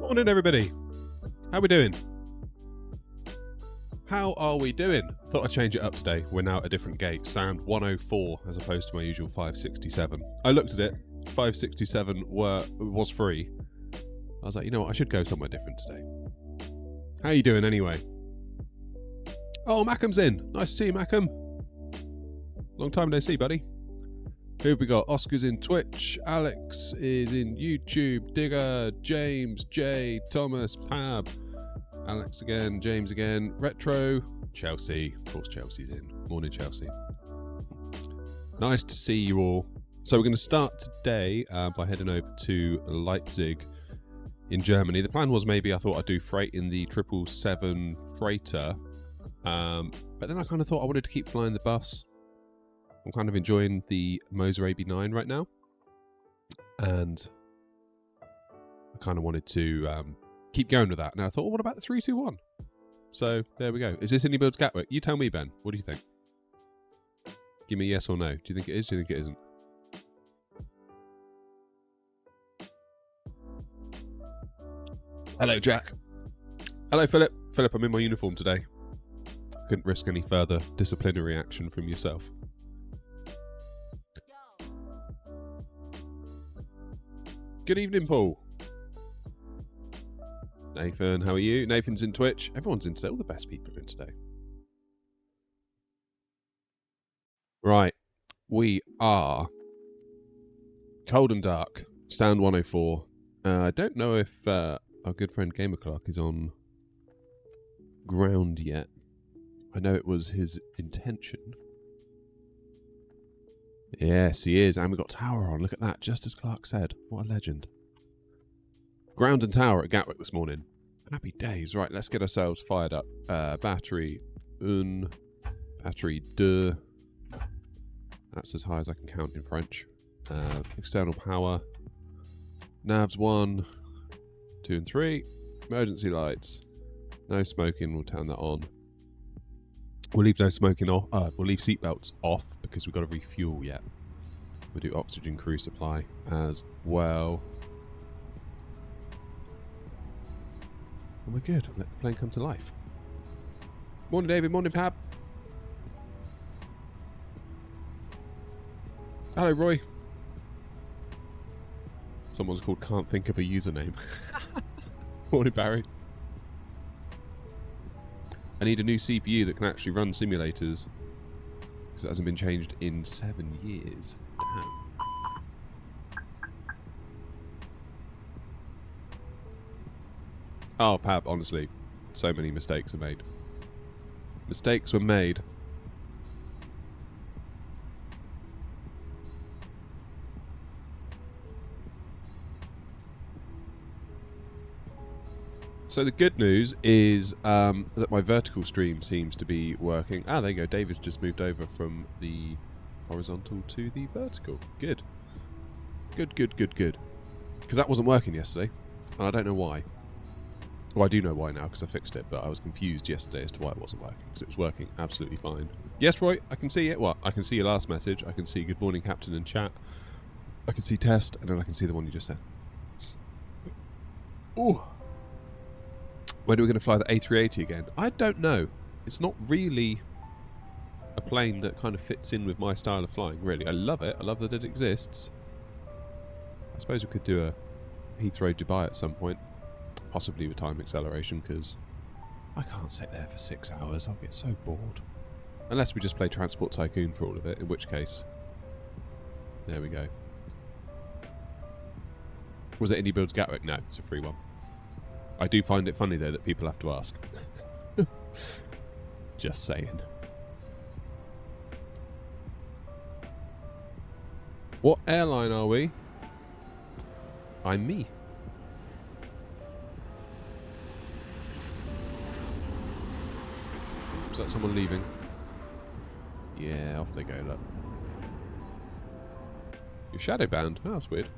Morning, everybody. How we doing? How are we doing? Thought I'd change it up today. We're now at a different gate. Stand 104 as opposed to my usual 567. I looked at it. 567 was free. I was like, you know what? I should go somewhere different today. How you doing anyway? Oh, Mackham's in. Nice to see you, Mackham. Long time no see, buddy. Who have we got? Oscar's in Twitch. Alex is in YouTube. Digger, James, Jay, Thomas, Pab. Alex again, James again. Retro, Chelsea. Of course, Chelsea's in. Morning, Chelsea. Nice to see you all. So we're going to start today by heading over to Leipzig in Germany. The plan was maybe I thought I'd do freight in the 777 freighter. But then I kind of thought I wanted to keep flying the bus. I'm kind of enjoying the Moser AB9 right now. And I kind of wanted to keep going with that. Now I thought, well, what about the 321? So there we go. Is this Indie Builds Gatwick? You tell me, Ben. What do you think? Give me a yes or no. Do you think it is? Do you think it isn't? Hello, Jack. Hello, Philip. Philip, I'm in my uniform today. Couldn't risk any further disciplinary action from yourself. Good evening, Paul. Nathan, how are you? Nathan's in Twitch. Everyone's in today. All the best people are in today. Right. We are cold and dark. Stand 104. I don't know if our good friend Gamer Clark is on ground yet. I know it was his intention. Yes, he is. And we've got tower on. Look at that. Just as Clark said. What a legend. Ground and tower at Gatwick this morning. Happy days. Right, let's get ourselves fired up. Battery un. Battery deux. That's as high as I can count in French. External power. Navs 1, 2 and 3. Emergency lights. No smoking. We'll turn that on. We'll leave no smoking off. We'll leave seatbelts off because we've got to refuel yet. We'll do oxygen crew supply as well. And we're good. Let the plane come to life. Morning, David. Morning, Pab. Hello, Roy. Someone's called Can't Think of a Username. Morning, Barry. I need a new CPU that can actually run simulators because it hasn't been changed in 7 years. Damn. Oh, Pab, honestly, so many mistakes are made. Mistakes were made. So the good news is that my vertical stream seems to be working. Ah, there you go. David's just moved over from the horizontal to the vertical. Good. Good, good, good, good. Because that wasn't working yesterday, and I don't know why. Well, I do know why now because I fixed it, but I was confused yesterday as to why it wasn't working, because it was working absolutely fine. Yes, Roy, I can see it. Well, I can see your last message. I can see good morning, Captain, in chat. I can see test, and then I can see the one you just said. Ooh. When are we going to fly the A380 again? I don't know. It's not really a plane that kind of fits in with my style of flying, really. I love it. I love that it exists. I suppose we could do a Heathrow Dubai at some point. Possibly with time acceleration, because I can't sit there for 6 hours. I'll get so bored. Unless we just play Transport Tycoon for all of it, in which case... There we go. Was it Indie Builds Gatwick? No, it's a free one. I do find it funny, though, that people have to ask. Just saying. What airline are we? I'm me. Is that someone leaving? Yeah, off they go, look. You're shadow banned? Oh, that's weird.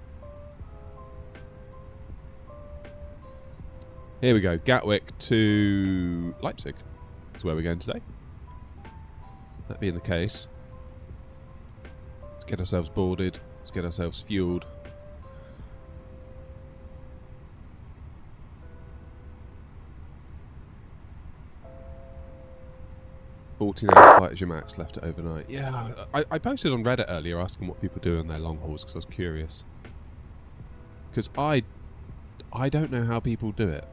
Here we go. Gatwick to Leipzig is where we're going today. That being the case, let's get ourselves boarded. Let's get ourselves fueled. 14-hour flight is your max, left it overnight. Yeah, I posted on Reddit earlier asking what people do on their long hauls because I was curious. Because I don't know how people do it.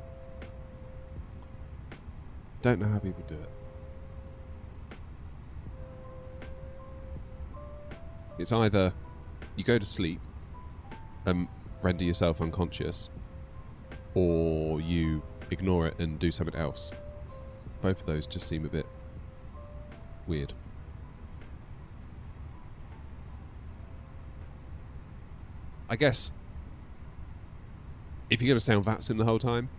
Don't know how people do it. It's either you go to sleep and render yourself unconscious, or you ignore it and do something else. Both of those just seem a bit weird. I guess if you're going to stay on VATSIM the whole time,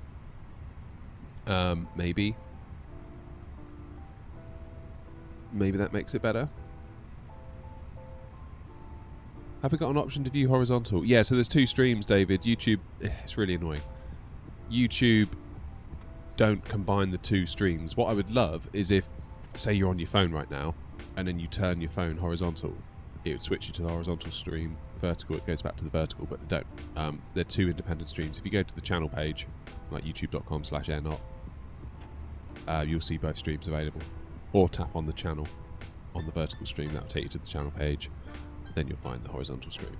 maybe that makes it better. Have we got an option to view horizontal? Yeah, so there's two streams, David. YouTube, it's really annoying. YouTube don't combine the two streams. What I would love is if, say you're on your phone right now, and then you turn your phone horizontal, it would switch you to the horizontal stream. Vertical, it goes back to the vertical, but they don't. They're two independent streams. If you go to the channel page, like youtube.com/AirNOTT, you'll see both streams available. Or tap on the channel on the vertical stream, that'll take you to the channel page. Then you'll find the horizontal stream.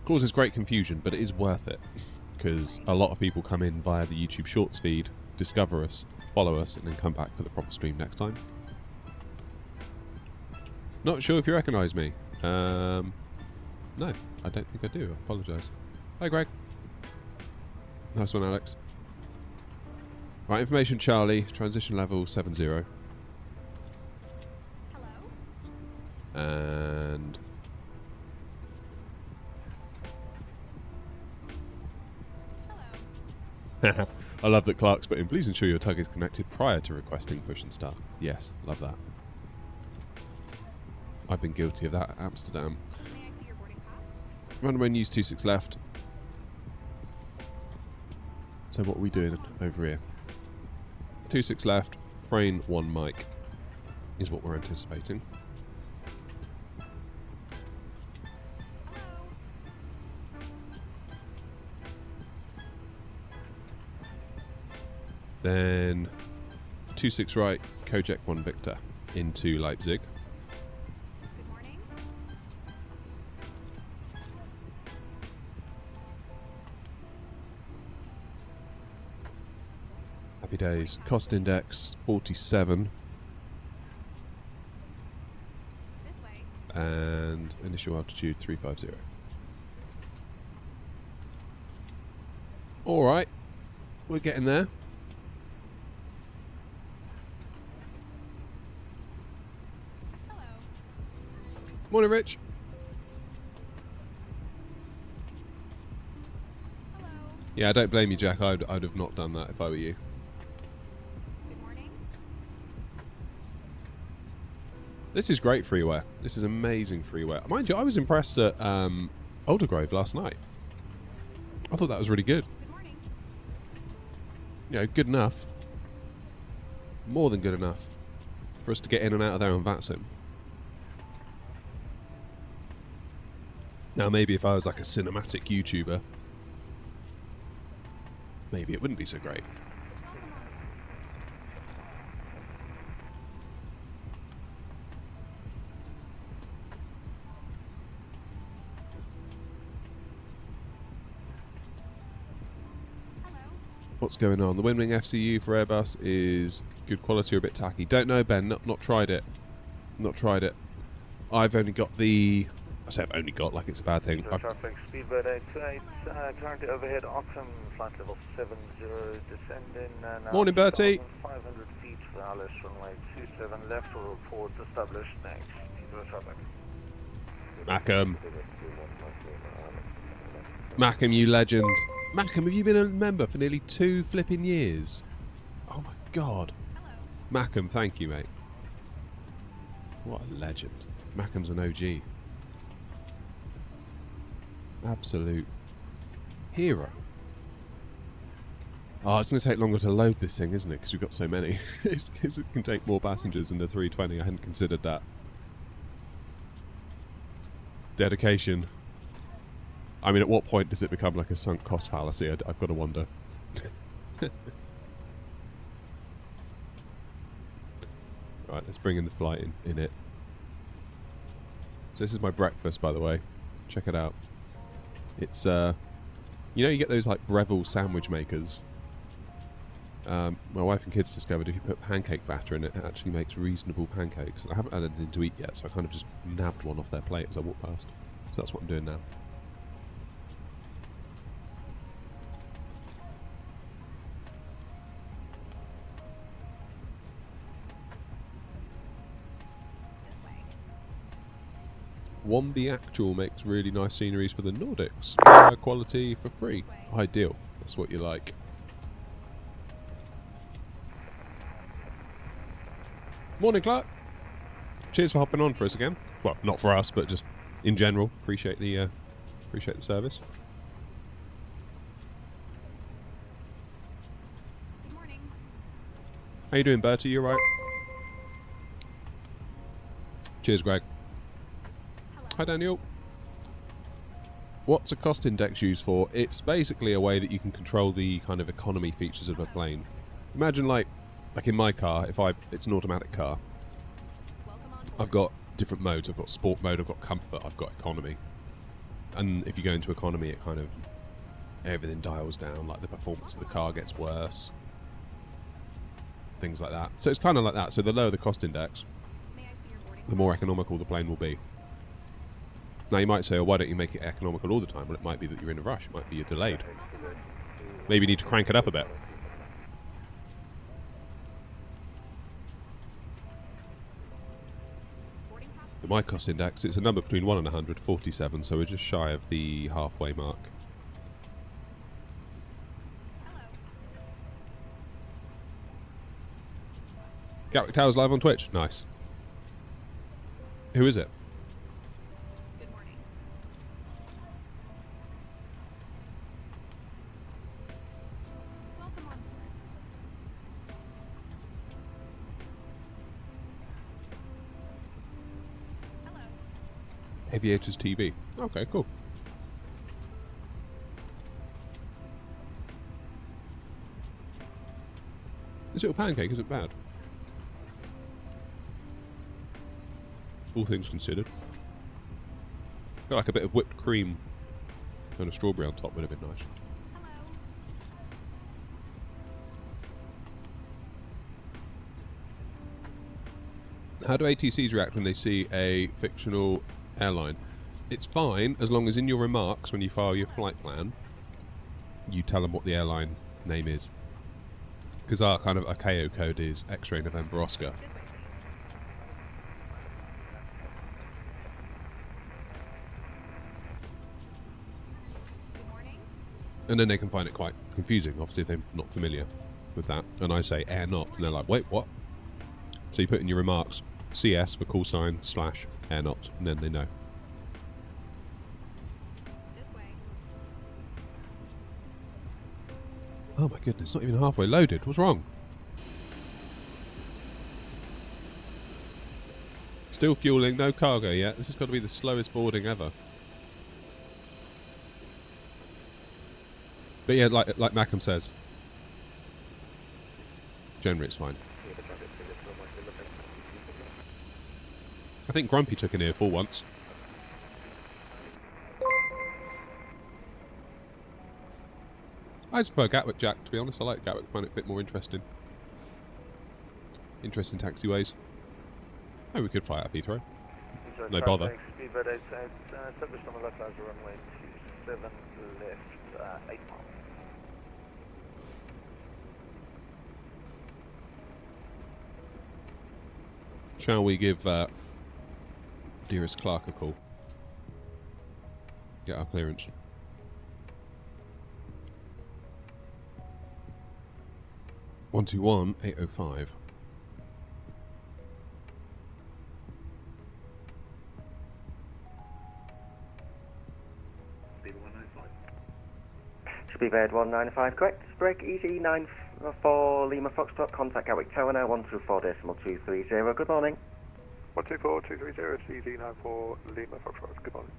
Causes great confusion, but it is worth it because a lot of people come in via the YouTube Shorts feed, discover us, follow us, and then come back for the proper stream next time. Not sure if you recognise me. No, I don't think I do. I apologise. Hi, Greg. Nice one, Alex. Right, information Charlie, transition level 70. Hello? And Hello? I love that Clark's put in, please ensure your tug is connected prior to requesting push and start. Yes, love that. I've been guilty of that at Amsterdam. May I see your boarding pass? Runway news 26 left. So what are we doing over here? 26 left, frame 1 mic is what we're anticipating. Then 26 right, Kojak 1 Victor into Leipzig. Good morning. Happy days. Cost index 47 This way. and initial altitude 350. Alright, we're getting there. Hello. Morning, Rich. Hello. Yeah, I don't blame you, Jack. I'd have not done that if I were you. Good morning. This is great freeware. This is amazing freeware. Mind you, I was impressed at Aldergrove last night. I thought that was really good. Good morning. You know, good enough. More than good enough for us to get in and out of there on VATSIM. Now, maybe if I was like a cinematic YouTuber, maybe it wouldn't be so great. Hello. What's going on? The Windwing FCU for Airbus is good quality or a bit tacky? Don't know, Ben. Not tried it. Not tried it. I've only got the... I say I've only got, like it's a bad thing. Traffic, speedbird 828, currently overhead Oxham, flight level 70, descending, now Morning, Bertie. 500 feet for Alice, runway 27 left, or reports established, thanks. Heathrow traffic. Mackham. Mackham, you legend. Mackham, have you been a member for nearly 2 flipping years? Oh my god. Hello. Mackham, thank you, mate. What a legend. Mackham's an OG. Absolute hero. Oh, it's going to take longer to load this thing, isn't it? Because we've got so many. It can take more passengers than the 320. I hadn't considered that. Dedication. I mean, at what point does it become like a sunk cost fallacy? I've got to wonder. Right, let's bring in the flight in it. So this is my breakfast, by the way. Check it out. It's, you know, you get those, like, Breville sandwich makers. My wife and kids discovered if you put pancake batter in it, it actually makes reasonable pancakes. I haven't had anything to eat yet, so I kind of just nabbed one off their plate as I walked past. So that's what I'm doing now. This way. Womby Actual makes really nice sceneries for the Nordics. Quality for free. Ideal. That's what you like. Morning, Clark. Cheers for hopping on for us again. Well, not for us, but just in general. Appreciate the service. Good morning. How you doing, Bertie? You alright? Cheers, Greg. Hello. Hi, Daniel. What's a cost index used for? It's basically a way that you can control the kind of economy features of a plane. Imagine like in my car, it's an automatic car. Welcome on board. I've got different modes. I've got sport mode, I've got comfort, I've got economy. And if you go into economy, it kind of everything dials down, like the performance of the car gets worse. Things like that. So it's kind of like that. So the lower the cost index, May I see your boarding the more economical the plane will be. Now you might say, well, why don't you make it economical all the time? Well, it might be that you're in a rush. It might be you're delayed. Maybe you need to crank it up a bit. boarding pass? My cost index, it's a number between 1 and 100, 47, so we're just shy of the halfway mark. Hello. Gatwick Towers live on Twitch. Nice. Who is it? Good morning. Welcome on board. Hello. Aviators TV. Okay, cool. This little pancake isn't bad. All things considered. Got like a bit of whipped cream and a strawberry on top would have been nice. Hello. How do ATCs react when they see a fictional airline? It's fine as long as in your remarks when you file your flight plan, you tell them what the airline name is. Because our kind of KO code is X-Ray November Oscar. This way, please. Good morning. And then they can find it quite confusing, obviously, if they're not familiar with that. And I say AirNOTT, and they're like, wait, what? So you put in your remarks CS for call sign / AirNOTT, and then they know. This way. Oh my goodness, not even halfway loaded. What's wrong? Still fueling, no cargo yet. This has got to be the slowest boarding ever. But yeah, like Mackham says, generally it's fine. I think Grumpy took an earful once. I just prefer Gatwick Jack, to be honest. I like Gatwick, find it a bit more interesting. Interesting taxiways. Maybe we could fly out of Heathrow. No bother. Speedbird 88, service on the left as runway 27 left, 8 miles. Shall we give dearest Clark a call? Get our clearance. One two one 805. Speedbird 195, correct. Break easy 94 Lima Foxtrot, contact Gatwick Tower now 124.230. Good morning. 124.230, CZ94 Lima Foxtrot. Good morning.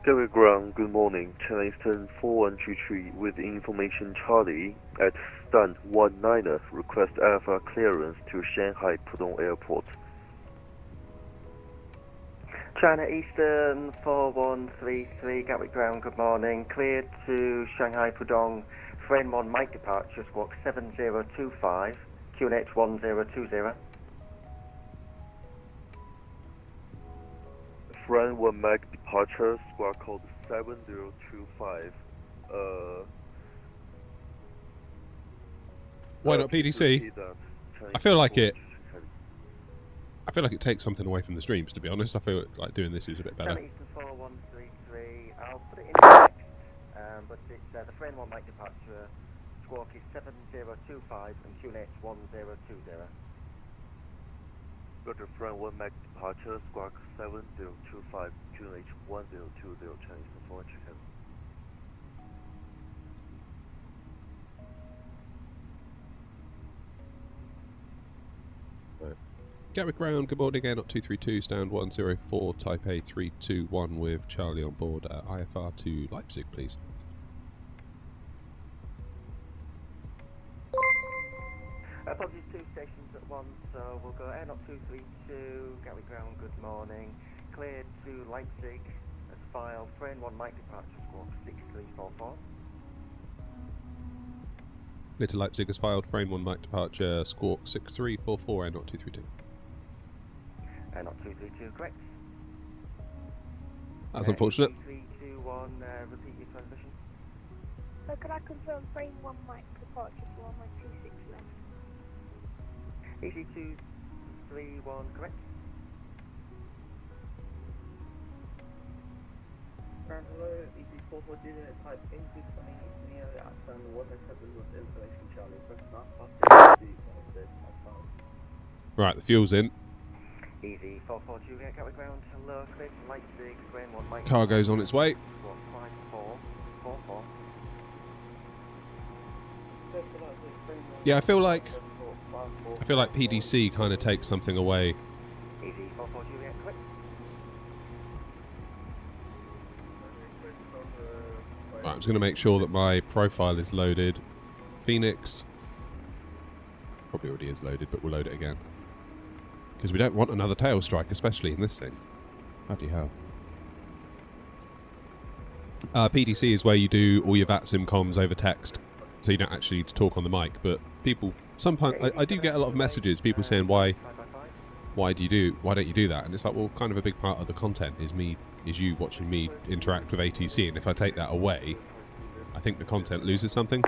Gatwick Ground, good morning. China Eastern 4123 with information Charlie at stand 19, request Alpha clearance to Shanghai Pudong Airport. China Eastern 4133, Gatwick Ground, good morning. Cleared to Shanghai Pudong, frame 1 Mike departure, squawk 7025, QNH 1020. Frame 1 Mike departure, squawk code 7025. Why not PDC? I feel like it takes something away from the streams, to be honest. I feel like doing this is a bit better. China Eastern 4133, I'll put it in text, but it's the frame 1 Mike departure, squawk is 7025 and QNH 1020. Roger, frame 1 Mike departure, squawk 7025, QNH 1020, China Eastern 4127. Gatwick Ground, good morning, AirNOTT 232, stand 104, type A321 with Charlie on board at IFR to Leipzig, please. Apologies, 2 stations at once, so we'll go AirNOTT 232, Gatwick Ground, good morning. Cleared to Leipzig as filed, frame 1 Mike departure, squawk 6344. Clear to Leipzig as filed, frame 1 Mike departure, squawk 6344, AirNOTT 232. AirNOTT 232, correct. That's unfortunate. 321, repeat your transmission. So could I confirm frame 1 Mike departure to on my 26 left? Easy 231, correct. Hello, EC440, type into flying near the outbound 107 with information Charlie, press start, Right, the fuel's in. Easy 44 Juliet, Gatwick Ground, hello, clear to Leipzig, frame 1 Mike. Cargo's on its way. Squawk 5444. Yeah, I feel like PDC kind of takes something away. Easy 44 Juliet, correct. Right, I'm just going to make sure that my profile is loaded. Fenix probably already is loaded, but we'll load it again. Because we don't want another tail strike, especially in this thing. Bloody hell. PDC is where you do all your VATSIM comms over text, so you don't actually need to talk on the mic. But people, sometimes I do get a lot of messages, people saying why don't you do that? And it's like, well, kind of a big part of the content is you watching me interact with ATC, and if I take that away, I think the content loses something.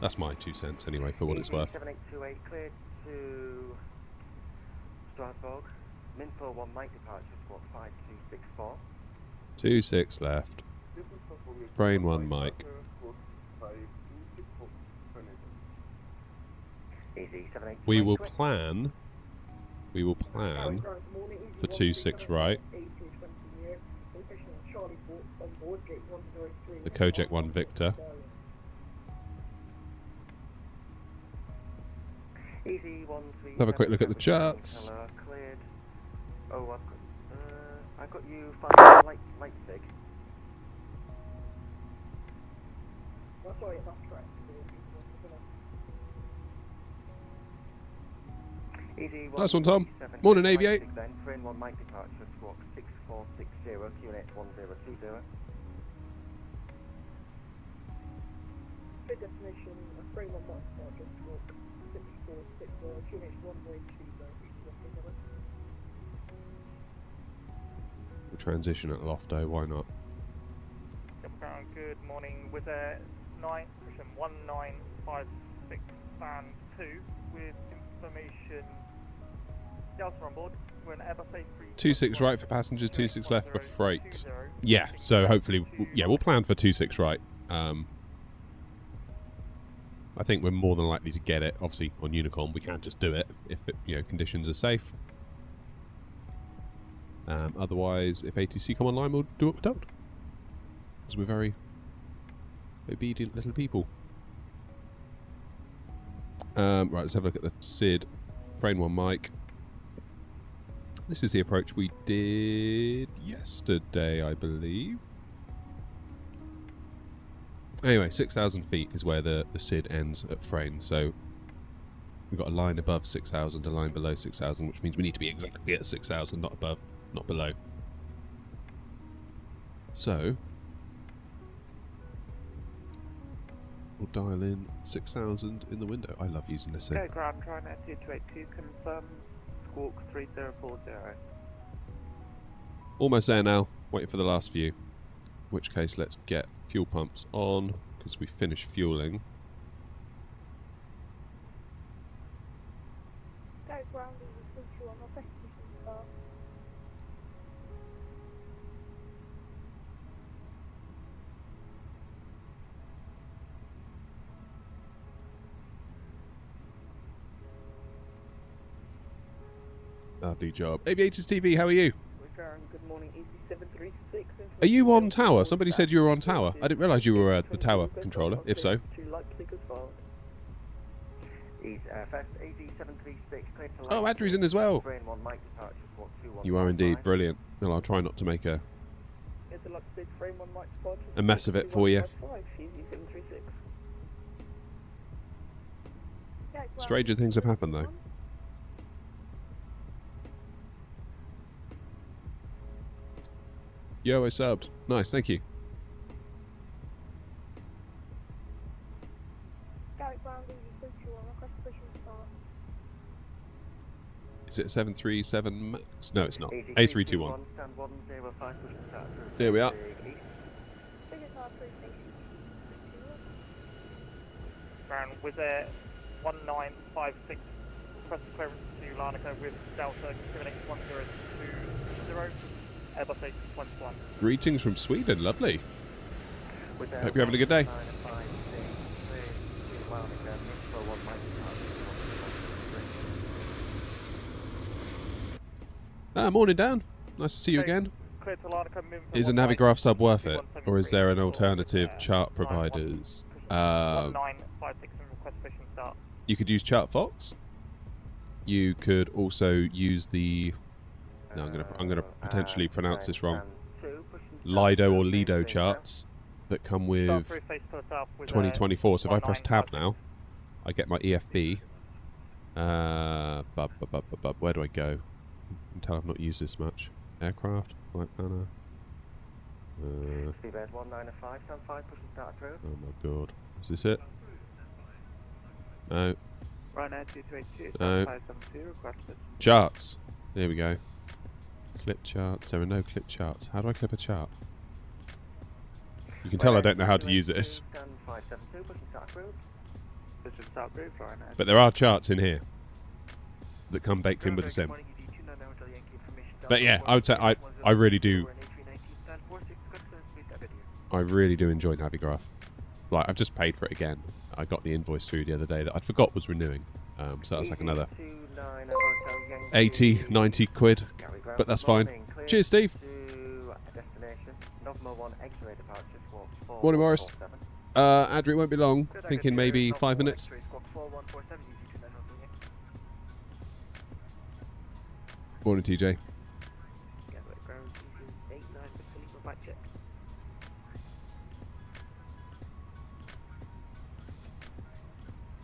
That's my 2 cents anyway, for what it's worth. 7828 cleared to Strasbourg. Minfo 1 Mike departure, squawk 5264. 26 left. Brain 1 Mike. Easy 7828. We will plan for 26 right. The Kojak 1 Victor. Easy 137. Have a quick look at the charts. Hello, cleared. Oh, I've got you 5 Leipzig. Well, sorry, that's correct. Easy Nice one, Tom. 137, Morning, Aviate. Leipzig then, frame 1 Mike departure, squawk 6460, QNH 1020. Good destination, a frame on Mike departure, squawk 6460, QNH 1020. We'll transition at Lofto, why not? Good morning, with a 1956 stand 2 with information Delta on board. We're an Airbus A321. 26 right for passengers, 26 left for freight. Yeah, so hopefully, yeah, we'll plan for 26 right. I think we're more than likely to get it. Obviously, on Unicom, we can't just do it if conditions are safe. Otherwise, if ATC come online, we'll do what we're told. Because we're very obedient little people. Right, let's have a look at the SID. Frame 1 Mike. This is the approach we did yesterday, I believe. Anyway, 6,000 feet is where the SID ends at Frayne. So we've got a line above 6,000, a line below 6,000, which means we need to be exactly at 6,000, not above, not below. So we'll dial in 6,000 in the window. I love using this thing. Okay, ground trying at 282, confirm squawk 3040. Almost there now, waiting for the last few. In which case, let's get fuel pumps on, because we finished fueling. Guys, ground is 321, request permission start. Lovely job. Aviators TV, how are you? Good morning, EC736. Are you on tower? Somebody said you were on tower. I didn't realise you were the tower controller, if so. To Leipzig as well. First AZ736, clear to Oh, Leipzig. Adri's in as well. Frame 1, Mike departure, squawk 2155. You are indeed brilliant. Well, I'll try not to make a Here's the Leipzig frame 1 Mike departure. A mess of it for you. EC736. Guys, ground Stranger is things have happened, though. 321. Yo, I subbed. Nice, thank you. Guys, ground is 321, request permission start. Is it 737 Max? No, it's not. AZ321, A321. stand 105, push and start through. There we are. Leipzig East. Figures are 3 station 321. Ground with a 1956, request clearance to Larnaca with Delta Fenix 1020, Airbus A321. Greetings from Sweden. Lovely. With Hope you're having a good day. 956, clear to Larnaca, info 1, Mike departure, Morning, Dan. Nice to see you Hey. again. Clear to Larnaca, move Is a Navigraph sub worth it? Or is there an alternative chart providers? 1956 and request permission start. You could use ChartFox. You could also use the... No, I'm gonna potentially pronounce this wrong. Lido or Lido charts that come with Start through face to the south with 2024. So if I press tab 1956. now, I get my EFB. Where do I go? You can tell I've not used this much. Aircraft, flight planner. Seabed 1905, stand 5, push and start through. Oh my god. Is this it? No. Ryanair 2282, No. 570, requested. Charts. There we go. Clip charts. There are no clip charts. How do I clip a chart? You can tell I don't know how to use this. Stand 572, push and start through. This is start group, Ryanair. But there are charts in here that come baked in with the sim. But yeah, I would say I really do. I really do enjoy Navigraph. Like, I've just paid for it again. I got the invoice through the other day that I forgot was renewing. So that's like another 80, 90 quid. But that's fine. Cheers, Steve. Morning, Morris. Andrew, it won't be long. Thinking maybe 5 minutes. Morning, TJ.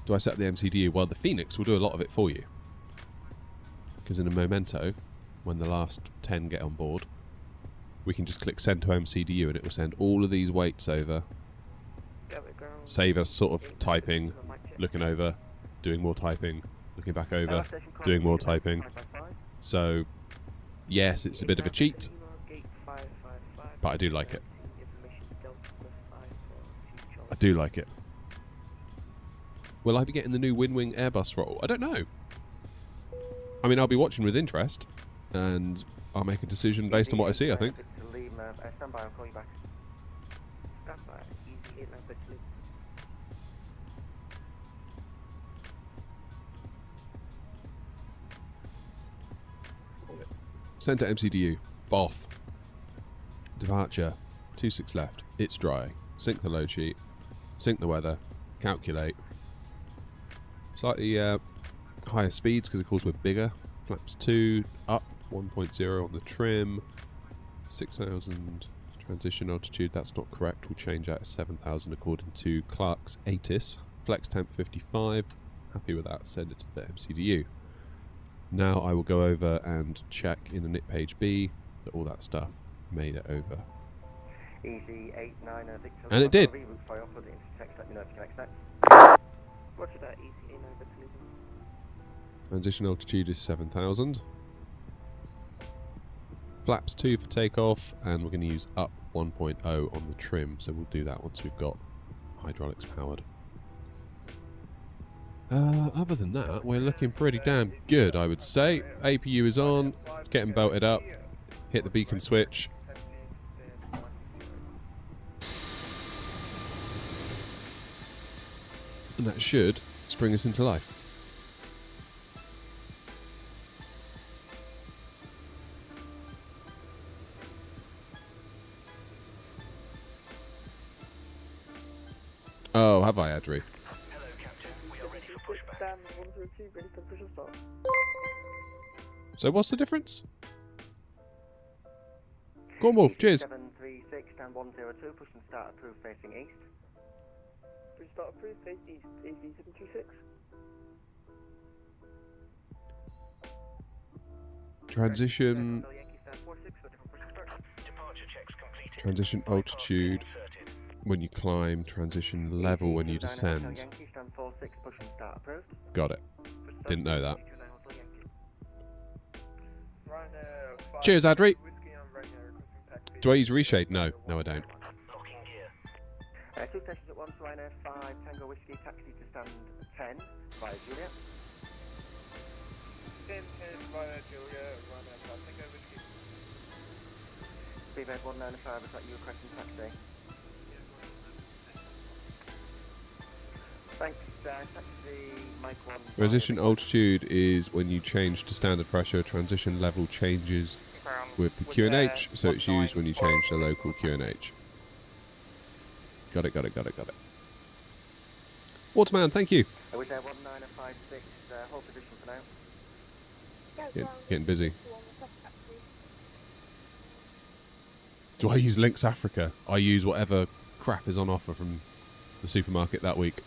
Do I set up the MCDU? Well, the Fenix will do a lot of it for you. Because in a Memento, when the last 10 get on board, we can just click send to MCDU and it will send all of these weights over. Save us sort of typing, looking over, doing more typing, looking back over, doing more typing. So, yes, it's a bit of a cheat, but I do like it. I do like it. Will I be getting the new Winwing Airbus throttle? I don't know. I mean, I'll be watching with interest, and I'll make a decision based on what I see, I think. Stand by, I'll call you back. Stand by, easy 89 Bexley. Send to MCDU. Boff. Departure. 26 left. It's dry. Sync the load sheet. Sync the weather. Calculate. Slightly higher speeds because of course we're bigger. Flaps 2 up. 1.0 on the trim, 6,000 transition altitude, that's not correct, we'll change that to 7,000 according to Clark's ATIS. Flex temp 55, happy with that, send it to the MCDU. Now I will go over and check in the NIT page B that all that stuff made it over. Easy 89 Victor. And it did. Reroute fire for the intertext, let me know if you can accept. Roger that, easy in over to Lisbon. Transition altitude is 7,000. Flaps 2 for takeoff, and we're going to use up 1.0 on the trim, so we'll do that once we've got hydraulics powered. Other than that, we're looking pretty damn good, I would say. APU is on, it's getting belted up. Hit the beacon switch. And that should spring us into life. Oh, have I, Adri? Hello, Captain. We are ready for pushback. Stand 102, ready for push and start. So what's the difference? Go on, Wolf, cheers. 736, stand 102, push and start approved facing east. Push and start approved, face east, AV 726. Transition. Transition altitude when you climb, transition level when you descend. Yankee, stand 46, push and start approved. Got it. Didn't know that. Cheers, Adri. Do I use reshade? No, no I don't. Two stations at 1 to Ryanair 5, Tango Whiskey, taxi to stand 10 via Juliet. 10 via Julia, Ryanair 5, Tango Whiskey. Speedbird 195, is that you requesting taxi? Thanks, taxi, Mike 1. Transition altitude is when you change to standard pressure. Transition level changes with the QNH, so it's used when you change the local QNH. Got it, got it, got it, got it. Waterman, thank you. With Air 1956, hold position for now. Getting busy. Do I use Lynx Africa? I use whatever crap is on offer from the supermarket that week.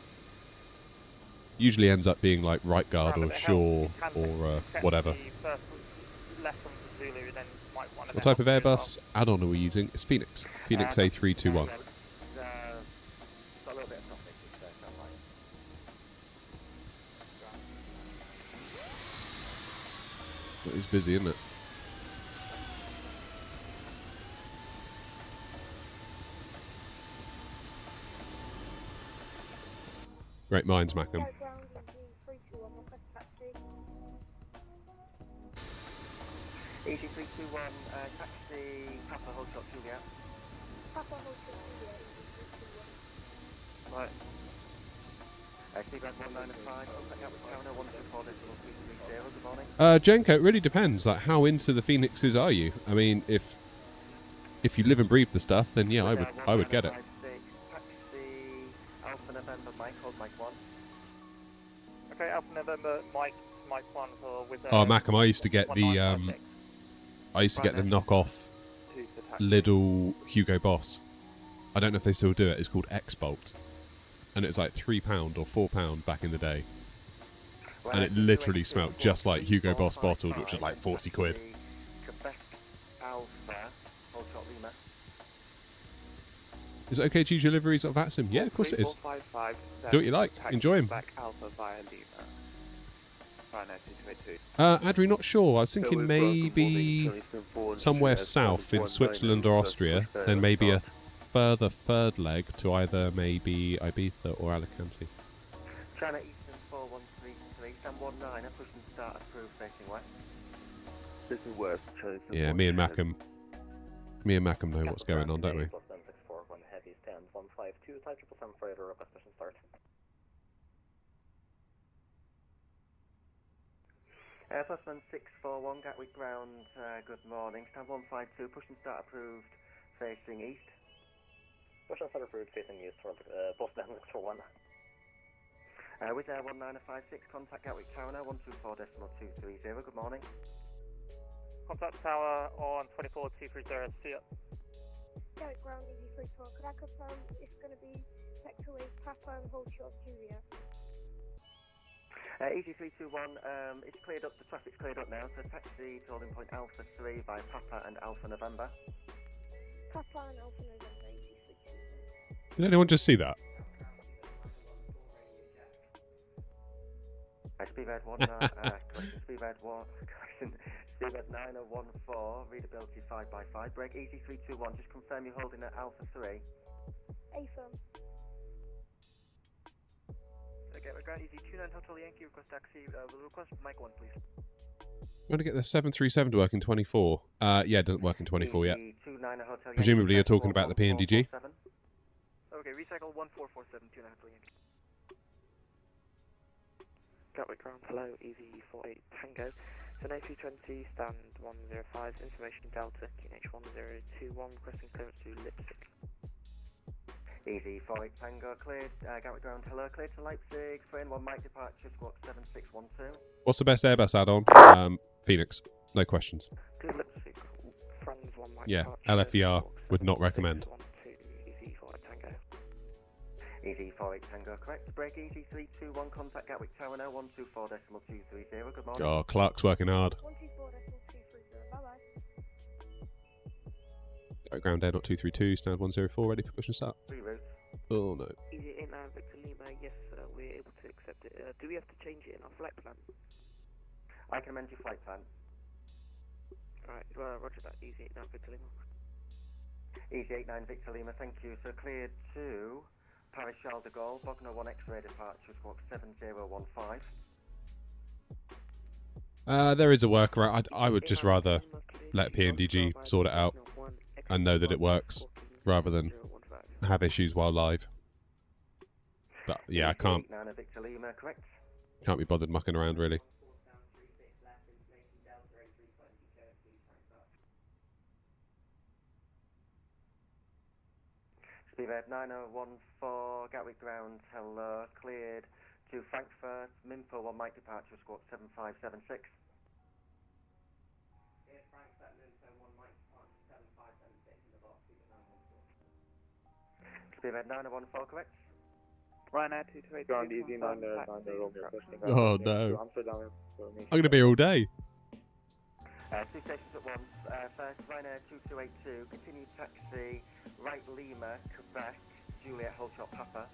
Usually ends up being like Right Guard or Shaw or whatever. What type of Airbus add-on are we using? It's Fenix. Fenix A321. It's busy, isn't it? Great minds, Mackham. Easy 321, taxi, Papa Hotel Juliet. Papa Hotel Juliet, easy 321. Right. Speedbird 195, contact Gatwick Tower 124.330, good morning. Jenko, it really depends. Like, how into the Phoenixes are you? I mean, if you live and breathe the stuff, then yeah, I would get it. Taxi, Alpha November, Mike, hold Mike 1. Okay, Alpha November, Mike 1 for with. Oh, Mackham, I used to get the knockoff little Hugo Boss. I don't know if they still do it. It's called X-Bolt, and it was like £3 or £4 back in the day, and it literally smelled just like Hugo Boss bottled, which was like 40 quid. Is it okay to use your liveries of Vatsim? Yeah, of course it is. Do what you like. Enjoy him. Adri, not sure. I was thinking maybe somewhere south in Switzerland or Austria, then maybe a further third leg to either maybe Ibiza or Alicante. China Eastern 4133, stand 19, push and start approved facing west. This is west, China Eastern. Yeah, me and Mackham know what's going on, don't we? Heavy stand 152, type 777 freighter, request mission start. Postman 641, Gatwick ground, good morning. Stand 152, push and start approved, facing east. Push and start approved, facing east, for Postman 641. With Air 1956, contact Gatwick Tower now, 124.230, good morning. Contact tower on 24230. See ya. Gatwick ground, EZ321. Could I confirm it's going to be Vector Wave Papa and hold short Julia? EZ321, it's cleared up, the traffic's cleared up now, so taxi to holding point Alpha 3 by Papa and Alpha November. Papa and Alpha November, EZ321. Did anyone just see that? Speedbird 1, Speedbird 1, Speedbird 9014, readability 5x5, break EZ321, just confirm you're holding at Alpha 3. A-firm. Gatwick ground, EZ29 Hotel Yankee, request taxi, will request mic 1 please. I'm going to get the 737 to work in 24. Yeah, it doesn't work in 24 yet. EZ29 Hotel Presumably you're Yankee, talking about the PMDG. Okay, recycle 1447, 29 Hotel Yankee. Gatwick ground, hello, EZ48 Tango. So A320, stand 105, information Delta, QNH1021, requesting clearance to Leipzig. EZ48 Tango, cleared, Gatwick ground, hello, cleared to Leipzig, frame 1 Mike departure, squawk 7612. What's the best Airbus add-on? Phoenix. No questions. Good Leipzig, Franz 1 Mike Yeah, departure, LFER would not recommend. EZ48 Tango. EZ48 Tango, correct, break EZ321, contact Gatwick Tower now, 124.230, good morning. Oh, Clark's working hard. 124.230, bye-bye. Ground AirNOTT 232, stand 104, ready for push and start. Reroute. Oh no. EZ89 Victor Lima, yes, we're able to accept it. Do we have to change it in our flight plan? I can amend your flight plan. Alright, roger that, EZ89 Victor Lima. EZ89 Victor Lima, thank you. So cleared to Paris Charles de Gaulle, Bogner 1 X-ray departure, squawk 7015. There is a workaround. I would just rather let PMDG sort it out and know that it works rather than have issues while live. But yeah, I can't Victor Lima, correct. be bothered mucking around really. Speedbird 9014, Gatwick ground, hello, cleared to Frankfurt, Minpo 1 Mike departure, squawk 7576. Speedbird 9014, correct. Ryanair 228. Ground EZ9 Oh no. I'm going to be here all day. 2 stations at once. First, Ryanair 2282, continued taxi, right Lima, Quebec, Juliet, hold shot Papa.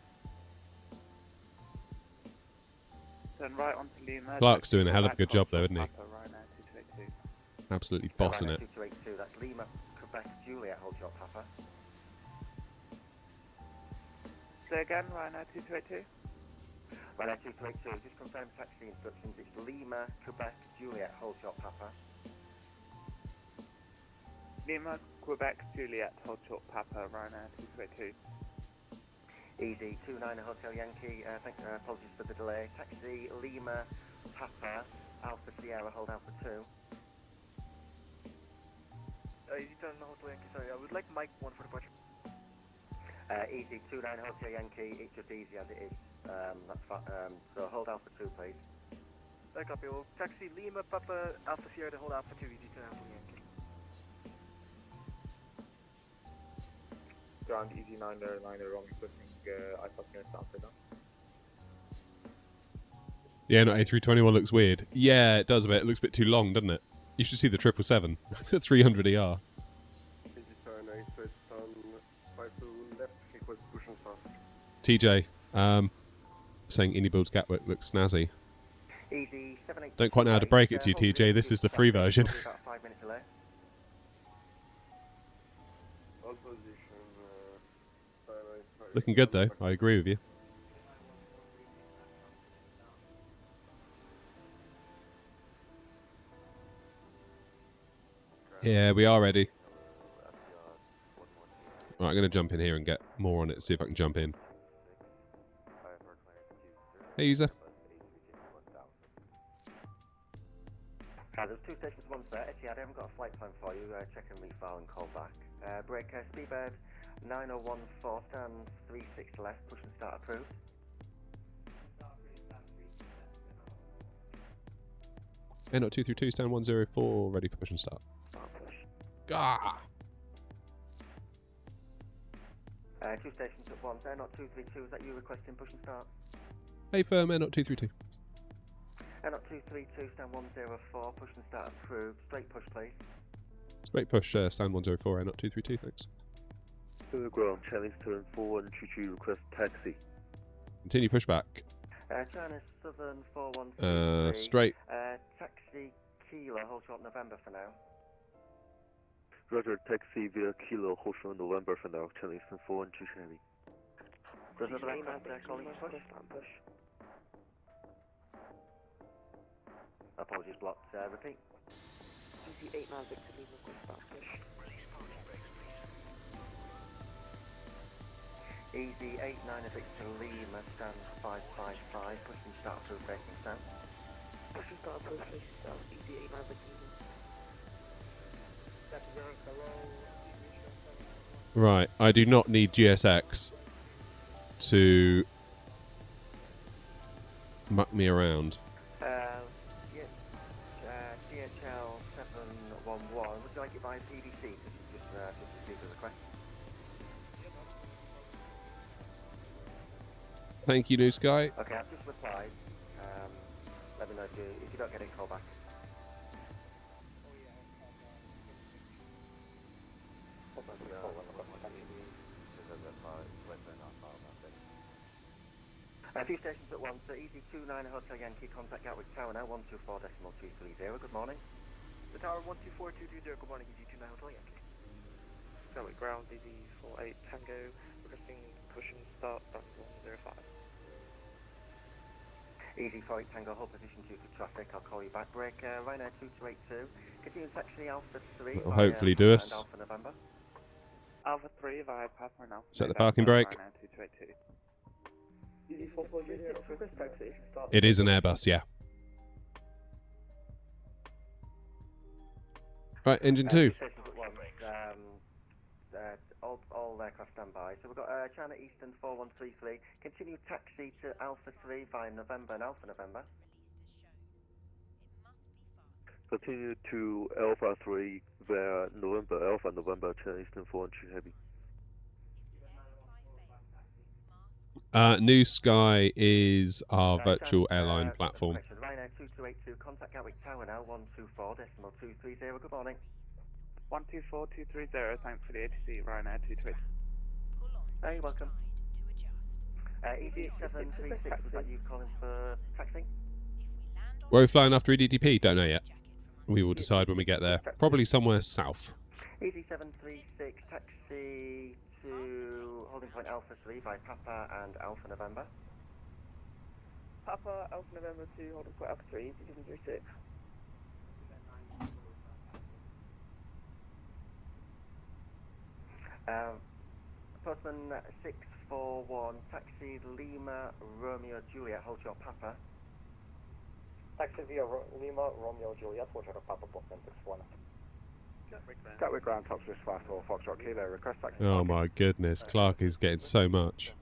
Turn right onto Lima. Clark's doing a hell of a good job though, isn't he? Ryanair 2282. Absolutely bossing it. Ryanair 2282, that's Lima, Quebec, Juliet, hold shot Papa. Say again, Ryanair 2282. Ryanair 2282, just confirm taxi instructions. It's Lima, Quebec, Juliet, hold shot Papa. Lima, Quebec, Juliet, hold short Papa, Ryanair 282. EZ29 Hotel Yankee, apologies for the delay. Taxi, Lima, Papa, Alpha Sierra, hold Alpha 2. EZ29 Hotel Yankee, sorry, I would like mic 1 for departure. EZ29 Hotel Yankee, it's just easy as it is. So hold Alpha 2, please. I copy. Well, taxi Lima, Papa, Alpha Sierra to hold Alpha 2, EZ29 Hotel Yankee. Ground EZ9 wrong, requesting iPod units Amsterdam. Yeah, no, A321 looks weird. Yeah, it does a bit. It looks a bit too long, doesn't it? You should see the 777. 300 ER. TJ, saying Indy Builds Gatwick looks snazzy. Don't quite know how to break it to you, TJ. This is the free version. About 5 minutes delay. Looking good though. I agree with you. Yeah, we are ready. Right, I'm going to jump in here and get more on it, see if I can jump in. Hey, user. There's 2 stations at once there. Etihad, I haven't got a flight plan for you. Check and refile and call back. Break Speedbird 9014, stands 36 left, push and start approved. AirNOTT 232, stand 104, ready for push and start. Start push. Ah! Two stations at once. AirNOTT 232, is that you requesting push and start? Hey firm, AirNOTT 232. AirNOTT 232, stand 104, push and start approved. Straight push, please. Straight push, stand 104, AirNOTT 232, thanks. To the ground, Chinese turn 4123, request taxi. Continue pushback. China Southern 4133. Straight. Taxi Kilo, hold short November for now. Roger, taxi via Kilo, hold short November for now, Chinese turn 4123 heavy. There's another aircraft calling push. Stand push. Apologies blocked, repeat. Easy 89 Victor Lima, request start push. Easy 89 Victor Lima, stand 555, push and start approved, facing south. Push and start push, facing south. Easy 89 Victor Lima. Right, I do not need GSX to muck me around. Yes, DHL 711, would you like it by PDC? This is just received a request. Thank you, New Sky. Okay, I've just replied. Let me know if you don't get it, call back. A few stations at once. Easy 29 Hotel Yankee, contact Gatwick Tower now, 124.230. Good morning. The tower 124.230, good morning, Easy 29 Hotel Yankee. Gatwick ground, Easy 48 Tango, requesting push and start, stand 105. Easy 48 Tango, hold position due to traffic. I'll call you back. Break Ryanair 2282. Continue taxi Alpha 3. That'll hopefully do us. Alpha November. Alpha 3 via Papa now. Set the parking brake. Ryanair 2282. Easy 4406, request taxi. Start. It is an Airbus, yeah. Right, engine 2. Stations at once. All aircraft standby. So we've got China Eastern 4133. Continue taxi to Alpha 3 via November and Alpha November. Continue to Alpha 3 via November, Alpha November, Chinese turn 4123 heavy. New Sky is our virtual airline platform. Ryanair 2282, contact Gatwick Tower now, 124.230. Good morning. 124.230, thanks for the ATC, Ryanair 228. You're welcome. Easy 736, was that you calling for taxi? Where are we flying after EDTP? Don't know yet. We will decide when we get there. Probably somewhere south. Easy 736, taxi to holding point Alpha 3 by Papa and Alpha November. Papa, Alpha November 2, holding point Alpha 3, Easy 736. Postman 641, taxi Lima Romeo Juliet, hold short Papa. Taxi via Lima Romeo Juliet, hold short Papa, Postman 61. Gatwick ground, top Swiss 54, Foxtrot Kilo, request taxi. Oh my goodness, Clark is getting so much.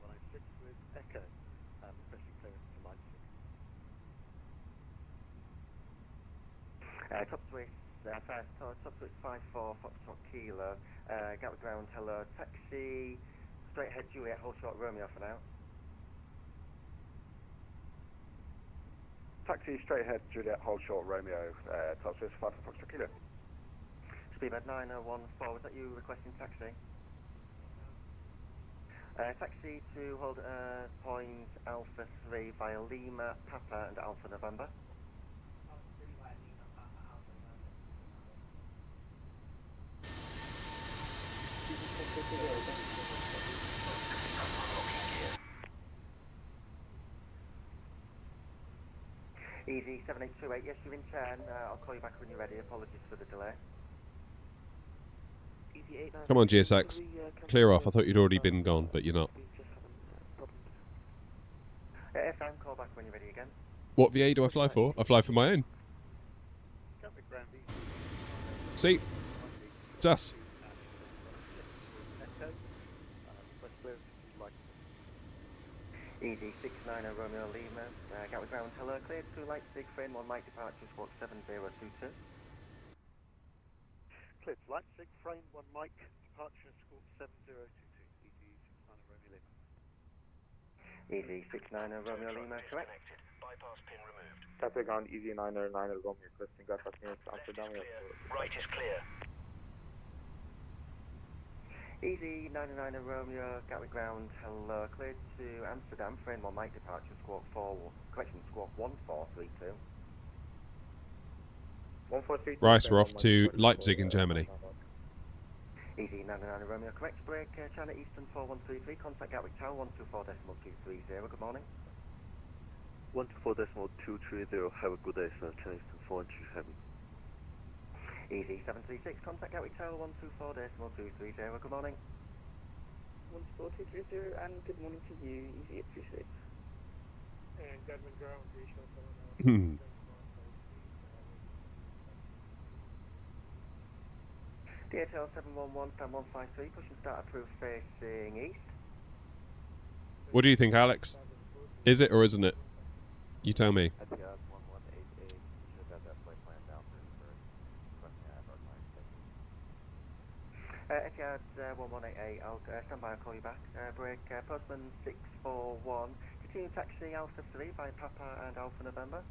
Top Swiss, top Swiss 54, Foxtrot Kilo, Gatwick ground, hello, taxi, straight ahead Juliet, hold short Romeo for now. Taxi straight ahead Juliet, hold short Romeo, top Swiss 54, Foxtrot Kilo. Speedbird 9014, was that you requesting taxi? Taxi to hold point Alpha 3 via Lima, Papa and Alpha November. Easy 7828, yes, you're in turn. I'll call you back when you're ready. Apologies for the delay. Easy 89. Come on, GSX. Clear off. I thought you'd already been gone, but you're not. FM, call back when you're ready again. What VA do I fly for? I fly for my own. See? It's us. Easy 69 Romeo Lima, Gatwick ground, hello, cleared to Leipzig, frame 1 Mike departure, squawk 7022. Cleared to Leipzig, frame 1 Mike, departure, squawk 7022. Easy 69 Romeo Lima. Easy 69 Romeo Lima, correct. Bypass pin removed. Gatwick ground, Easy 909 Romeo, requesting bypass pin to Amsterdam. Right is clear. Easy 99 Romeo, Gatwick ground, hello, cleared to Amsterdam, frame 1 Mike departure, squawk 1432. 1432. Right, we're off to Leipzig in Germany. Easy 99 Romeo, correct, break, China Eastern 4133, contact Gatwick Tower 124.230, good morning. 124.230, have a good day, sir. China Eastern 412 Heavy. Easy 736, contact Gatwick Tower 124.230, good morning. 14230 and good morning to you, Easy 836. And Gatwick ground, Asia DHL 711, stand 153, push and start approved facing east. What do you think, Alex? Is it or isn't it? You tell me. Etihad 1188, should have that flight planned out for requesting our client. Etihad 1188, I'll stand by, I'll call you back. Break, Postman 641, continue taxi Alpha 3 by Papa and Alpha November.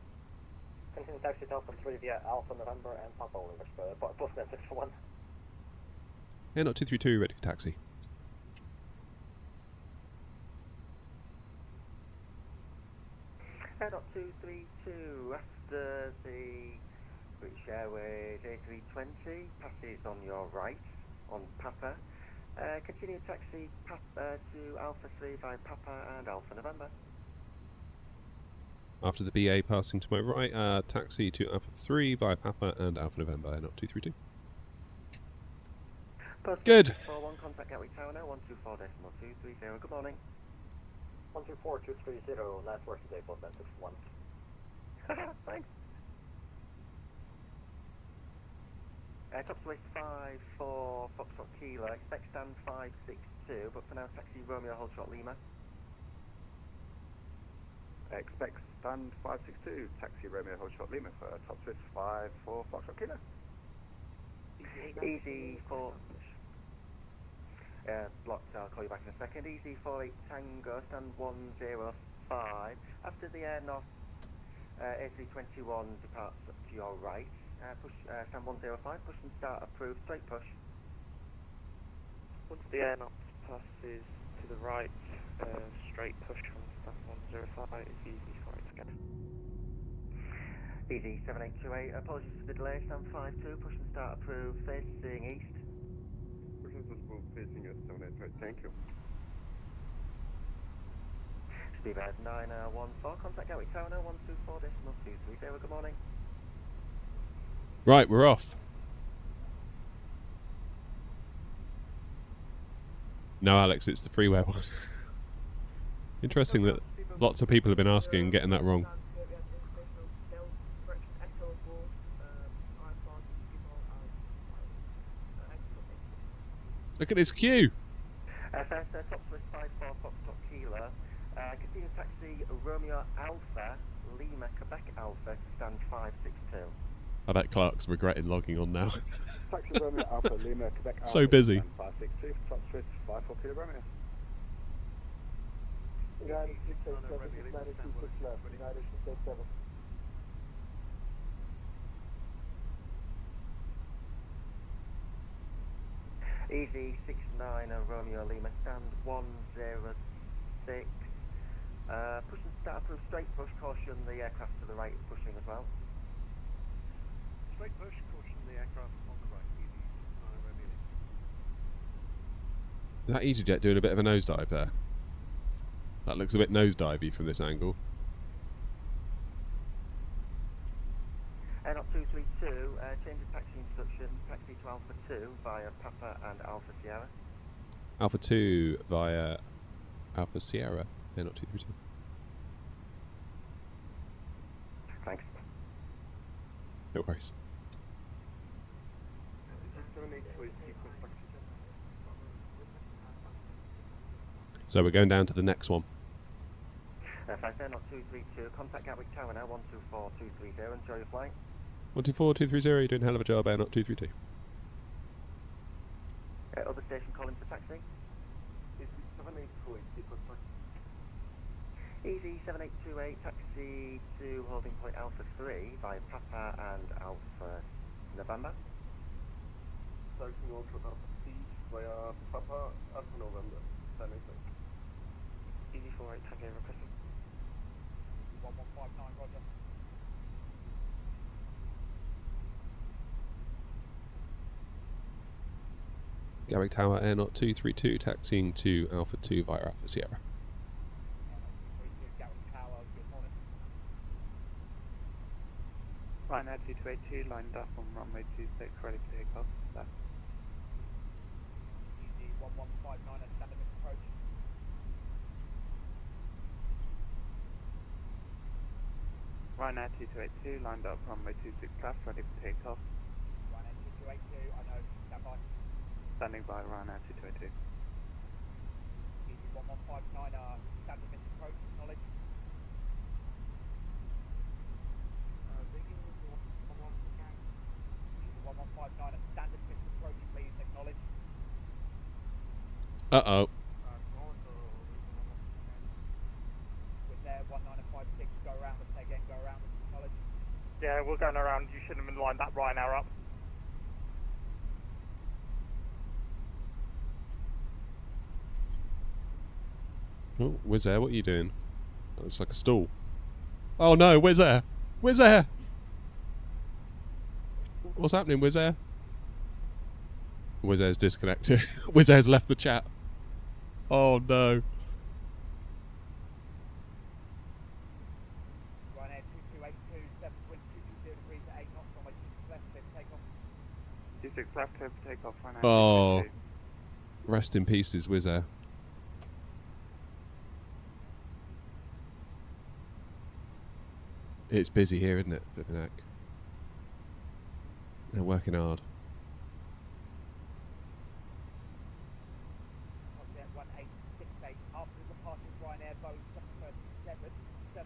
Continue taxi Alpha 3 via Alpha November and Papa Oliver, Postman 641. AirNOTT 232, ready for taxi. AirNOTT 232, after the British Airways A320, passes on your right, on Papa. Continue taxi to Alpha 3 by Papa and Alpha November. After the BA passing to my right, taxi to Alpha 3 by Papa and Alpha November, AirNOTT 232. Good. 41, contact Gatwick Tower now, 124.230, good morning. 124.230, last work today, Postman 61. Thanks. Top Swiss 54 Foxtrot Kilo, expect stand 562, but for now taxi Romeo Hold Shot Lima. Expect stand 562, taxi Romeo Hold Shot Lima for Top Swiss 54 Foxtrot Kilo. Easy 4. Blocked, I'll call you back in a second. Easy 48 Tango, stand 105. After the AirNOTT A321 departs up to your right, push stand 105, push and start approved, straight push. Once the AirNOTT passes to the right, straight push from stand 105 is easy for it to get. Easy 7828, apologies for the delay, stand 52, push and start approved, facing east. Push and start facing east, 788, thank you. Speedbird 914, contact Gatwick Tower now, 124.230, good morning. Right, we're off. No, Alex, it's the freeware one. Interesting that lots of people have been asking and getting that wrong. Look at this queue. Top Swiss 54 Foxtrot Kilo, continue taxi Romeo Alpha, Lima Quebec Alpha, stand 562. I bet Clark's regretting logging on now. Taxi Romeo Alpha, Lima Quebec Alpha, So busy. 562, Top Swiss 54 Kilo Romeo. United 687, United 26 left, United 687. Easy 69 Romeo Lima, stand 106. Push and start approved, straight push, caution the aircraft to the right is pushing as well. Straight push, caution the aircraft on the right, easy 69 Romeo Lima. Is that EasyJet doing a bit of a nosedive there? That looks a bit nosedivey from this angle. AirNOTT 232, change of taxi instruction, taxi to Alpha 2 via Papa and Alpha Sierra. Alpha 2 via Alpha Sierra, AirNOTT 232. Thanks. No worries. So we're going down to the next one. MSFS, AirNOTT 232, contact Gatwick Tower now, 124230, enjoy your flight. 124230, you're doing a hell of a job, AirNOTT 232. Other station calling for taxi. Easy 7828, taxi to holding point Alpha 3 by Papa and Alpha November. Taxi Alpha Speed via Papa, Alpha November, Fenix. Easy 48 Tango requesting. 1159, roger. Gatwick Tower, AirNOTT 232, taxiing to Alpha 2 via Alpha Sierra. Ryanair 2282 lined up on runway 26, ready for takeoff. Left. Easy 1159 at standard approach. Ryanair 2282 lined up runway 26 left, ready for takeoff. Ryanair 2282, I know, stand by. Standing by Ryanair 2282. Easy 1159, standard missed approach, acknowledge. Easy 1159 at standard missed approach, please, acknowledge. Uh-oh. With there, 1956, go around us again, go around us, acknowledge. Yeah, we're going around. You shouldn't have lined that Ryanair up. Oh, Wizz Air, what are you doing? That looks like a stall. Oh no, Wizz Air! Wizz Air! What's happening, Wizz Air? Wizz Air's disconnected. Wizz Air's left the chat. Oh no. Ryanair 2282, 7.220 degrees at 8 knots, runway 26 left, clear for takeoff. 26 left, clear for takeoff, Ryanair Oh. 2282. Rest in pieces, Wizz Air. It's busy here, isn't it, flipping heck? They're working hard. Object 1868, after the departure of Ryanair Boeing 737, 7.220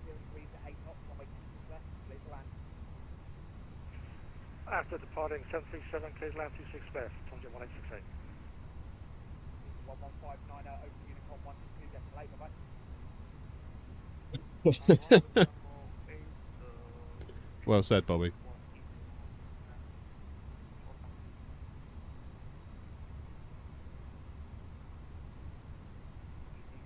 degrees at 8 knots, runway 26 left, clear to land. After departing 737, clear land 26 left, Object 1868. 1159, open Unicorn 122, decimal 8, bye-bye. Well said, Bobby.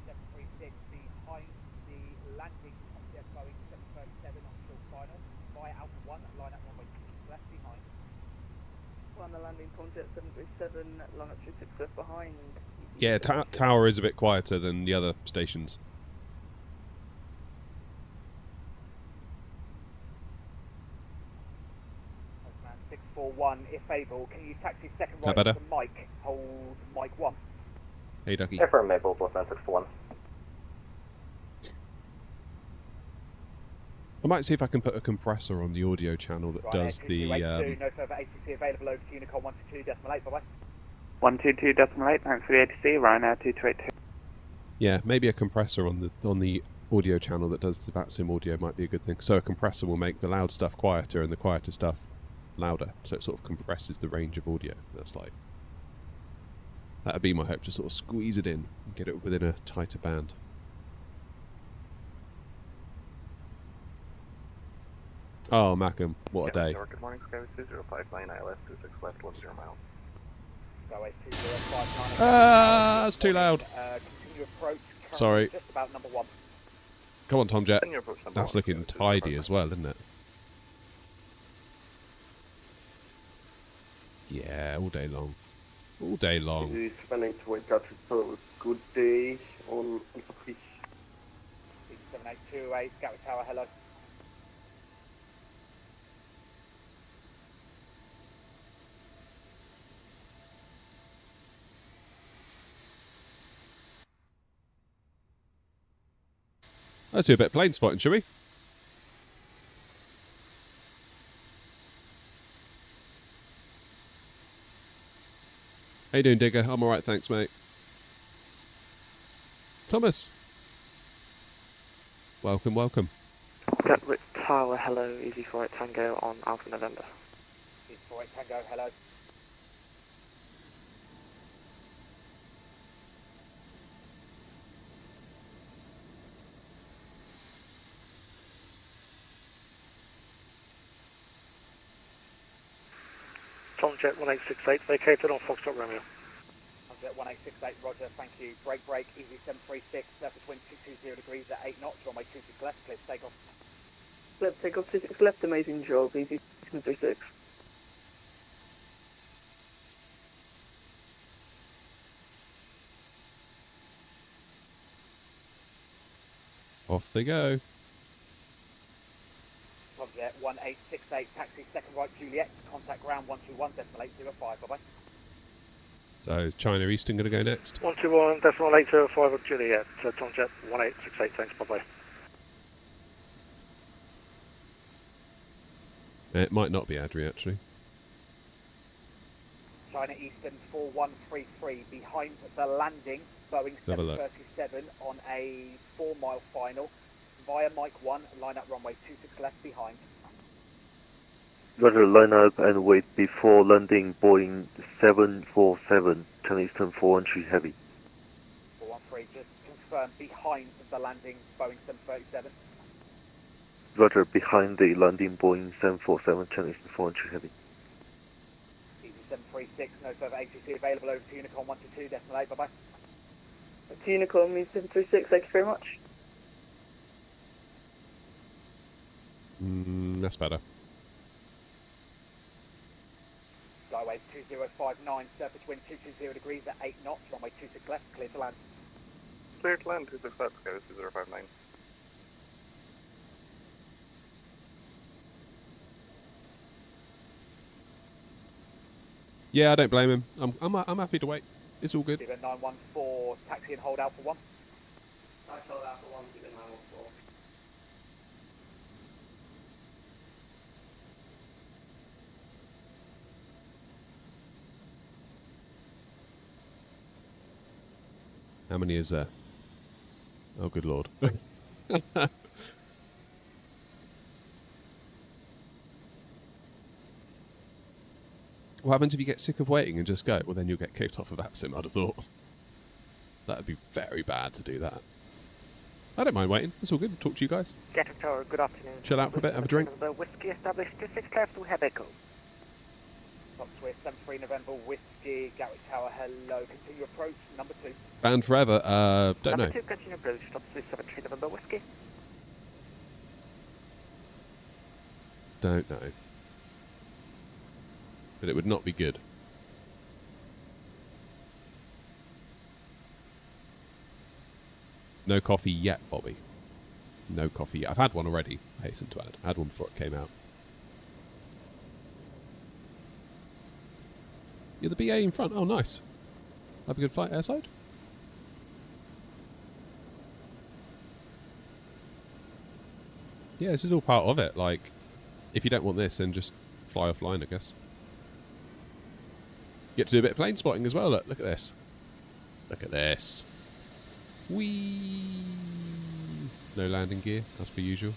EC736 behind the landing object Boeing 737 on short final, via Alpha 1, line up runway 26 left behind. On the landing point at 737, line up 26 left behind. Yeah, Tower is a bit quieter than the other stations. Postman 641, if able, can you taxi second That right better? to Mike, hold Mike 1. Hey, Ducky. Affirm Maple, Postman 641. I might see if I can put a compressor on the audio channel that does the... 2282, no further ATC available, over to Unicorn 122, decimal 8, bye-bye. 122 decimal 8, thanks for the ATC, Ryanair 2282. Yeah, maybe a compressor on the audio channel that does the VATSIM audio might be a good thing. So a compressor will make the loud stuff quieter and the quieter stuff louder. So it sort of compresses the range of audio. That's like... That'd be my hope, to sort of squeeze it in and get it within a tighter band. Oh, Mackham, what a day. Good morning, Sky 2059 ILS 26 left, 10 miles. Skyway 2059. Ah, it's too loud. Continue approach, currently Sorry. just about number 1. Come on, Tom Jet. Continue approach number That's one, looking Sky tidy as well, isn't it? Yeah, all day long. All day long. 782 good day on Alpha 3. 67828, Gatwick Tower, hello. Let's do a bit of plane spotting, shall we? How you doing, Digger? I'm alright, thanks, mate. Thomas. Welcome, welcome. Gatwick Tower, hello, Easy 48 Tango on Alpha November. Easy 48 Tango, hello. Tomjet 1868 vacated on Foxtrot Romeo. Tomjet 1868, roger, thank you. Break, Easy 736, surface wind 220 degrees at 8 knots, runway 26 left, clear to take off. Left, take off 26 left, amazing job, Easy 736. Off they go. Tomjet 1868, taxi second right Juliet, contact ground 121, decimal 805, bye-bye. So is China Eastern going to go next? 121.805 of Juliet, Tomjet 1868, thanks, bye-bye. It might not be Adri, actually. China Eastern 4133, behind the landing, Boeing 737 on a 4-mile final, via Mike 1, line up runway 26 left behind. Roger, line up and wait before landing Boeing 747, turn Eastern 413 heavy. 413, just confirm behind the landing Boeing 737. Roger, behind the landing Boeing 747, turn Eastern 413 heavy. Easy 736, no further ATC available over to Unicorn 122, decimal 8, bye-bye. To Unicorn, Easy 736, thank you very much. That's better. Skyway 2059, surface wind 220 degrees at 8 knots, runway 26 left, clear to land. Clear to land, 265, Skyway 2059. Yeah, I don't blame him. I'm happy to wait. It's all good. 914, taxi and hold out for 1. Taxi hold out for 1, 914. How many is there? Oh, good lord. What happens if you get sick of waiting and just go? Well, then you'll get kicked off of ATSIM, I'd have thought. That would be very bad to do that. I don't mind waiting. It's all good. Talk to you guys. Gatwick Tower, good afternoon. Chill out for a bit, have a drink. November Whiskey established 26 clear to have echo. Foxtrot 73 November, Whiskey, Gatwick Tower, hello. Continue approach, number 2. Banned forever. Don't know. Number 2, continue approach, stop 73 November Whiskey. Don't know. But it would not be good. No coffee yet, Bobby. No coffee yet. I've had one already, I hasten to add. I had one before it came out. You're the BA in front. Oh, nice. Have a good flight airside. Yeah, this is all part of it. Like, if you don't want this, then just fly offline, I guess. You get to do a bit of plane spotting as well. Look at this. Look at this. Whee! No landing gear, as per usual.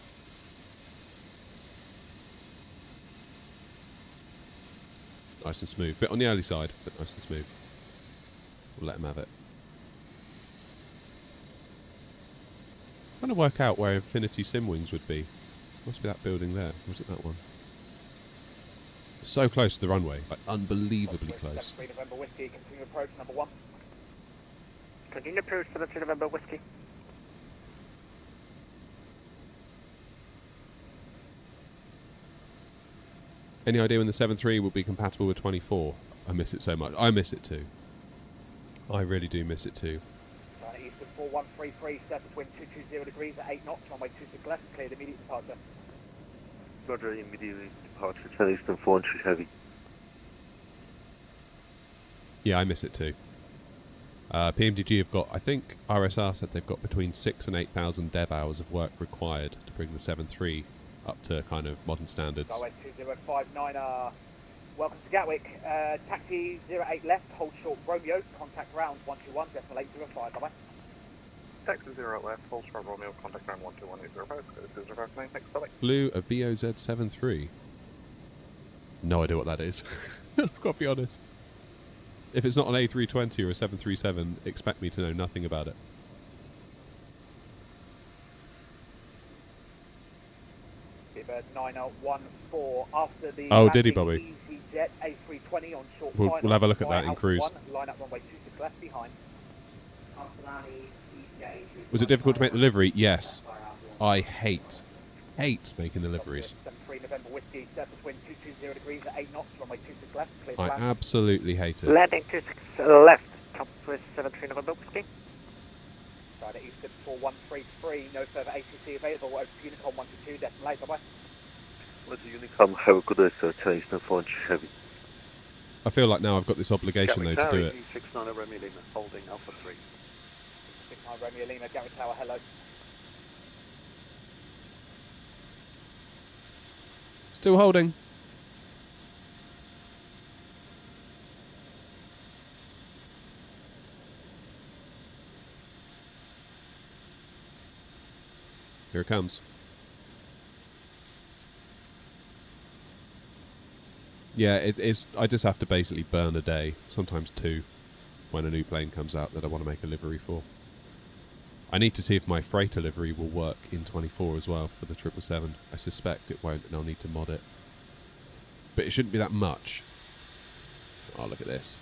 Nice and smooth. Bit on the early side, but nice and smooth. We'll let them have it. Trying to work out where Infinity Sim Wings would be. Must be that building there. Or is it that one? So close to the runway, like unbelievably close. 73 November Whiskey, continue approach, number 1. Continue approach 73 November Whiskey. Any idea when the 7.3 will be compatible with 24? I miss it so much. I miss it too. I really do miss it too. China Eastern 4133, surface wind 220 degrees at 8 knots, runway 26 left, cleared immediate departure. Roger, immediately departure, turn Eastern 413 heavy. Yeah, I miss it too. PMDG have got, I think RSR said they've got between 6,000 and 8,000 dev hours of work required to bring the 7.3 up to kind of modern standards. Skyway 2059, welcome to Gatwick. Taxi 08 left, hold short Romeo, contact ground 121, decimal 805, bye-bye. Taxi 0 left, full strong Romeo, contact ground 12180, 205, next bye. Flew a VOZ73. No idea what that is. I've got to be honest. If it's not an A320 or a 737, expect me to know nothing about it. Seabird 9014 after the Oh, did he, Bobby? EasyJet A320 on short We'll final, have a look at that in Alpha cruise. 1, line up runway 26 left behind. Was it difficult to make the livery? Yes. I hate making the liveries. 73 November Whiskey, surface wind 220 degrees at 8 knots, runway 26 left, clear I flat. absolutely hate it. Landing 26 left, top with 73 November Whiskey. Side at Eastern 4133, no further ACC available, over to Unicom 122, decimal 8, bye-bye. With the Unicom, have a good day, sir. China Eastern 4 Heavy. I feel like now I've got this obligation though to do it. 69 Romeo Lima, holding Alpha 3. 69 Romeo Lima, Gatwick Tower, hello. Still holding. Here it comes. Yeah, it's. I just have to basically burn a day, sometimes two, when a new plane comes out that I want to make a livery for. I need to see if my freighter livery will work in 24 as well for the 777. I suspect it won't, and I'll need to mod it. But it shouldn't be that much. Oh, look at this.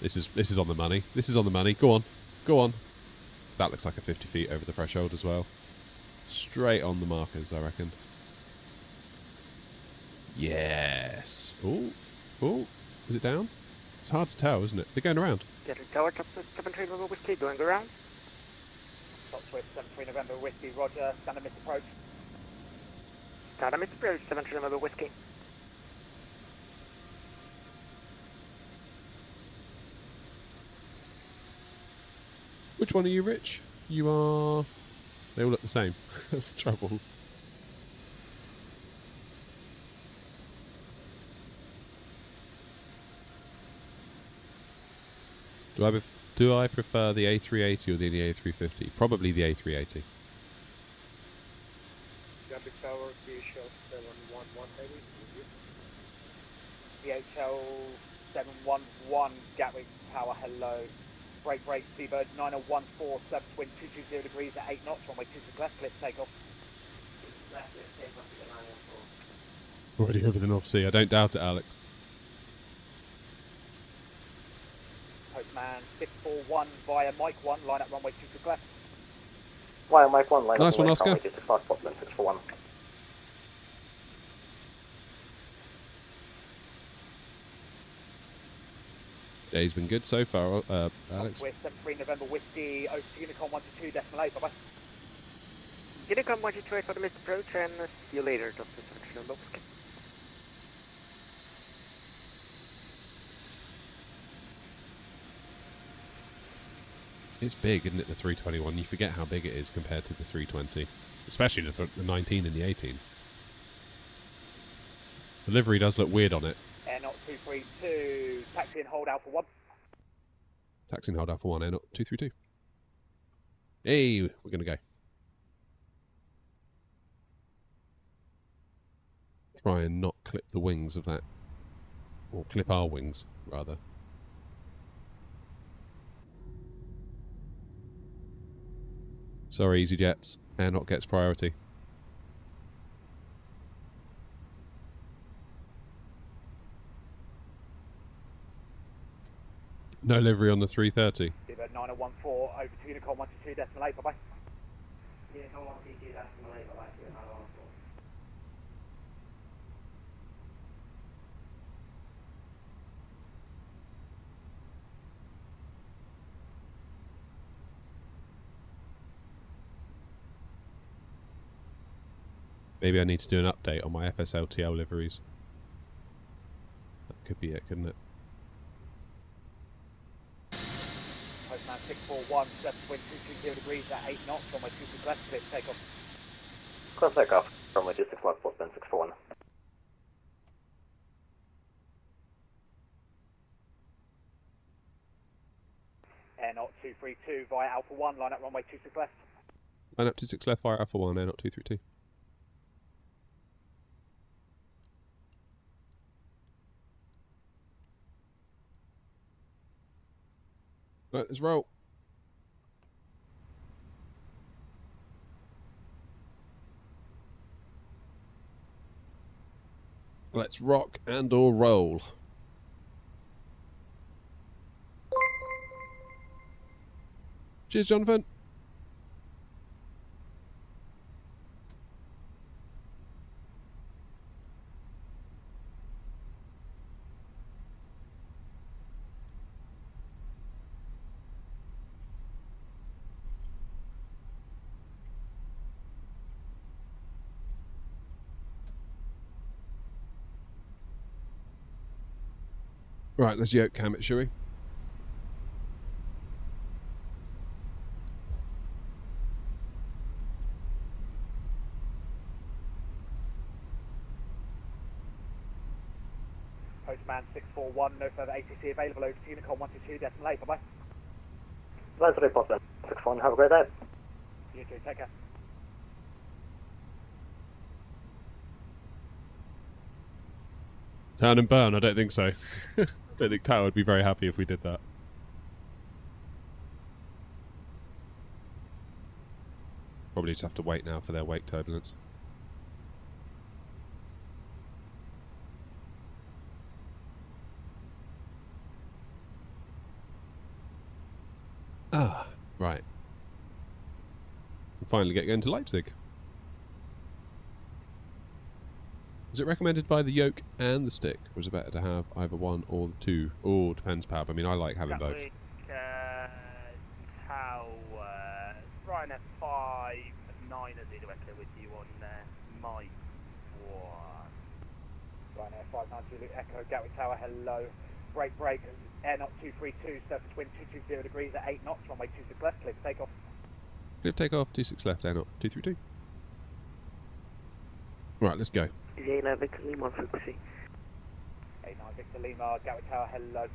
This is on the money. This is on the money. Go on. Go on. That looks like a 50 feet over the threshold as well. Straight on the markers, I reckon. Yes. Oh. Oh. Is it down? It's hard to tell, isn't it? They're going around. Gatwick Tower, top 73 November Whiskey, going around. Top Swift 73 November Whiskey, roger, standard missed approach. Standard missed approach, 73 November Whiskey. Which one are you, Rich? You are... They all look the same. That's the trouble. Do I prefer the A380 or the A350? Probably the A380. Gatwick Tower, DHL 711 maybe? DHL 711, Gatwick Tower, hello. Break, Seabird 9014, surface wind 220 degrees at 8 knots, runway 26 left, clear takeoff. Already over the North Sea. I don't doubt it, Alex. Postman 641 via Mike 1, line up runway 26 left. Via Mike 1, line Nice up one, runway Oscar. 26 left, Boston 641. Day's been good so far, Alex. We're 73 November Whiskey, over to Unicom 122, decimal 8, bye-bye. Unicom 128 for the missed approach, and see you later, top 73 November Whiskey. It's big, isn't it, the 321? You forget how big it is compared to the 320. Especially the 19 and the 18. The livery does look weird on it. AirNOTT 232, taxi and hold Alpha 1. Taxi and hold Alpha 1, AirNOTT 232. Hey, we're going to go. Try and not clip the wings of that. Or clip our wings, rather. Sorry, EasyJets. AirNOTT gets priority. No livery on the 330. Seabird 9014, over to Unicom 122, decimal 8, bye-bye. Unicom 122, decimal 8, bye-bye, Seabird 9014. Maybe I need to do an update on my FSLTL liveries. That could be it, couldn't it? Postman 641, surface wind 220 degrees at 8 knots, runway 26 left, clear takeoff. Clear takeoff, runway 26 left, Boston 641. AirNOTT 232 via Alpha 1, line up runway 26 left. Line up 26 left, fire Alpha 1, AirNOTT 232. Right, let's roll. Let's rock and or roll. Cheers, Jonathan. Right, let's yoke cam it, shall we? Postman 641, no further ATC available, over to Unicom 122, decimal 8, bye-bye. That's a Postman 61, have a great day. You too, take care. Town and burn? I don't think so. I don't think Tower would be very happy if we did that. Probably just have to wait now for their wake turbulence. Ah, right. We'll finally get going to Leipzig. Is it recommended by the yoke and the stick, or is it better to have either one or the two? Oh, depends, Pab. I mean, I like having both. Gatwick, Tower, Ryanair 5-9 as Edo Echo with you on Mike 1. Ryanair 5-9 Zulu Echo, Gatwick Tower, hello. Break, AirNOTT 232, surface wind 220 degrees at 8 knots, runway 26 left, clear for takeoff. Clear for takeoff, 26 left, AirNOTT 232. Right, let's go. Zeta Victor Lima frequency. 89 Victor Lima, Gatwick Tower, hello.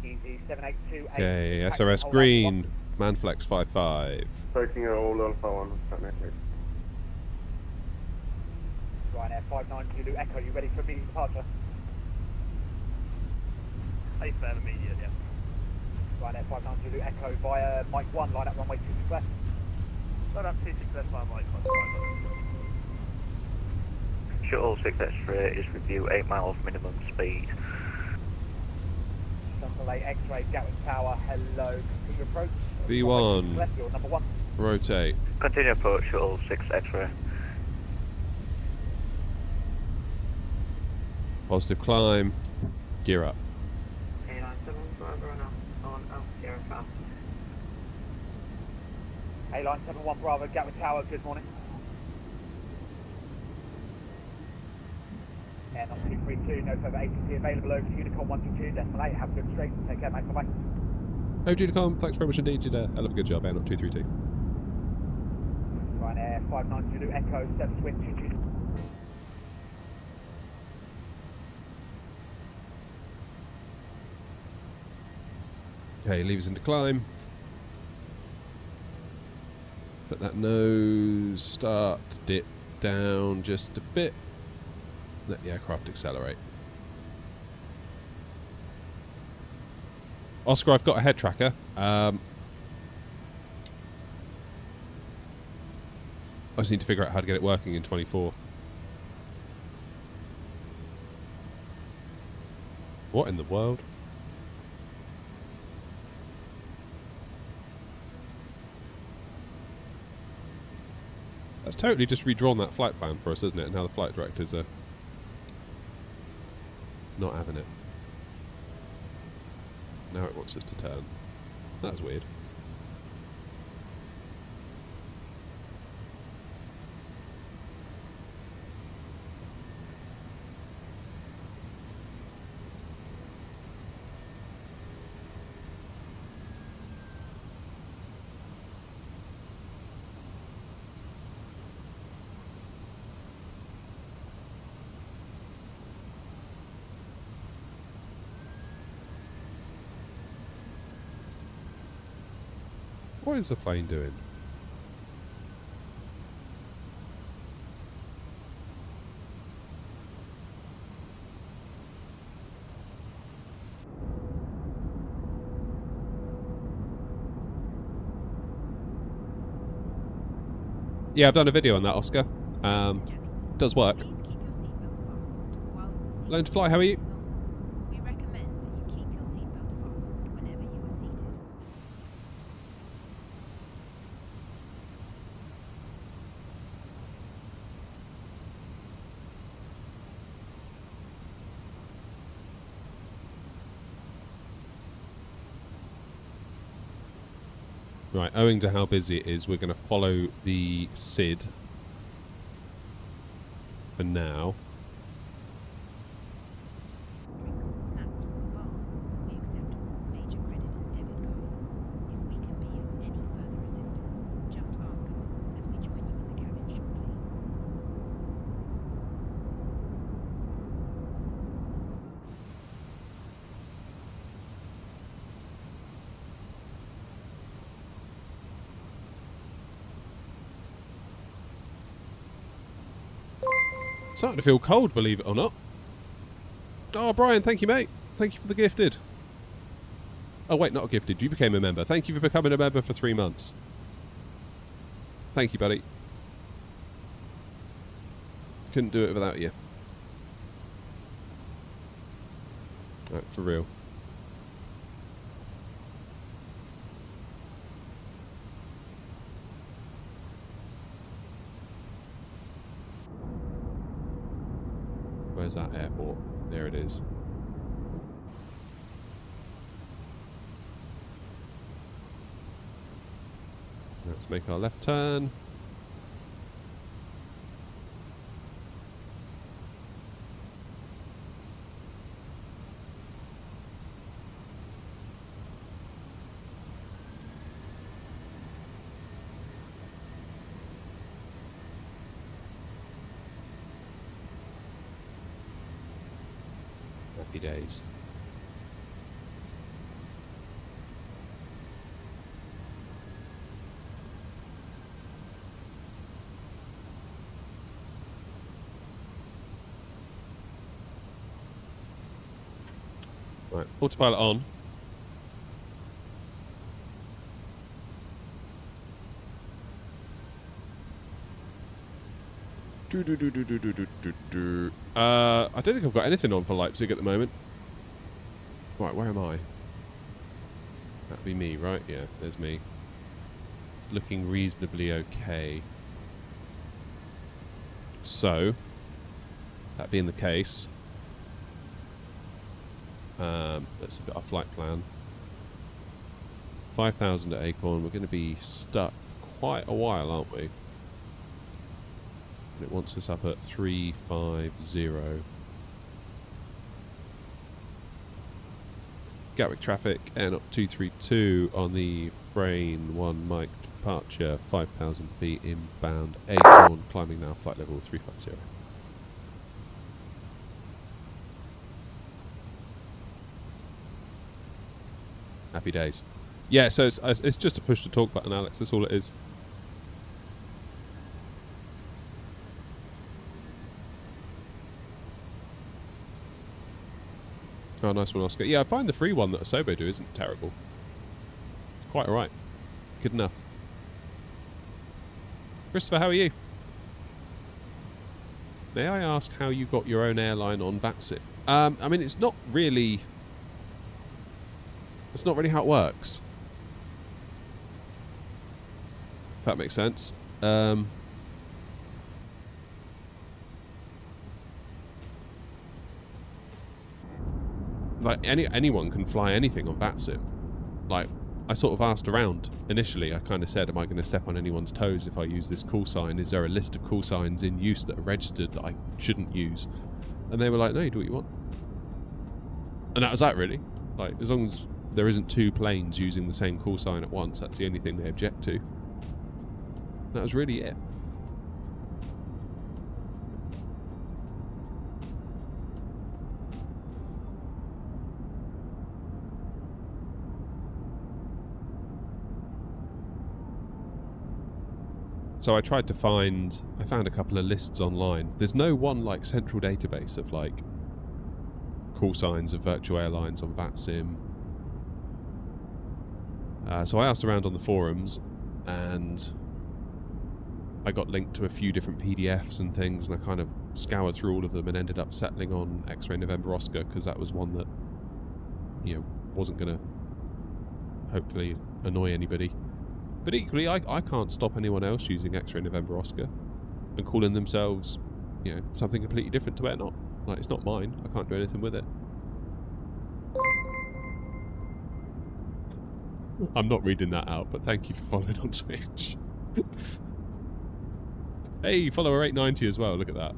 Easy 782. Okay, SRS green, Manflex 55. Taking all Alpha 1, Ryanair 5-9 Zulu Echo, you ready for immediate departure? Hey, fair immediate, yeah. Ryanair 5-9 Zulu Echo via Mike 1, line up runway 26 left. Line up 26 left by Mike 1. Shuttle 6 X-ray is review 8 miles minimum speed. Shuttle 8 X-ray, Gatwick Tower, hello. Continue approach. V1. Left, you're number 1. Rotate. Continue approach, Shuttle 6 X-ray. Positive climb. Gear up. A-Line 71 Bravo, Gatwick Tower, good morning. AirNOTT 232, no further ATC available, over to Unicom 122, decimal 8, have a good straight, take care mate, bye-bye. Oh, Unicom, thanks very much indeed, you did a hell of a good job, AirNOTT 232. Ryanair 5-9 Zulu Echo, surface wind 22. Okay, levers into climb. Let that nose start to dip down just a bit. Let the aircraft accelerate. Oscar, I've got a head tracker. I just need to figure out how to get it working in 24. What in the world? That's totally just redrawn that flight plan for us, isn't it? And now the flight directors are not having it. Now it wants us to turn. That's weird. What is the plane doing? Yeah, I've done a video on that, Oscar. Does work. Learn to fly, how are you? We recommend that you keep your seatbelt fastened whenever you are seated. Right, owing to how busy it is, we're going to follow the SID for now. Starting to feel cold, believe it or not. Oh, Brian, thank you, mate. Thank you for the gifted. Oh, wait, not a gifted. You became a member. Thank you for becoming a member for 3 months. Thank you, buddy. Couldn't do it without you. Right, for real. Where's that airport? There it is. Let's make our left turn. Happy days. Right, autopilot on. I don't think I've got anything on for Leipzig at the moment. Right, where am I? That'd be me, right? Yeah, there's me. Looking reasonably okay. So, that being the case, let's look at our flight plan. 5,000 at Acorn. We're going to be stuck for quite a while, aren't we? It wants us up at 350. Gatwick traffic, AirNOTT 232 on the Frame 1 Mike departure, 5,000 feet inbound, Acorn, climbing now, flight level 350. Happy days. Yeah, so it's just a push to talk button, Alex, that's all it is. Oh, nice one, Oscar. Yeah, I find the free one that Asobo do isn't terrible. It's quite alright. Good enough. Christopher, how are you? May I ask how you got your own airline on Batsit? I mean, it's not really how it works. If that makes sense. Like anyone can fly anything on Batsit. Like, I sort of asked around initially. I kind of said, am I going to step on anyone's toes if I use this call sign? Is there a list of call signs in use that are registered that I shouldn't use? And they were like, no, you do what you want. And that was that, really. Like, as long as there isn't two planes using the same call sign at once, that's the only thing they object to. That was really it. So I tried to find... I found a couple of lists online. There's no one, like, central database of, like, call signs of virtual airlines on VATSIM. So I asked around on the forums, and I got linked to a few different PDFs and things, and I kind of scoured through all of them and ended up settling on X-Ray November Oscar, because that was one that, you know, wasn't going to hopefully annoy anybody. But equally, I can't stop anyone else using X-Ray November Oscar and calling themselves, you know, something completely different to AirNOTT. Like, it's not mine. I can't do anything with it. I'm not reading that out, but thank you for following on Twitch. Hey, follower 890 as well. Look at that.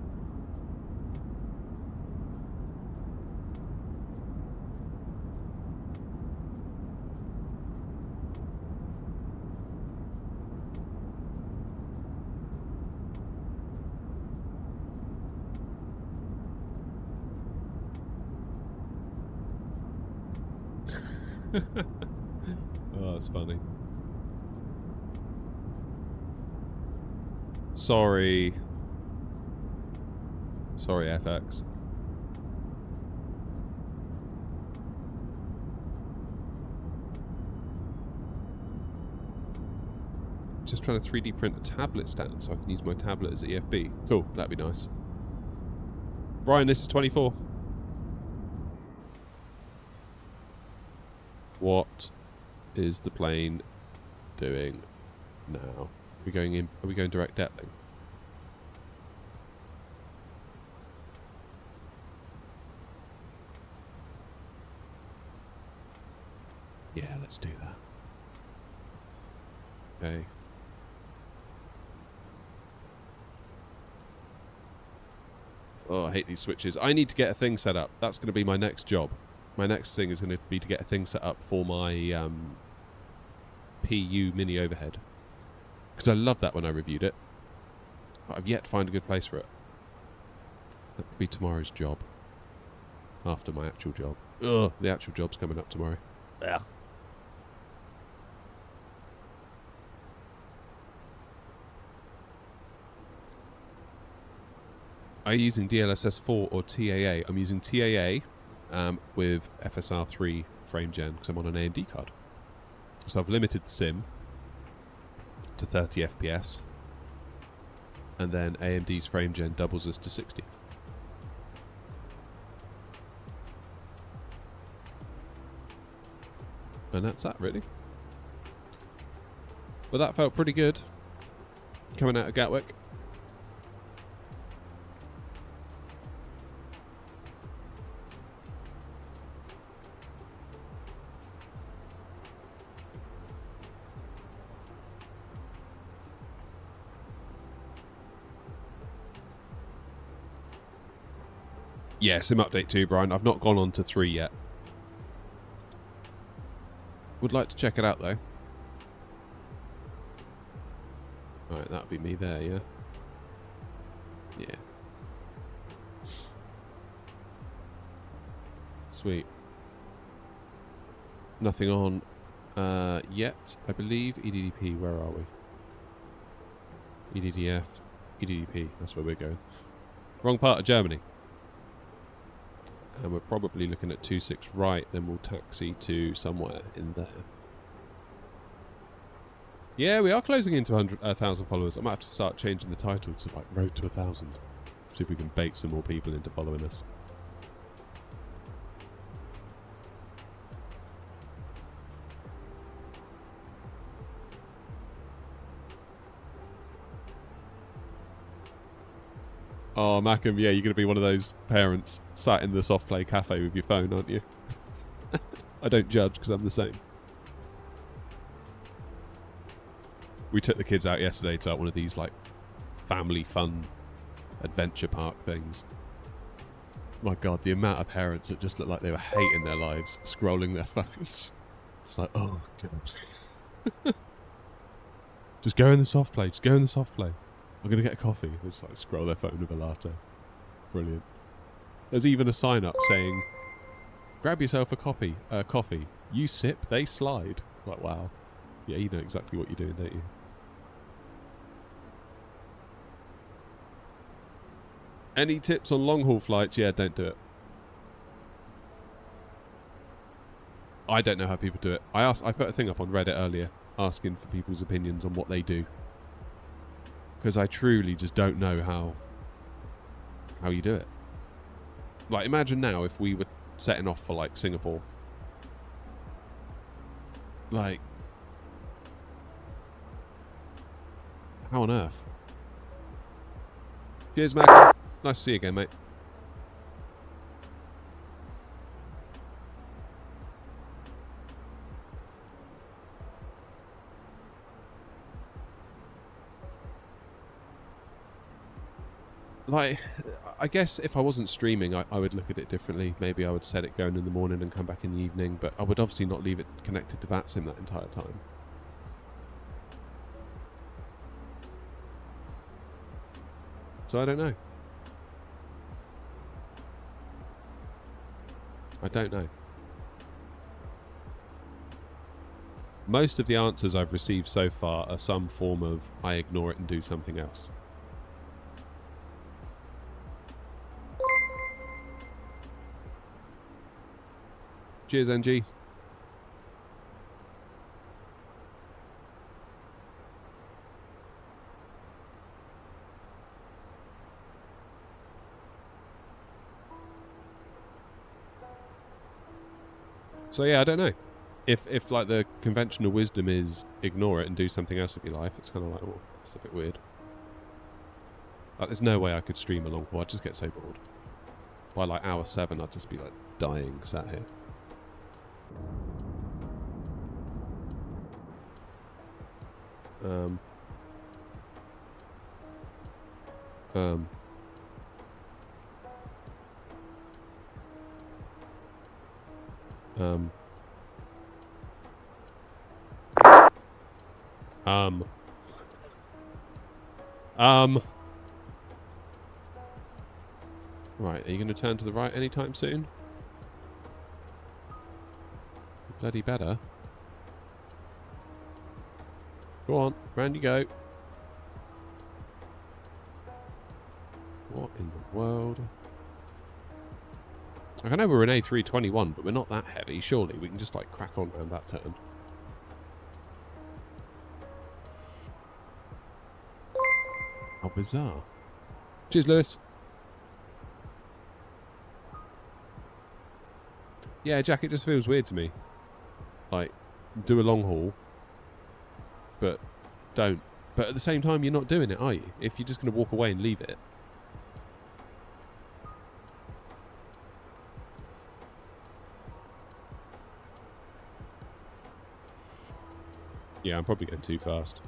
Oh, that's funny. Sorry. Sorry, FX. Just trying to 3D print a tablet stand so I can use my tablet as EFB. Cool, that'd be nice. Brian, this is 24. What is the plane doing now? Are we going in? Are we going direct depthing? Yeah, let's do that. Okay. Oh, I hate these switches. I need to get a thing set up. That's going to be my next job. My next thing is going to be to get a thing set up for my PU mini overhead. Because I loved that when I reviewed it. But I've yet to find a good place for it. That could be tomorrow's job. After my actual job. Ugh, the actual job's coming up tomorrow. Yeah. Are you using DLSS4 or TAA? I'm using TAA with FSR3 frame gen because I'm on an AMD card. So I've limited the sim to 30 FPS, and then AMD's frame gen doubles us to 60. And that's that, really. But that felt pretty good coming out of Gatwick. Yeah, sim update 2, Brian. I've not gone on to 3 yet. Would like to check it out, though. Alright, that would be me there, yeah? Yeah. Sweet. Nothing on yet, I believe. EDDP, where are we? EDDF, EDDP, that's where we're going. Wrong part of Germany. And we're probably looking at 26 right, then we'll taxi to somewhere in there. Yeah, we are closing into 1,000 followers. I might have to start changing the title to like Road to 1,000. See if we can bait some more people into following us. Oh, Mackham, yeah, you're going to be one of those parents sat in the soft play cafe with your phone, aren't you? I don't judge because I'm the same. We took the kids out yesterday to one of these like family fun adventure park things. My God, the amount of parents that just looked like they were hating their lives, scrolling their phones. It's like, oh God. Just go in the soft play, just go in the soft play. I'm going to get a coffee. They just like scroll their phone with a latte. Brilliant. There's even a sign up saying, grab yourself a coffee. You sip, they slide. Like, wow. Yeah, you know exactly what you're doing, don't you? Any tips on long-haul flights? Yeah, don't do it. I don't know how people do it. I put a thing up on Reddit earlier asking for people's opinions on what they do. Because I truly just don't know how you do it. Like, imagine now if we were setting off for, like, Singapore. Like, how on earth? Cheers, Mac. Nice to see you again, mate. Like, I guess if I wasn't streaming, I would look at it differently. Maybe I would set it going in the morning and come back in the evening, but I would obviously not leave it connected to VATSIM that entire time. So I don't know. I don't know. Most of the answers I've received so far are some form of I ignore it and do something else. Cheers, NG. So yeah, I don't know. If like the conventional wisdom is ignore it and do something else with your life, it's kind of like, oh, that's a bit weird. Like, there's no way I could stream a long haul. I'd just get so bored. By like hour 7, I'd just be like dying sat here. Um, Right, are you going to turn to the right anytime soon? Bloody better. Go on, round you go. What in the world? I know we're an A321, but we're not that heavy. Surely we can just like crack on around that turn. How bizarre. Cheers, Lewis. Yeah, Jack, it just feels weird to me. Like, do a long haul, but don't. But at the same time, you're not doing it, are you? If you're just going to walk away and leave it. Yeah, I'm probably going too fast.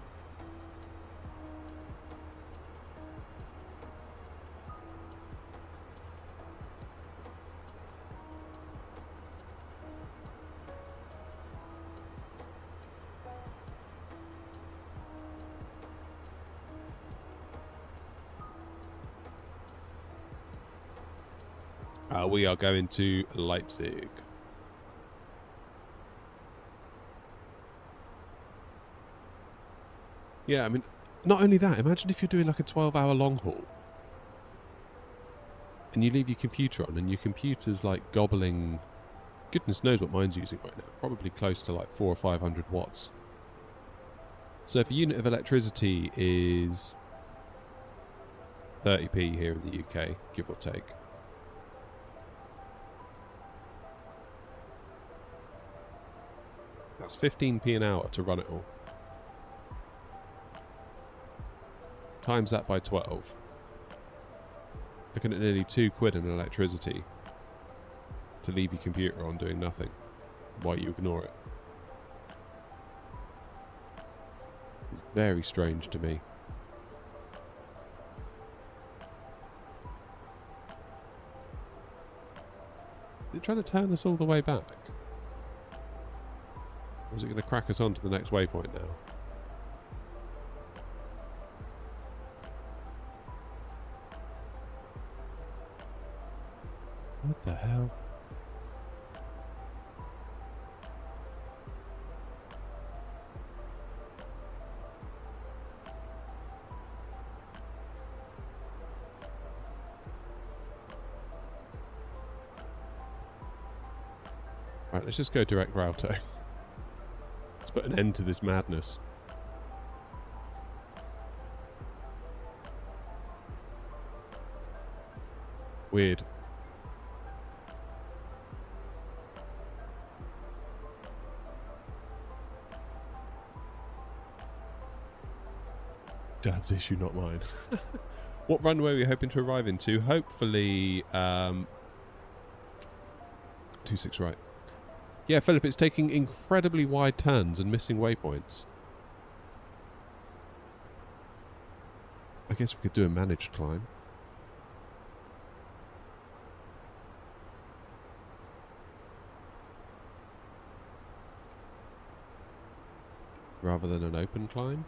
We are going to Leipzig. Yeah, I mean, not only that, imagine if you're doing like a 12-hour long haul and you leave your computer on and your computer's like gobbling, goodness knows what mine's using right now, probably close to like 400 or 500 watts. So if a unit of electricity is 30p here in the UK, give or take, that's 15p an hour to run it all. Times that by 12. Looking at nearly £2 in electricity to leave your computer on doing nothing while you ignore it. It's very strange to me. Is it trying to turn us all the way back? Or is it going to crack us on to the next waypoint now? What the hell? Right, let's just go direct router. Let's put an end to this madness. Weird. Dad's issue, not mine. What runway are we hoping to arrive into? Hopefully, 26 right. Yeah, Philip, it's taking incredibly wide turns and missing waypoints. I guess we could do a managed climb. Rather than an open climb.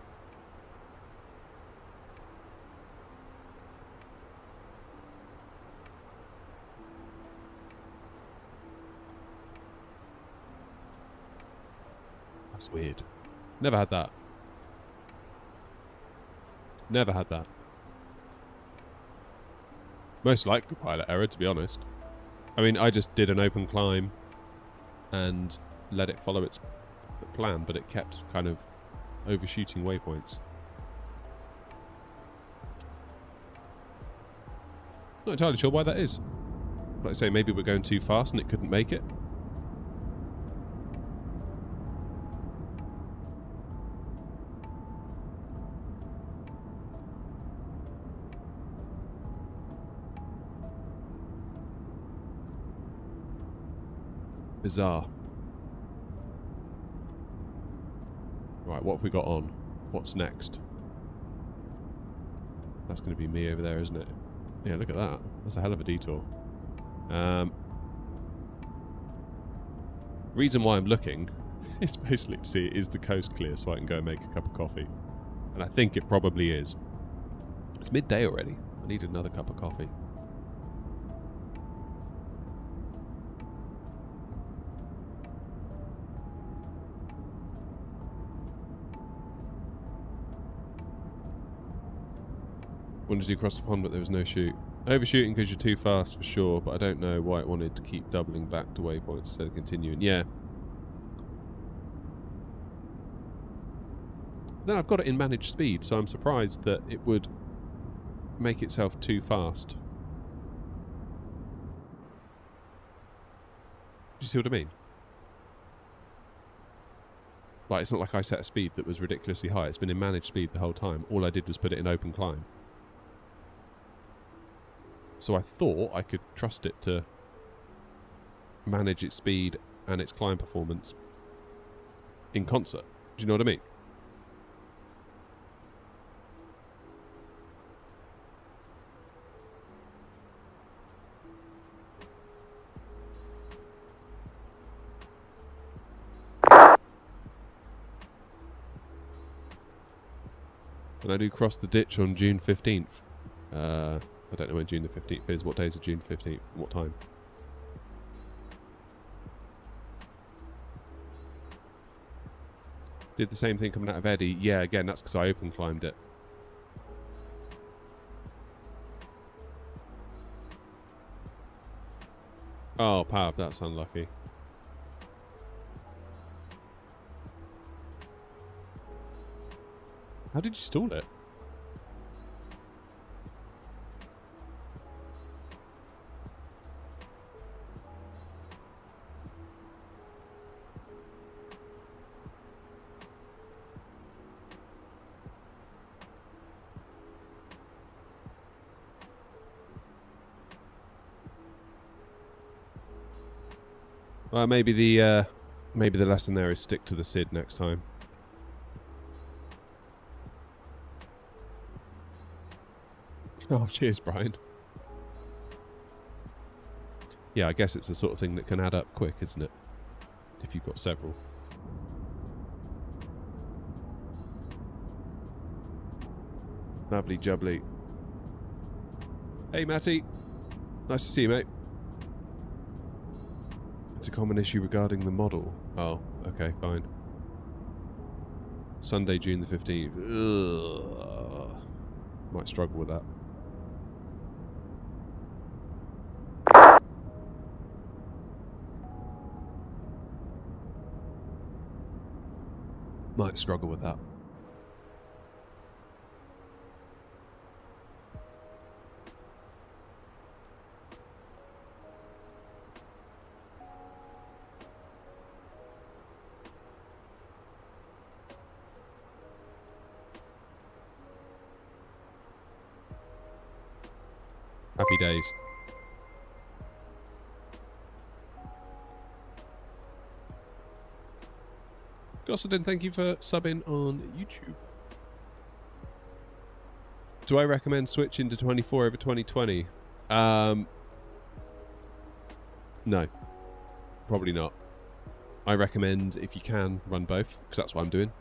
That's weird. Never had that. Never had that. Most likely pilot error, to be honest. I mean, I just did an open climb and let it follow its plan, but it kept kind of overshooting waypoints. Not entirely sure why that is. Like I say, maybe we're going too fast and it couldn't make it. Bizarre. Right, what have we got on? What's next? That's going to be me over there, isn't it? Yeah, look at that. That's a hell of a detour. Reason why I'm looking is basically to see is the coast clear so I can go and make a cup of coffee. And I think it probably is. It's midday already. I need another cup of coffee. Wanted to cross the pond, but there was no shoot. Overshooting because you're too fast for sure, but I don't know why it wanted to keep doubling back to waypoints instead of continuing. Yeah. Then I've got it in managed speed, so I'm surprised that it would make itself too fast. Do you see what I mean? Like, it's not like I set a speed that was ridiculously high. It's been in managed speed the whole time. All I did was put it in open climb. So I thought I could trust it to manage its speed and its climb performance in concert. Do you know what I mean? And I do cross the ditch on June 15th. I don't know when June the 15th is. What days are June 15th? What time? Did the same thing coming out of Eddie. Yeah, again, that's because I open climbed it. Oh, Pav, that's unlucky. How did you stall it? Well, maybe the lesson there is stick to the SID next time. Oh, cheers, Brian. Yeah, I guess it's the sort of thing that can add up quick, isn't it? If you've got several. Lovely jubbly. Hey, Matty. Nice to see you, mate. It's a common issue regarding the model. Oh, okay, fine. Sunday, June the 15th. Ugh. Might struggle with that. Might struggle with that. Happy days. Gosselin, thank you for subbing on YouTube. Do I recommend switching to 24 over 2020? No. Probably not. I recommend, if you can, run both, because that's what I'm doing.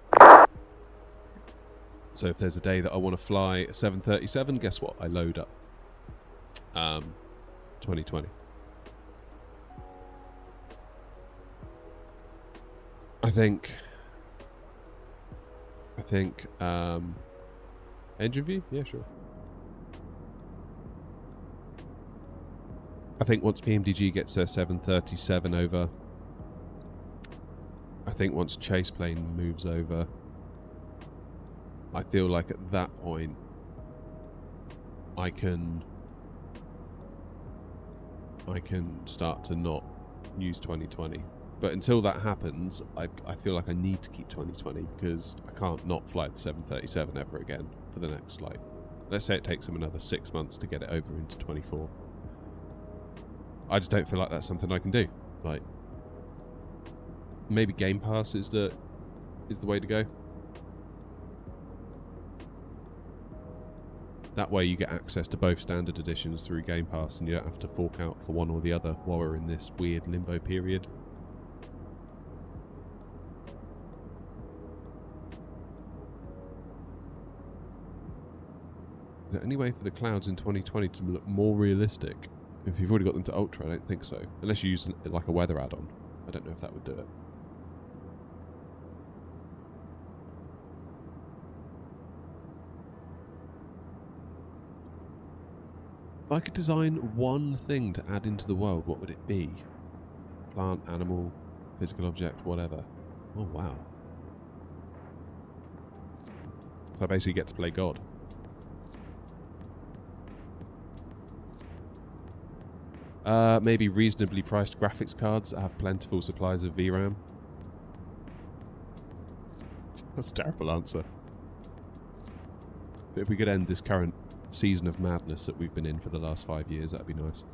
So if there's a day that I want to fly a 737, guess what? I load up 2020. I think engine view? Yeah, sure. I think once PMDG gets their 737 over, I think once chase plane moves over, I feel like at that point I can start to not use 2020. But until that happens, I feel like I need to keep 2020 because I can't not fly the 737 ever again for the next, like, let's say it takes them another 6 months to get it over into 24. I just don't feel like that's something I can do. Like, maybe Game Pass is the way to go. That way you get access to both standard editions through Game Pass and you don't have to fork out for one or the other while we're in this weird limbo period. Is there any way for the clouds in 2020 to look more realistic? If you've already got them to Ultra, I don't think so. Unless you use like a weather add-on. I don't know if that would do it. If I could design one thing to add into the world, what would it be? Plant, animal, physical object, whatever. Oh, wow. So I basically get to play God. Maybe reasonably priced graphics cards that have plentiful supplies of VRAM. That's a terrible answer. But if we could end this current season of madness that we've been in for the last 5 years, that'd be nice.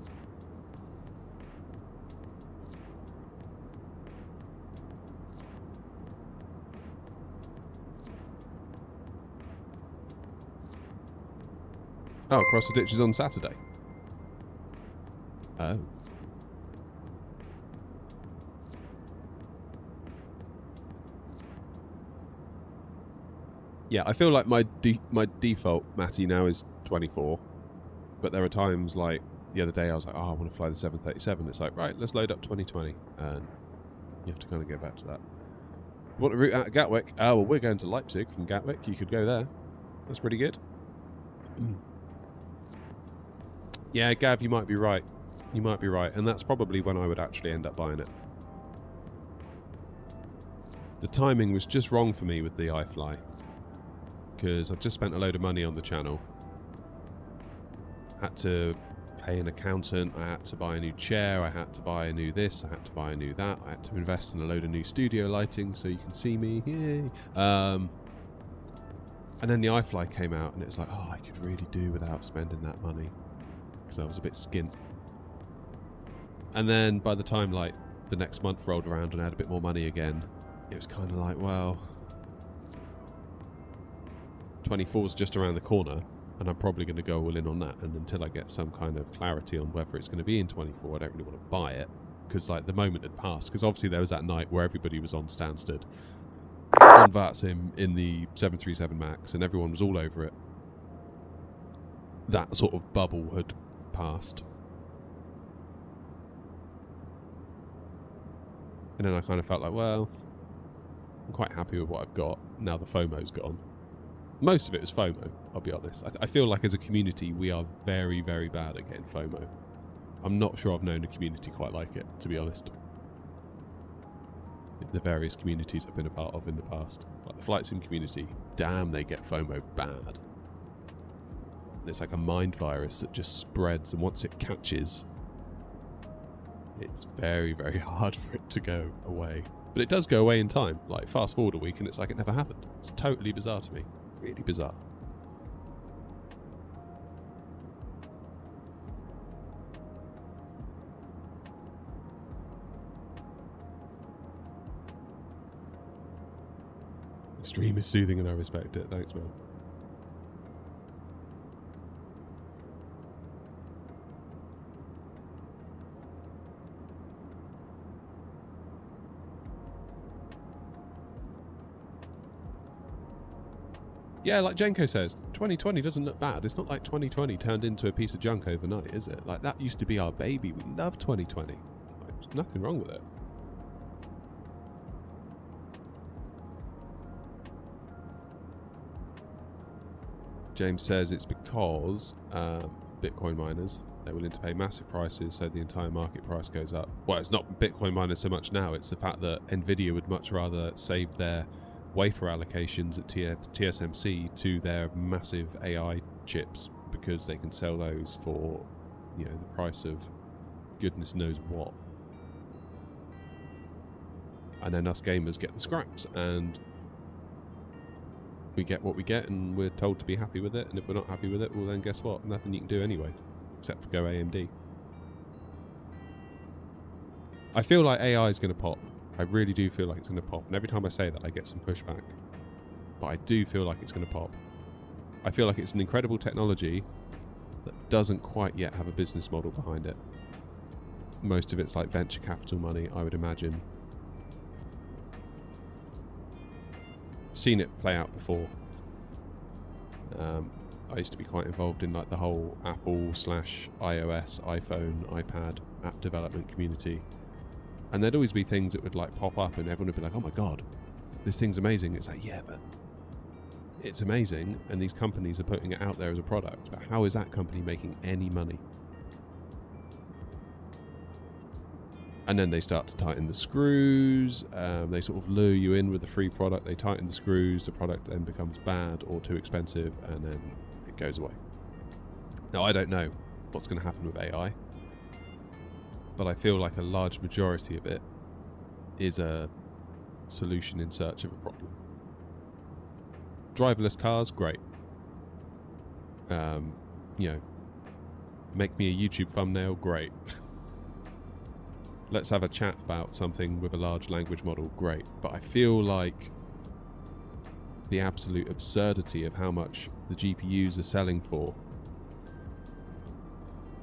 Oh, Cross the Ditch is on Saturday. Oh. Yeah, I feel like my default Matty now is 24, but there are times like the other day I was like, oh, I want to fly the 737. It's like, right, let's load up 2020, and you have to kind of go back to that. You want a route out of Gatwick? Oh, well, we're going to Leipzig from Gatwick. You could go there. That's pretty good. Yeah, Gav, you might be right. You might be right, and that's probably when I would actually end up buying it. The timing was just wrong for me with the iFly, because I've just spent a load of money on the channel. Had to pay an accountant, I had to buy a new chair, I had to buy a new this, I had to buy a new that, I had to invest in a load of new studio lighting so you can see me, yay! And then the iFly came out and it was like, oh, I could really do without spending that money, because I was a bit skint. And then by the time like the next month rolled around and I had a bit more money again, it was kind of like, well, 24's just around the corner and I'm probably going to go all in on that, and until I get some kind of clarity on whether it's going to be in 24, I don't really want to buy it, because like the moment had passed, because obviously there was that night where everybody was on Stansted on VATSIM in the 737 MAX and everyone was all over it. That sort of bubble had passed. And then I kind of felt like, well, I'm quite happy with what I've got. Now the FOMO's gone. Most of it was FOMO, I'll be honest. I feel like as a community, we are very, very bad at getting FOMO. I'm not sure I've known a community quite like it, to be honest. the various communities I've been a part of in the past. Like the flight sim community, damn, they get FOMO bad. It's like a mind virus that just spreads, and once it catches, it's very, very hard for it to go away. But it does go away in time. Like, fast forward a week and it's like it never happened. It's totally bizarre to me. Really bizarre. The stream is soothing and I respect it. Thanks, man. Yeah, like Jenko says, 2020 doesn't look bad. It's not like 2020 turned into a piece of junk overnight, is it? Like, that used to be our baby. We love 2020. Like, there's nothing wrong with it. James says it's because Bitcoin miners, they're willing to pay massive prices so the entire market price goes up. Well, it's not Bitcoin miners so much now. It's the fact that Nvidia would much rather save their wafer allocations at TSMC to their massive AI chips, because they can sell those for, you know, the price of goodness knows what. And then us gamers get the scraps, and we get what we get, and we're told to be happy with it. And if we're not happy with it, well then guess what? Nothing you can do anyway, except for go AMD. I feel like AI is going to pop. I really do feel like it's going to pop. And every time I say that, I get some pushback. But I do feel like it's going to pop. I feel like it's an incredible technology that doesn't quite yet have a business model behind it. Most of it's like venture capital money, I would imagine. Seen it play out before. I used to be quite involved in like the whole Apple/iOS, iPhone, iPad app development community. And there'd always be things that would like pop up and everyone would be like, oh my god, this thing's amazing. It's like, yeah, but it's amazing and these companies are putting it out there as a product. But how is that company making any money? And then they start to tighten the screws. They sort of lure you in with the free product. They tighten the screws. The product then becomes bad or too expensive, and then it goes away. Now, I don't know what's going to happen with AI, but I feel like a large majority of it is a solution in search of a problem. Driverless cars, great. You know, make me a YouTube thumbnail, great. Let's have a chat about something with a large language model, great. But I feel like the absolute absurdity of how much the GPUs are selling for,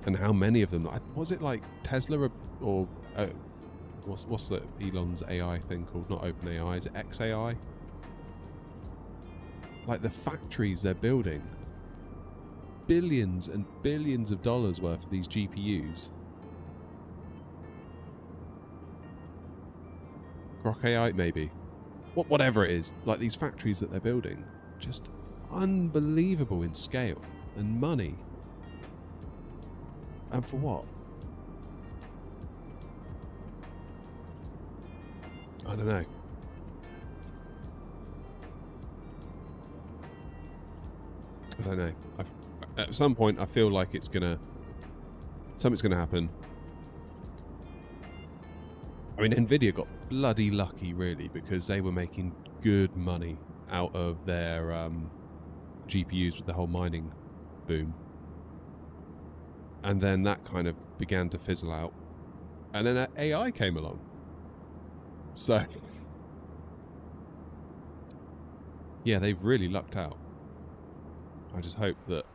and how many of them, was it like Tesla or what's the Elon's AI thing called? Not OpenAI, is it XAI? Like the factories they're building, billions and billions of dollars worth of these GPUs. Grok AI, maybe. Whatever it is, like these factories that they're building, just unbelievable in scale and money. And for what? I don't know. I don't know. At some point, I feel like something's gonna happen. I mean, Nvidia got bloody lucky, really, because they were making good money out of their GPUs with the whole mining boom. And then that kind of began to fizzle out. And then AI came along. So, yeah, they've really lucked out. I just hope that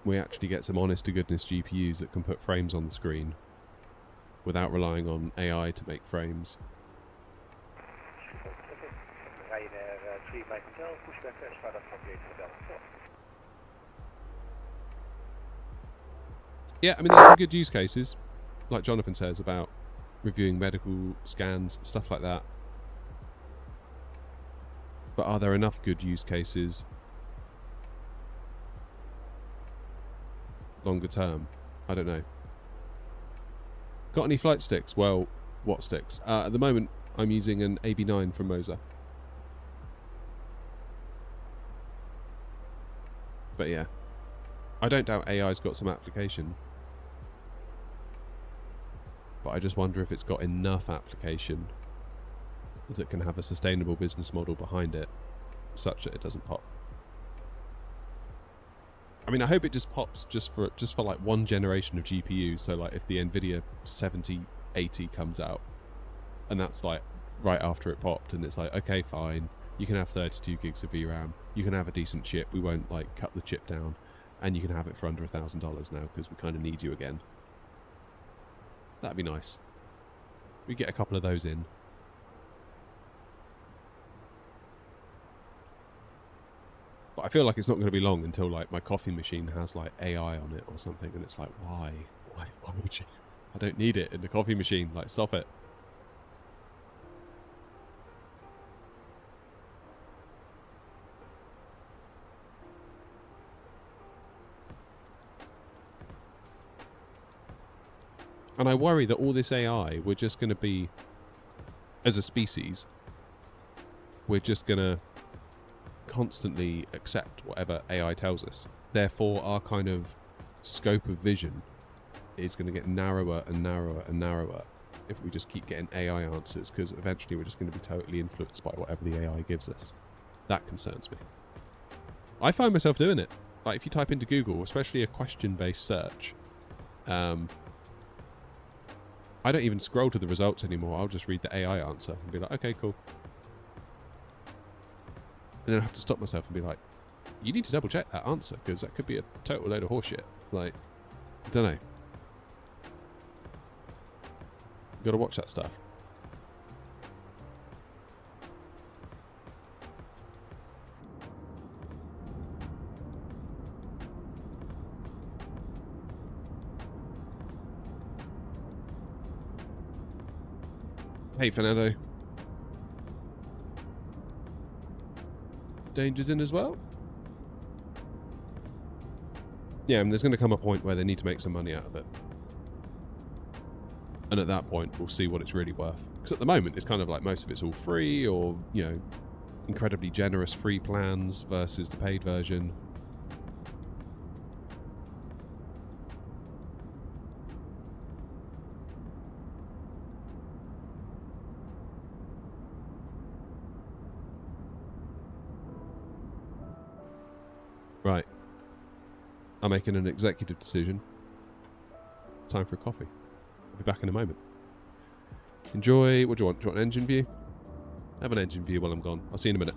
we actually get some honest-to-goodness GPUs that can put frames on the screen without relying on AI to make frames. Yeah, I mean, there's some good use cases, like Jonathan says, about reviewing medical scans, stuff like that. But are there enough good use cases longer term? I don't know. Got any flight sticks? Well, what sticks? At the moment, I'm using an AB9 from Moser. But yeah, I don't doubt AI's got some application. But I just wonder if it's got enough application that can have a sustainable business model behind it, such that it doesn't pop. I mean, I hope it just pops just for like one generation of GPUs. So like if the Nvidia 7080 comes out, and that's like right after it popped, and it's like, okay, fine, you can have 32 gigs of VRAM, you can have a decent chip, we won't like cut the chip down, and you can have it for under $1,000 now because we kind of need you again. That'd be nice. We get a couple of those in. But I feel like it's not going to be long until like my coffee machine has like AI on it or something, and it's like, why would you? I don't need it in the coffee machine. Like, stop it. And I worry that all this AI, we're just going to be, as a species, we're just going to constantly accept whatever AI tells us. Therefore, our kind of scope of vision is going to get narrower and narrower and narrower if we just keep getting AI answers, because eventually we're just going to be totally influenced by whatever the AI gives us. That concerns me. I find myself doing it. Like, if you type into Google, especially a question-based search, I don't even scroll to the results anymore. I'll just read the AI answer and be like, okay, cool. And then I have to stop myself and be like, you need to double check that answer, because that could be a total load of horseshit. Like, I don't know. You gotta watch that stuff. Hey, Fernando. Danger's in as well? Yeah, and there's going to come a point where they need to make some money out of it. And at that point, we'll see what it's really worth. Because at the moment, it's kind of like most of it's all free, or, you know, incredibly generous free plans versus the paid version. Right. I'm making an executive decision. Time for a coffee. I'll be back in a moment. Enjoy. What do you want? Do you want an engine view? Have an engine view while I'm gone. I'll see you in a minute.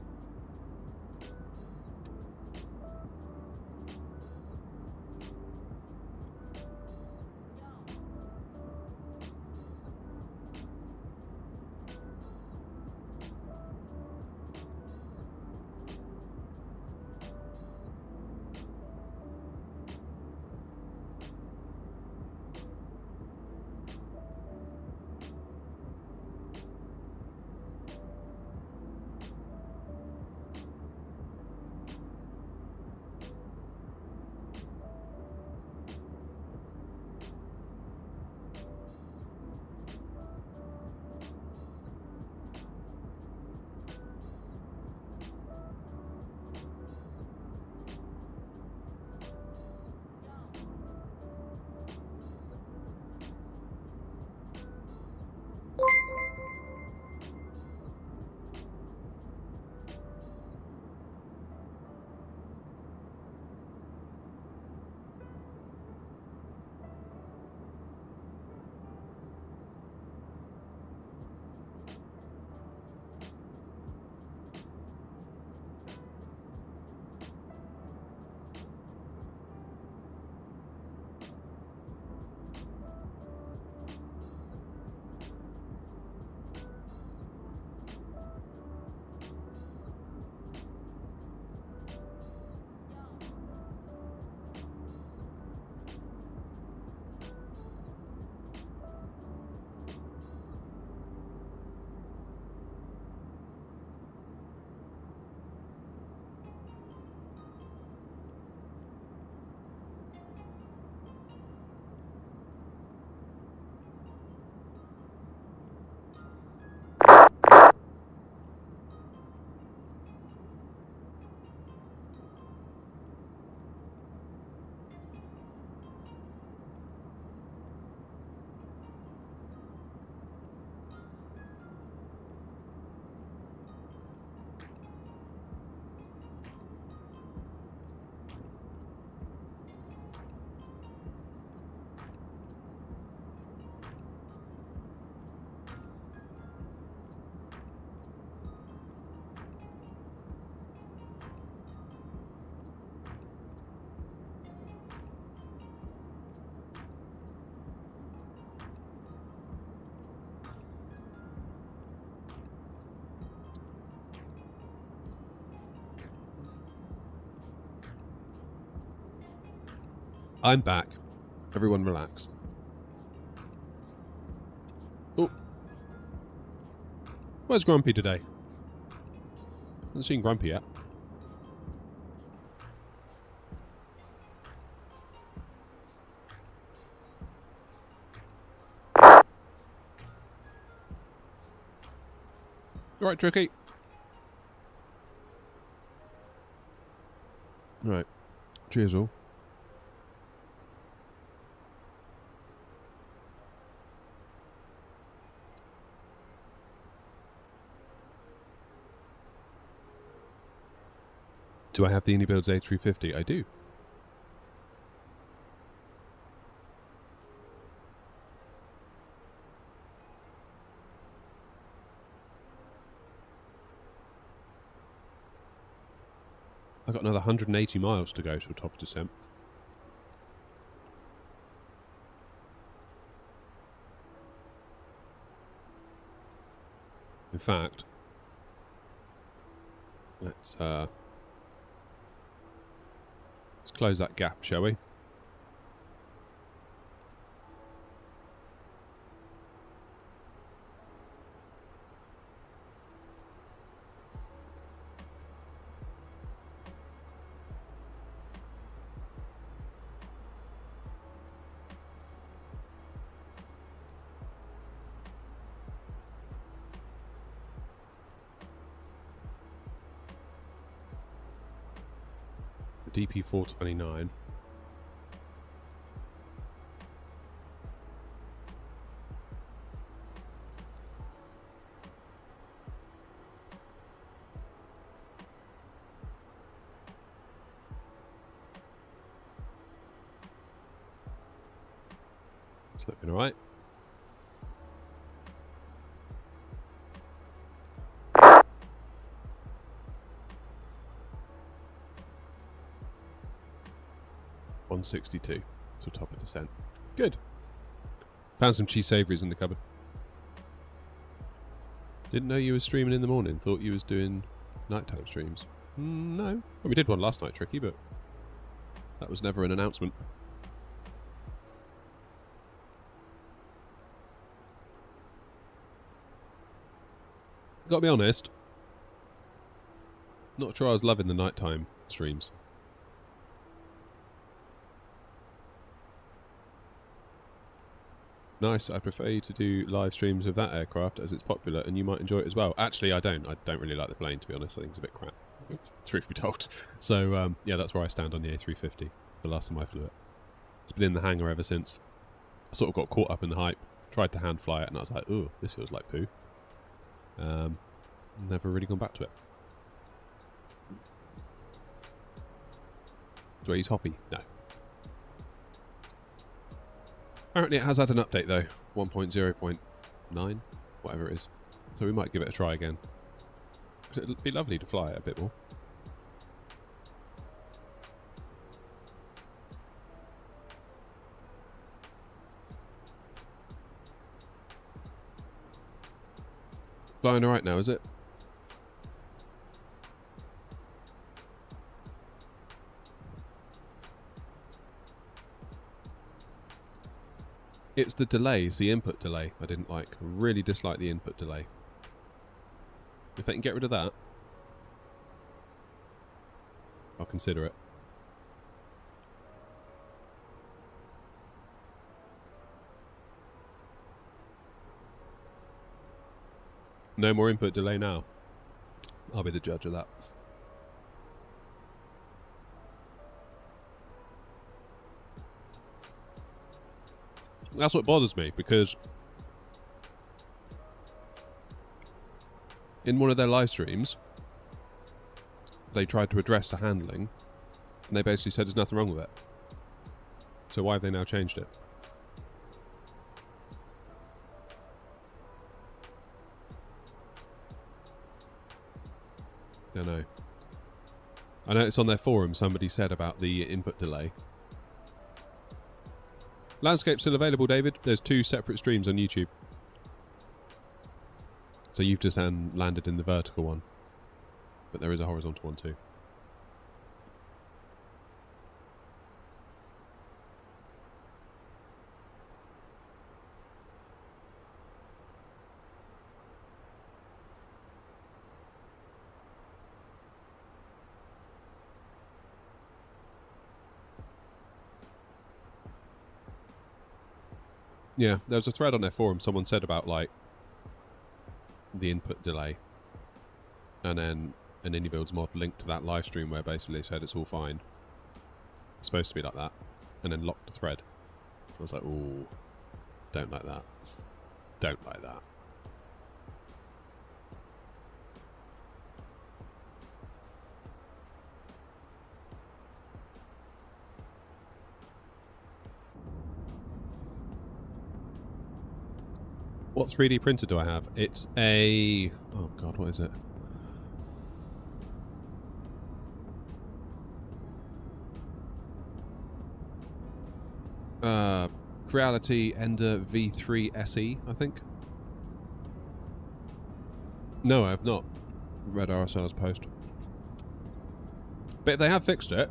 I'm back. Everyone relax. Oh. Where's Grumpy today? Haven't seen Grumpy yet. Alright, Tricky. Right. Cheers all. Do I have the Unibuild's A350? I do. I've got another 180 miles to go to the top of descent. In fact, let's close that gap, shall we? DP429. It's looking alright. $162 to top of descent. Good. Found some cheese savouries in the cupboard. Didn't know you were streaming in the morning. Thought you was doing nighttime streams. No. Well, we did one last night, Tricky, but that was never an announcement. Gotta be honest, not sure I was loving the nighttime streams. Nice, I prefer you to do live streams of that aircraft as it's popular and you might enjoy it as well. Actually, I don't. I don't really like the plane, to be honest. I think it's a bit crap, truth be told. So, yeah, that's where I stand on the A350, the last time I flew it. It's been in the hangar ever since. I sort of got caught up in the hype, tried to hand fly it, and I was like, ooh, this feels like poo. Never really gone back to it. Do I use Hoppy? No. Apparently it has had an update though, 1.0.9, whatever it is. So we might give it a try again. It'd be lovely to fly it a bit more. Flying alright now, is it? It's the delay, it's the input delay I didn't like. I really dislike the input delay. If I can get rid of that, I'll consider it. No more input delay now. I'll be the judge of that. That's what bothers me, because in one of their live streams, they tried to address the handling, and they basically said there's nothing wrong with it. So why have they now changed it? Don't know. I know it's on their forum, somebody said about the input delay. Landscape's still available, David. There's 2 separate streams on YouTube. So you've just landed in the vertical one. But there is a horizontal one too. Yeah, there was a thread on their forum. Someone said about like the input delay, and then an IndyBuilds mod linked to that live stream where basically they said it's all fine. It's supposed to be like that, and then locked the thread. I was like, ooh, don't like that. Don't like that. What 3D printer do I have? It's a... oh god, what is it? Creality Ender V3 SE, I think. No, I have not read RSL's post. But if they have fixed it,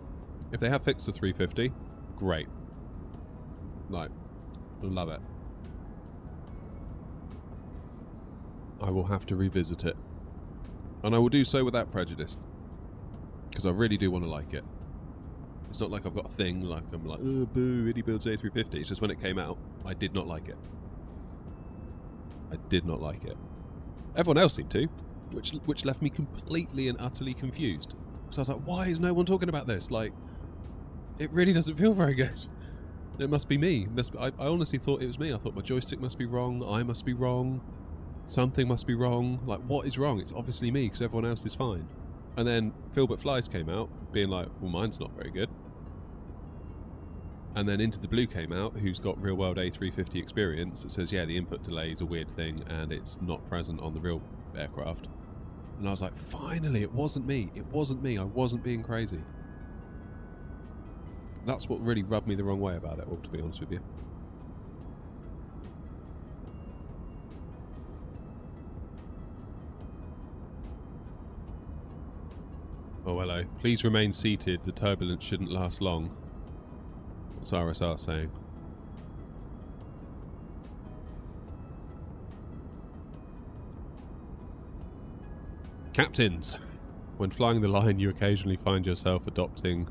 if they have fixed the 350, great. Like, love it. I will have to revisit it. And I will do so without prejudice. Because I really do want to like it. It's not like I've got a thing, like I'm like, oh boo, IndyBuilds A350. It's just when it came out, I did not like it. I did not like it. Everyone else seemed to, which left me completely and utterly confused. So I was like, why is no one talking about this? Like, it really doesn't feel very good. It must be me. I honestly thought it was me. I thought my joystick must be wrong, I must be wrong, something must be wrong. Like, what is wrong? It's obviously me, because everyone else is fine. And then Filbert Flies came out, being like, well, mine's not very good. And then Into the Blue came out, who's got real-world A350 experience, that says, yeah, the input delay is a weird thing, and it's not present on the real aircraft. And I was like, finally, it wasn't me. It wasn't me. I wasn't being crazy. That's what really rubbed me the wrong way about it all, to be honest with you. Oh, hello. Please remain seated. The turbulence shouldn't last long. What's RSR saying? Captains. When flying the line, you occasionally find yourself adopting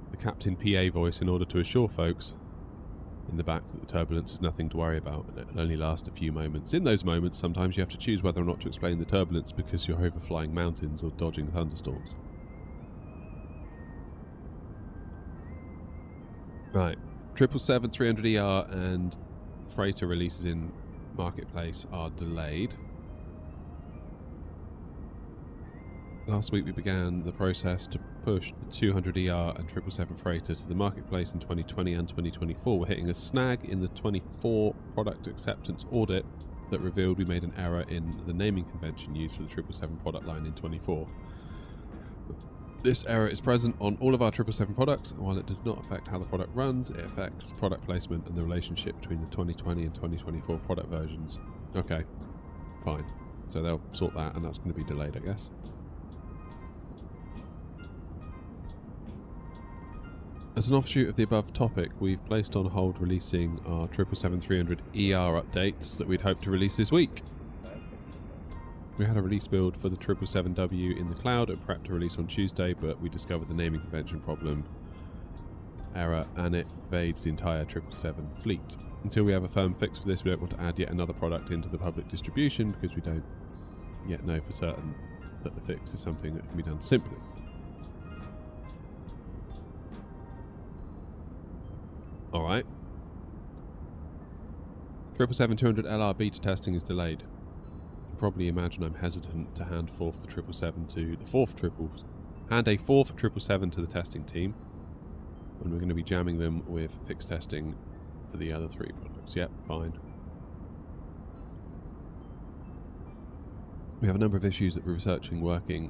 the captain PA voice in order to assure folks in the back that the turbulence is nothing to worry about and it'll only last a few moments. In those moments, sometimes you have to choose whether or not to explain the turbulence because you're overflying mountains or dodging thunderstorms. Right, 777-300ER and freighter releases in marketplace are delayed. Last week we began the process to push the 200ER and 777 freighter to the marketplace in 2020 and 2024. We're hitting a snag in the 24 product acceptance audit that revealed we made an error in the naming convention used for the 777 product line in 24. This error is present on all of our 777 products, and while it does not affect how the product runs, it affects product placement and the relationship between the 2020 and 2024 product versions. Okay, fine. So they'll sort that, and that's going to be delayed, I guess. As an offshoot of the above topic, we've placed on hold releasing our 777-300ER updates that we'd hoped to release this week. We had a release build for the 777W in the cloud and prepped to release on Tuesday, but we discovered the naming convention problem error and it invades the entire 777 fleet. Until we have a firm fix for this, we don't want to add yet another product into the public distribution because we don't yet know for certain that the fix is something that can be done simply. Alright. 777-200LR beta testing is delayed. Probably imagine I'm hesitant to hand a fourth 777 to the testing team when we're going to be jamming them with fixed testing for the other three products. Yep, fine. We have a number of issues that we're researching,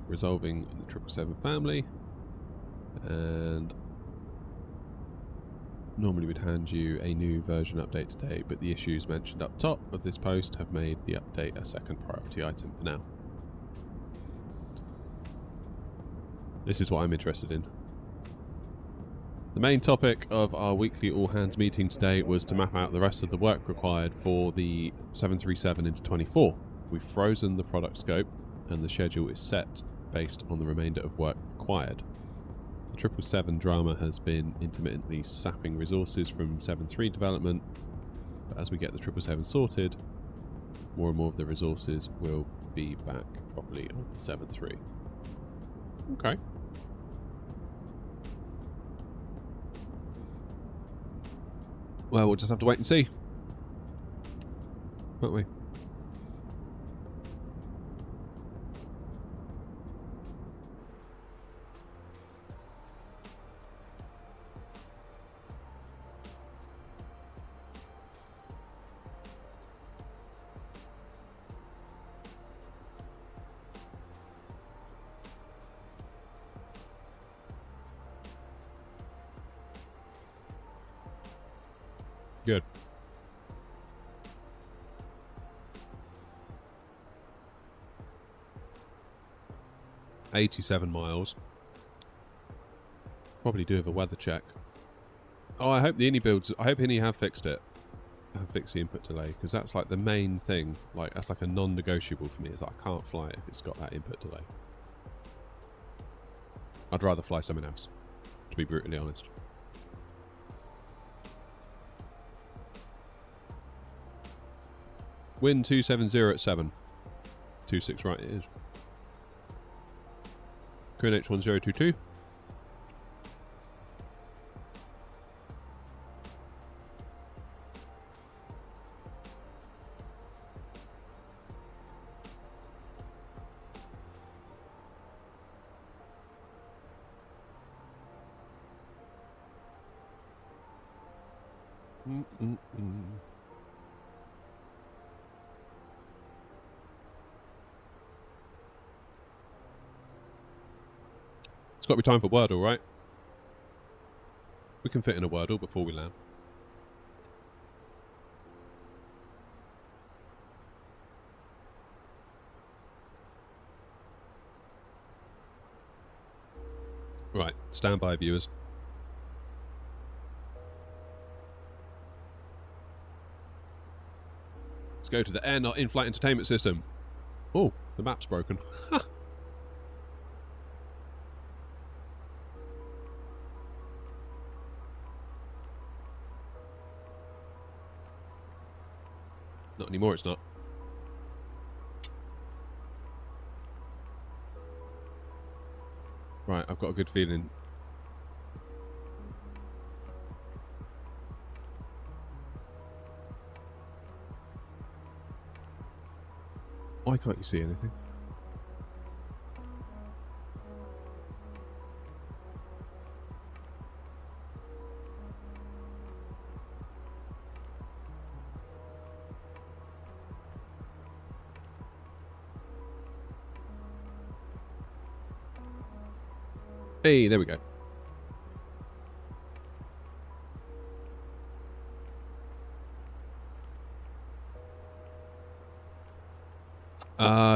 resolving in the 777 family, and normally we'd hand you a new version update today, but the issues mentioned up top of this post have made the update a second priority item for now. This is what I'm interested in. The main topic of our weekly all-hands meeting today was to map out the rest of the work required for the 737 into 24. We've frozen the product scope and the schedule is set based on the remainder of work required. The 777 drama has been intermittently sapping resources from 7.3 development, But as we get the 777 sorted, more and more of the resources will be back properly on the 7-3. Okay. Well, we'll just have to wait and see, won't we? Good. $87 miles. Probably do with a weather check. Oh, I hope the INI builds. I hope INI have fixed it. Have fixed the input delay, because that's like the main thing. Like that's like a non-negotiable for me. Is that I can't fly it if it's got that input delay. I'd rather fly something else, to be brutally honest. Wind 270 at 7. 26 right it is. QNH 1022. It's got to be time for Wordle, right? We can fit in a Wordle before we land. Right, stand by, viewers. Let's go to the AirNOTT in-flight entertainment system. Oh, the map's broken. Not anymore, it's not. Right, I've got a good feeling. Why can't you see anything? Hey, there we go.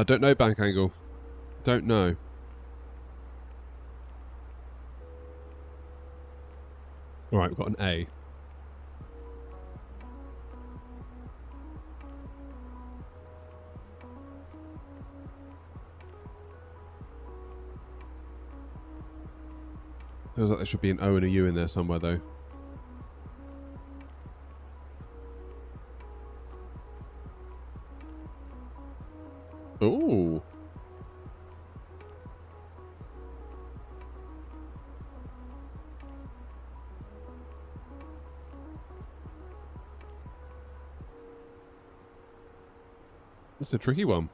Don't know bank angle. Don't know. Alright, we've got an A. Feels like there should be an O and a U in there somewhere, though. Ooh. It's a tricky one.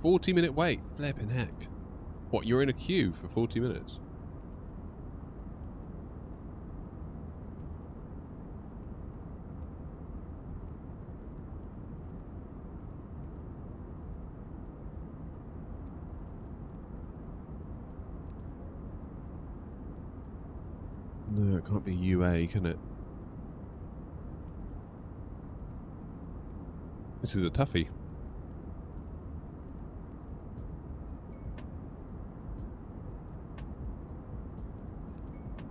"40-minute wait." Flippin' heck. What, you're in a queue for 40 minutes? No, it can't be UA, can it? This is a toughie.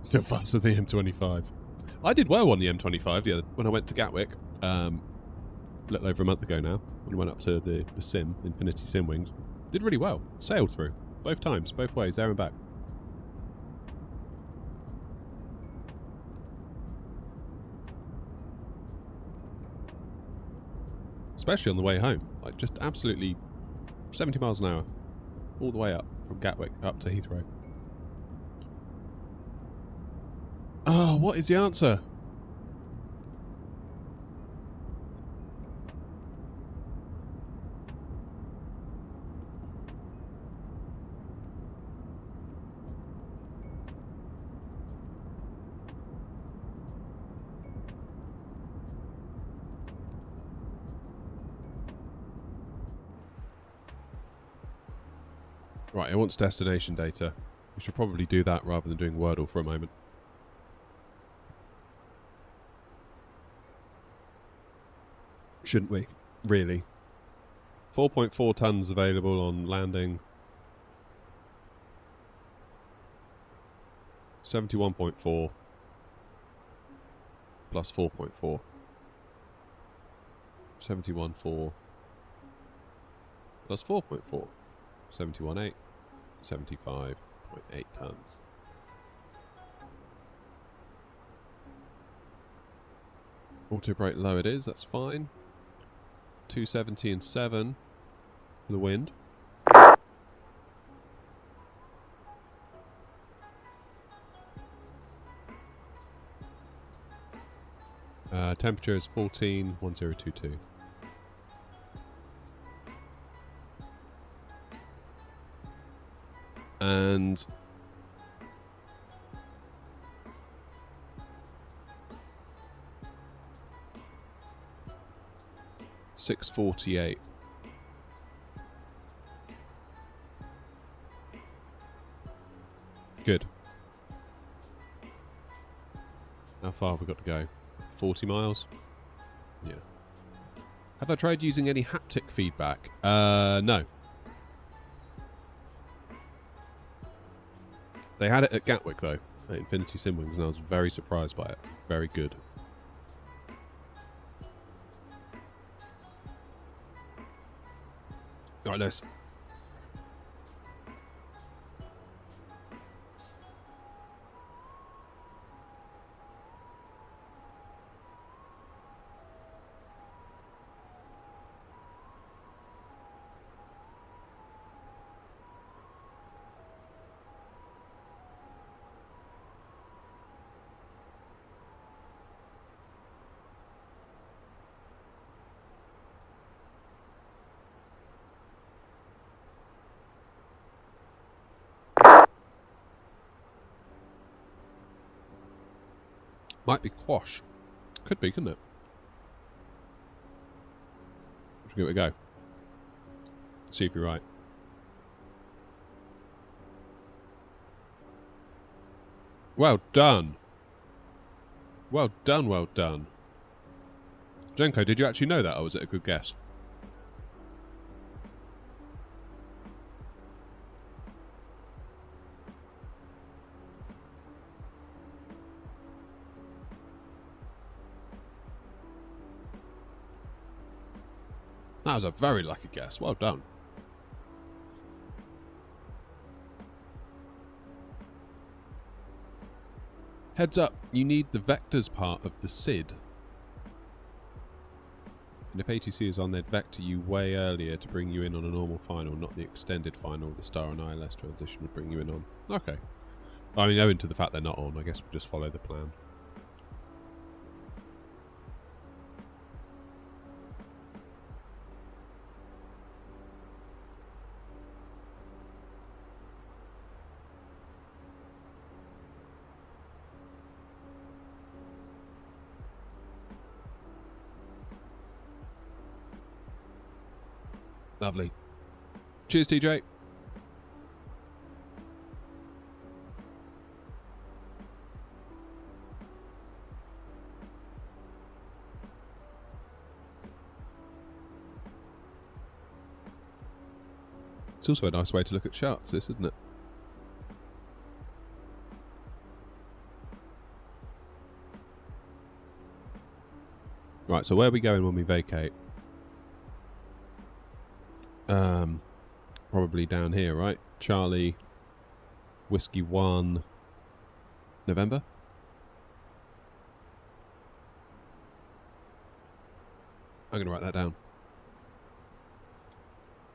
Still faster than the M25. I did well on the M25 when I went to Gatwick, a little over a month ago now, when I went up to the Sim, Infinity Sim Wings. Did really well. Sailed through. Both times, both ways, there and back. Especially on the way home. Like, just absolutely 70 miles an hour. All the way up from Gatwick up to Heathrow. Oh, what is the answer? Right, it wants destination data. We should probably do that rather than doing Wordle for a moment. Shouldn't we? Really? 4.4 tons available on landing. 71.4 plus 4.4. 71.4 plus 4.4. 71.8. 75.8 tons. Auto brake low it is, that's fine. 270 and 7 for the wind. Temperature is 14.1022. And $6.48. Good. How far have we got to go? 40 miles? Yeah. Have I tried using any haptic feedback? No. They had it at Gatwick though, at Infinity Sim Wings, and I was very surprised by it. Very good. Alright, Lewis. Might be quash. Could be, couldn't it? Let's give it a go. See if you're right. Well done. Well done, well done. Jenko, did you actually know that, or was it a good guess? That was a very lucky guess. Well done. Heads up, you need the vectors part of the SID. And if ATC is on, they'd vector you way earlier to bring you in on a normal final, not the extended final the star and ILS transition would bring you in on. Okay. I mean, owing to the fact they're not on, I guess we'll just follow the plan. Lovely. Cheers, TJ. It's also a nice way to look at charts, this, isn't it? Right, so where are we going when we vacate? Probably down here, right? Charlie, Whiskey 1, November? I'm going to write that down.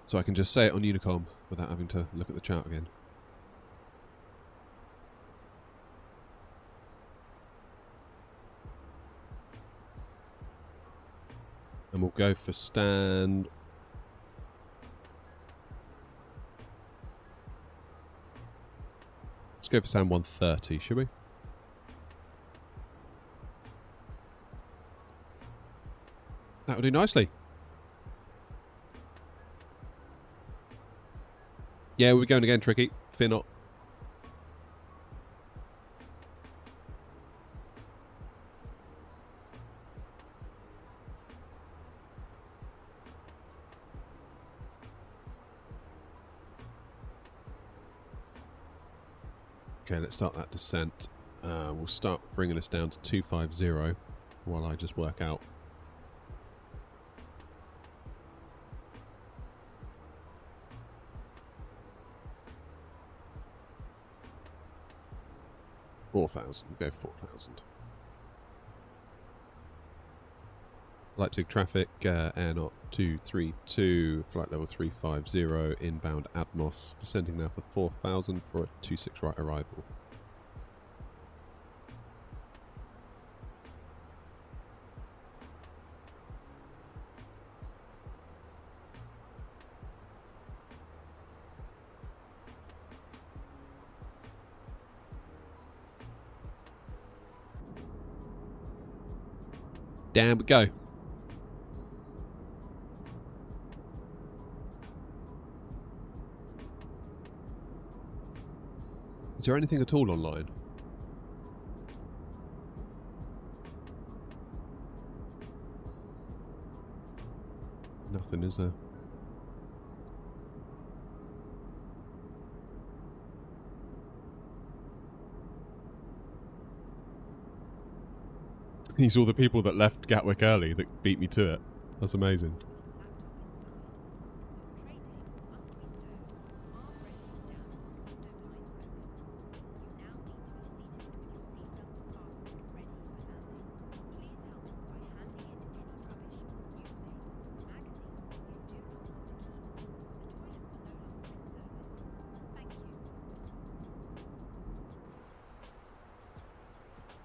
So I can just say it on Unicom without having to look at the chart again. And we'll go for stand... Let's go for stand 130, should we? That'll do nicely. Yeah, we're going again, Tricky. Fear not. Okay, let's start that descent. We'll start bringing us down to 250 while I just work out. We'll go 4,000. Leipzig traffic, AirNOTT 232, flight level 350, inbound Atmos, descending now for 4,000 for a 26 right arrival. Down we go. Is there anything at all online? Nothing, is there? These are all the people that left Gatwick early that beat me to it. That's amazing.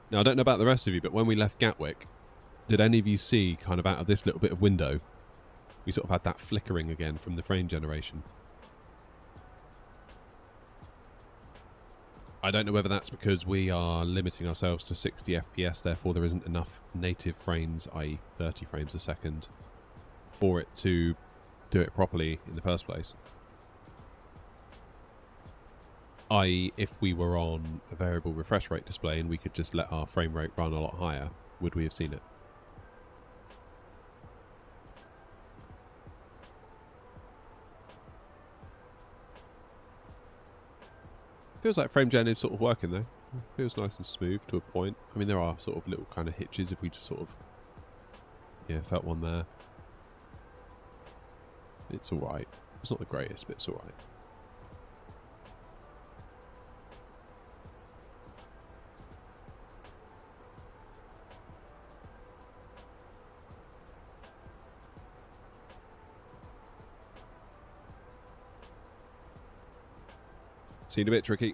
Now, I don't know about the rest of you, but when we left Gatwick, did any of you see, kind of out of this little bit of window, we sort of had that flickering again from the frame generation? I don't know whether that's because we are limiting ourselves to 60 FPS, therefore there isn't enough native frames, i.e. 30 frames a second, for it to do it properly in the first place. I.e., if we were on a variable refresh rate display and we could just let our frame rate run a lot higher, would we have seen it? Feels like frame gen is sort of working though. Feels nice and smooth to a point. I mean, there are sort of little kind of hitches if we just sort of, yeah, felt one there. It's alright. It's not the greatest, but it's alright. Seemed a bit tricky.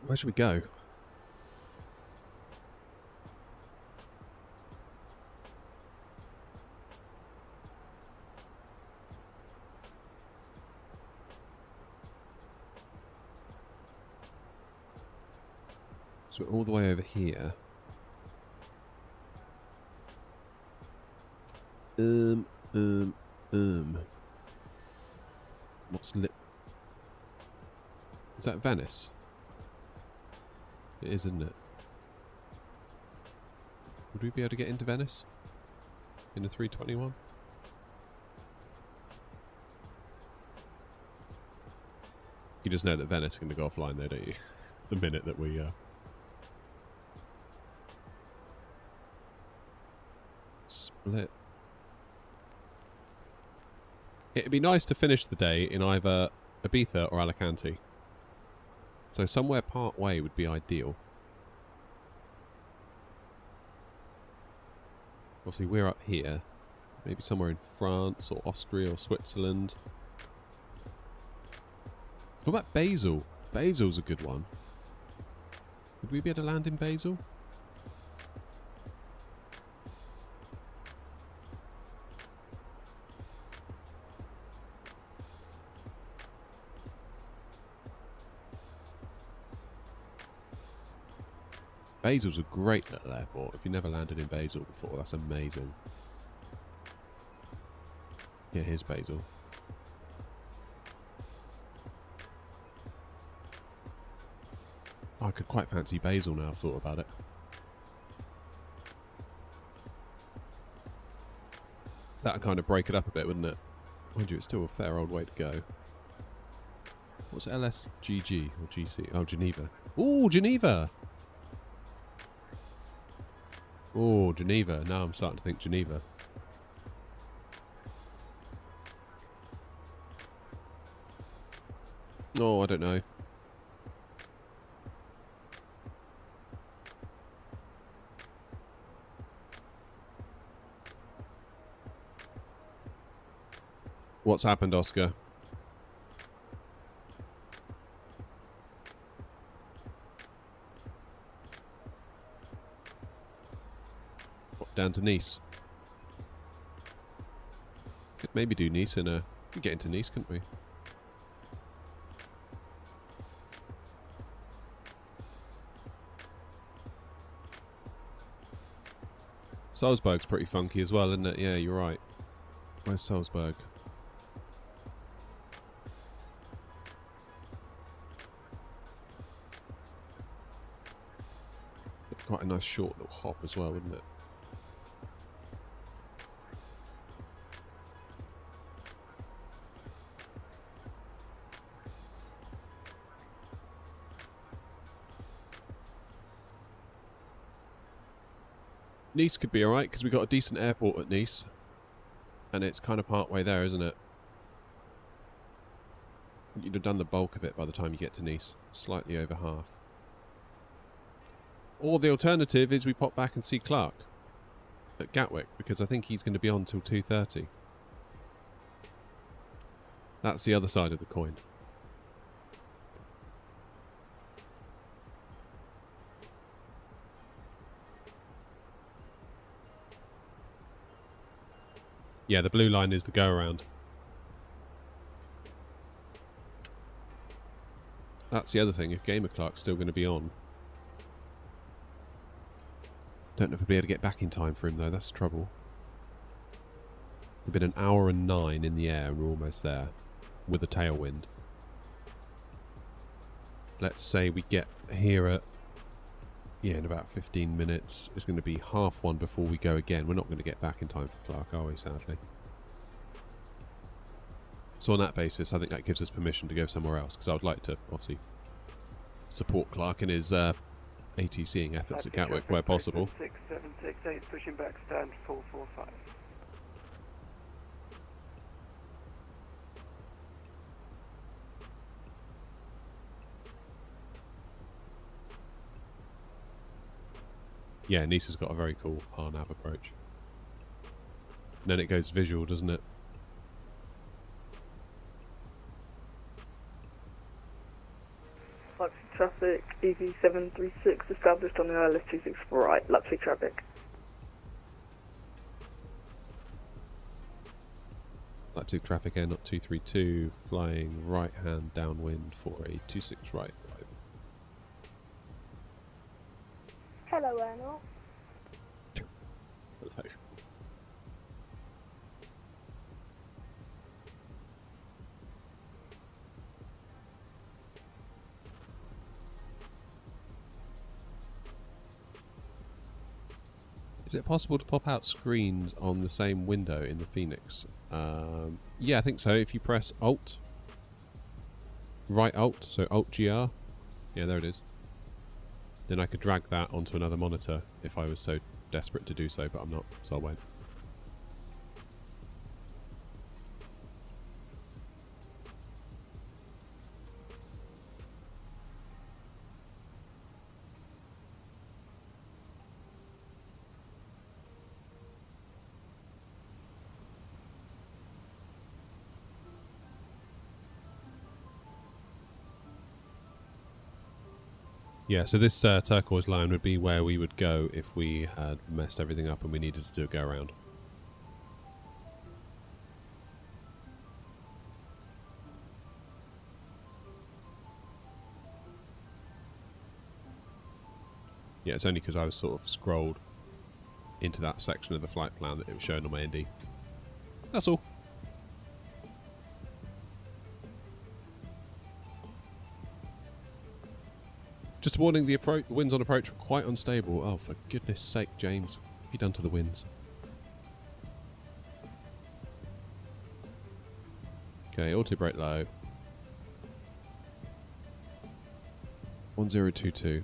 Where should we go? So we're all the way over here. What's lit? Is that Venice? It is, isn't it? Would we be able to get into Venice? In a 321? You just know that Venice is going to go offline though, don't you? the minute that we split. It'd be nice to finish the day in either Ibiza or Alicante. So somewhere part way would be ideal. Obviously we're up here. Maybe somewhere in France or Austria or Switzerland. What about Basel? Basel's a good one. Would we be able to land in Basel? Basel's a great little airport. If you never landed in Basel before, that's amazing. Yeah, here's Basel. I could quite fancy Basel now I've thought about it. That'd kind of break it up a bit, wouldn't it? Mind you, it's still a fair old way to go. What's LSGG or GC? Oh, Geneva. Ooh, Geneva! Oh, Geneva. Now I'm starting to think Geneva. Oh, I don't know. What's happened, Oscar? What, down to Nice? Could maybe do Nice in a... Could get into Nice, couldn't we? Salzburg's pretty funky as well, isn't it? Yeah, you're right. Where's Salzburg? Quite a nice short little hop as well, wouldn't it? Nice could be alright, because we've got a decent airport at Nice. And it's kind of part way there, isn't it? You'd have done the bulk of it by the time you get to Nice. Slightly over half. Or the alternative is we pop back and see Clark at Gatwick, because I think he's going to be on till 2:30. That's the other side of the coin. Yeah, the blue line is the go-around. That's the other thing, if Gamer Clark's still going to be on. Don't know if we'll be able to get back in time for him though, that's the trouble. We've been 1 hour and 9 in the air and we're almost there. With a tailwind. Let's say we get here at... Yeah, in about 15 minutes. It's going to be 1:30 before we go again. We're not going to get back in time for Clark, are we, sadly? So on that basis, I think that gives us permission to go somewhere else, because I would like to, obviously, support Clark in his ATCing efforts at Gatwick where possible. 6768, pushing back, stand 445. Yeah, Nice has got a very cool RNAV approach. And then it goes visual, doesn't it? Leipzig traffic, EV736 established on the ILS-264 right, Leipzig traffic. Leipzig traffic AirNOTT 232, flying right hand downwind for a 26 right. Hello, AirNOTT. Hello. Is it possible to pop out screens on the same window in the Fenix? Yeah, I think so. If you press Alt, right Alt, so Alt GR. Yeah, there it is. Then I could drag that onto another monitor if I was so desperate to do so, but I'm not, so I won't. Yeah, so this turquoise line would be where we would go if we had messed everything up and we needed to do a go around. Yeah, it's only because I was sort of scrolled into that section of the flight plan that it was showing on my ND. That's all. Just a warning, the winds on approach were quite unstable. Oh, for goodness sake, James. What have you done to the winds? Okay, auto brake low. 1022.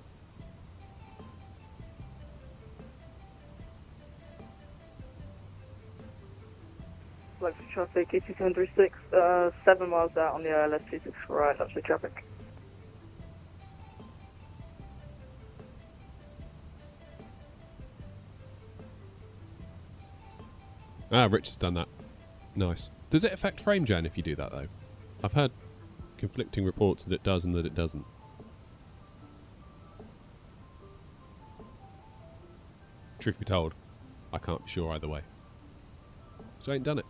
Leipzig traffic, A321, 7 miles out on the ILS 26 right, Leipzig traffic. Ah, Rich has done that. Nice. Does it affect frame gen if you do that, though? I've heard conflicting reports that it does and that it doesn't. Truth be told, I can't be sure either way. So I ain't done it.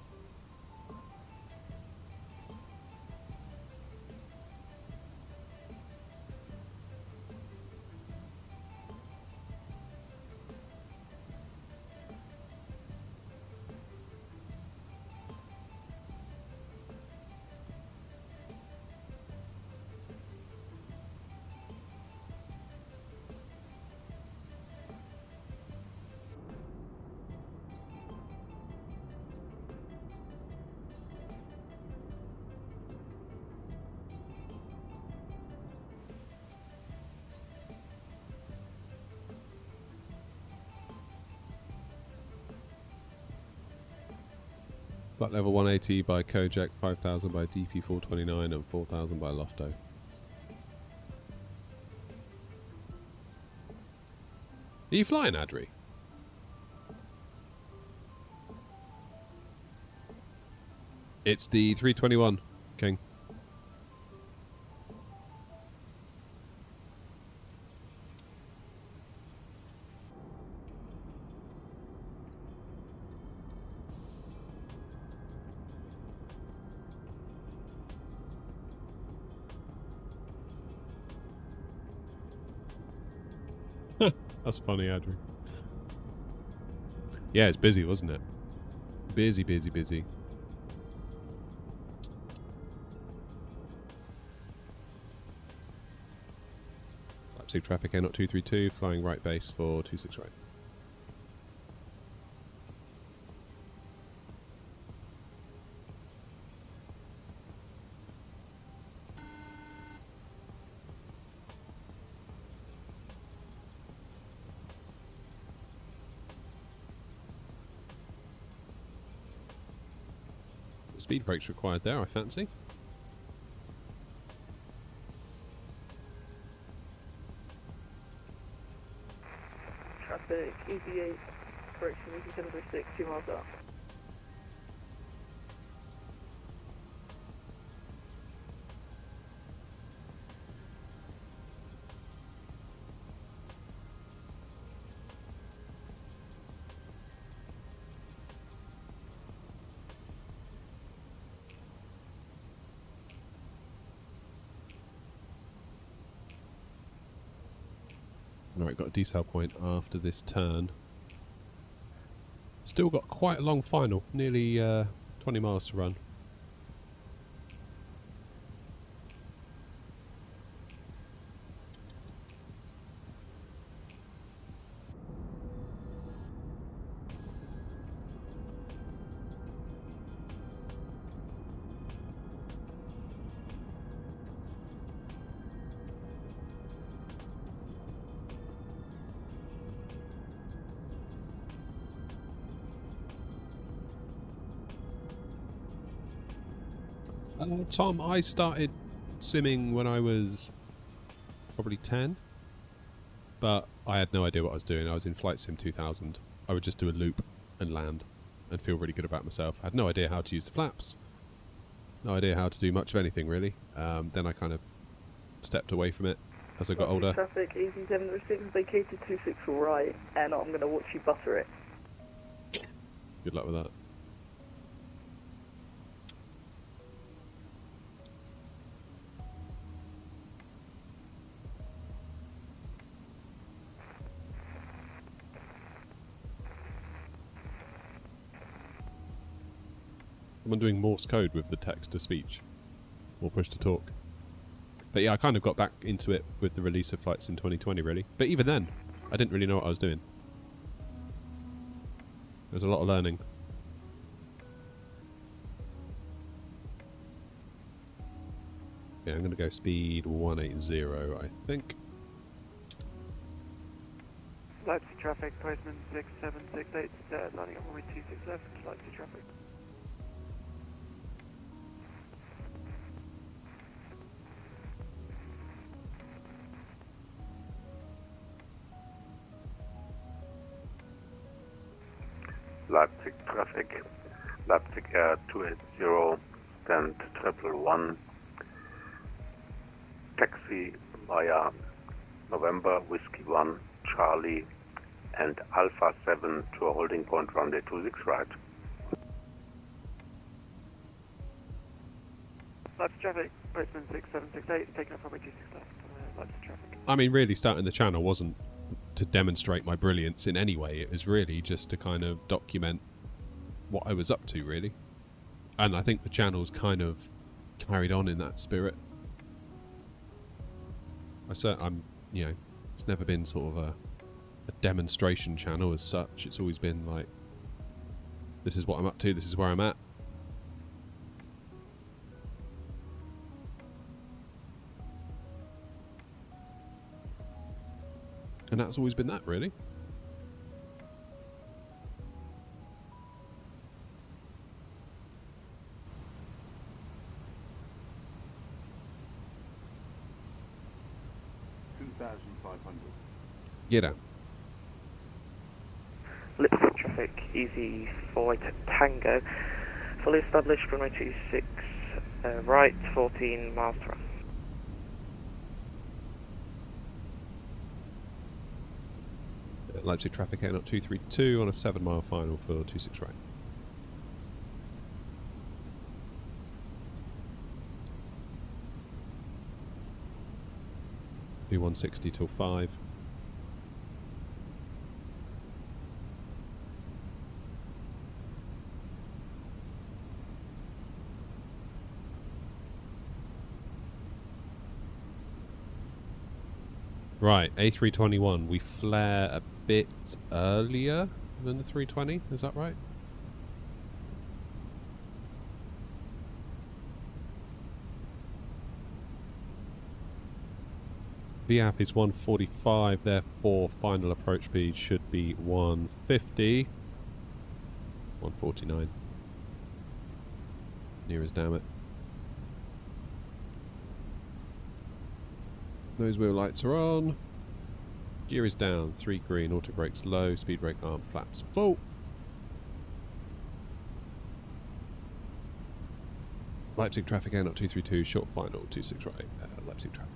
Flight level 180 by Kojak, 5000 by DP429 and 4000 by Lofto. Are you flying, Adri? It's the 321, King. That's funny, Adri. Yeah, it's busy, wasn't it? Busy, busy, busy. Leipzig traffic, AirNOTT 232, flying right base for 26 right. Speed brakes required there, I fancy. Traffic, EV8, correction, EV736, 2 miles out. Alright, got a decel point after this turn. Still got quite a long final, nearly 20 miles to run. Tom, I started simming when I was probably 10, but I had no idea what I was doing. I was in Flight Sim 2000. I would just do a loop and land and feel really good about myself. I had no idea how to use the flaps, no idea how to do much of anything really. Then I kind of stepped away from it as I got older. Traffic, easy 706, vacated 26 right, and I'm going to watch you butter it. Good luck with that. Someone doing Morse code with the text-to-speech or push-to-talk. But yeah, I kind of got back into it with the release of Flight Sim 2020, really. But even then, I didn't really know what I was doing. There's a lot of learning. Yeah, I'm going to go speed 180, I think. Leipzig traffic, postman 6768, landing on runway 26 left, Leipzig traffic. Leipzig traffic, Leipzig Air 280, stand 111, taxi via November Whiskey 1, Charlie, and Alpha 7 to a holding point runway 26 right. Leipzig traffic, postman 6768, taking off runway 26 left, Leipzig traffic. I mean, really starting the channel wasn't to demonstrate my brilliance in any way. It was really just to kind of document what I was up to, really. And I think the channel's kind of carried on in that spirit. You know, it's never been sort of a demonstration channel as such. It's always been like, this is what I'm up to, this is where I'm at. And that's always been that, really. Get out. Leipzig traffic, easy 48 Tango. Fully established, runway 26 right, 14 miles to run. Leipzig traffic AirNOTT 232 on a 7-mile final for 26 right. Do 160 till 5. Right, A321, we flare a bit earlier than the 320, is that right? VAP is 145, therefore final approach speed should be 150. 149. Near as damn it. Nose wheel lights are on. Gear is down. 3 green. Auto brakes low. Speed brake arm flaps full. Leipzig traffic AirNOTT 232. Short final. 26 right. Leipzig traffic.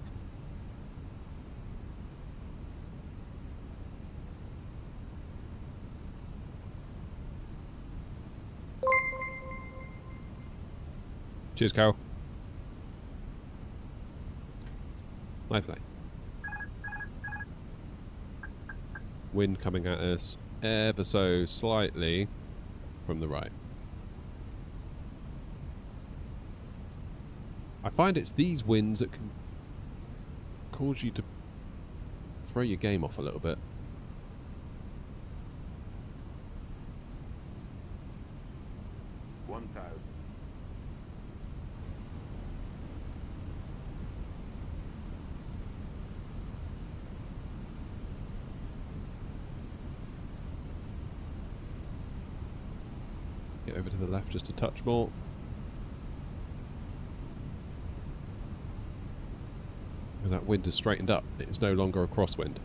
Cheers, Carol. My flight. Wind coming at us ever so slightly from the right. I find it's these winds that can cause you to throw your game off a little bit. Get over to the left just a touch more. that wind has straightened up. It's no longer a crosswind.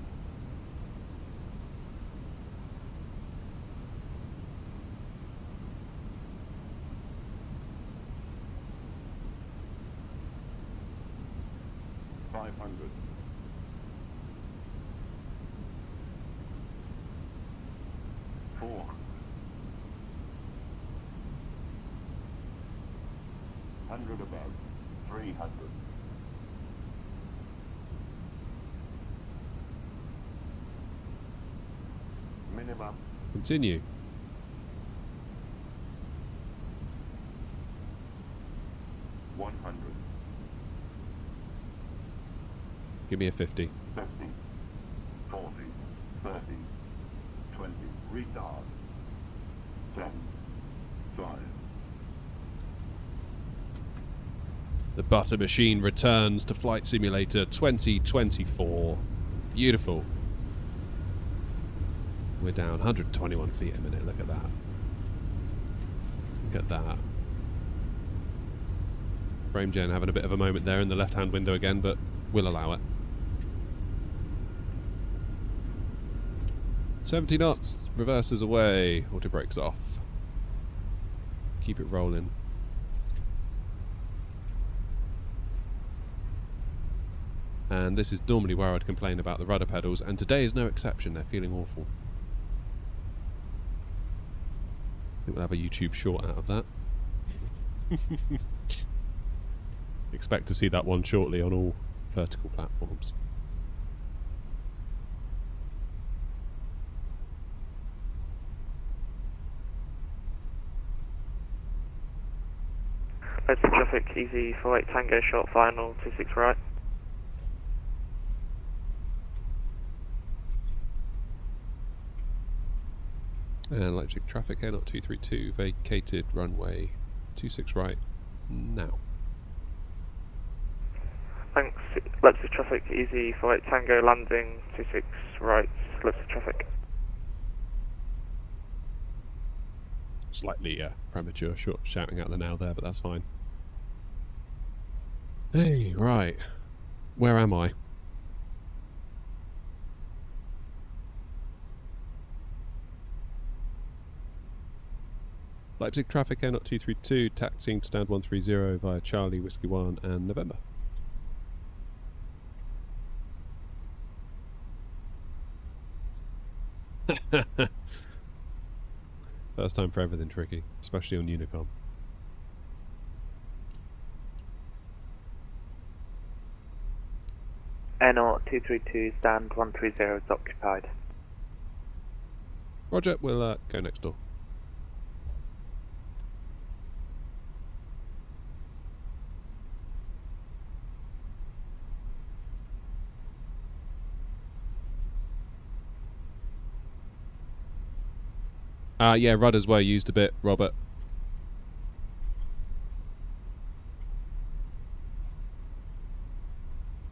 Above, 300. Minimum. Continue. Give me a 50. 50, 40, 30, 20, retard. 10, 5. The butter machine returns to Flight Simulator 2024. Beautiful. We're down 121 feet a minute. Look at that. Look at that. Frame gen having a bit of a moment there in the left-hand window again, but we'll allow it. 70 knots. Reverses away. Auto brakes off. Keep it rolling. And this is normally where I'd complain about the rudder pedals, and today is no exception. They're feeling awful. I think we'll have a YouTube short out of that. Expect to see that one shortly on all vertical platforms. Leipzig traffic, easy 48 Tango, short final, 26 right. And Leipzig traffic, AirNOTT 232, vacated runway 26 right now. Thanks, Leipzig traffic, easy 48 Tango, landing 26 right, Leipzig traffic. Slightly premature shouting out the now there, but that's fine. Hey, right. Where am I? Leipzig traffic, AirNOTT 232, taxiing to stand 130 via Charlie, Whiskey 1 and November. First time for everything tricky, especially on Unicom. AirNOTT 232, stand 130 is occupied. Roger, we'll go next door. Yeah, rudders were used a bit, Robert.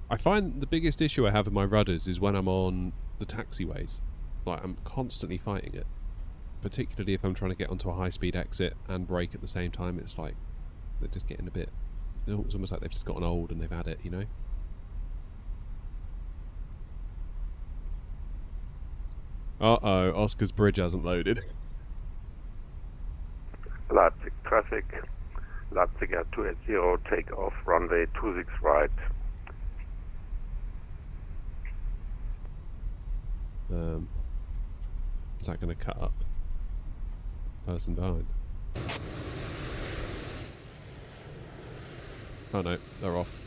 I find the biggest issue I have with my rudders is when I'm on the taxiways. Like, I'm constantly fighting it. Particularly if I'm trying to get onto a high-speed exit and brake at the same time. It's like, they're just getting a bit... It's almost like they've just gotten old and they've had it, you know? Uh-oh, Oscar's bridge hasn't loaded. Leipzig traffic, Leipzig at 280, takeoff, runway 26 right. Is that going to cut up person behind? Oh no, they're off.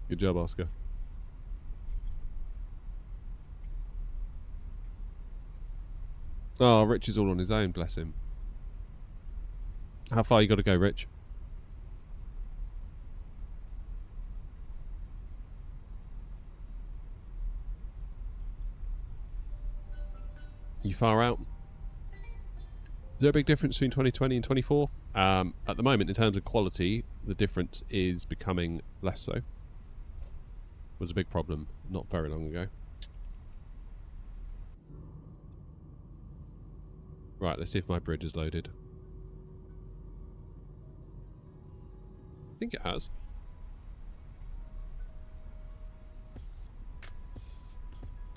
Good job, Oscar. Oh, Rich is all on his own, bless him. How far you got to go, Rich? You far out? Is there a big difference between 2020 and 24? At the moment, in terms of quality, the difference is becoming less so. Was a big problem not very long ago. Right, let's see if my bridge is loaded. I think it has.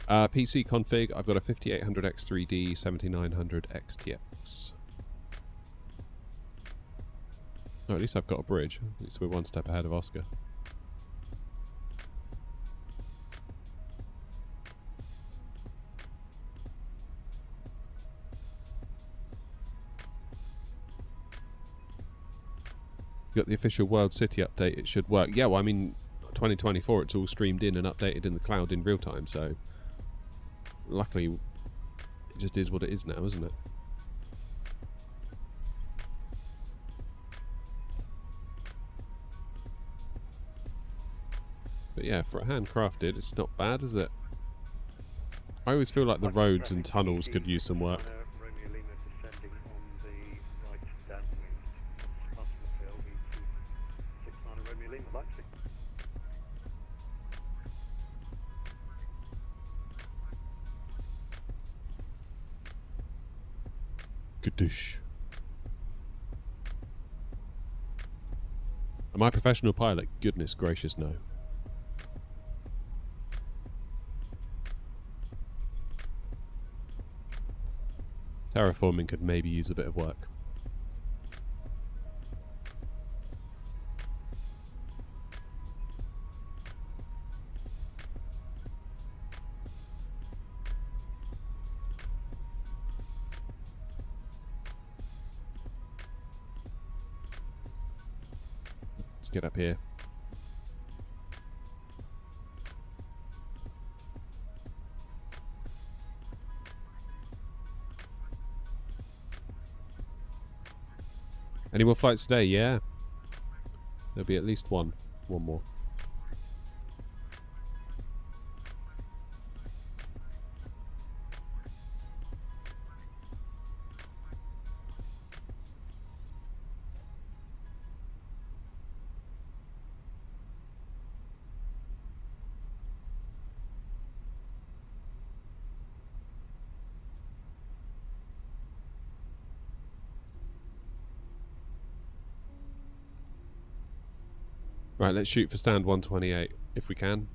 PC config, I've got a 5800X3D, 7900XTX. Oh, at least I've got a bridge. At least we're one step ahead of Oscar. Got the official World City update, it should work. Yeah, well, I mean, 2024, it's all streamed in and updated in the cloud in real time, so luckily it just is what it is now, isn't it? But yeah, for a handcrafted, it's not bad, is it? I always feel like the roads and tunnels could use some work. Gadoosh. Am I a professional pilot? Goodness gracious, no. Terraforming could maybe use a bit of work. Let's get up here. Any more flights today? Yeah. There'll be at least one. One more. Right, let's shoot for stand 128 if we can.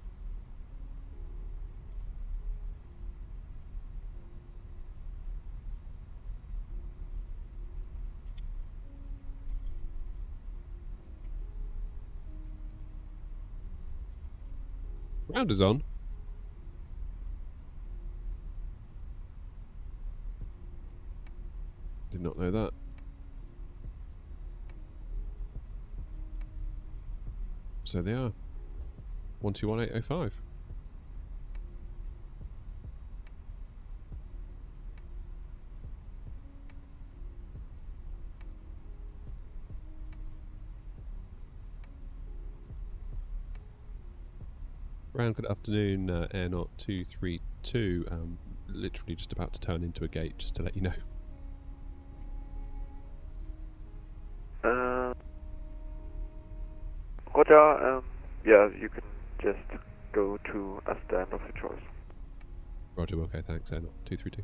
Round is on. Did not know that. So they are. 121805. Round, good afternoon, AirNOTT 232. Literally just about to turn into a gate, just to let you know. Roger, yeah, you can just go to a stand of your choice. Roger, okay, thanks, AirNOTT 232.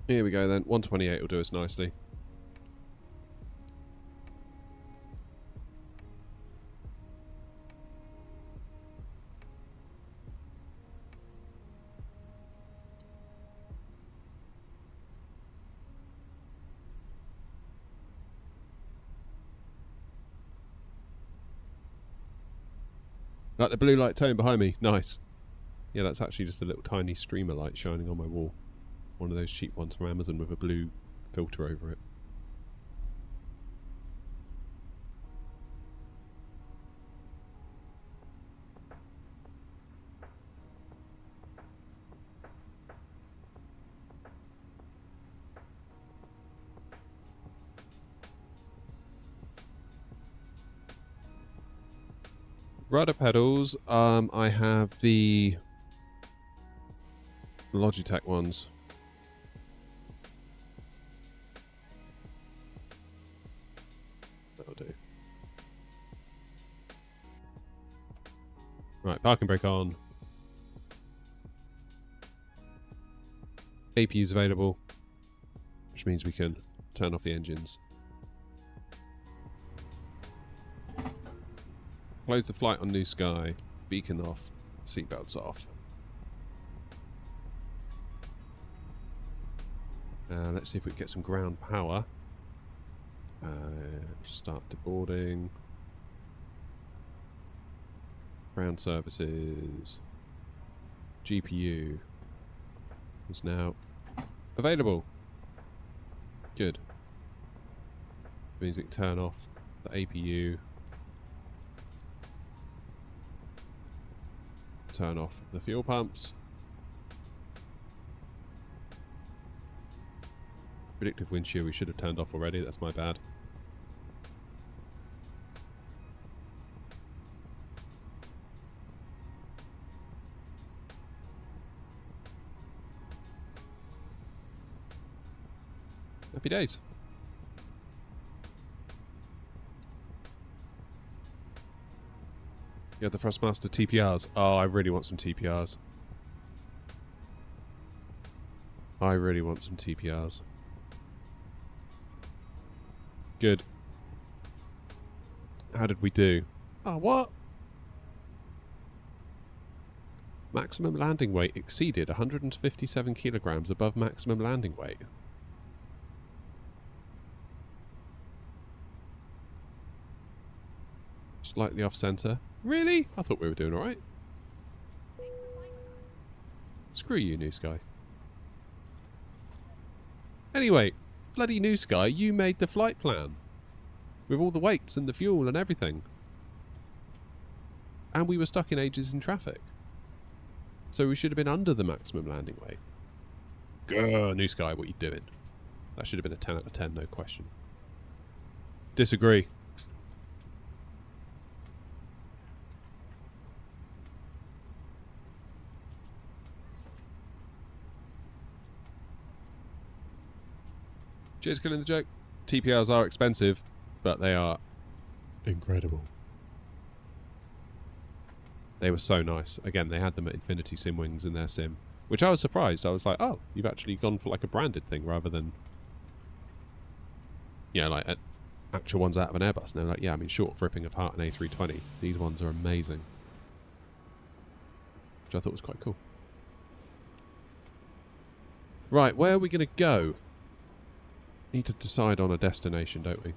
Here we go then, 128 will do us nicely. Like the blue light tone behind me, nice. Yeah, that's actually just a little tiny streamer light shining on my wall. One of those cheap ones from Amazon with a blue filter over it. Rudder pedals, I have the Logitech ones. That'll do. Right, parking brake on. APU's available, which means we can turn off the engines. Close the flight on New Sky. Beacon off. Seatbelts off. Let's see if we can get some ground power. Start deboarding. Ground services. GPU is now available. Good. Means we can turn off the APU. Turn off the fuel pumps. Predictive wind shear we should have turned off already, that's my bad. Happy days. Yeah, the Thrustmaster TPRs. Oh, I really want some TPRs. I really want some TPRs. Good. How did we do? Oh, what? Maximum landing weight exceeded 157 kilograms above maximum landing weight. Slightly off center. Really? I thought we were doing alright. Screw you, New Sky. Anyway, bloody New Sky, you made the flight plan. With all the weights and the fuel and everything. And we were stuck in ages in traffic. So we should have been under the maximum landing weight. Grr, New Sky, what are you doing? That should have been a 10 out of 10, no question. Disagree. Cheers, killing the joke. TPRs are expensive, but they are incredible. They were so nice. Again, they had them at Infinity Sim Wings in their sim, which I was surprised. I was like, oh, you've actually gone for like a branded thing rather than, yeah, like actual ones out of an Airbus. And they're like, yeah, I mean, short of ripping apart an A320. These ones are amazing. Which I thought was quite cool. Right, where are we going to go? Need to decide on a destination, don't we?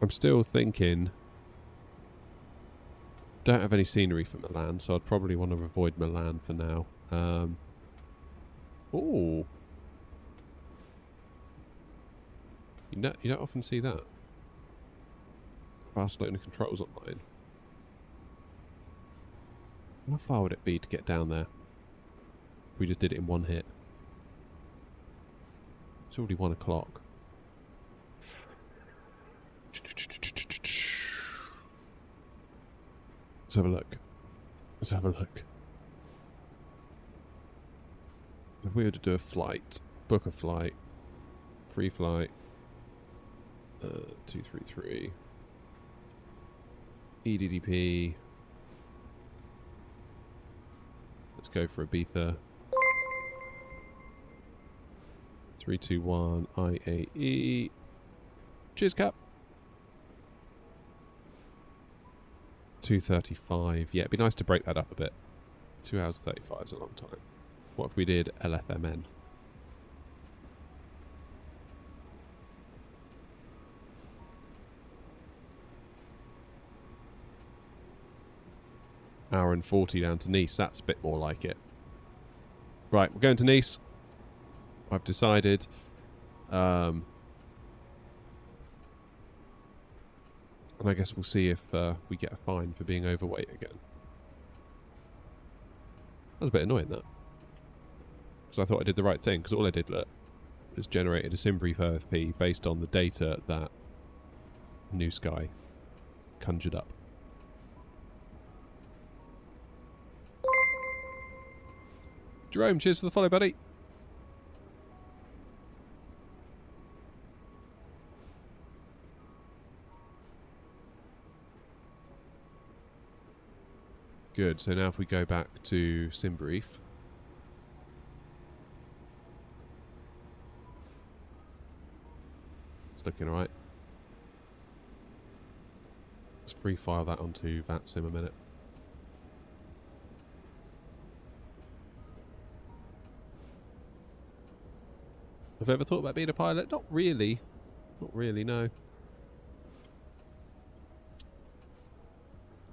I'm still thinking... Don't have any scenery for Milan, so I'd probably want to avoid Milan for now. Ooh. You don't often see that. Barcelona controls online. How far would it be to get down there? If we just did it in one hit. It's already 1 o'clock. Let's have a look. Let's have a look. If we were to do a flight, book a flight, free flight, 233, EDDP. Let's go for Ibiza. 321 IAE. Cheers, Cap. 235. Yeah, it'd be nice to break that up a bit. 2 hours 35 is a long time. What if we did LFMN? Hour and 40 down to Nice. That's a bit more like it. Right, we're going to Nice. I've decided. And I guess we'll see if we get a fine for being overweight again. That was a bit annoying, that. Because I thought I did the right thing. Because all I did was generated a SimBrief OFP based on the data that New Sky conjured up. Jerome, cheers for the follow, buddy. Good, so now if we go back to SimBrief. It's looking alright. Let's pre-file that onto VATSIM a minute. Have I ever thought about being a pilot? Not really. Not really, no.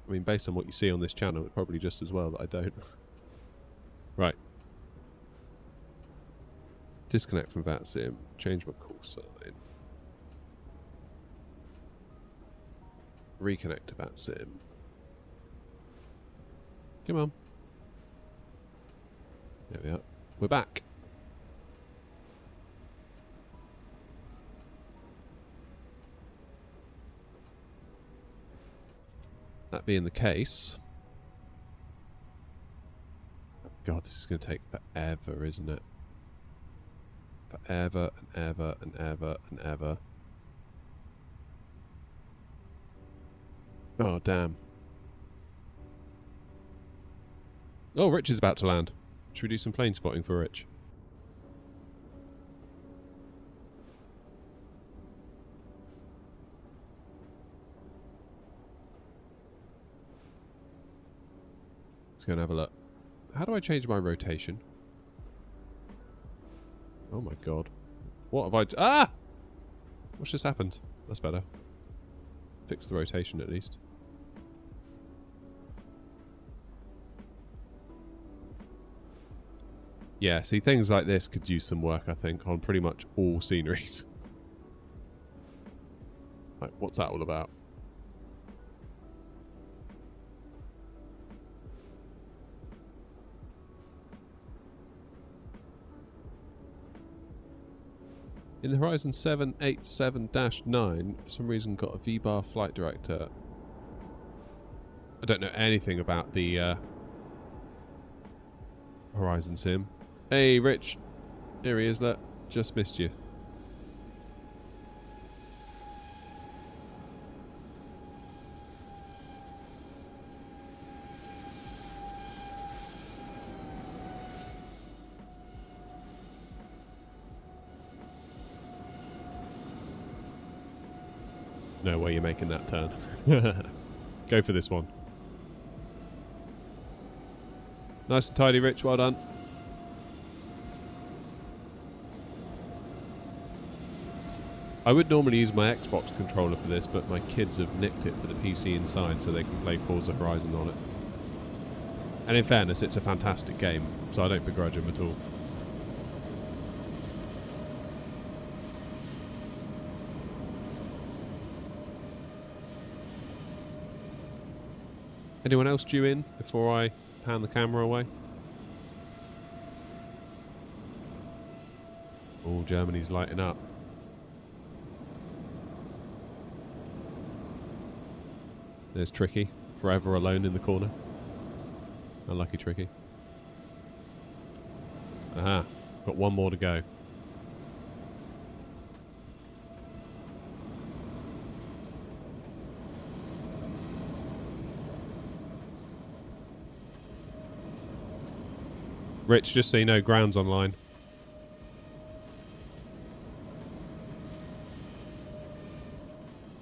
I mean, based on what you see on this channel, it's probably just as well that I don't. Right. Disconnect from VATSIM. Change my call sign. Reconnect to VATSIM. Come on. There we are. We're back. That being the case... God, this is going to take forever, isn't it? Forever and ever and ever and ever. Oh, damn. Oh, Rich is about to land. Should we do some plane spotting for Rich? Let's go and have a look. How do I change my rotation? Oh my god. What have I... Ah! What's just happened? That's better. Fix the rotation at least. Yeah, see, things like this could use some work, I think, on pretty much all sceneries. Like, what's that all about? In the Horizon 787-9, for some reason got a V-bar flight director. I don't know anything about the Horizon Sim. Hey, Rich. Here he is, look. Just missed you. No way you're making that turn. Go for this one. Nice and tidy, Rich. Well done. I would normally use my Xbox controller for this, but my kids have nicked it for the PC inside so they can play Forza Horizon on it. And in fairness, it's a fantastic game, so I don't begrudge them at all. Anyone else due in before I pan the camera away? Oh, Germany's lighting up. There's Tricky, forever alone in the corner. Unlucky Tricky. Aha, got one more to go. Rich, just so you know, ground's online.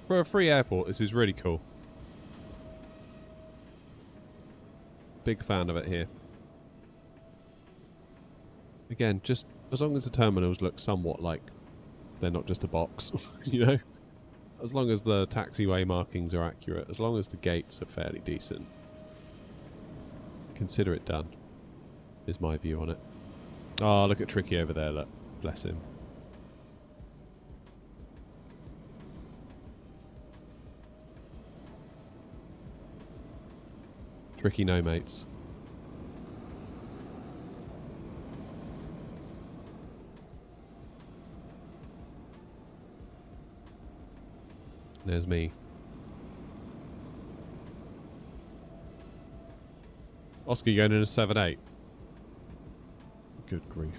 For a free airport, this is really cool. Big fan of it here. Again, just as long as the terminals look somewhat like they're not just a box, you know? As long as the taxiway markings are accurate, as long as the gates are fairly decent. Consider it done, is my view on it. Oh, look at Tricky over there, look. Bless him. Tricky no mates. There's me. Oscar, you going in a 7-8? Good grief.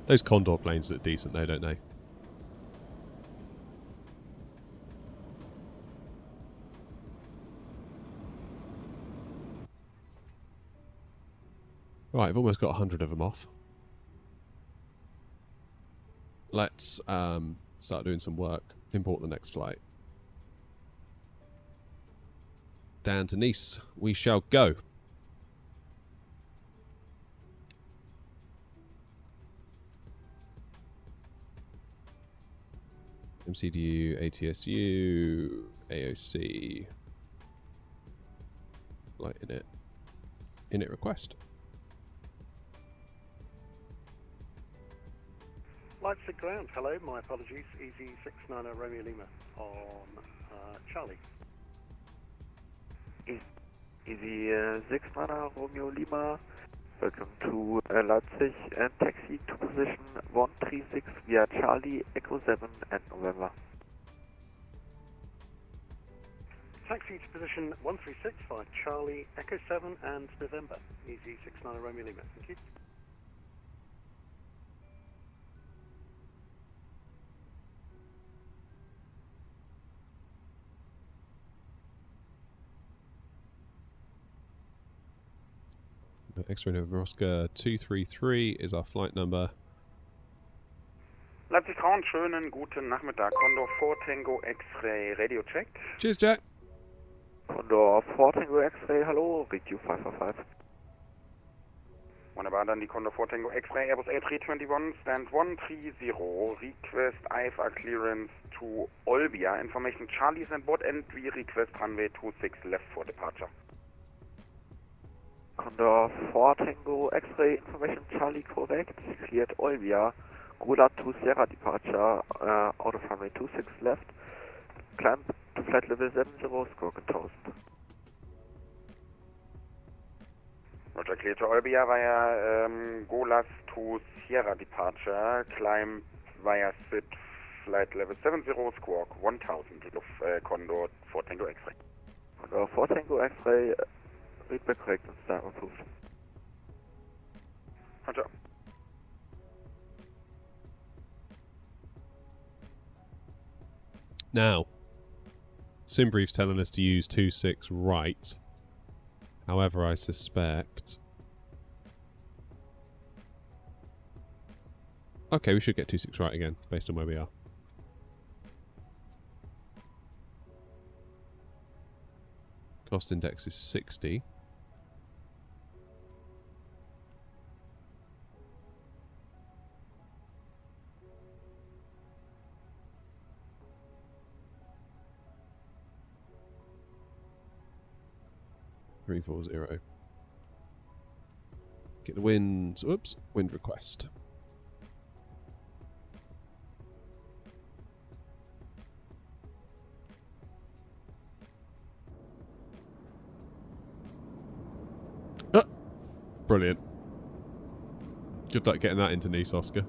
Those Condor planes look decent though, don't they? Right, I've almost got 100 of them off. Let's start doing some work. Import the next flight. Down to Nice. We shall go. MCDU, ATSU, AOC. Flight init. Init request. Leipzig ground, hello, my apologies, EZ690 Romeo Lima on Charlie. Easy 69 Romeo Lima, welcome to Leipzig and taxi to position 136 via Charlie, Echo 7 and November. Taxi to position 136 via Charlie, Echo 7 and November, EZ690 Romeo Lima, thank you. X-ray November Oscar 233 is our flight number. Leipzig Traun, schönen guten Nachmittag. Condor 4 Tango X-ray, radio check. Cheers, Jack. Condor 4 Tango X-ray, hallo, Radio 555. Wunderbar, dann die Condor 4 Tango X-ray, Airbus A321, stand 130, request IFR clearance to Olbia, information Charlie is on board and we request runway 26 left for departure. Condor 4 Tango X-ray, information Charlie correct, cleared Olbia, Gula to Sierra departure, out of runway 26 left, climb to flight level 70, squawk 1000. Roger, clear to Olbia via Golas to Sierra departure, climb via SID flight level 70, squawk 1000 of Condor 4 Tango X-ray. Condor 4 Tango X-ray, read back correct and start approved. Roger. Now, SimBrief's telling us to use 26 right. However, I suspect... Okay, we should get 26 right again, based on where we are. Cost index is 60. .340. Get the wind. Oops, wind request. Ah! Brilliant. Good luck getting that into Nice, Oscar.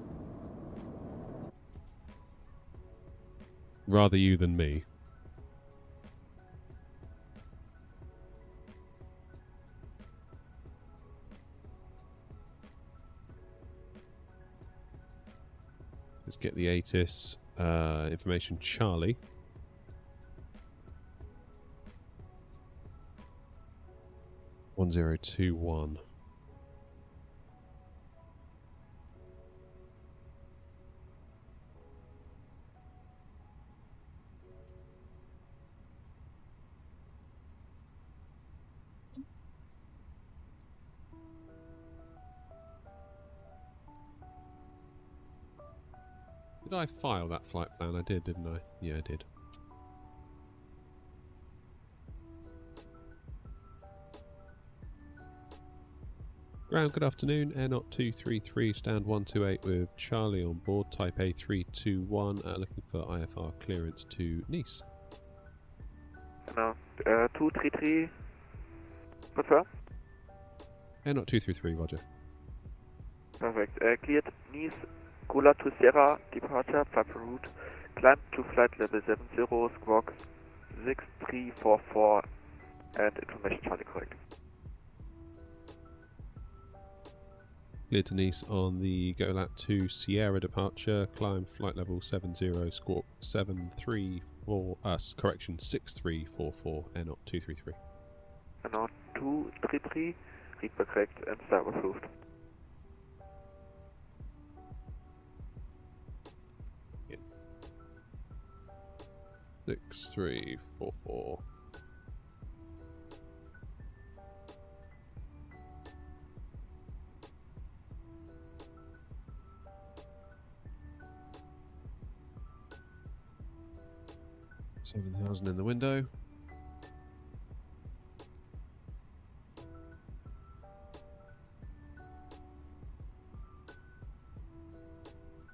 Rather you than me. Let's get the ATIS information Charlie. (1021). Did I file that flight plan? I did, didn't I? Yeah, I did. Ground, good afternoon. AirNOTT 233, stand 128 with Charlie on board. Type A321, looking for IFR clearance to Nice. No, 233, confirm. AirNOTT 233, roger. Perfect. Cleared Nice, Gula to Sierra, departure, proper route, climb to flight level 70, squawk 6344, and information Charlie correct. Cleared to Nice on the GoLat to Sierra departure, climb flight level 70, squawk 734, correction 6344, AirNOTT 233. AirNOTT 233, read back correct and start approved. 6344. $7,000 in the window.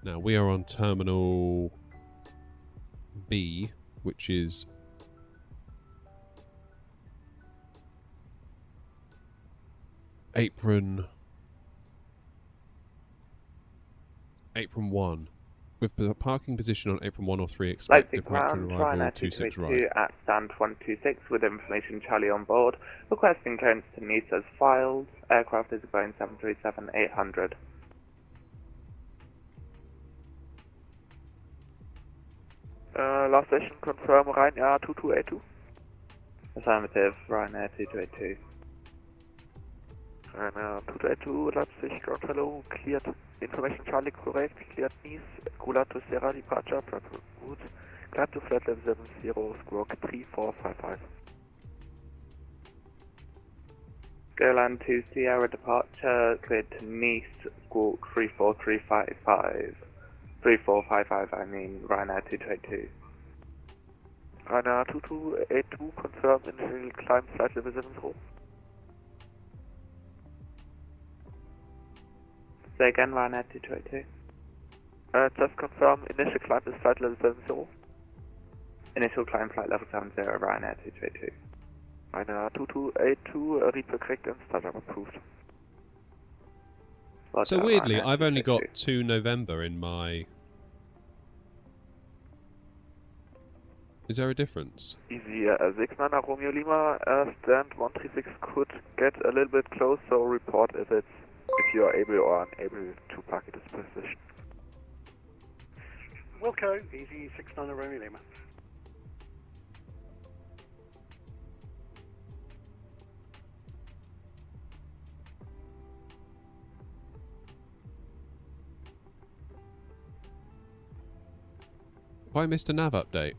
Now we are on Terminal B, which is apron 1. With the parking position on apron 1 or 3, expect Leipzig departure ground, and arrival Ryanair 26 222 right. at stand 126 with information Charlie on board. Requesting clearance to Nice as filed. Aircraft is a Boeing 737-800. Last station confirm Ryanair 2282. Affirmative, Ryanair 2282. Ryanair 2282, Leipzig ground hello, cleared. Information Charlie correct, cleared Nice, Gula to Sierra departure, proper route, climb to flight level 70, squawk 3455. Goland to Sierra departure, cleared to Nice, squawk 34355. 3455, I mean Ryanair 2282. Ryanair 2282, confirm initial climb flight level 70. Say again, Ryanair 2282. Just confirm initial climb is flight level 70. Initial climb flight level 70, Ryanair 2282. Ryanair 2282, read the correct and startup approved. So weirdly, I've only got 2 November in my... Is there a difference? Easy, 69 Romeo Lima, stand 136 could get a little bit close, so report if you are able or unable to park at this position. Wilco, easy 69 Romeo Lima. Have I missed a nav update?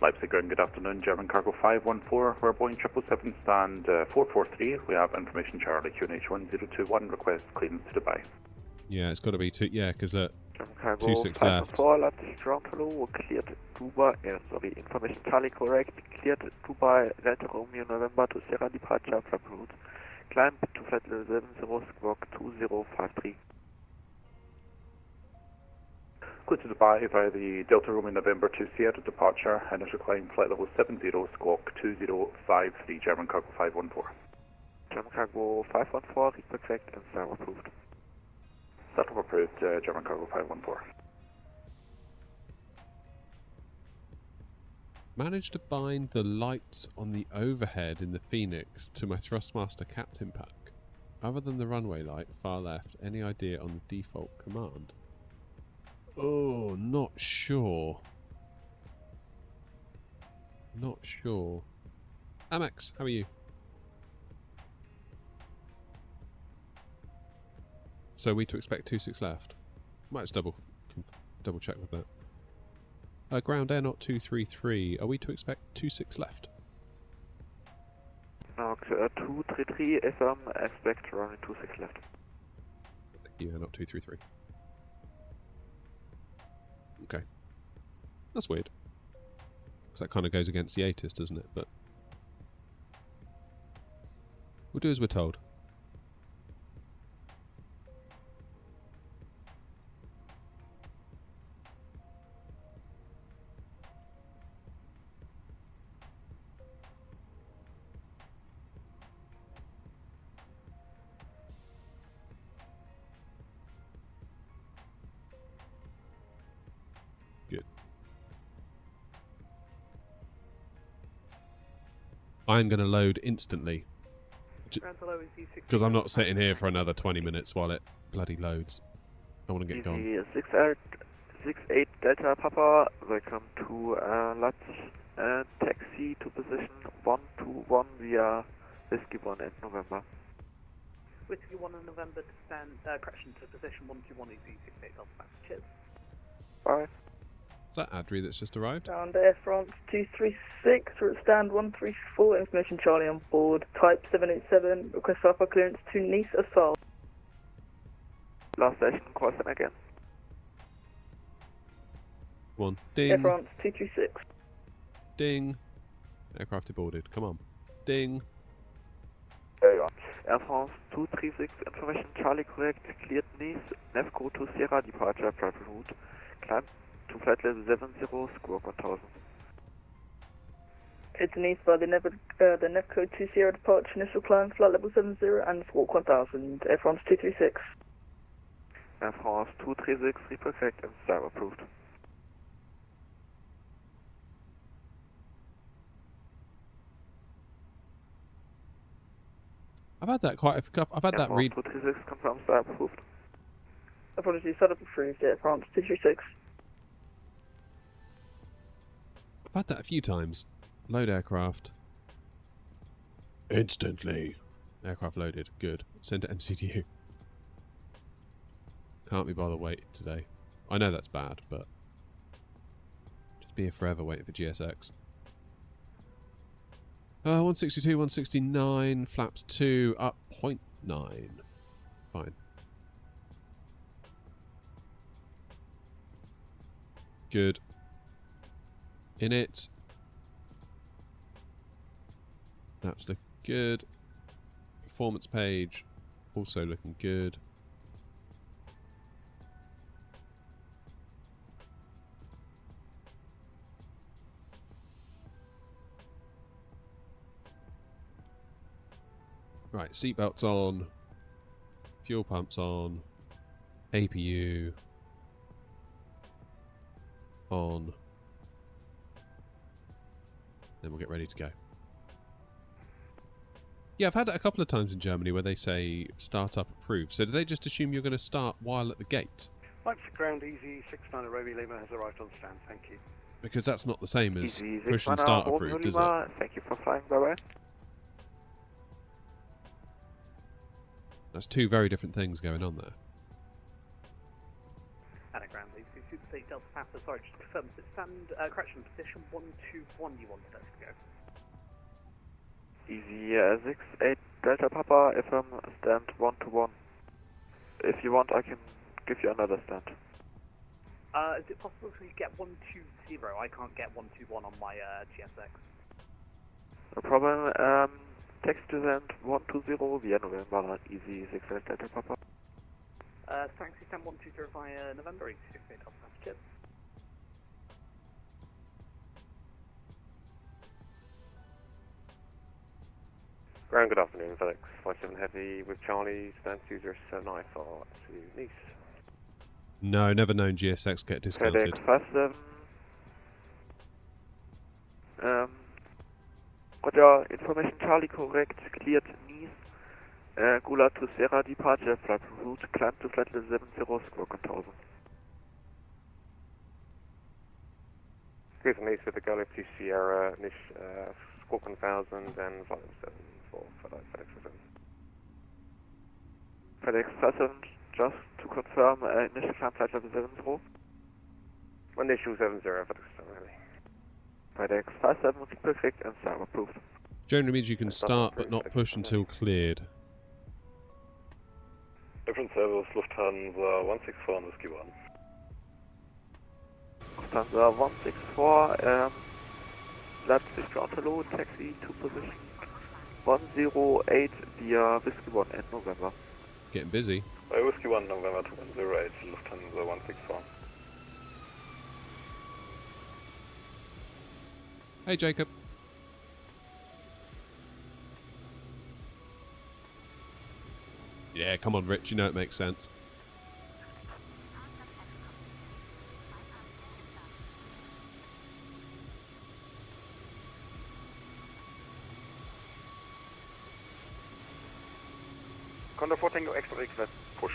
Leipzig ground, good afternoon. German Cargo 514, we're Boeing 777 stand 443. We have information Charlie QNH 1021, request clearance to Dubai. Yeah, it's got to be 2, yeah, because look, German Cargo 26 left. 514, Leipzig ground hello, cleared Dubai, information Charlie correct, cleared Dubai, Delta Romeo November to Sierra departure, flap route, climb to flight level 70, squawk 2053. Go to Dubai via the Delta Romeo November to Sierra departure, initial climb flight level 70, squawk 2053, German Cargo 514. German Cargo 514, read the correct and startup approved. Startup approved, German Cargo 514. Managed to bind the lights on the overhead in the Fenix to my Thrustmaster Captain pack. Other than the runway light, far left, any idea on the default command? Oh, not sure. Not sure. Amex, how are you? So are we to expect 26 left? Might just double check with that. Ground AirNOTT 233. Are we to expect 26 left? No, 233 FM, expect running 26 left. Yeah, not 233. Okay. That's weird. Because that kind of goes against the ATIS, doesn't it? But we'll do as we're told. Good. I'm going to load instantly. Because I'm not sitting here for another 20 minutes while it bloody loads. I want to get going. 68 Delta Papa, welcome to Leipzig, taxi to position 121 via Whiskey 1 and November. Whiskey 1 and November to stand, correction to position 121 is 68 Delta Papa. Cheers. Bye. Is that Adri that's just arrived? Ground Air France 236, we're at stand 134, information Charlie on board, type 787, request Alpha clearance to Nice Assault. Last station, crossing again. One. Ding. Air France 236. Ding. Aircraft deboarded. Come on. Ding. There you are. Air France 236, information Charlie correct, cleared Nice, Navco to Sierra departure, private route, climb to flight level 70, squawk 1000. It's Nice by the Navco to Sierra departure, initial climb, flight level 70 and squawk 1000, Air France 236. Air France 236, reprotect and star approved. I've had that quite a couple. I've had that read. 236 confirmed star approved. Apologies, setup approved, Air France 236. I've had that a few times. Load aircraft. Instantly. Aircraft loaded. Good. Send to MCDU. Can't be bothered waiting today. I know that's bad, but just be here forever waiting for GSX. 162, 169, flaps 2, up 0.9. Fine. Good. In it. That's looking good. Performance page, also looking good. Right, seatbelts on, fuel pumps on, APU on, then we'll get ready to go. Yeah, I've had it a couple of times in Germany where they say startup approved. So do they just assume you're going to start while at the gate? Leipzig ground easy 69 Romeo Lima has arrived on stand, thank you. Because that's not the same as Easy, push and start approved, is it? Thank you for flying, bye-bye. That's two very different things going on there. Anagram, these two state Delta Papa, sorry, just to confirm, is it stand, correction, position 121 you wanted us to go? Easy 68 Delta Papa, FM stand 121. If you want, I can give you another stand. Is it possible to get 120? I can't get 121 on my GSX. No problem. Text to send 120 via November, easy 68 Delta Papa. Thanks, you stand 120 via November, 68 Delta Papa, cheers. Ground, good afternoon, Felix 57 Heavy with Charlie, stand 207 for to Nice. No, never known GSX get discounted. FedEx 57. Roger, information Charlie correct, cleared Nice, Gula to Sierra departure, flight route, climb to flight level 70, squawk 1000. Clear from Nice with the Gully to Sierra, Nice, squawk 1000 and flight level 7 for FedEx 57. FedEx 57, just to confirm, initial climb flight level 70. Initial 70, FedEx 7 Heavy. FedEx 57 perfect and star approved. Generally means you can start but not push until cleared. Different service, Lufthansa 164 on Whiskey 1. Lufthansa 164, Leipzig ground hello, taxi to position 108 via Whiskey 1 and November. Getting busy. Whiskey 1 November to 108, Lufthansa 164. Hey Jacob. Yeah, come on Rich, you know it makes sense. Condor 4 Tango Extra request push.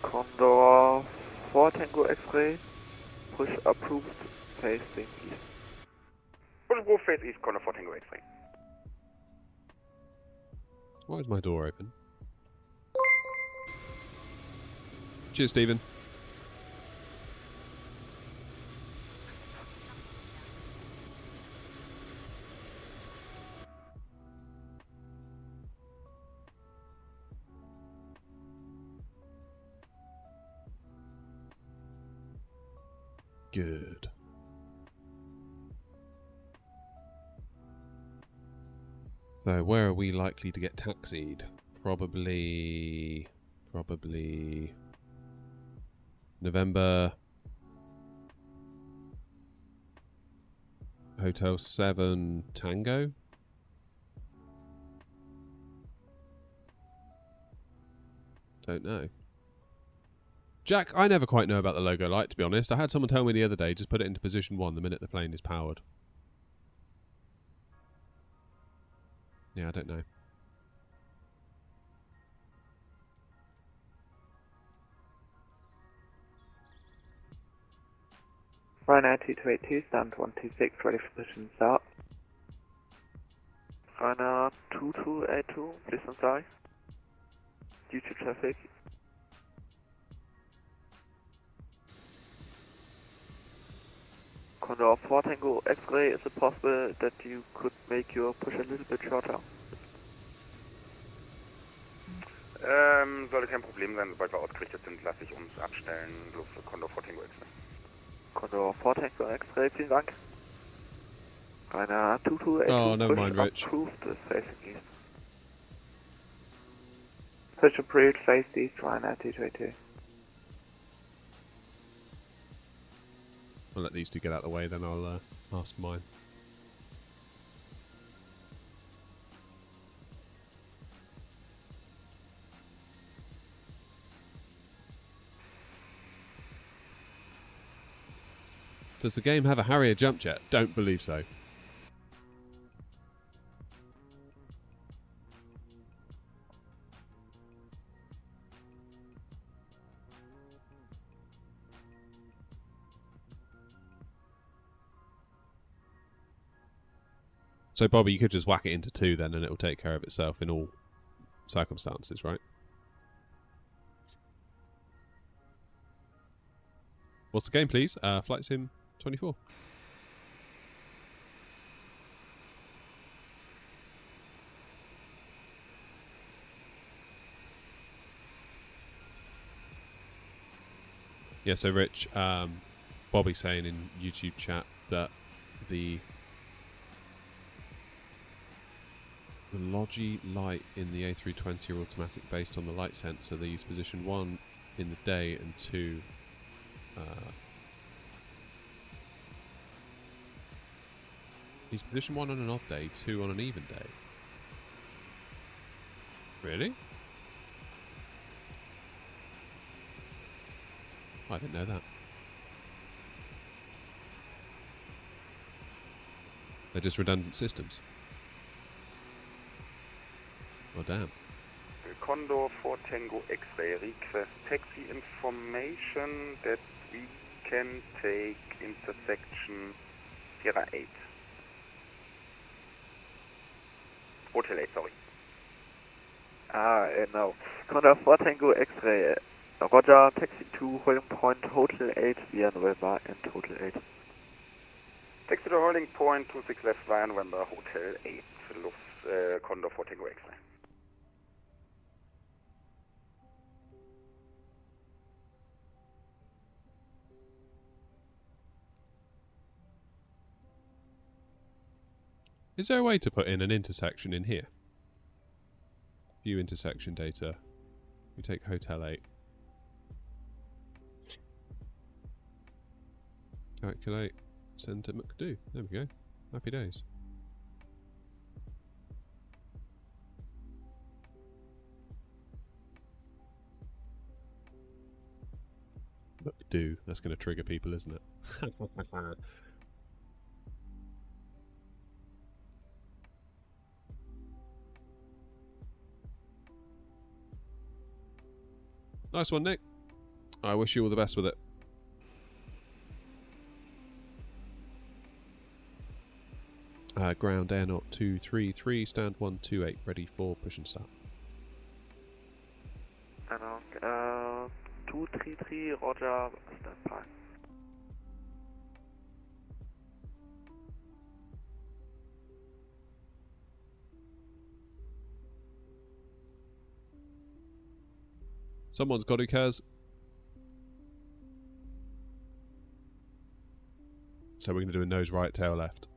Condor 4 Tango X-Ray, push approved, facing east. Push approved, face east, Condor 4 Tango X-Ray. Why is my door open? Cheers, Stephen. Good. So where are we likely to get taxied? Probably November Hotel 7 Tango. Don't know. Jack, I never quite know about the logo light, to be honest. I had someone tell me the other day, just put it into position 1 the minute the plane is powered. Yeah, I don't know. Ryanair 2282, stand 126, ready for position start. Ryanair 2282, please stand by. Due to traffic. Condor 4 Tango X-Ray, is it possible that you could make your push a little bit shorter? Sollte kein Problem sein, sobald wir ausgerichtet sind, lasse ich uns abstellen. Los, Condor 4 Tango X-Ray. Condor 4 Tango X-Ray, vielen Dank. Ryanair 2282, oh, never mind, Rich. Approved is facing east. Push approved, face east, Ryanair 2282. I'll let these two get out of the way, then I'll ask mine. Does the game have a Harrier jump jet? Don't believe so. So, Bobby, you could just whack it into 2 then, and it'll take care of itself in all circumstances, right? What's the game, please? Flight Sim 24. Yeah, so Rich, Bobby's saying in YouTube chat that the Logi light in the A320 are automatic based on the light sensor. They use position 1 in the day and 2 use position 1 on an odd day, 2 on an even day. Really? I didn't know that. They're just redundant systems. Oh, damn. Condor 4 Tango X-Ray, request taxi information that we can take intersection Sierra 8. Hotel 8, sorry. No. Condor 4 Tango X-Ray, Roger, taxi to holding point Hotel 8 via November and Hotel 8. Taxi to holding point 26 left via November, Hotel 8, Condor 4 Tango X-Ray. Is there a way to put in an intersection in here? View intersection data. We take Hotel 8. Calculate. Send to McDo. There we go. Happy days. McDo. That's going to trigger people, isn't it? Nice one, Nick. I wish you all the best with it. Ground AirNOTT 233, stand 128, ready for push and start. AirNOTT 233, Roger, stand by. Someone's got who cares. So we're going to do a nose right, tail left.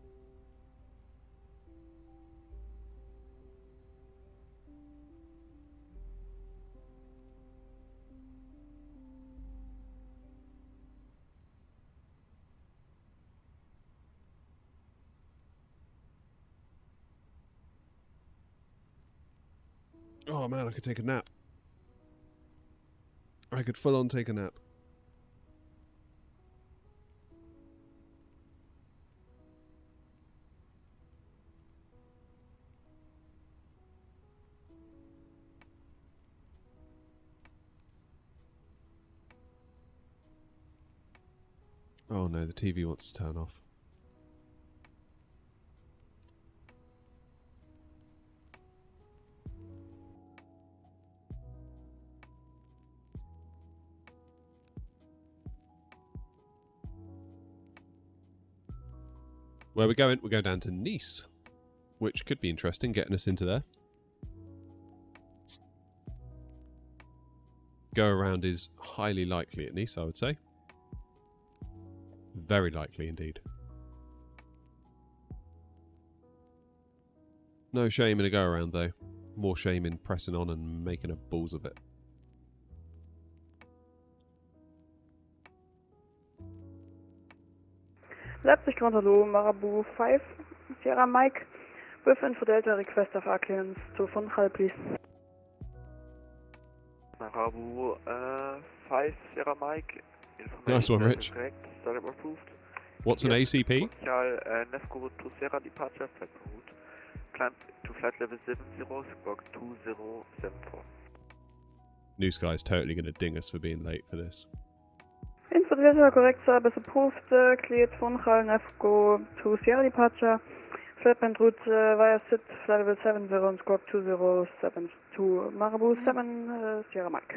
Oh man, I could take a nap. I could full on take a nap. Oh no, the TV wants to turn off. Where are we going? We're going down to Nice, which could be interesting, getting us into there. Go around is highly likely at Nice, I would say. Very likely indeed. No shame in a go around though. More shame in pressing on and making a balls of it. Leipzig Grand Hello, Marabu 5, Sierra Mike, with Info Delta request of our clearance to Funchal, please. Marabu 5, Sierra Mike. Nice one, Rich. Correct, startup approved. What's an ACP? Nefco to Sierra departure, flight route. Climb to flight level 70, squawk 2074. New Sky's totally going to ding us for being late for this. Info Delta correct service approved, cleared Funchal, Nefco to Sierra departure. Flight band route via SIT, flight level 70 and squawk 2072. Marabu 7, Sierra Mike.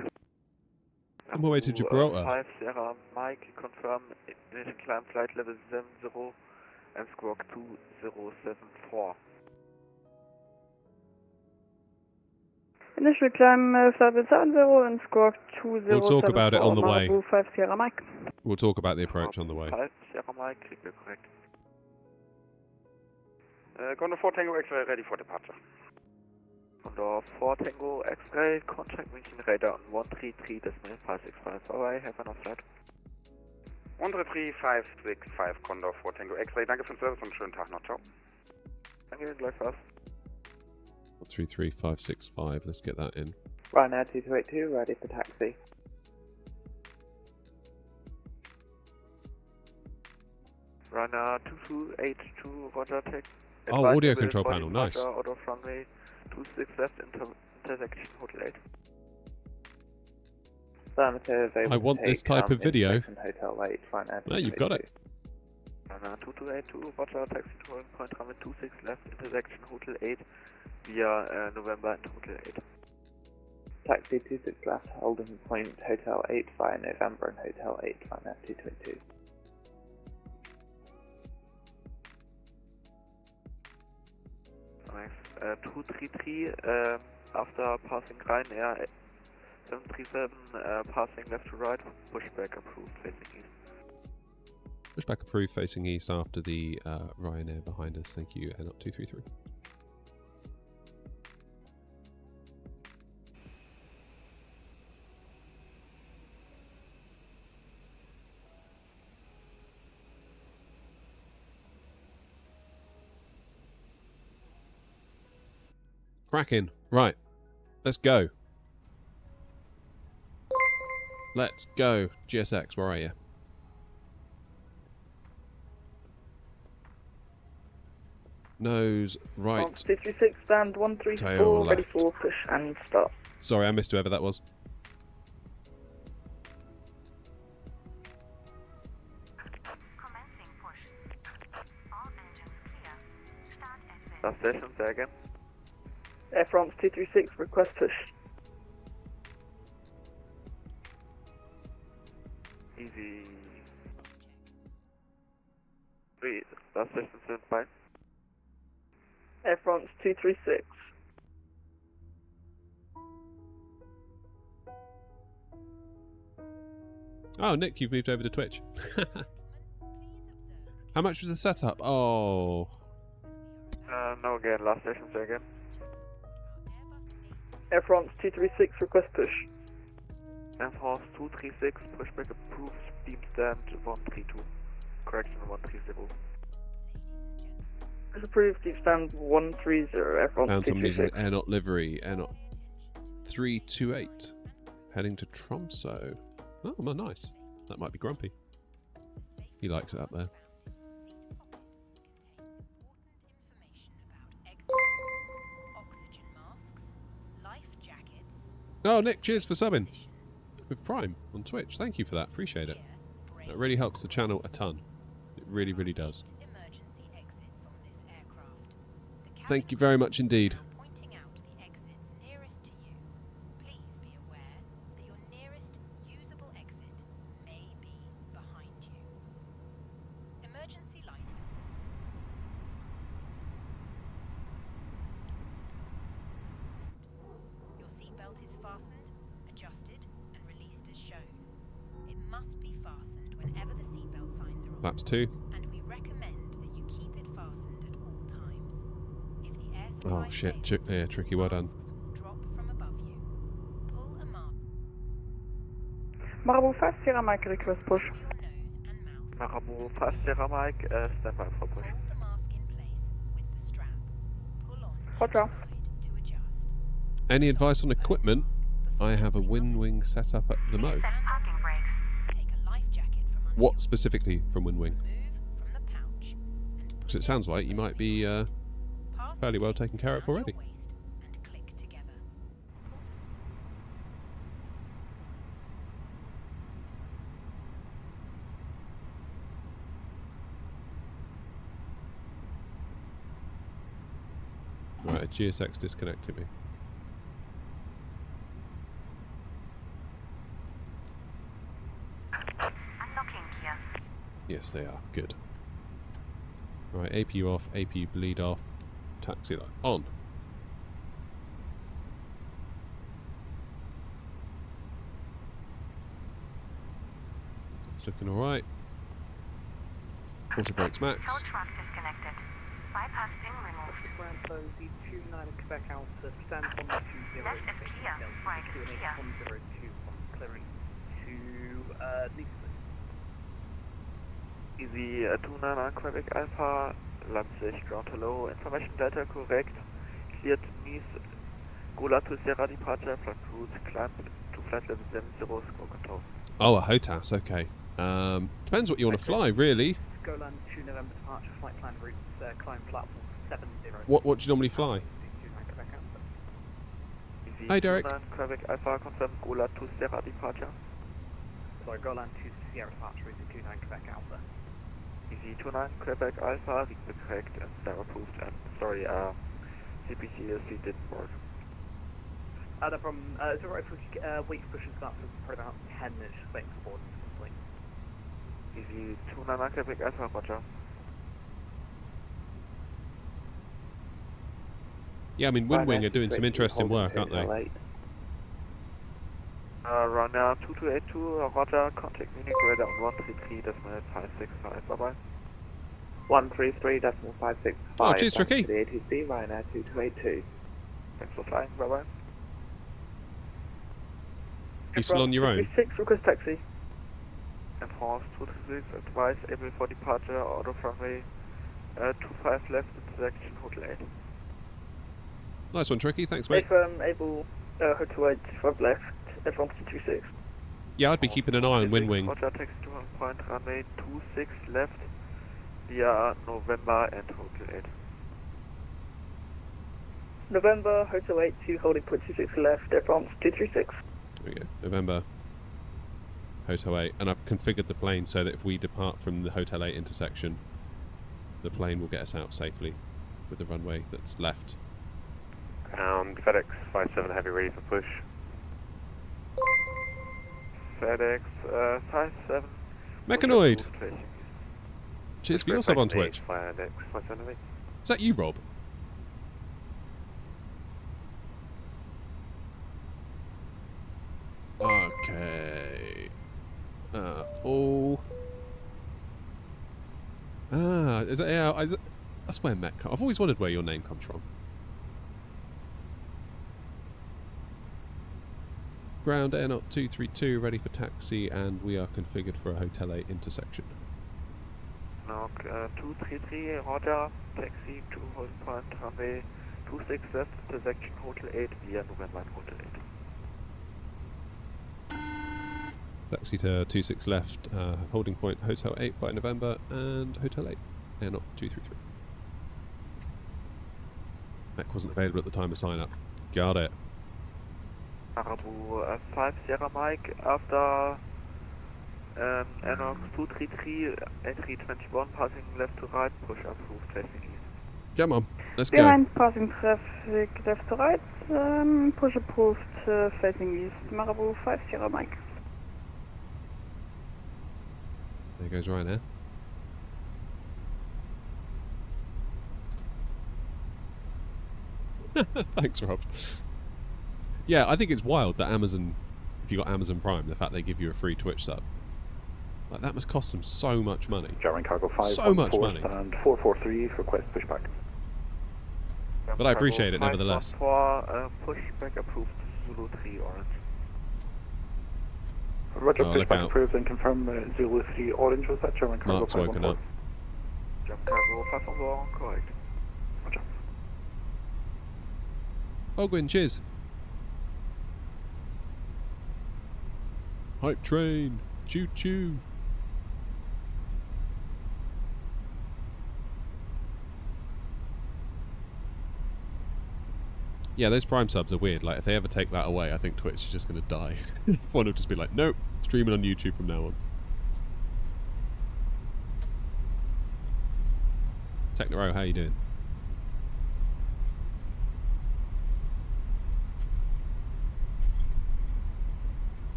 On my way to Gibraltar. 5 Sierra Mike, confirm initial climb flight level 70 and squawk 2074. Initial climb flight level 70 and squawk 2074. We'll talk about it on the way. Marabu 5 Sierra Mike. We'll talk about the approach on the way. 5 Sierra Mike, correct. Condor 4 Tango X-ray ready for departure. Condor 4 Tango X-ray, contact München radar on 133.565. Alright, have enough flight. 133.565 Condor 4 Tango X-ray, danke für den Service und schönen Tag noch, ciao. Danke, gleichfalls. 133.565, let's get that in. Ryanair 2282, ready for taxi. Ryanair 2282, roger, take. Oh, audio control panel, nice. Out of runway 26 left, intersection Hotel 8. Affirmative, I want this type of video. Hotel 8, Ryanair. No, you've got it. Ryanair 2282, roger, taxi to runway point runway 26 left, intersection Hotel 8 via November and Hotel 8. Taxi 26 left, holding point Hotel 8 via November and Hotel 8, Ryanair 2282. Nice. 233, after passing Ryanair 737, passing left to right, pushback approved facing east. Pushback approved facing east after the Ryanair behind us. Thank you, AirNOTT 233. Cracking. Right. Let's go. Let's go. GSX, where are you? Nose right. 236, stand 134, ready for push and start. Sorry, I missed whoever that was. Last station, say again. Air France 236, request push. Easy. 3, last station, stand by. Air France 236. Oh, Nick, you've moved over to Twitch. How much was the setup? Oh. No again, last station, say again. Air France 236, request push. Air France 236, pushback approved, beam stand 132. Correction 130. Is approved, deep stand 130, Air France Found someone using 236. AirNOTT livery, AirNOTT 328, heading to Tromsø. Oh, well, nice. That might be Grumpy. He likes it up there. Oh, Nick, cheers for subbing with Prime on Twitch. Thank you for that. Appreciate it. That really helps the channel a ton. It really, really does. Thank you very much indeed. Laps 2. Oh shit, yeah, tricky, well done. Marabout 5 Sierra Mike, request push. Marabout 5 Sierra Mike, stand by for push. Roger. Any advice on equipment? I have a WinWing set up at the Mo. What specifically from WinWing? Because it sounds like you might be fairly well taken care of already. Right, GSX disconnected me. Yes, they are. Good. Right, APU off, APU bleed off, taxi light on. It's looking alright. Auto brakes max. Truck disconnected. Bypass pin removed. Ground flow, the 29 Quebec Alpha, stand 120. Left is clear. Right is clear. 102, clearing to Leipzig. Easy 29 Quebec Alpha, Leipzig, ground hello, information data correct, cleared Nice, Gola to Sierra departure, flight route, climb to flight level 70, score control. Oh, a HOTAS, okay. Depends what you want to fly, really. Golan to November departure, flight plan route, climb platform 70. What do you normally fly? Hi, Derek. 29 Quebec Alpha, confirm Gola to Sierra departure. Sorry, Golan to Sierra departure, is 29 Quebec Alpha. Easy 29 Quebec Alpha, read the correct and Sarah approved, and sorry, CPCSC didn't work. No problem. Is it right if we wait for pushing start for probably about 10 minutes, just waiting for boarding to complete? Easy 29 Quebec Alpha, roger. Yeah, I mean, WinWing are doing some interesting work, aren't they? Runner 2282, roger, contact Munich, radar on 133.565, bye-bye. 133.565. Oh, cheers, Tricky. The ATC, Ryanair 2282. Thanks for flying, bye-bye. You still on your own? 6, request taxi. Air France 236, advise able for departure, auto runway 25 left, intersection Hotel 8. Nice one, Tricky, thanks, mate. Able, Hotel 8, 25 left, Air France 236. Yeah, I'd be keeping an eye on WinWing. Roger, taxi to 1 point, runway 26 left, via November and Hotel 8. November, Hotel 8, 2 holding point 26 left, Air France 236. There we go, November, Hotel 8. And I've configured the plane so that if we depart from the Hotel 8 intersection, the plane will get us out safely with the runway that's left. FedEx 57 heavy ready for push. FedEx 57. Mechanoid! Cheers for your sub on Twitch. FedEx 57 heavy. Is that you, Rob? Okay. Ah, is that, yeah, that's where Met comes. I've always wondered where your name comes from. Ground AirNOTT 232, ready for taxi, and we are configured for a Hotel 8 intersection. Knock 233, Roger, taxi to holding point, runway 26 left, intersection Hotel 8 via November Hotel 8. Taxi to 26 left, holding point Hotel 8 by November, and Hotel 8, AirNOTT 233. Mech wasn't available at the time of sign up. Got it. Marabu 5 Sierra Mike, after AirNOTT 233, A321 passing left to right, push approved facing east. Come on, let's go. Behind passing traffic left to right, push approved facing east, Marabu 5 Sierra Mike. There goes Ryanair. Thanks, Rob. Yeah, I think it's wild that Amazon, if you got Amazon Prime, the fact they give you a free Twitch sub, like that must cost them so much money. German Cargo 5, so much money. And 443, request pushback. But I appreciate it nevertheless. Pushback approved, Zulu 3 orange. Roger, Oh, look pushback out. approved and confirm Zulu 3 orange, was that German Cargo Mark's 5 woken up. German Cargo 5 on board, correct. Roger. Ogwin, cheers. Hype train, choo choo. Yeah, those Prime subs are weird. Like, if they ever take that away, I think Twitch is just going to die. One will just be like, nope, streaming on YouTube from now on. Technoro, how you doing?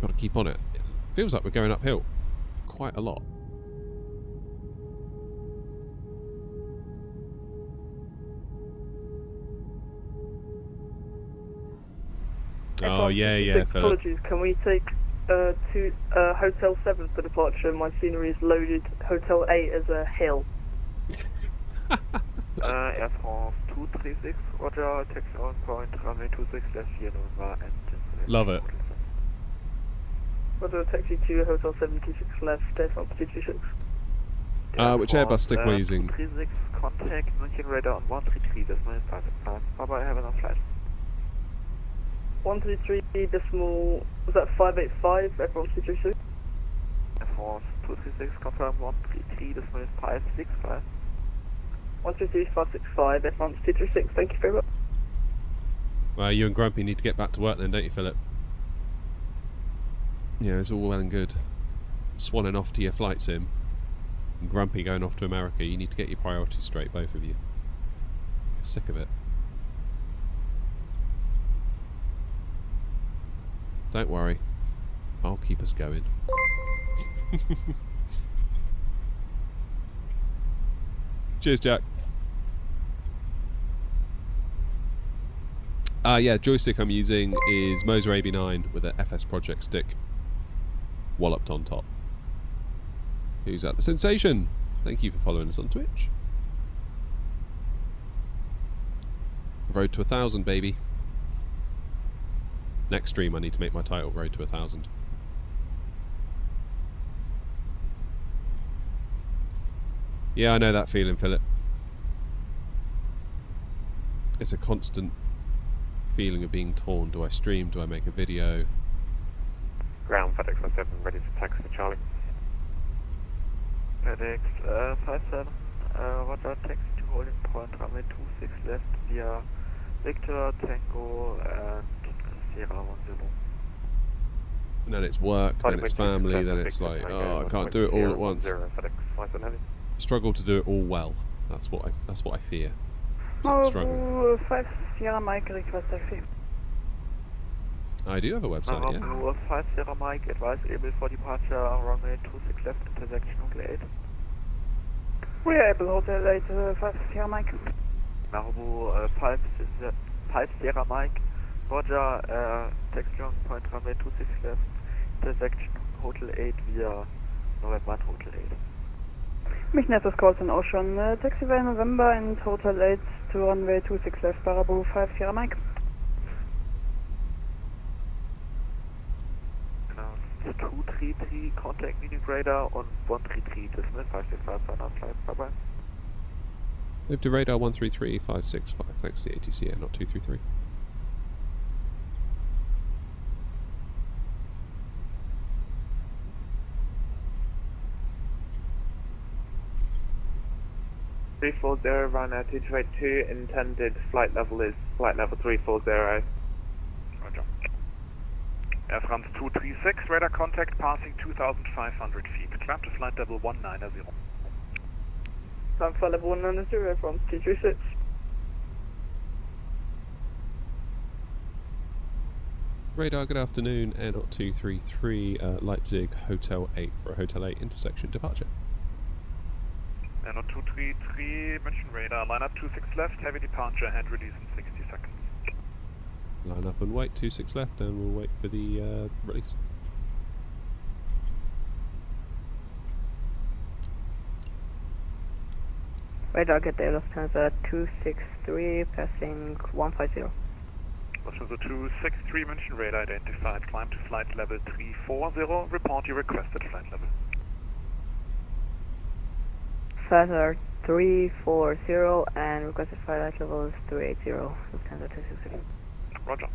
Got to keep on it. It feels like we're going uphill quite a lot. Oh yeah, yeah. Apologies. Can we take to Hotel 7 for departure? My scenery is loaded. Hotel 8 as a hill. Air France 236, Roger, taxi on point, runway 26 left here, November, and Love it. Roger, taxi to Hotel 76 left, Air France 236. Which Airbus stick we're using? 236, contact München radar on 133, decimal 5. Bye bye, have a nice flight. 133 decimal, was that 585, Air France 236? Air France 236, confirm 133, decimal 565. 133 565, Air France 236, thank you very much. Well, you and Grumpy need to get back to work then, don't you, Philip? Yeah, it's all well and good swanning off to your flight sim and Grumpy going off to America. You need to get your priorities straight, both of you. Sick of it. Don't worry, I'll keep us going. Cheers, Jack. Yeah, joystick I'm using is Moser AB9 with an FS Project stick walloped on top. Who's at the sensation? Thank you for following us on Twitch. Road to 1,000, baby. Next stream I need to make my title Road to 1,000. Yeah, I know that feeling, Philip. It's a constant feeling of being torn. Do I stream? Do I make a video? Ground FedEx 57, ready to taxi to Charlie. FedEx 57, Roger, taxi to holding point, runway 26 left via Victor, Tango, and Sierra 10. And then it's work, then it's family, then it's like, oh, I can't do it all at once. Struggle to do it all well. That's what I fear. Struggle. 5 Sierra Mike, request taxi. I do have a website, yeah. 5 Sierra Mike, advise able for departure, runway 26 left, intersection Hotel 8. We are able Hotel 8, 5 Sierra Mike. Marabu 5 Sierra Mike, Roger, taxi on point, runway 26 left, intersection Hotel 8 via November Hotel 8. Mission calls in Ocean. Taxiway November and Hotel 8 to runway 26 left, Baraboo 5 Sierra Mike. Announced 233, contact meeting radar on 133, decimal 565, final flight, bye bye. Move to radar 133.565, thanks to the ATC AirNOTT 233. run at 222, intended flight level is flight level 340. Roger. Air France 236, radar contact passing 2,500 feet. Climb to flight level 190. Climb flight level 190, Air France 236. Radar, good afternoon, AirNOTT 233, Leipzig, Hotel 8 for a Hotel 8 intersection departure. AirNOTT 233, mention radar, line up 26 left, heavy departure, and release in 60 seconds. Line up and wait, 26 left, and we'll wait for the release. Radar, get there, Lufthansa 263, passing 150. Lufthansa 263, mention radar identified, climb to flight level 340, report your requested flight level. Flight 340 and requested flight level is 380, Lufthansa 263. Roger.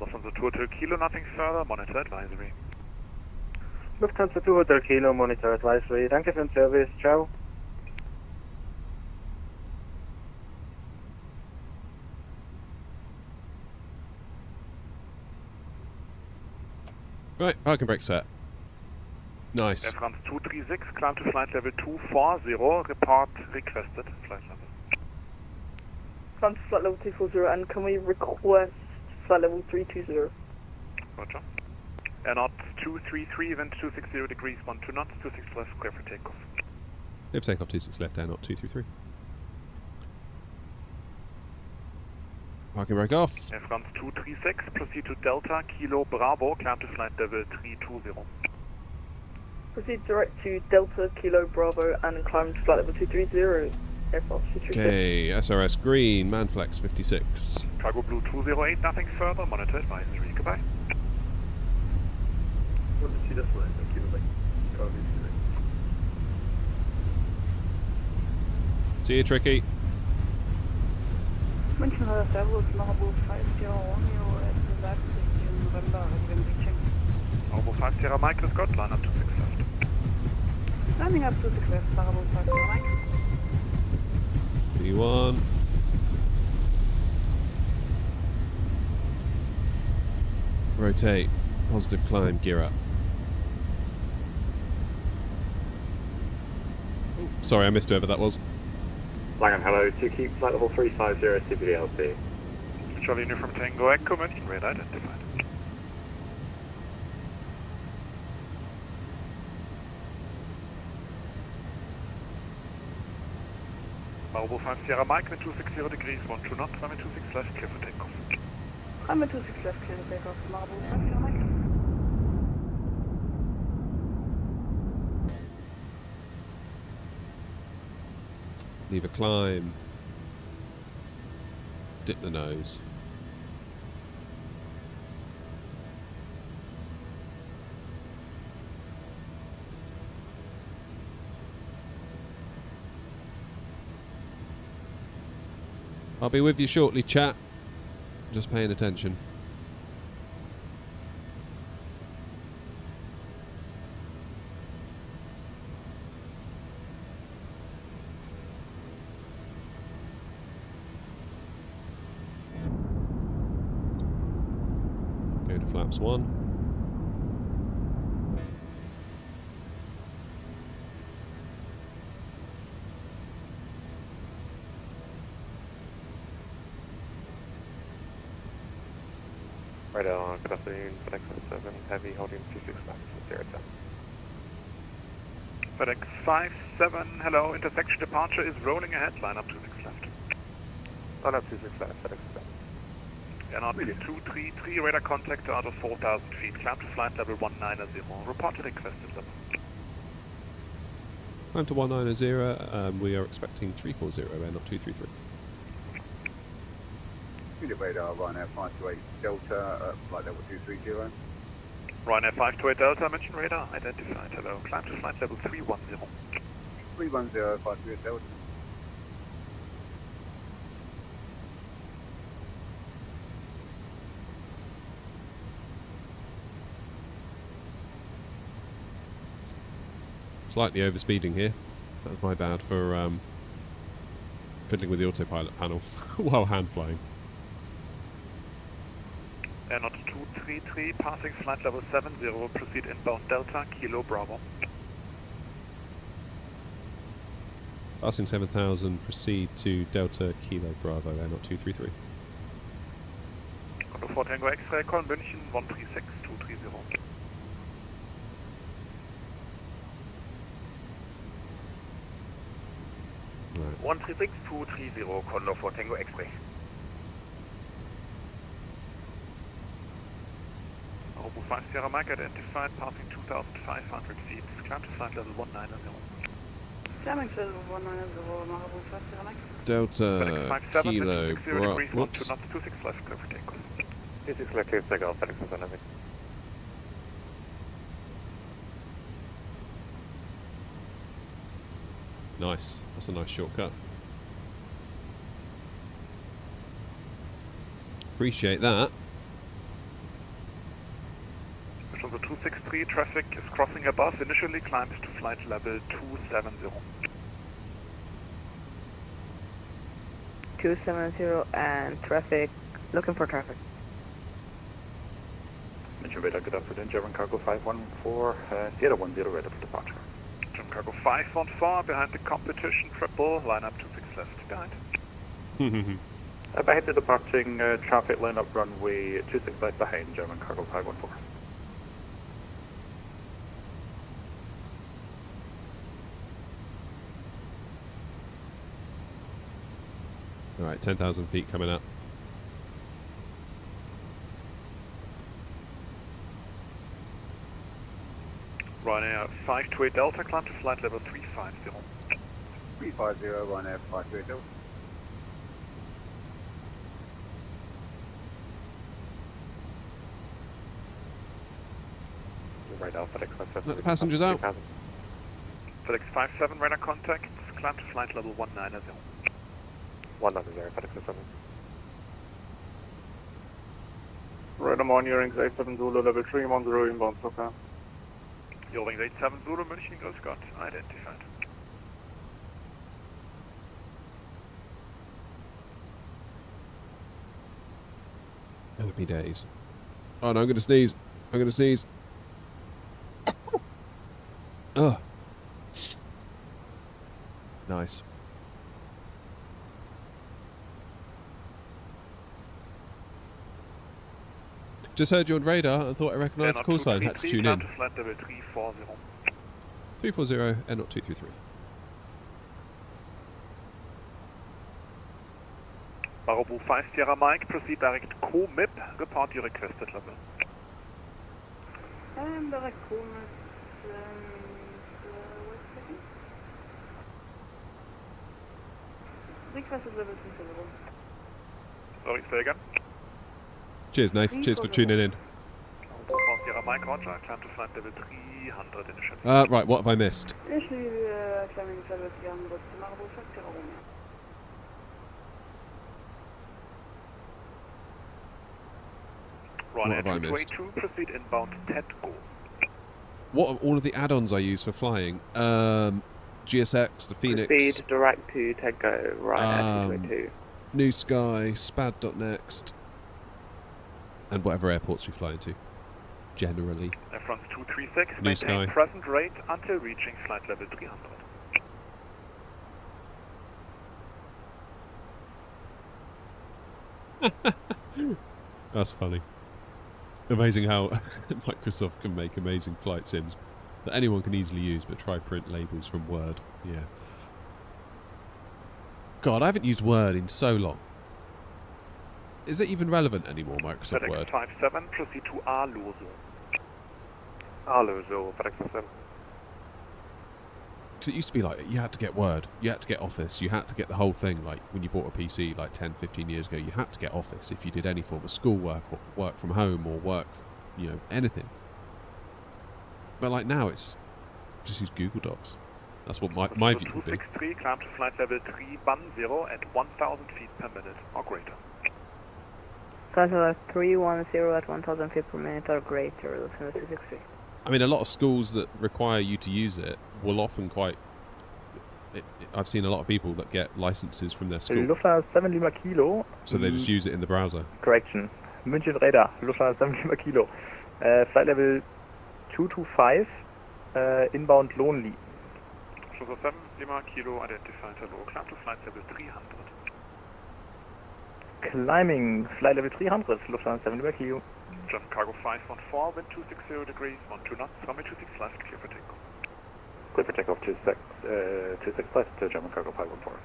Lufthansa 2 Hotel Kilo, nothing further, monitor advisory. Lufthansa 2 Hotel Kilo, monitor advisory. Danke für den Service, ciao. Right, parking brake set. Nice. Air France 236, climb to flight level 240, report requested flight level. Climb to flight level 240, and can we request flight level 320? Roger. AirNOTT 233, wind 260 degrees, 12 knots, 26 left, clear for takeoff. If takeoff 26 left, AirNOTT 233. Parking brake off. Air France 236, proceed to Delta, Kilo, Bravo, climb to flight level 320. Proceed direct to Delta, Kilo, Bravo, and climb to flight level 230. Air France 236. Okay, SRS green, Manflex 56. Cargo Blue 208, nothing further, monitor advisory, goodbye. What did you just say? Thank you, See you, Tricky. München Servus, Marabou 50 Romeo at Leipzig in November, have been reaching. Marabou 5 Sierra Mike, is got, line up to 6 left. Landing up to 6 left, Marabou 5 Sierra Mike. B1. Rotate, positive climb, gear up. Oh, sorry, I missed whoever that was. Langham, hello, to keep flight level 350 CBDLC. Charlie Uniform Tango Echo, mention radar identified. Marabou 5 Sierra Mike, wind 260 degrees, 12 knots, runway 26 left, clear for takeoff. Runway 26 left, clear for takeoff, Marabou 5 Sierra Mike. Leave a climb. Dip the nose. I'll be with you shortly, chat. Just paying attention. Go to flaps 1. Radar, good afternoon, FedEx 7, heavy holding 26 left, 010. FedEx 57, hello, intersection departure is rolling ahead, line up 26 left. Line up 26 left, FedEx Express. AirNOTT 233, radar contact out of 4,000 feet. Climb to flight level 190. Report to requested level. Climb to 190, we are expecting 340, AirNOTT 233. Unit radar, Ryanair 528 Delta, flight level 230. Ryanair 528 Delta, mention radar, identified, hello. Climb to flight level 310. 310, 528 Delta. Slightly overspeeding here. That's my bad for fiddling with the autopilot panel while hand flying. AirNOTT 233, passing flight level 70, proceed inbound Delta, Kilo Bravo. Passing 7,000, proceed to Delta Kilo Bravo, AirNOTT 233. Condor 4 Tango X-ray, call München 136 230. Right. 136 230, Condor 4 Tango X-ray. Robo 5 Sierra Mike identified, passing 2,500 feet. Climb to flight level 190. Climbing to 190, Marabu 5 Sierra Mike. Delta Kilo Bravo. Whoops. 26 left, clear for takeoff. 26 left, clear for takeoff, FedEx Express. Nice. That's a nice shortcut. Appreciate that. On the 263, traffic is crossing above. Initially climbs to flight level 270. 270 and traffic, looking for traffic. Mention radar, good afternoon, German Cargo 514, Sierra 10 ready for departure. German Cargo 514, behind the competition, triple, line up 26 left, behind. Ahead to departing, traffic line up runway 26 left behind, German Cargo 514. Alright, 10,000 feet coming up. Ryanair 528 Delta, climb to flight level 350. 350, Ryanair 528 Delta. Radar, FedEx Express. Let the passengers out. FedEx 57, radar contact, climb to flight level 190. 190, FedEx Express. Radar monitoring 87 Zulu level 310 inbound SOCA. Yielding 87 Zulu, München, Go Scott, identified. Happy days. Oh no, I'm gonna sneeze. I'm gonna sneeze. Ugh. Nice. Just heard you on radar and thought I recognised the call sign. Had to tune in. 340, AirNOTT 233. Bravo 5 Sierra Mike, proceed direct co-MIP, report your requested level. Direct co-MIP, wait a second. Requested level 270. Sorry, say again. Cheers, Nath. Cheers for tuning in. Sierra Mike, Roger, climb to flight level 300 initially. Right, what have I missed? Initially, climbing to level 300, Marabu 5 Sierra Romeo. Ryanair 222, proceed inbound TEDGO. What are all of the add-ons I use for flying? GSX, the Fenix. Proceed direct to TEDGO, Ryanair 222. New Sky, Spad.next, and whatever airports we fly into, generally. Air France 236, New maintain Sky. present rate until reaching flight level 300. That's funny. Amazing how Microsoft can make amazing flight sims that anyone can easily use, but try print labels from Word. Yeah. God, I haven't used Word in so long. is it even relevant anymore, Microsoft FedEx Word? 57, proceed to Arloso. Arloso, FedEx 57. Because it used to be like, you had to get Word, you had to get Office, you had to get the whole thing. Like, when you bought a PC like 10, 15 years ago, you had to get Office if you did any form of schoolwork or work from home or work, you know, anything. But like now, it's just use Google Docs. That's what my view would be. 263, climb to flight level 310 at 1,000 feet per minute or greater. Flight level 310 at 1,000 feet per minute or greater, Lufthansa 263. I mean, a lot of schools that require you to use it will often I've seen a lot of people that get licenses from their school. Lufthansa 7 Lima Kilo. So they just use it in the browser. Correction. München Radar, Lufthansa 7 Lima Kilo. Flight level 225, inbound Lonely. Lufthansa 7 Lima Kilo, identified hello, climb to flight level 300. Climbing, flight level 300, Lufthansa 7 Lima Kilo. German cargo 514, wind 260 degrees, 12 knots, runway 26 left, clear for takeoff. Clear for takeoff 26 left to German cargo 514.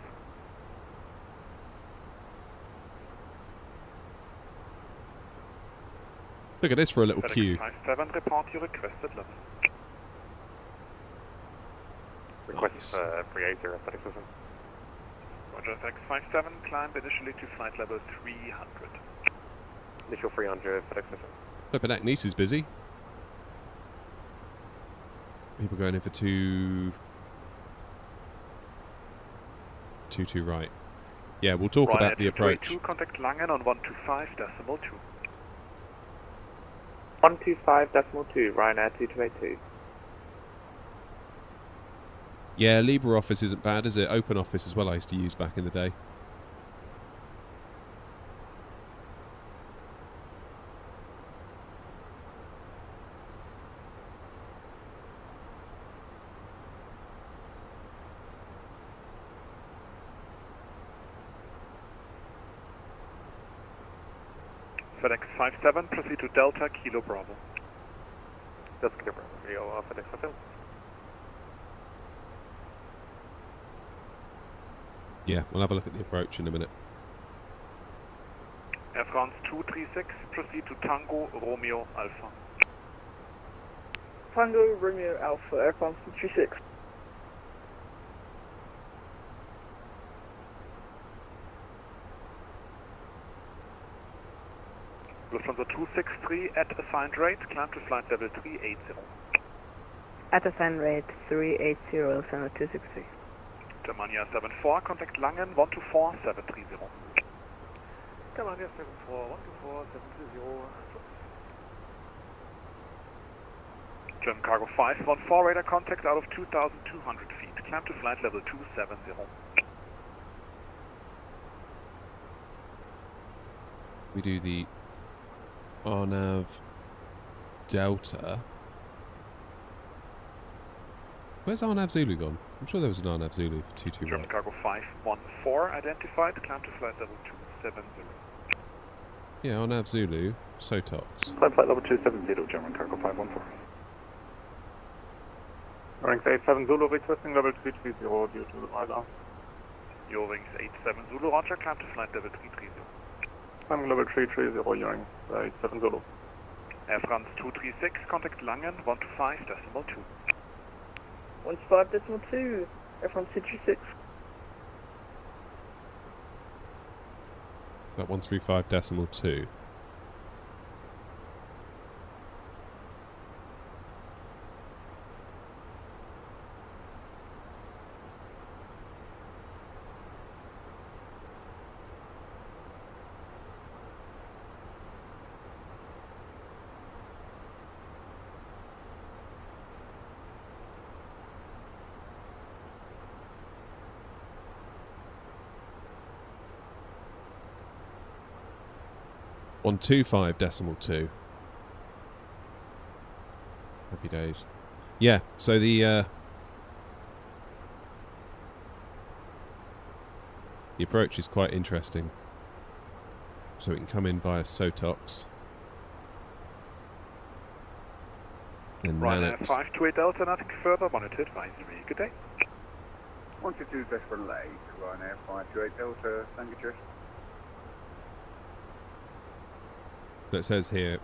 Look at this for a little FedEx queue. 57, report your requested level. Request 380, FedEx 57. Roger, FedEx 57, climb initially to flight level 300. Initial 300, FedEx 57. Flippin' heck, Nice is busy. People going in for 2-2 right. Yeah, we'll talk about the approach. 2 contact Langen on 125.2. 125.2, Ryanair 2282. Yeah, LibreOffice isn't bad, is it? OpenOffice as well I used to use back in the day. FedEx 57, proceed to Delta Kilo Bravo. Delta Kilo Bravo, Rio FedEx 57. Yeah, we'll have a look at the approach in a minute. Air France 236, proceed to Tango Romeo Alpha. Tango Romeo Alpha, Air France 236. Lufthansa 263 at assigned rate, climb to flight level 380. At assigned rate 380, Lufthansa 263. Germania 74, contact Langen 124730. Germania 74, 124730. German cargo 514, radar contact out of 2,200 feet, climb to flight level 270. We do the RNAV Delta. Where's RNAV Zulu gone? I'm sure there was an RNAV Zulu for 22 German right. cargo 514 identified, climb to flight level 270. Yeah, RNAV Zulu, SOTOX. Climb flight level 270, German cargo 514. Ranks 87 Zulu requesting level 330 due to the radar. Eurowings 87 Zulu, roger, climb to flight level 330. Climbing level 330, Eurowings 87 Zulu. Air France 236, contact Langen 125.2. 125.2, Air France 236. About 135.2. .2. Happy days. Yeah, so the approach is quite interesting. So we can come in via SOTOX. And Ryanair Fenix. 528 Delta, nothing further, monitor advisory. Good day. 122 Decimal 8, Ryanair 528 Delta, thank you, Jess. But it says here,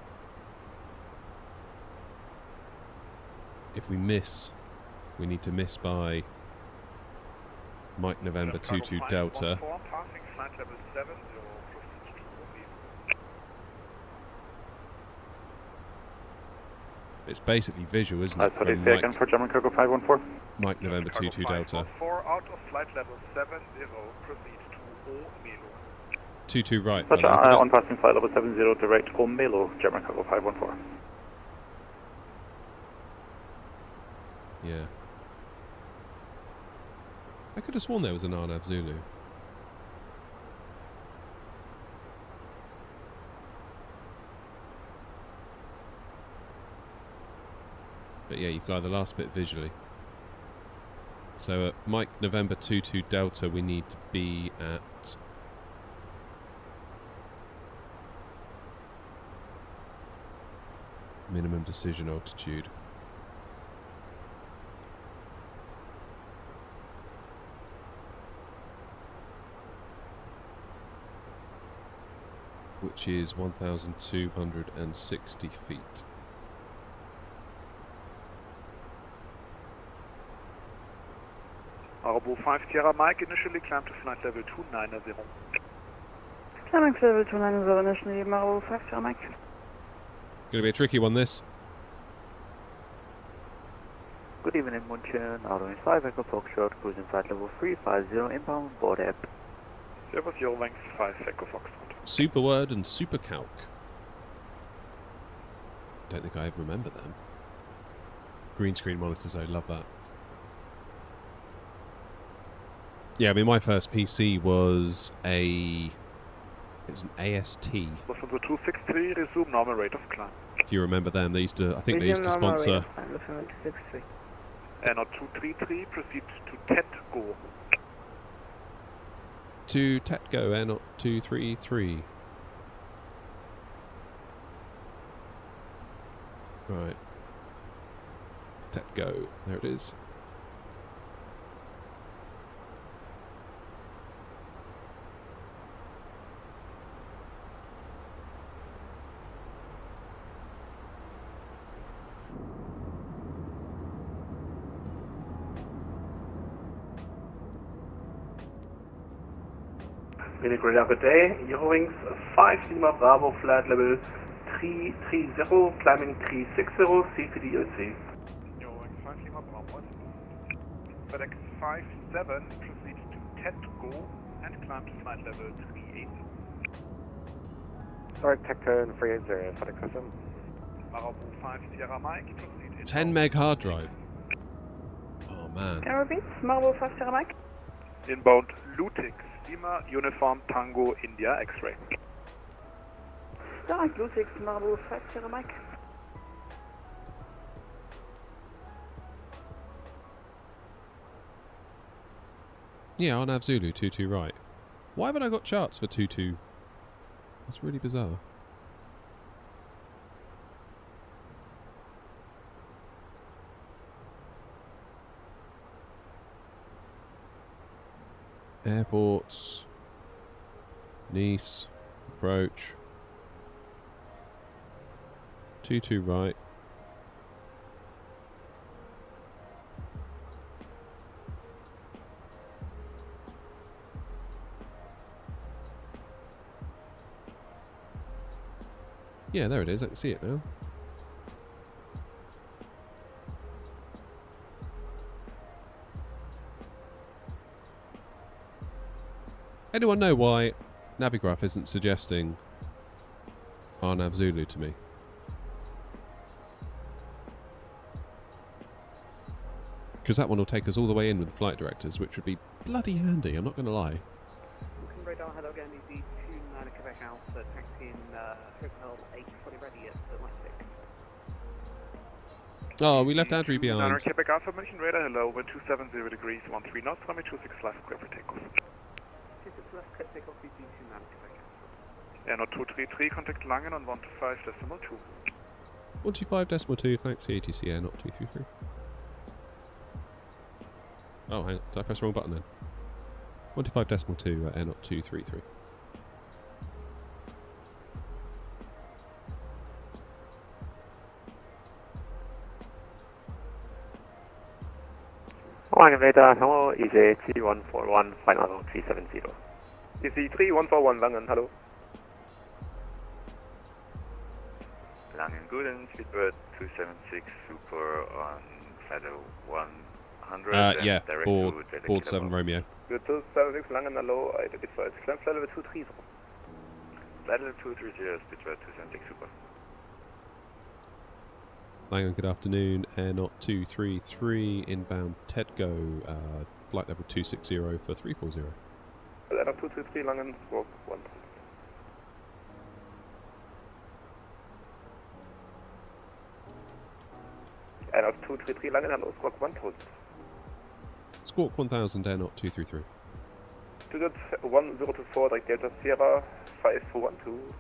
if we miss, we need to miss by Mike November 22 Delta. Passing flight level 70, proceed to It's basically visual, isn't it? Sorry, say again for German Cargo 514. Mike November 22 Delta. 4 out of flight level 70, proceed to O Melo. 22 right. Roger, on passing flight level 70, direct O Melo, German Cargo 514. Yeah. I could have sworn there was an RNAV Zulu. But yeah, you've got the last bit visually. So at Mike November 22 Delta, we need to be at minimum decision altitude. Which is 1,260 feet. Marabou 5 Sierra Mike, initially climb to flight level 290. Climbing to level 290 initially, Marabou 5 Sierra Mike. Gonna be a tricky one, this. Good evening, Munchen. Auto 5 Echo Foxtrot, cruising flight level 350, inbound board app. 00 length 5 Echo Foxtrot. Super Word and Super Calc. Don't think I ever remember them. Green screen monitors, I love that. Yeah, I mean, my first PC was an AST. Listen to 263, resume normal rate of climb. If you remember them, they used to, I think they used to sponsor. AirNOTT 233, proceed to TET go. To Tetgo, AirNOTT 233. Right. Tetgo, there it is. Munich radar, good day. Eurowings 5 Lima Bravo, flight level 330, climbing 360, CPDLC. Eurowings 5 Lima Bravo. FedEx 57, proceed to TET go and climb to flight level 380. Sorry, Tectone 380, FedEx system. Marabou 5 Sierra Mike, proceed. 10 meg hard drive. Oh man. Can I repeat? Marabou 5 Sierra Mike. Inbound Lutix, Lima Uniform Tango India X-Ray. Direct Lutix, Marabou 5 Sierra Mike. Yeah, on Nav Zulu, 22 right. Why haven't I got charts for 22? That's really bizarre. Airports, Nice, approach, 22 right. Yeah, there it is, I can see it now. Anyone know why Navigraph isn't suggesting RNAV Zulu to me? Because that one will take us all the way in with the flight directors, which would be bloody handy, I'm not going to lie. Looking radar, hello again, easy 29 Quebec Alpha, taxi in Hotel 8, fully ready at Leipzig. Oh, we left Adri behind. 9 Quebec Alpha, München radar, hello, wind 270 degrees, 13 knots, runway 26 left, clear for takeoff. 26 left, clear takeoff, easy 29 Quebec Alpha. AirNOTT 233, contact Langen on 125.2. 125.2, thanks, ATC AirNOTT 233. Oh, hang on, did I press the wrong button then? 125.2 AirNOTT 233. Langen Radar, hello, easy 3141, final level 370. Easy 3141 Langen, hello. Langen Guden, speedbird 276, super on flight level 100. Yeah, direct board to 7 Romeo. Good 276 Langen, hello, identified. Climb flight level 230. Flight level 230, speedbird 276, super. Langen, good afternoon. AirNOTT 233, inbound TEDGO, flight level 260 for 340. AirNOTT 233 Langen, squawk 1. AirNOTT 233 Langen, hello, squawk 1000. Squawk 1000, AirNOTT 233. 1024, direct Delta Sierra 5412.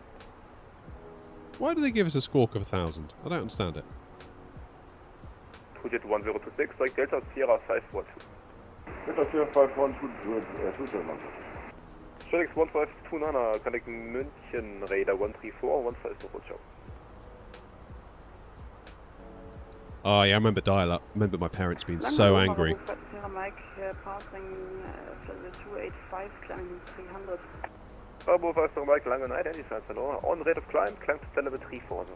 Why do they give us a squawk of 1000? I don't understand it. 1026, direct Delta Sierra 512. Delta Sierra 512, Fenix 1529, connecting München Radar 134, 150, ciao. Oh yeah, I remember dial-up. I remember my parents being so angry. Mike, passing 285, climbing 300. Bravo 5 Mike, Langen identified, hello. On rate of climb, climb to flight level 340.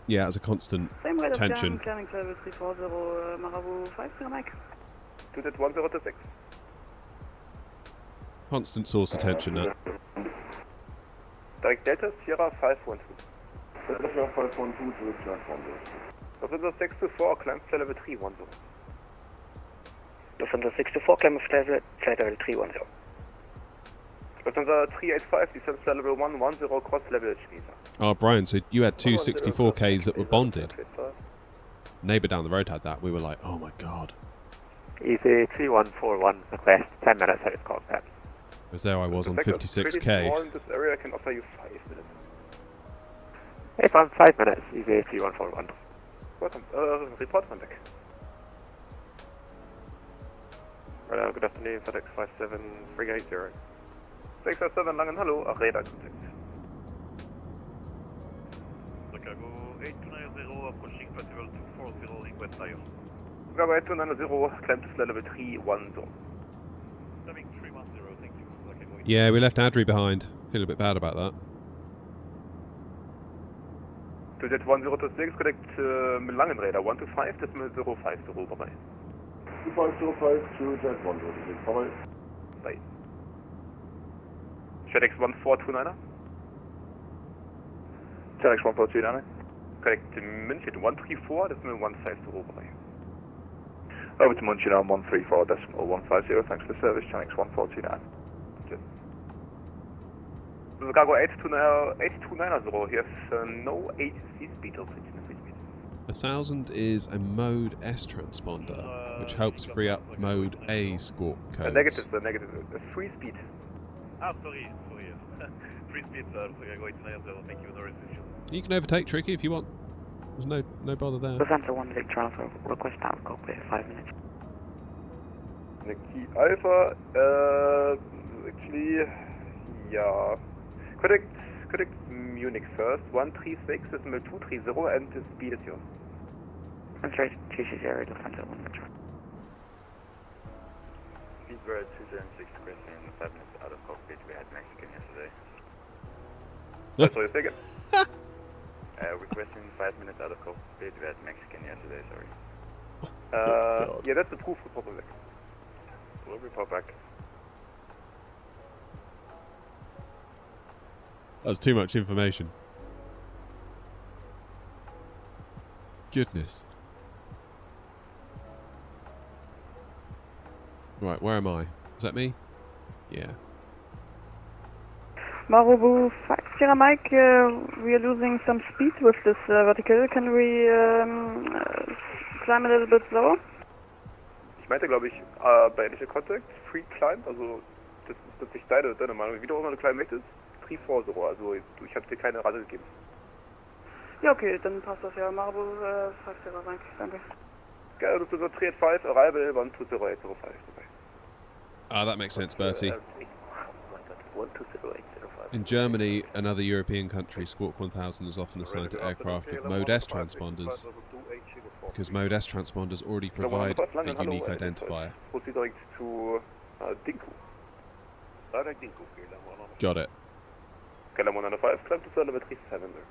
Yeah, it was a constant Same rate tension. of climbing to level 340, Marabu 5 Mike. 21026. Constant source of tension now. Direct Delta Sierra 512. Delta Sierra 512 to the platform. Lufthansa 624, climb flight level 310. Lufthansa 624, climb flight level 310. Lufthansa 385, descend flight level 110, cross level Ibiza. Oh, Brian, so you had 264Ks that were bonded. Neighbour down the road had that. We were like, oh my god. Easy 3141, request 10 minutes out of cockpit. Because there I was on 56K. Small in this area, I can offer you 5 minutes. If I'm 5 minutes, easy 3141. Welcome, report from deck. Right, good afternoon, FedEx 57380. 657 Langen, hello, radar contact. Chicago 8290, approaching flight level 240 in West Lyon. Chicago 8290, climb to flight level 310. Climbing 310, thank you. Chicago Yeah, we left Adri behind. Feel a bit bad about that. 21026, connect Langen Radar 125, decimal 050, bye-bye. 2505 to Jet 126, bye-bye. Bye. FedEx 1429. FedEx 1429. Connect München 134, decimal 150, bye-bye. Over to München on 134, decimal 150, thanks for the service, FedEx 1429. Chicago 8290, he has no ATC speed or free speed. 1000 is a mode S transponder, which helps free up mode A squawk codes. A negative, free speed. Ah, sorry. Free speed, Chicago 8290, thank you, no restriction. You can overtake Tricky if you want. There's no bother there. Lufthansa 1 Victor Alpha, request out of cockpit 5 minutes. Key Alpha, actually, yeah. Connect Munich first, 136, decimal 230, and the speed is yours. I'm sorry, 260, Lufthansa 1 Victor. Speedbird 276, requesting 5 minutes out of cockpit. We had Mexican yesterday. That's what you're thinking? Requesting 5 minutes out of cockpit. We had Mexican yesterday, sorry. Yeah, that's the proof report back. We'll report back. That was too much information. Goodness. Right, where am I? Is that me? Yeah. Marubu 50 Mike, we are losing some speed with this vertical. Can we climb a little bit slower? Ich meinte, glaube ich, bei Initial Contact, Free Climb, also das ist natürlich deine Meinung. Wie du auch immer du climben möchtest, 340, also ich habe dir keine Rate gegeben. Ja, okay, dann passt das ja. Marubu 50 Mike, danke. Okay, this is a 385, arrival 120805. Ah, that makes sense, Bertie. 120805. In Germany, another European country, Squawk 1000 is often assigned to aircraft with Mode S transponders. because Mode S transponders already provide a unique identifier. Proceed direct to Dinku. Direct Dinku. Got it. KLM 105, climb to flight level 37 there.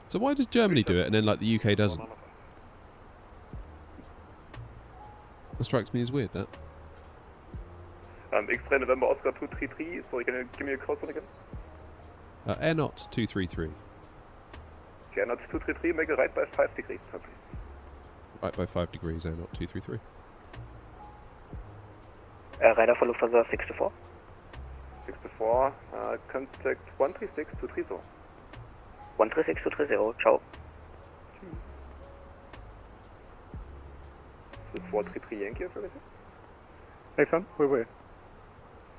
So why does Germany do it and then like the UK doesn't? That strikes me as weird, that. X-Ray November Oscar 233, sorry, can you give me a code again? AirNOTT 233. Okay, AirNOTT 233, make a right by 5 degrees, please. Right by 5 degrees, AirNOTT 233. Radar for Lufthansa 64. 64, contact 136230. 136230, ciao. This is 433 Yankee, if everything. Hey, son, where were you?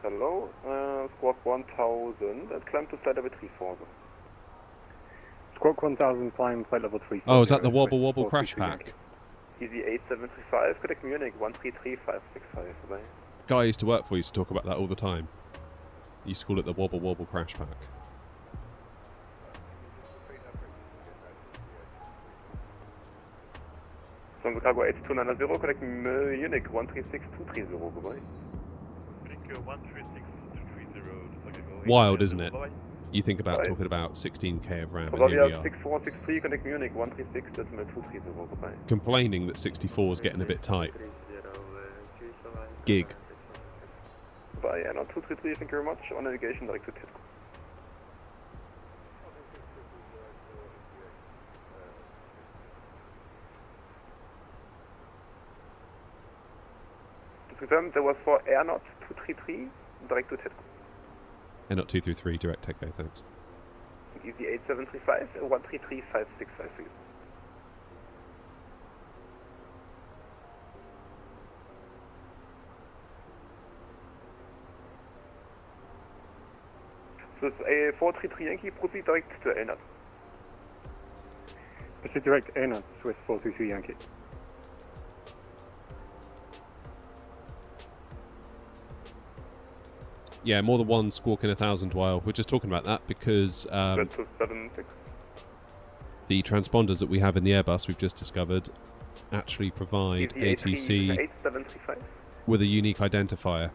Hello, squawk 1000 and climb to flight level 34. Squawk 1000, climb flight level 34. Oh, is that the wobble wobble crash pack? Easy 8735, contact Munich 133565. Bye. Guy I used to work for used to talk about that all the time. He used to call it the wobble wobble crash pack. From Chicago 8290, connect Munich 136230, goodbye. Wild, isn't it? You think about talking about 16k of RAM, and here we are. 6463, connect Munich 136.230, goodbye. Complaining that 64 is getting a bit tight. Gig. Bye, AirNOTT 233, thank you very much. On navigation, direct to Titco. Confirmed, there was for AirNOTT 233, direct to Titco. AirNOTT 233, direct Titco, thanks. Easy 8735, 133565 for you. So it's a 433 Yankee, proceed direct to AirNOTT. Proceed direct AirNOTT, Swiss 433 Yankee. Yeah, more than one squawk in 1,000 while. We're just talking about that because the transponders that we have in the Airbus, we've just discovered, actually provide ATC with a unique identifier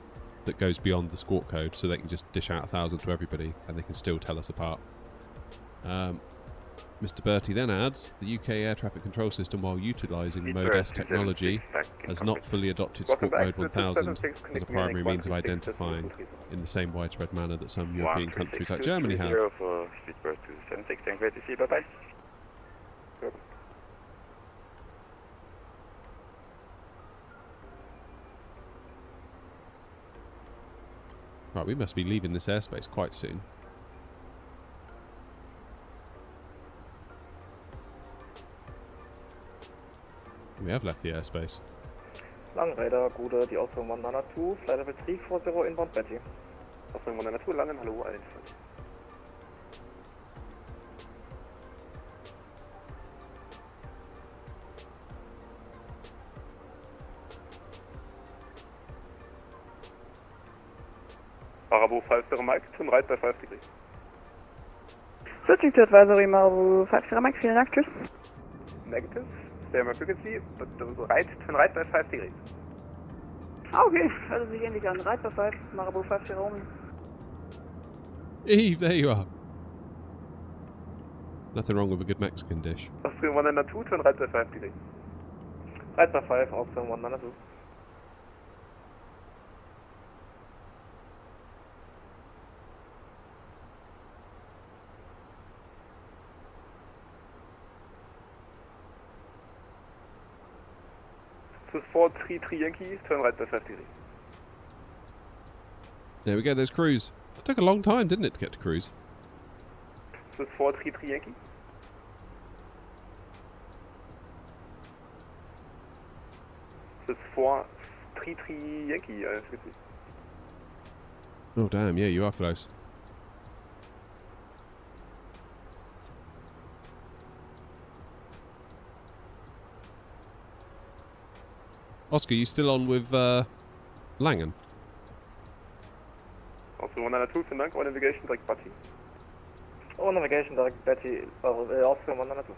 that goes beyond the squawk code, so they can just dish out 1,000 to everybody and they can still tell us apart. Mr. Bertie then adds, the UK air traffic control system, while utilising Mode S technology, has not fully adopted Squawk Mode 1000 as a primary means of identifying in the same widespread manner that some European countries like Germany have. Right, we must be leaving this airspace quite soon. We have left the airspace. Lang Radar, Gude, die Ausführung 192, Flight Level 340 inbound Betty. Ausführung 192, Langen, hallo, Einfahrt. Marabou 50 Mike, turn right by 5 degrees. Switching to advisory Marabou 50 Mike, vielen Dank, tschüss. Negative. Stay on my frequency, but right, turn right by 5 degrees. Okay, hört sich ähnlich an. Right by 5, Marabou 50 Romeo. Eve, there you are. Nothing wrong with a good Mexican dish. Austrian 192, turn right by 5 degrees. Right by 5, Austrian 192. This is 433 Yankee, turn right by 5 degrees. There we go, there's cruise. It took a long time, didn't it, to get to cruise? This is 433 Yankee. This is 433 Yankee, I see. Oh damn, yeah, you are close. Oscar, you still on with Langen? Also 192, vielen Dank. On navigation, direct Betty. On navigation, direct Betty, Austrian 192.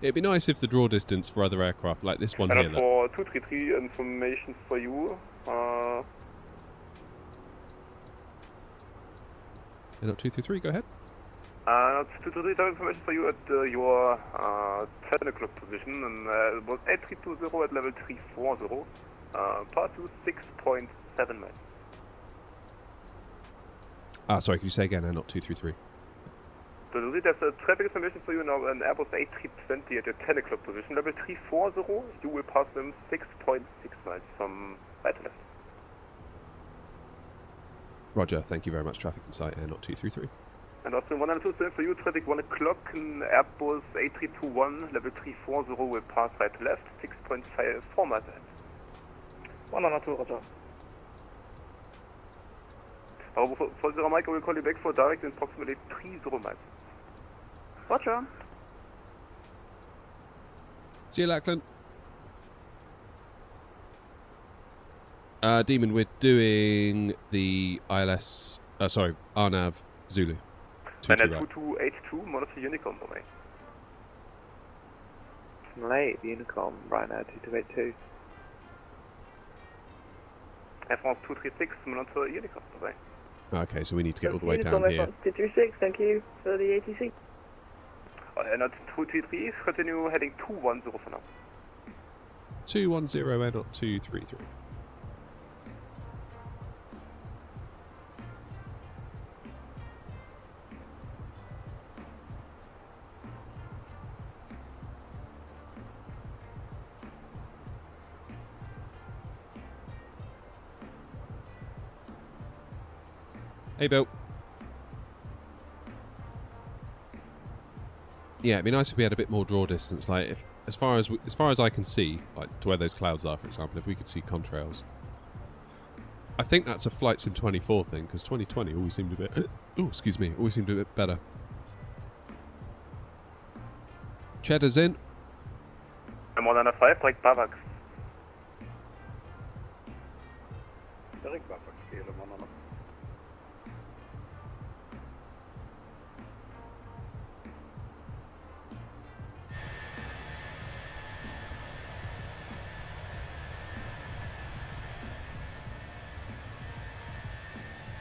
It'd be nice if the draw distance for other aircraft, like this one And here, for 233, information for you. AirNOTT 233, go ahead. 233, information for you at your 10 o'clock position, and it was A320 at level 340, part to 6.7 miles. Sorry, can you say again, AirNOTT 233? So there's a traffic information for you now, an Airbus A320 at your 10 o'clock position, level 340, you will pass them 6.6 miles from right to left. Roger, thank you very much, Traffic Insight, AirNOTT 233. And also 127 for you, traffic 1 o'clock, an Airbus A321, level 340 will pass right to left, 6.4 miles ahead. 192, Roger. For 0 Mike, I will call you back for direct in approximately 30 miles. Roger. See you, Lackland. Demon, we're doing the ILS, RNAV Zulu. And at 2282, monitor Unicom for me. Late, Unicom, right now, 2282. Air France 236, monitor Unicom for me. Okay, so we need to get all the way down Unicom, here. 236, thank you for the ATC. AirNOTT 233, continue heading 210 for now. 210, AirNOTT 233. Hey, Bill. Yeah, it'd be nice if we had a bit more draw distance. Like, if, as far as I can see, like to where those clouds are, for example, if we could see contrails. I think that's a Flight Sim 24 thing, because 2020 always seemed a bit. Always seemed a bit better. Cheddar's in. I'm 105, direct Bavax. Direct Bavax, Kilo 100.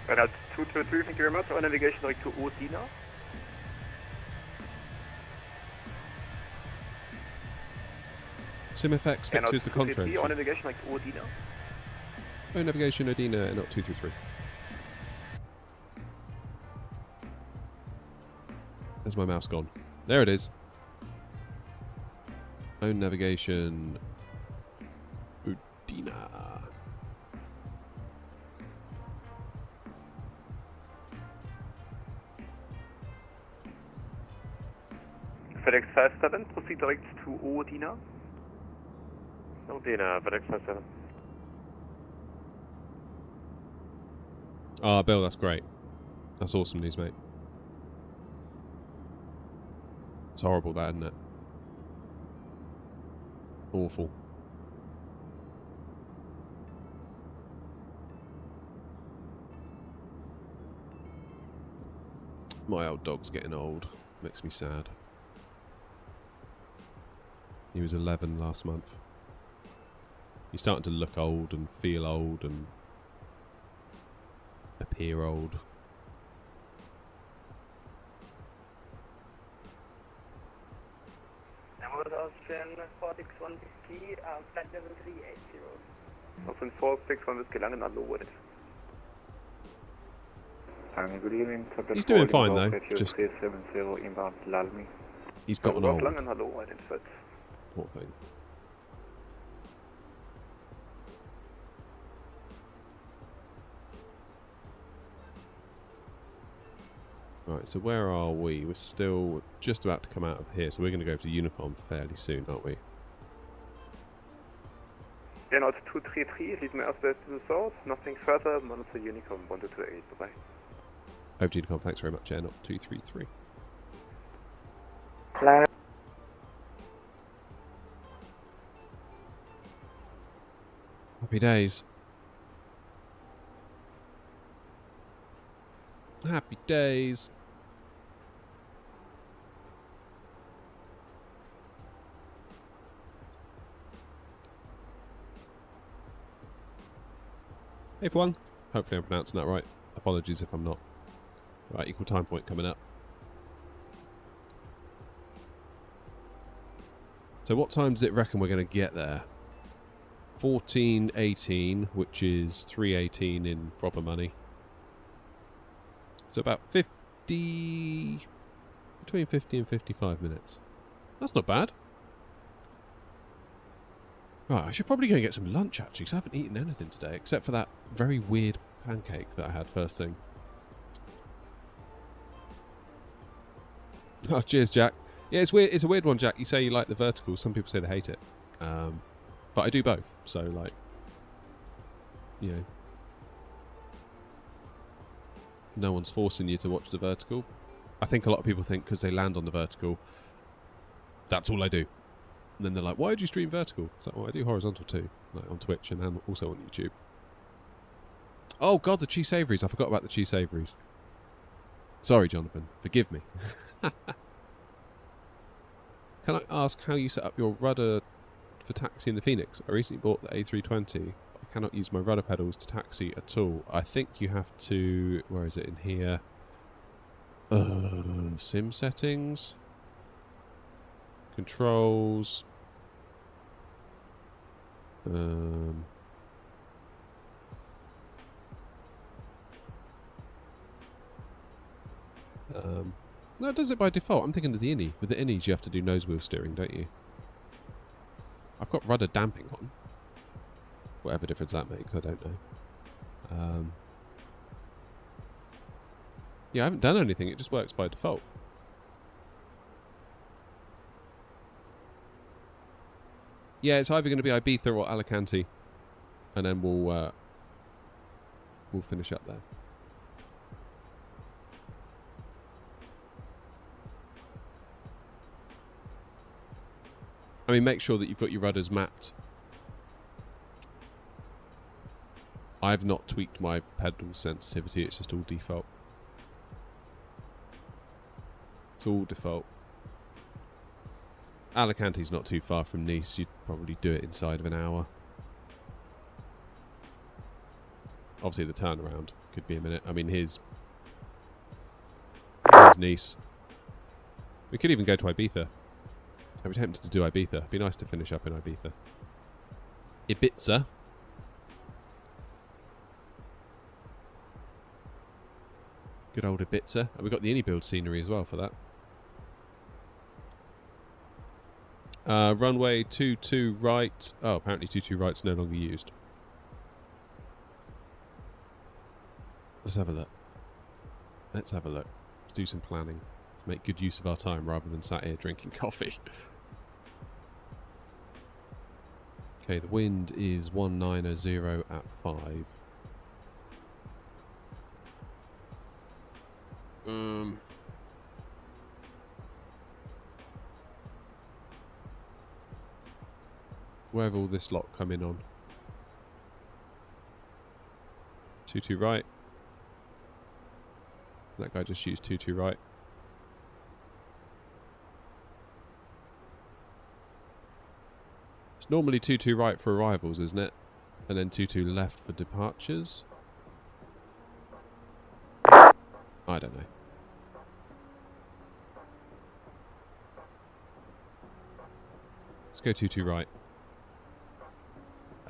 AirNOTT 223, thank you very much. Our navigation direct to Odina. SimFX fixes the contrail. Our navigation direct to Odina. Oh, navigation Odina, AirNOTT 233. There's my mouse gone. There it is. Own navigation Udina. FedEx 57, proceed direct to Odina. Odina, FedEx 57. Ah, Bill, that's great. That's awesome news, mate. It's horrible, that, isn't it? Awful. My old dog's getting old. Makes me sad. He was 11 last month. He's starting to look old and feel old and appear old. Austrian 461 Whiskey, flight level 380. Austrian 461 Whiskey, Langen, unloaded. Good evening, He's doing fine though. Just 370 inbound Lalmi. He's gotten old. Langen, hello, identified. Poor thing. Right, so where are we? We're still just about to come out of here, so we're going to go to Unicom fairly soon, aren't we? AirNOTT 233, lead my airspace to the south, nothing further, monitor Unicom 1228, bye-bye. Over to Unicom, thanks very much, AirNOTT 233. Plan. Happy days. Happy days. A1. Hopefully I'm pronouncing that right. Apologies if I'm not. Right, equal time point coming up. So what time does it reckon we're going to get there? 14:18, which is 3:18 in proper money. So about 50... between 50 and 55 minutes. That's not bad. Right, I should probably go and get some lunch actually, because I haven't eaten anything today, except for that very weird pancake that I had first thing. Oh, cheers, Jack. Yeah, it's weird. It's a weird one, Jack. You say you like the verticals. Some people say they hate it. But I do both. So, like, you know, no one's forcing you to watch the vertical. I think a lot of people think because they land on the vertical, that's all I do. And then they're like, why do you stream vertical? It's like, well, I do horizontal too, like on Twitch and also on YouTube. Oh, God, the cheese savouries. I forgot about the cheese savouries. Sorry, Jonathan. Forgive me. Can I ask how you set up your rudder for taxiing the Fenix? I recently bought the A320. I cannot use my rudder pedals to taxi at all. I think you have to... Where is it? In here. Sim settings. Controls. No, it does it by default. I'm thinking of the innie. With the innies, you have to do nose wheel steering, don't you? I've got rudder damping on. Whatever difference that makes, I don't know. Yeah, I haven't done anything. It just works by default. Yeah, it's either going to be Ibiza or Alicante, and then we'll finish up there. I mean, make sure that you've got your rudders mapped. I've not tweaked my pedal sensitivity, it's just all default. It's all default. Alicante's not too far from Nice, you'd probably do it inside of an hour. Obviously the turnaround could be a minute. I mean, here's Nice. We could even go to Ibiza. I'd be tempted to do Ibiza. It'd be nice to finish up in Ibiza. Ibiza. Good old Ibiza. And we've got the Build scenery as well for that. Runway 22 right. Oh, apparently 22 right's no longer used. Let's have a look. Let's have a look. Let's do some planning. Make good use of our time rather than sat here drinking coffee. Okay, the wind is 1900 at 5. Where have all this lot come in on? 22 right. That guy just used 22 right. It's normally 22 right for arrivals, isn't it? And then 22 left for departures. I don't know. Let's go 22 right.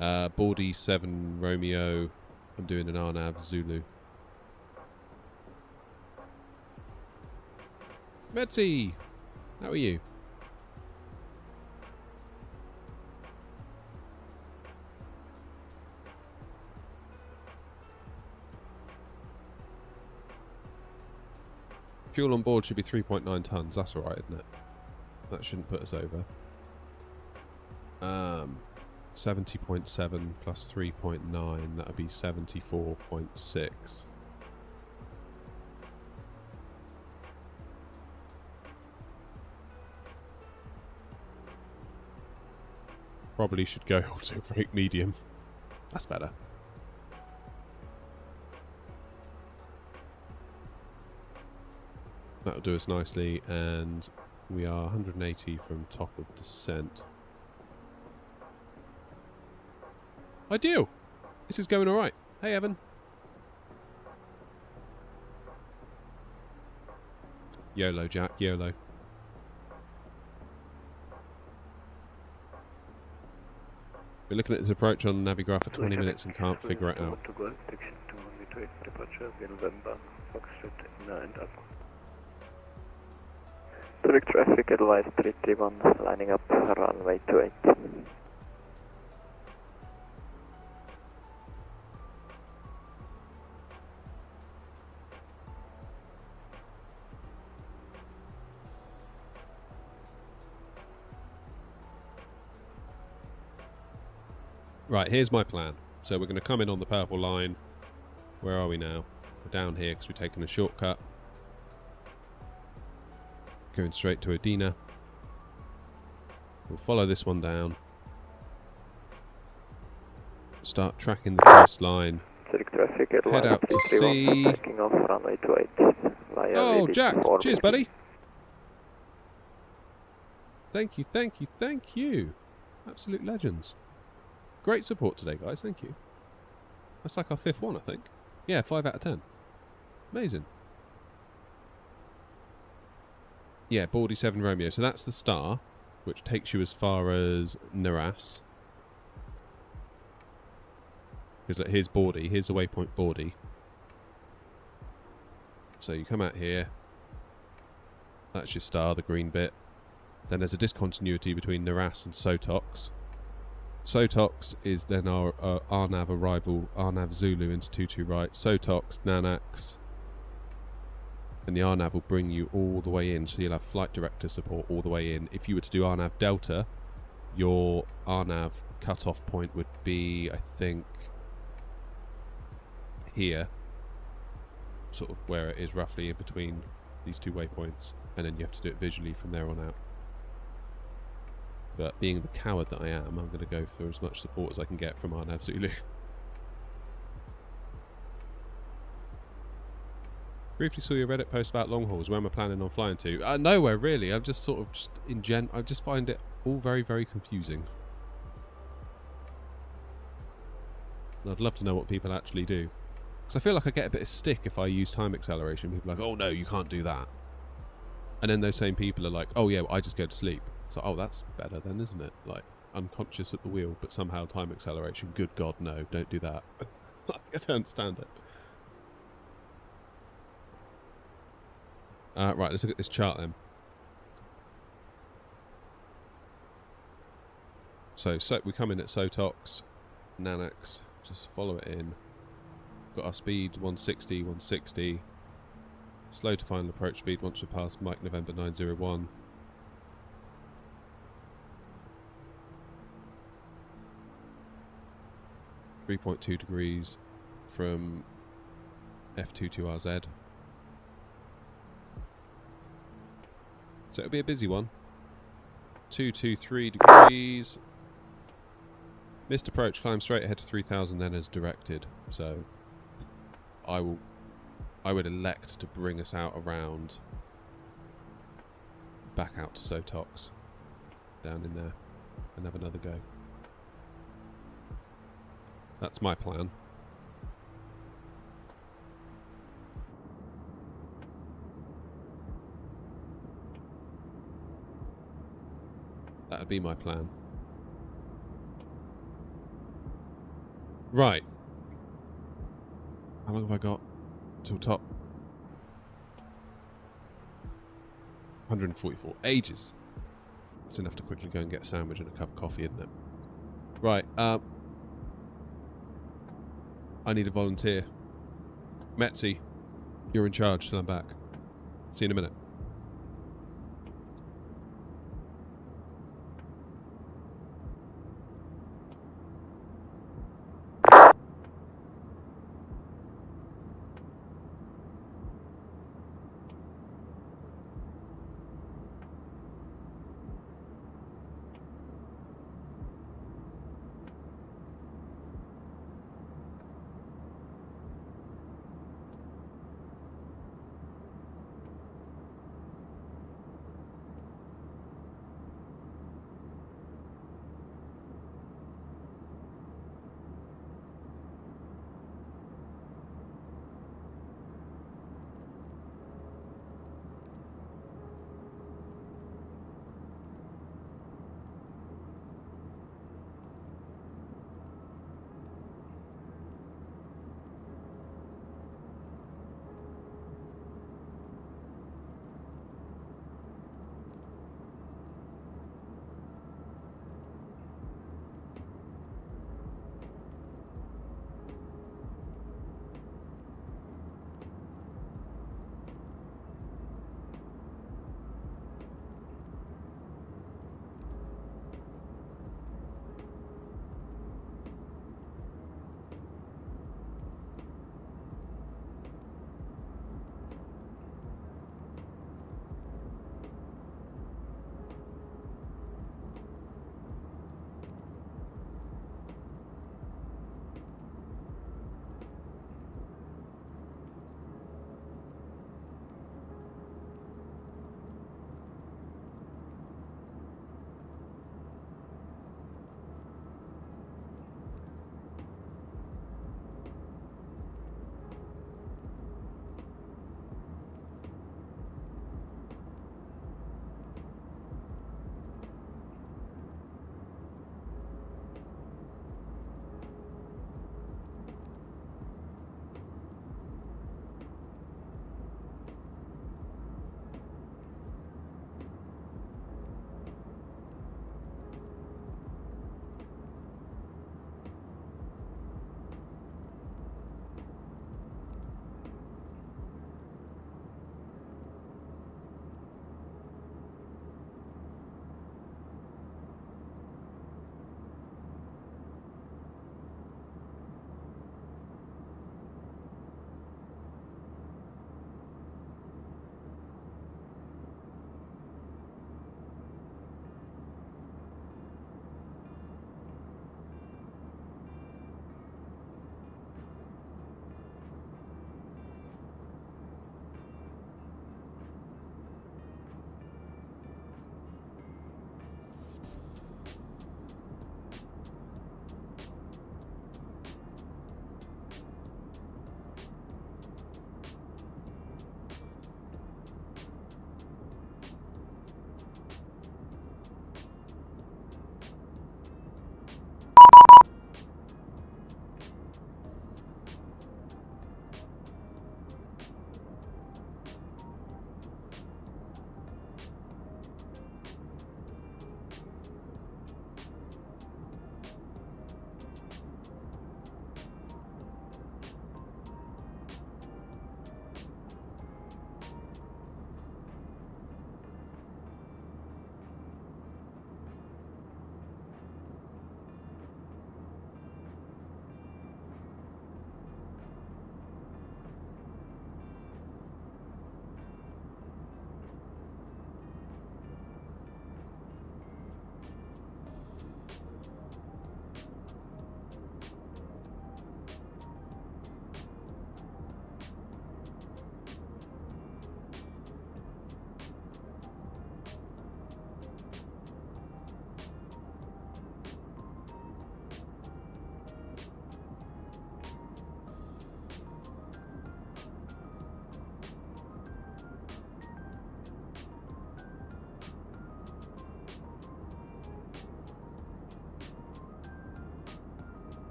Bordy 7 Romeo. I'm doing an RNAV Zulu. Metzi! How are you? Fuel on board should be 3.9 tons. That's alright, isn't it? That shouldn't put us over. 70.7 plus 3.9, that would be 74.6. Probably should go auto brake medium. That's better. That'll do us nicely, and we are 180 from top of descent. Ideal! This is going alright. Hey, Evan. YOLO, Jack, YOLO. We're looking at this approach on Navigraph for 20 minutes and can't figure it out. Departure via November, Foxtrot, inner and up. Direct traffic advice 331, lining up runway 28. Right, here's my plan. So we're going to come in on the purple line. Where are we now? We're down here because we've taken a shortcut. Going straight to Edina. We'll follow this one down. Start tracking the coastline. Head out to sea. Oh, Jack! Cheers, buddy! Thank you, thank you, thank you! Absolute legends. Great support today, guys. Thank you. That's like our 5th one, I think. Yeah, 5 out of 10. Amazing. Yeah, Bordy 7 Romeo. So that's the star, which takes you as far as Naras. Because like, here's Bordy. Here's the waypoint Bordy. So you come out here. That's your star, the green bit. Then there's a discontinuity between Naras and Sotox. Sotox is then our RNAV arrival, RNAV Zulu into 22 right, Sotox, Nanax, and the RNAV will bring you all the way in, so you'll have flight director support all the way in. If you were to do RNAV Delta, your RNAV cut-off point would be, I think, here, sort of where it is roughly in between these two waypoints, and then you have to do it visually from there on out. But being the coward that I am, I'm going to go for as much support as I can get from RNAV Zulu. Briefly saw your Reddit post about long hauls. Where am I planning on flying to? Nowhere really. I'm just sort of I just find it all very, very confusing. And I'd love to know what people actually do. Because I feel like I get a bit of stick if I use time acceleration. People are like, oh no, you can't do that. And then those same people are like, oh yeah, well, I just go to sleep. So, oh, that's better then, isn't it? Like, unconscious at the wheel, but somehow time acceleration. Good God, no, don't do that. I don't understand it. Right, let's look at this chart then. So we come in at Sotox, Nanax, just follow it in. Got our speeds 160, 160. Slow to final approach speed once we pass Mike November 901. .2 degrees from F22RZ. So it'll be a busy one. 223 degrees. Missed approach, climb straight ahead to 3000 then as directed. So I would elect to bring us out around back out to Sotox. Down in there and have another go. That's my plan. That'd be my plan. Right. How long have I got till top? 144. Ages. That's enough to quickly go and get a sandwich and a cup of coffee, isn't it? Right. I need a volunteer. Metzi, you're in charge till I'm back. See you in a minute.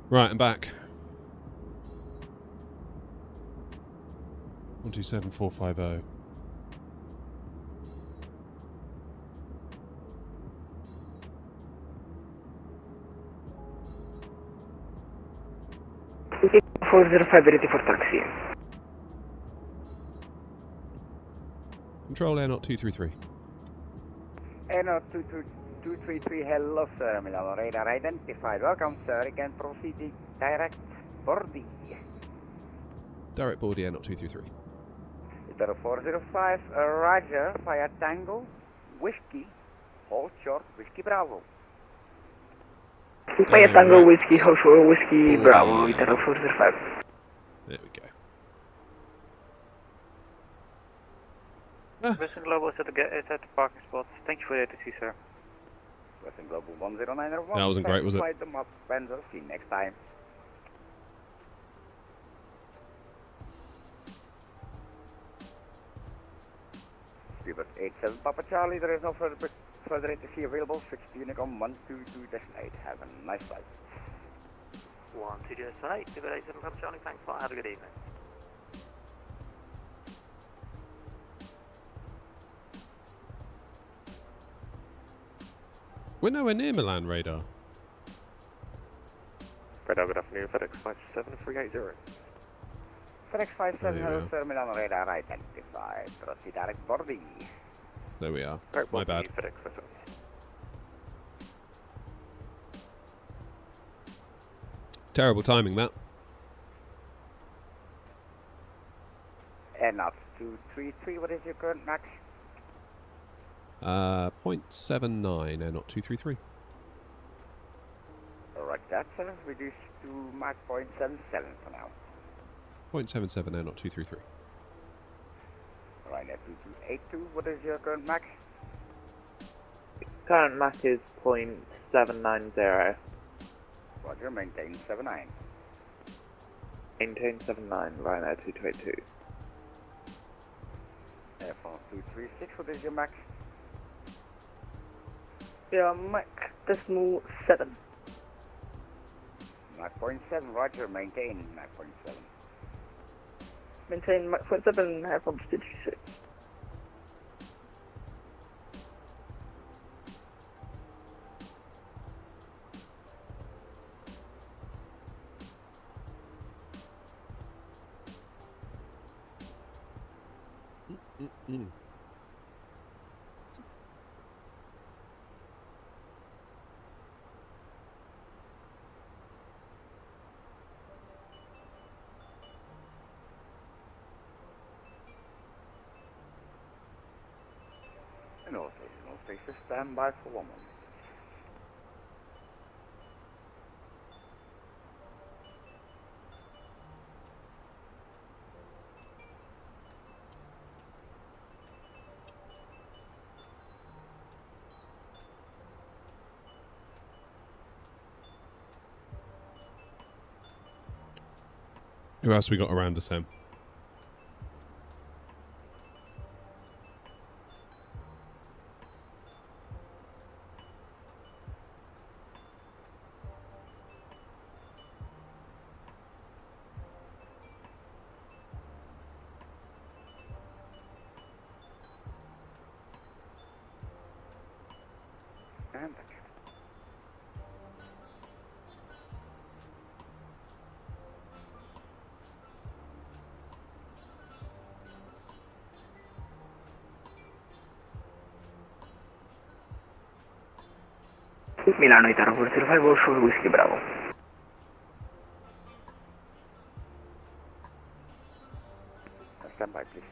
Right, I'm back. 127450. Okay, 405 ready for taxi. Control AirNOTT 233. AirNOTT 233, hello sir, Milano radar identified. Welcome sir, you can proceed direct boarding. Direct board AirNOTT 233. Itaro 405, Roger, via Tango, Whiskey, hold short, Whiskey Bravo. Via Tango, Whiskey, hold short, Whiskey Bravo, Itaro 405. There we go. Western Global is at the parking spot. Thank you for the ATC, sir. Western Global 1091. That wasn't great, was it? Light them up, Spencer. See you next time. Speedbird 87 Papa Charlie, there is no further ATC available. Switch to Unicom 122-8. Have a nice flight. 122-8, Speedbird 87 Papa Charlie, thanks a lot. Have a good evening. We're nowhere near Milan radar. Radar, good afternoon, FedEx 57380. FedEx 57, hello go. sir, Milano radar identified. Proceed direct boarding. There we are. Direct My boarding, bad. FedEx 57. Terrible timing, that. AirNOTT 233, what is your current max? 0.79 AirNOTT 233. Alright, that's reduced to Mach 0.77 for now. 0.77 AirNOTT 233. Alright, 2282, what is your current Mach? Current Mach is 0.790. Roger, maintain 79. Maintain 79, Ryanair 2282. Airphone 236, what is your Mach? Yeah, Mach decimal 7. Mach 0.7, Roger, maintain Mach 0.7. Maintain Mach 0.7, Airphone 236. No station, stand by for 1 moment. Who else we got around us, Sam? And Milano Itaro 405, Golf Whiskey Bravo. stand by, please.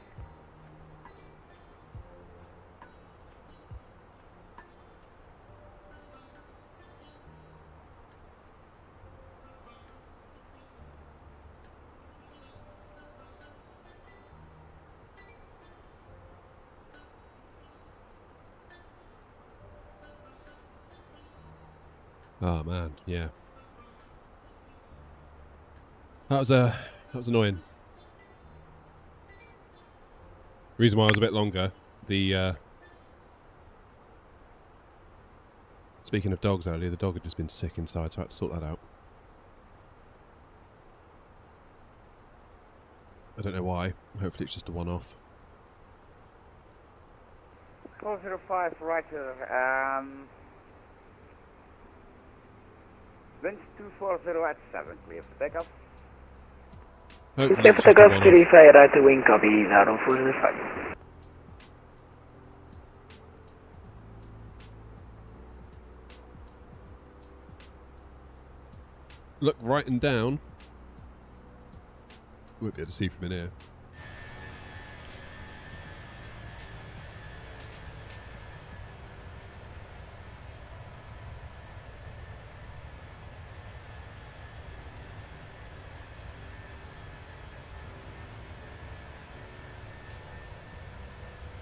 Oh man, yeah. That was annoying. Reason why I was a bit longer, speaking of dogs earlier, the dog had just been sick inside, so I had to sort that out. I don't know why. Hopefully it's just a one-off. 405, Roger. Wind 240 at 7, clear for takeoff. Hopefully Clear it's for just a takeoff, one-off. 35 right to wing, copy, 0405. Look right and down. Won't be able to see from in here.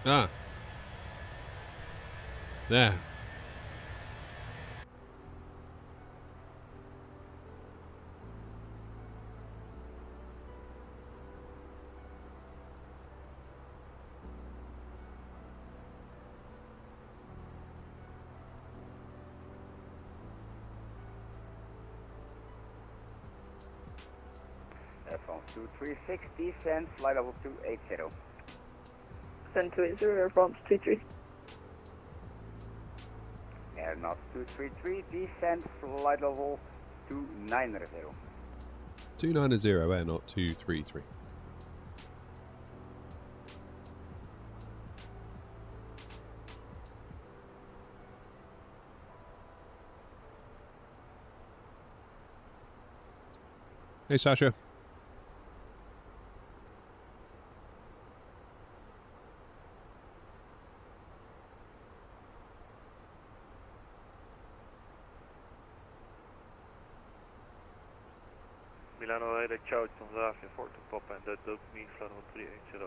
Ah. There. France 236, descend, flight level 280. Descend 280, Air France 23. AirNOTT 233, descend, flight level 290. 290, AirNOTT 233. Hey, Sasha. Milano Radar Charts on Zafia 4 to pop and that does me flight level 380.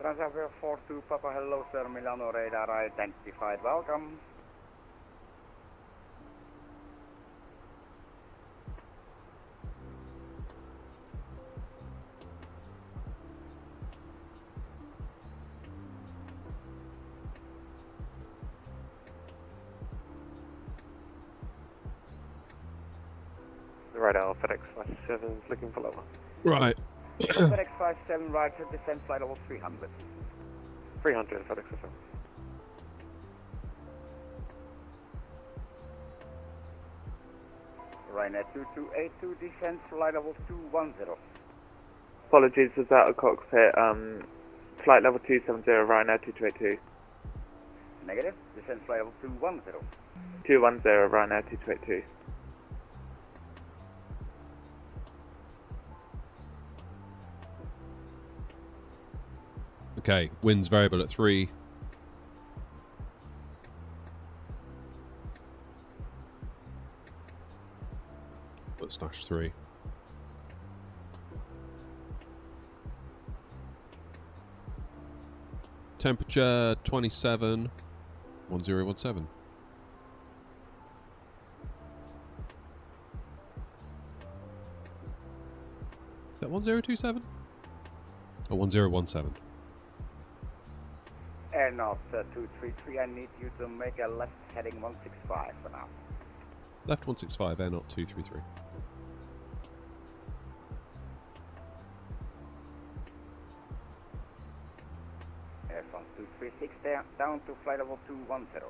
Transavia 42, Papa, hello sir, Milano radar identified, welcome. Right out, FedEx 57 is looking for level. Right. FedEx 57, Roger, descend flight level 300. 300, FedEx 57. Ryanair 2282, descend flight level 210. Apologies, was out of cockpit. Flight level 270, Ryanair 2282. Negative, descend flight level 210. 210, Ryanair 2282. Okay, wind's variable at 3. Put slash 3. Temperature 27, 1017. Is that 1027? Or 1017? AirNOTT 233, I need you to make a left heading 165 for now. Left 165, AirNOTT 233. Air France 236, down to flight level 210.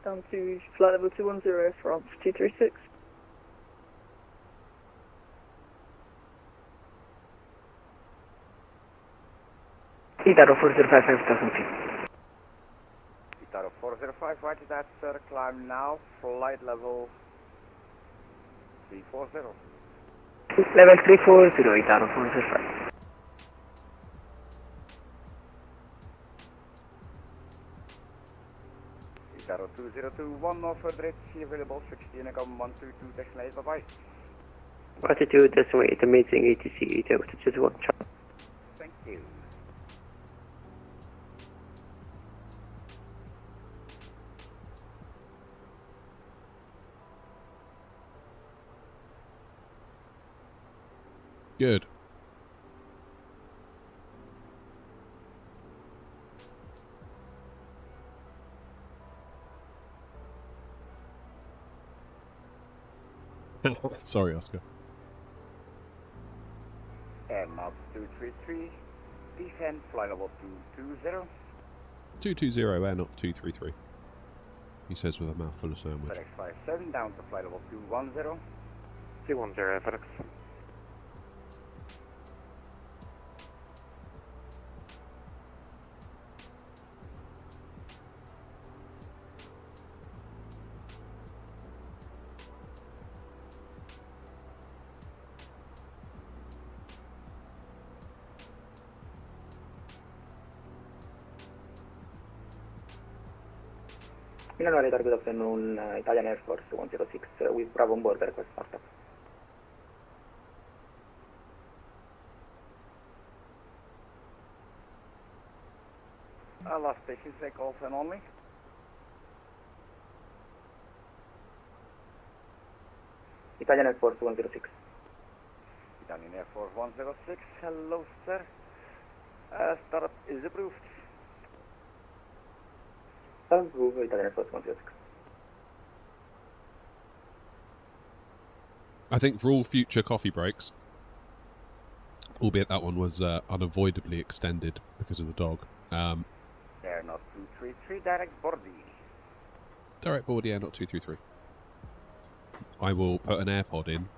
Down to flight level 210, Air France 236. Itaro 405, 5000 feet. Itaro 405, right to that, sir, climb now, flight level 340. Level 340, Itaro 405. Itaro 2021, no further HC available, 16, come 122, destination, bye-bye. Altitude, decimal 8, meeting ATC, 8 altitude 1, chart. Thank you. Good. Sorry, Oscar. AirNOTT 233, descend, flight level 220. 220, AirNOTT 233. He says with a mouthful of sandwich. FedEx 57, down to flight level 210. 210, FedEx. Milano radar, good afternoon, Italian Air Force 106 with Bravo on board, request startup. Last station, Takeoff and only. Italian Air Force 106. Italian Air Force 106, hello sir. Startup is approved. Approve, Italian Air Force 106. I think for all future coffee breaks, albeit that one was unavoidably extended because of the dog. AirNOTT 233, direct boarding. Direct board, AirNOTT 233. I will put an AirPod in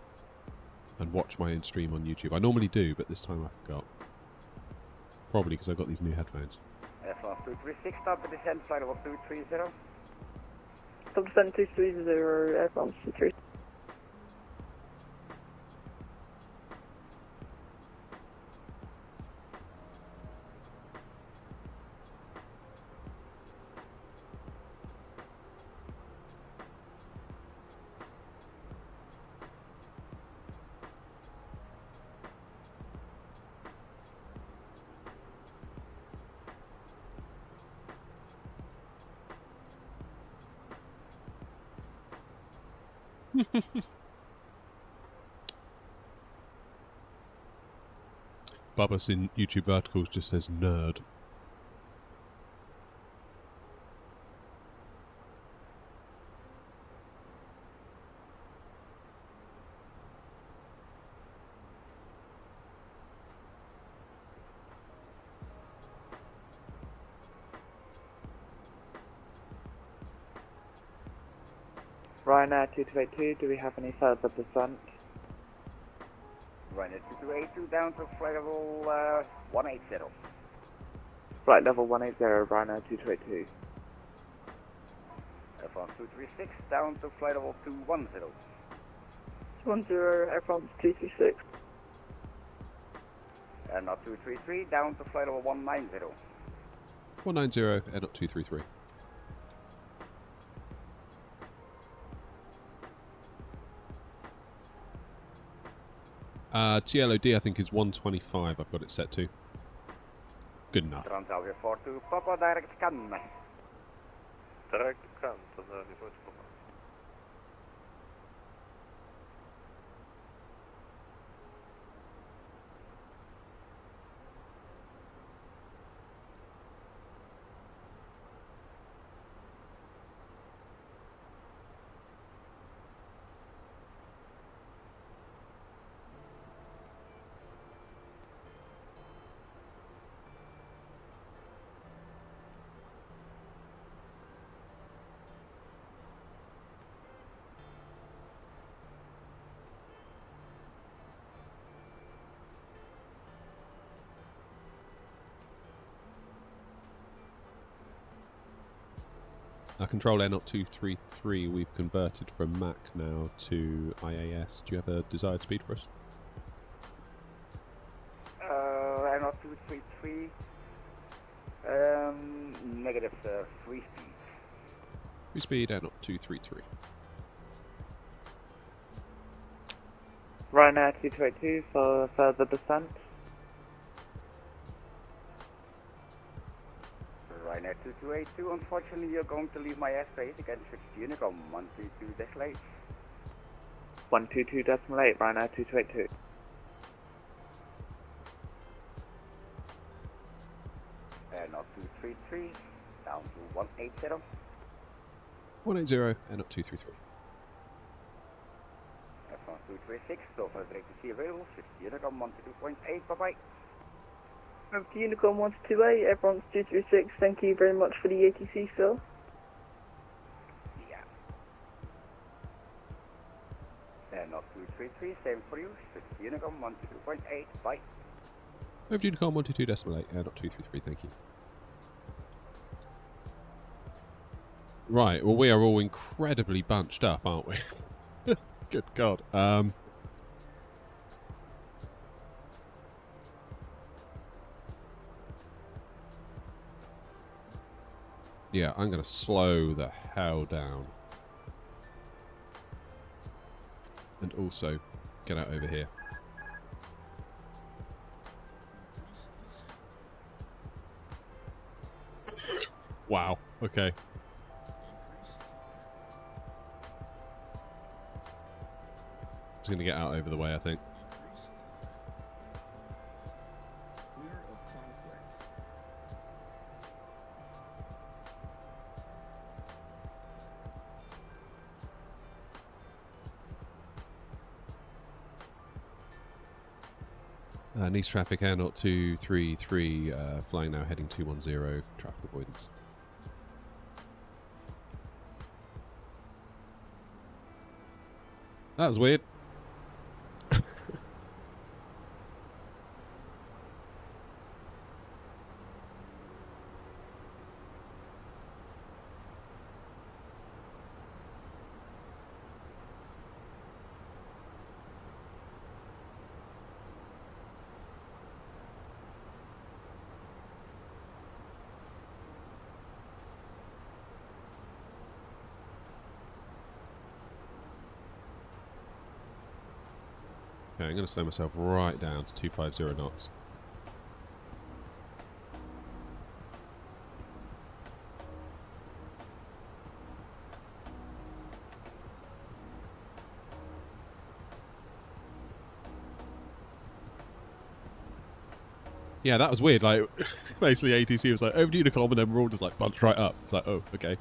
and watch my own stream on YouTube. I normally do, but this time I forgot. Probably because I got these new headphones. Air France 236, stop the descent, flight level 230. Stop descent 230, Air France 23. Bubba's in YouTube verticals just says nerd. Ryanair 2282, do we have any further descent? Ryanair 2282, down to flight level 180. Flight level 180, Ryanair 2282. Air France 236, down to flight level 210. 10, Air France 236. AirNOTT 233, down to flight level 190. 190, AirNOTT 233. TLOD I think is 125, I've got it set to. Good enough. Transalvia 42, Papa, direct scan. Direct scan, Transalvia 42, Papa. Control AirNOTT 233, we've converted from Mac now to IAS. Do you have a desired speed for us? AirNOTT 233, negative 3 speed. 3 speed, AirNOTT 233. Ryanair 2282 for further descent. Ryanair 2282, unfortunately you're going to leave my airspace again, switch to Unicom 122.8. 122.8, Ryanair 2282. AirNOTT 233, down to 180. 180, AirNOTT 233. Air France 236, Dover ATC available, 50 Unicom 122.8, bye-bye. Over to Unicom 128, everyone's 236, thank you very much for the ATC, Phil. Yeah. AirNOTT 233, same for you, 50 Unicom 122.8, bye. Over to Unicom 122.8, not 233, thank you. Right, well we are all incredibly bunched up, aren't we? Good God. Yeah, I'm going to slow the hell down. And also get out over here. Wow, okay. Just going to get out over the way, I think. Nice traffic, AirNOTT 233, flying now, heading 210, traffic avoidance. That was weird. Okay, I'm going to slow myself right down to 250 knots. Yeah, that was weird. Like, basically ATC was like, over to Unicom, and then we're all just like bunched right up. It's like, oh, okay.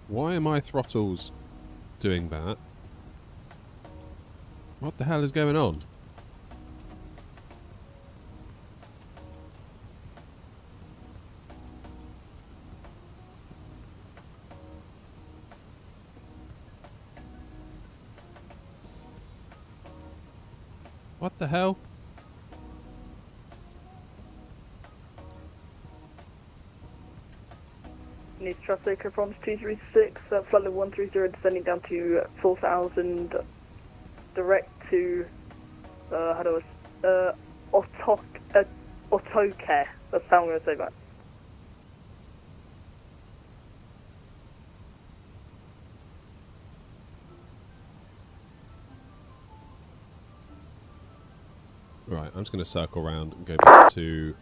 Why are my throttles doing that? What the hell is going on? What the hell? Nice traffic, from 236, flight level 130, descending down to 4,000, direct to, Otoke, that's how I'm going to say that. Right, I'm just going to circle around and go back to...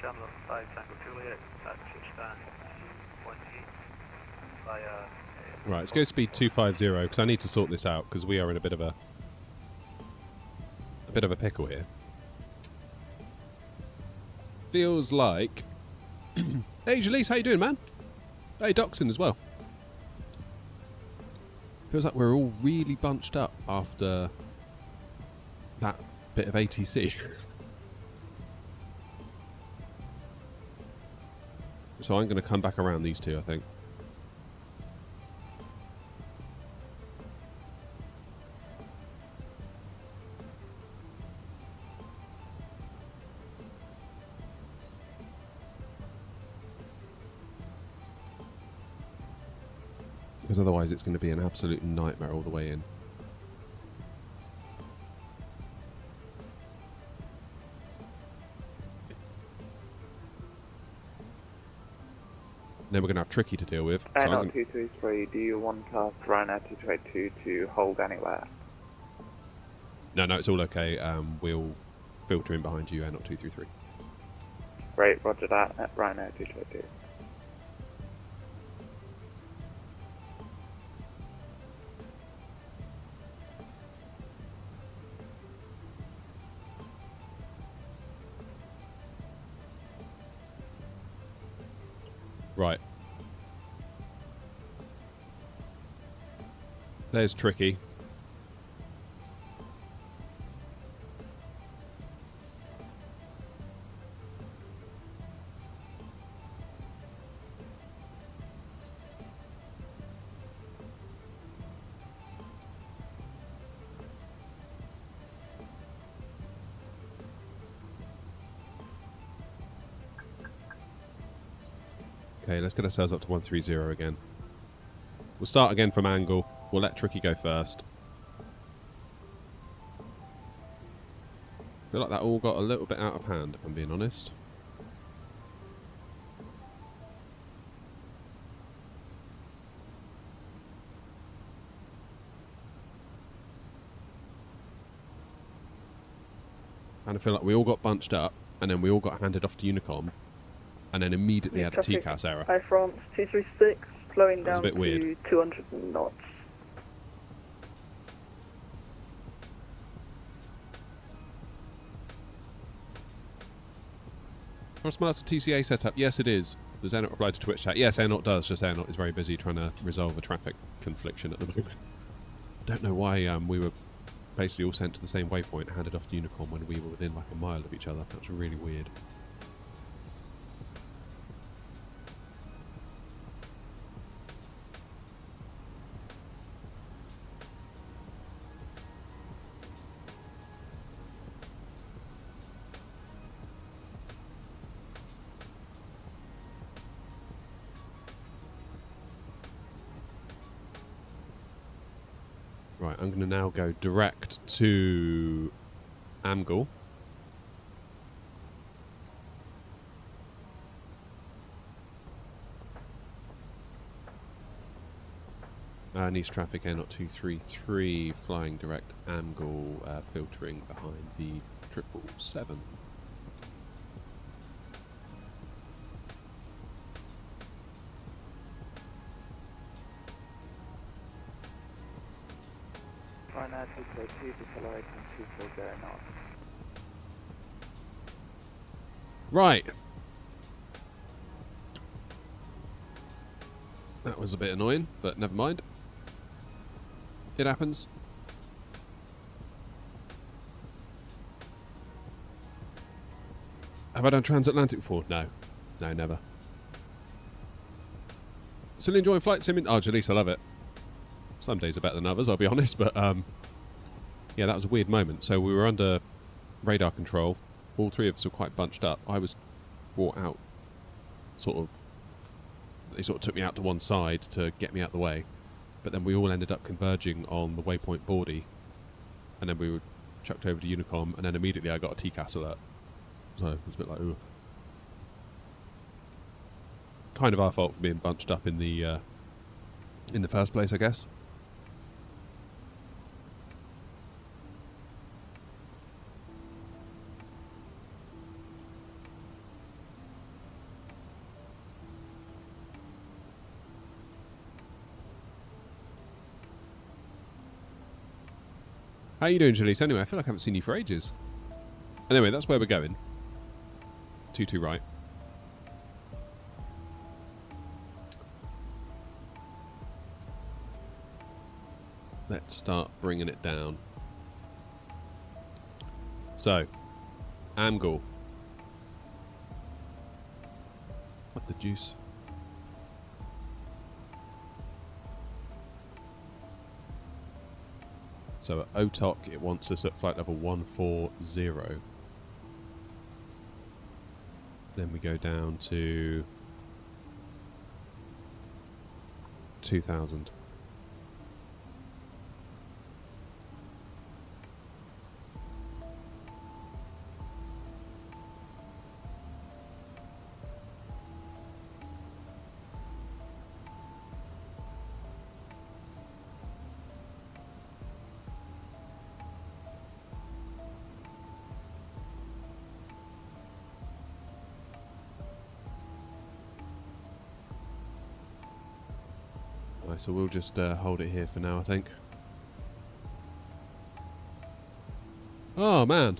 Charlotte 5 Tango Juliet, Shutdown 20 via... Right, let's go speed 250 because I need to sort this out because we are in a bit of a pickle here. Feels like... Hey Jalise, how you doing, man? Hey, Doxon as well. Feels like we're all really bunched up after that bit of ATC. So I'm going to come back around these two, I think. Because otherwise it's going to be an absolute nightmare all the way in. Then we're going to have Tricky to deal with. So AirNOTT 233, do you want us Ryanair 222 to hold anywhere? No, it's all okay. We'll filter in behind you, AirNOTT 233. Great, roger that, at Ryanair 222. Right. There's Tricky. Okay, let's get ourselves up to 130 again. We'll start again from angle. We'll let Tricky go first. I feel like that all got a little bit out of hand, if I'm being honest. And I feel like we all got bunched up, and then we all got handed off to Unicom, and then immediately had a TCAS error. Hi France 236, slowing That's down a bit to weird. 200 knots. Thrustmaster TCA setup? Yes, it is. Does AirNOTT reply to Twitch chat? Yes, AirNOTT does, just AirNOTT is very busy trying to resolve a traffic confliction at the moment. Don't know why we were basically all sent to the same waypoint, handed off to Unicom when we were within like a mile of each other. That's really weird. Right, I'm going to now go direct to Amgal. Nice traffic, AirNOTT 233, flying direct Amgal, filtering behind the 777. Ryanair 232, decelerating 240 knots. Right. That was a bit annoying, but never mind. It happens. Have I done transatlantic before? No. No, never. Still enjoying flight sim? Oh, Jaleesa, I love it. Some days are better than others, I'll be honest, but yeah, that was a weird moment. So we were under radar control. All three of us were quite bunched up. I was brought out, they sort of took me out to one side to get me out of the way. But then we all ended up converging on the waypoint Bordy. And then we were chucked over to Unicom, and then immediately I got a TCAS alert. So it was a bit like, ooh. Kind of our fault for being bunched up in the first place, I guess. How you doing, Jaleesa? Anyway, I feel like I haven't seen you for ages. Anyway, that's where we're going. 22 right. Let's start bringing it down. So, Amgal. What the juice? So at OTOC, it wants us at flight level 140. Then we go down to 2000. Right, so we'll just hold it here for now, I think. Oh, man.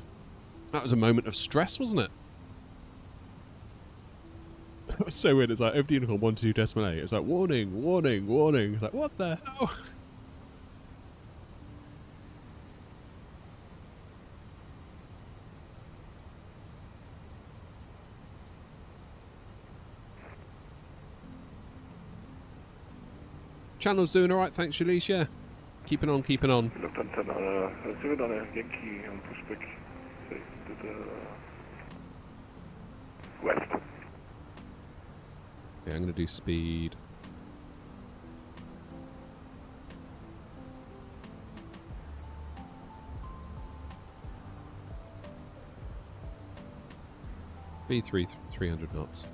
That was a moment of stress, wasn't it? That was so weird. It's like, over the Unicorn 122.8. It's like, warning, warning, warning. It's like, what the hell? Channel's doing alright, thanks, Shalise, yeah. Keeping on, keeping on. Lufthansa zullen we dan Yankee en Pushback to the west. Yeah, I'm going to do speed. Speed 300 knots.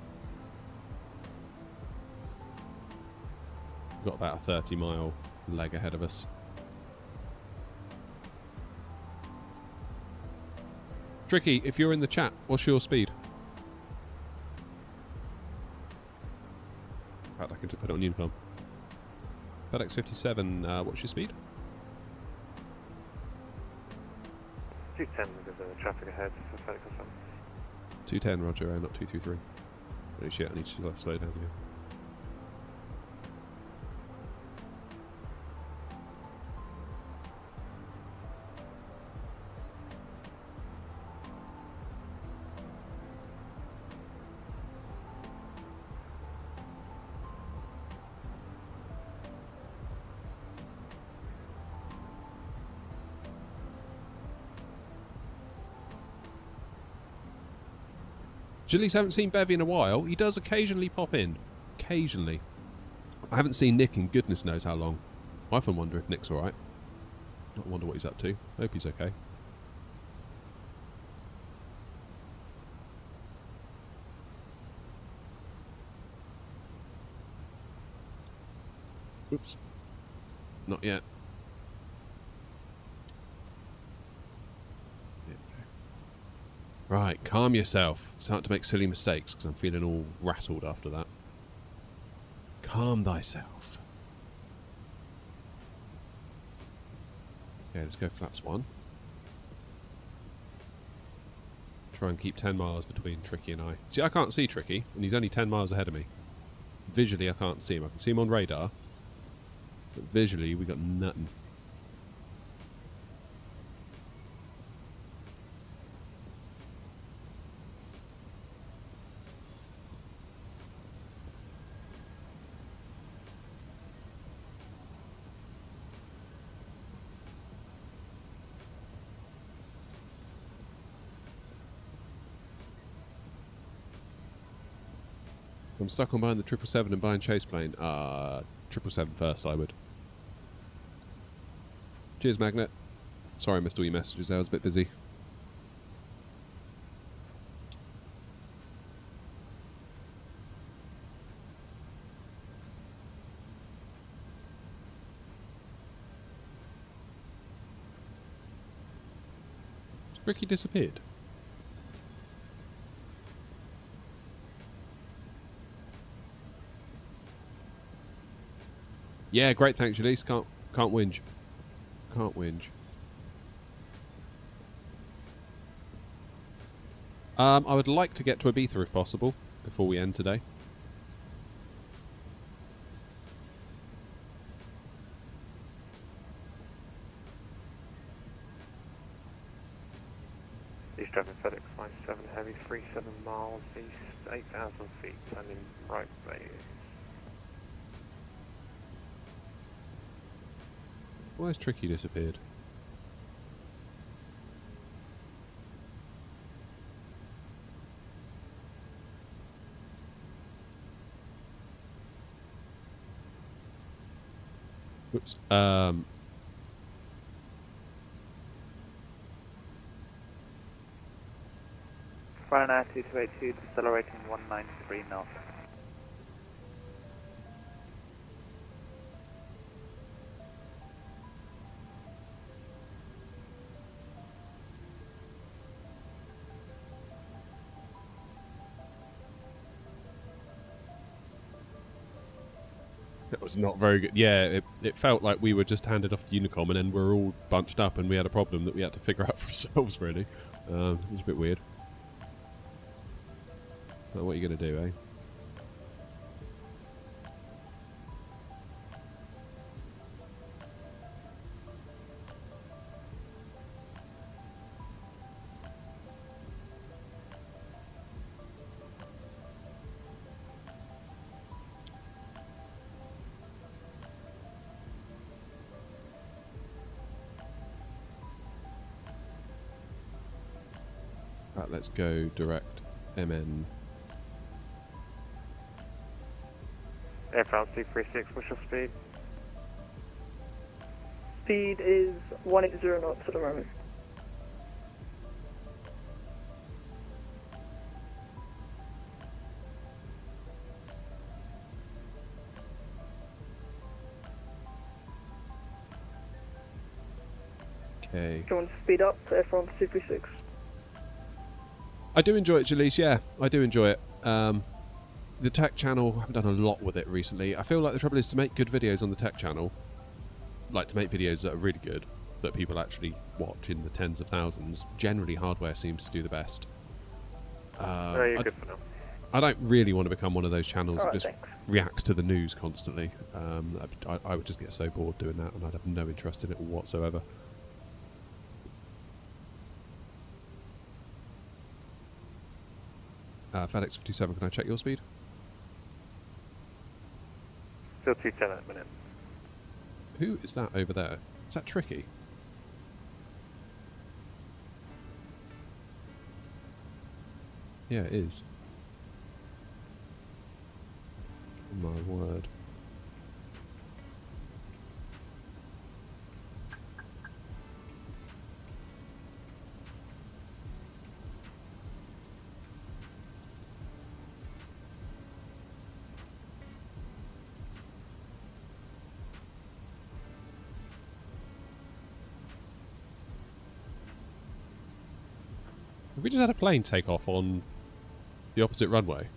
Got about a 30-mile leg ahead of us. Tricky, if you're in the chat, what's your speed? In fact, I can put it on Unicom. FedEx 57, what's your speed? 210 with the traffic ahead for FedEx 210, roger, not 223. Oh shit, I need to slow down here. Gillies haven't seen Bevy in a while. He does occasionally pop in. Occasionally. I haven't seen Nick in goodness knows how long. I often wonder if Nick's alright. I wonder what he's up to. Hope he's okay. Oops. Not yet. Right, calm yourself. Start to make silly mistakes because I'm feeling all rattled after that. Calm thyself. Okay, let's go flaps 1. Try and keep 10 miles between Tricky and I. See, I can't see Tricky, and he's only 10 miles ahead of me. Visually, I can't see him. I can see him on radar, but visually, we got nothing. I'm stuck on buying the 777 and buying chase plane. 777 first, I would. Cheers, Magnet. Sorry I missed all your messages. I was a bit busy. Ricky disappeared. Yeah, great, thanks, Elise. Can't whinge. Can't whinge. I would like to get to Ibiza if possible before we end today. East traffic FedEx 57 heavy 37 miles east, 8,000 feet, landing right base. Why has Tricky disappeared? Whoops. Ryanair 2282 decelerating 193 knots. It was not very good. Yeah, it felt like we were just handed off to Unicom and then we were all bunched up and we had a problem that we had to figure out for ourselves, really. It was a bit weird. But what are you going to do, eh? Right, let's go direct MN. Air France 236, what's your speed? Speed is 180 knots at the moment. Okay. Do you want to speed up to Air France 236? I do enjoy it, Jalise, yeah. I do enjoy it. The tech channel, I haven't done a lot with it recently. I feel like the trouble is to make good videos on the tech channel, like to make videos that are really good, that people actually watch in the tens of thousands, generally hardware seems to do the best. You're good for now. I don't really want to become one of those channels that Alright, just thanks. reacts to the news constantly. I would just get so bored doing that and I'd have no interest in it whatsoever. FedEx 57, can I check your speed? Still 210 at the minute. Who is that over there? Is that Tricky? Yeah, it is. Oh my word. Have we just had a plane take off on the opposite runway?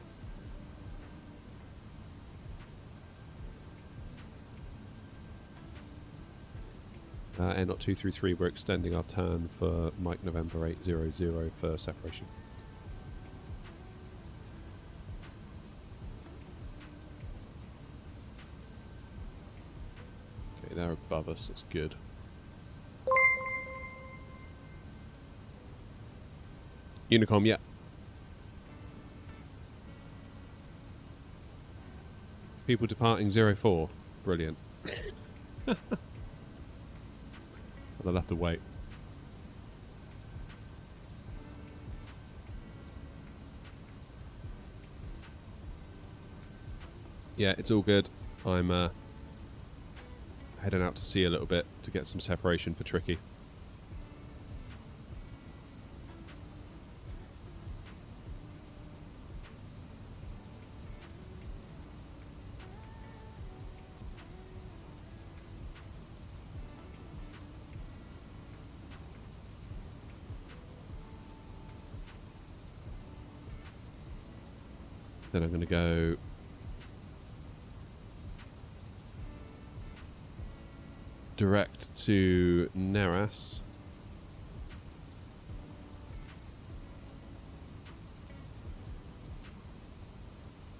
AirNOTT 233, we're extending our turn for Mike November 800 for separation. Okay, they're above us, that's good. Unicom, yeah. People departing 04. Brilliant. I'll have to wait. Yeah, it's all good. I'm heading out to sea a little bit to get some separation for Tricky. Then I'm going to go direct to Neras.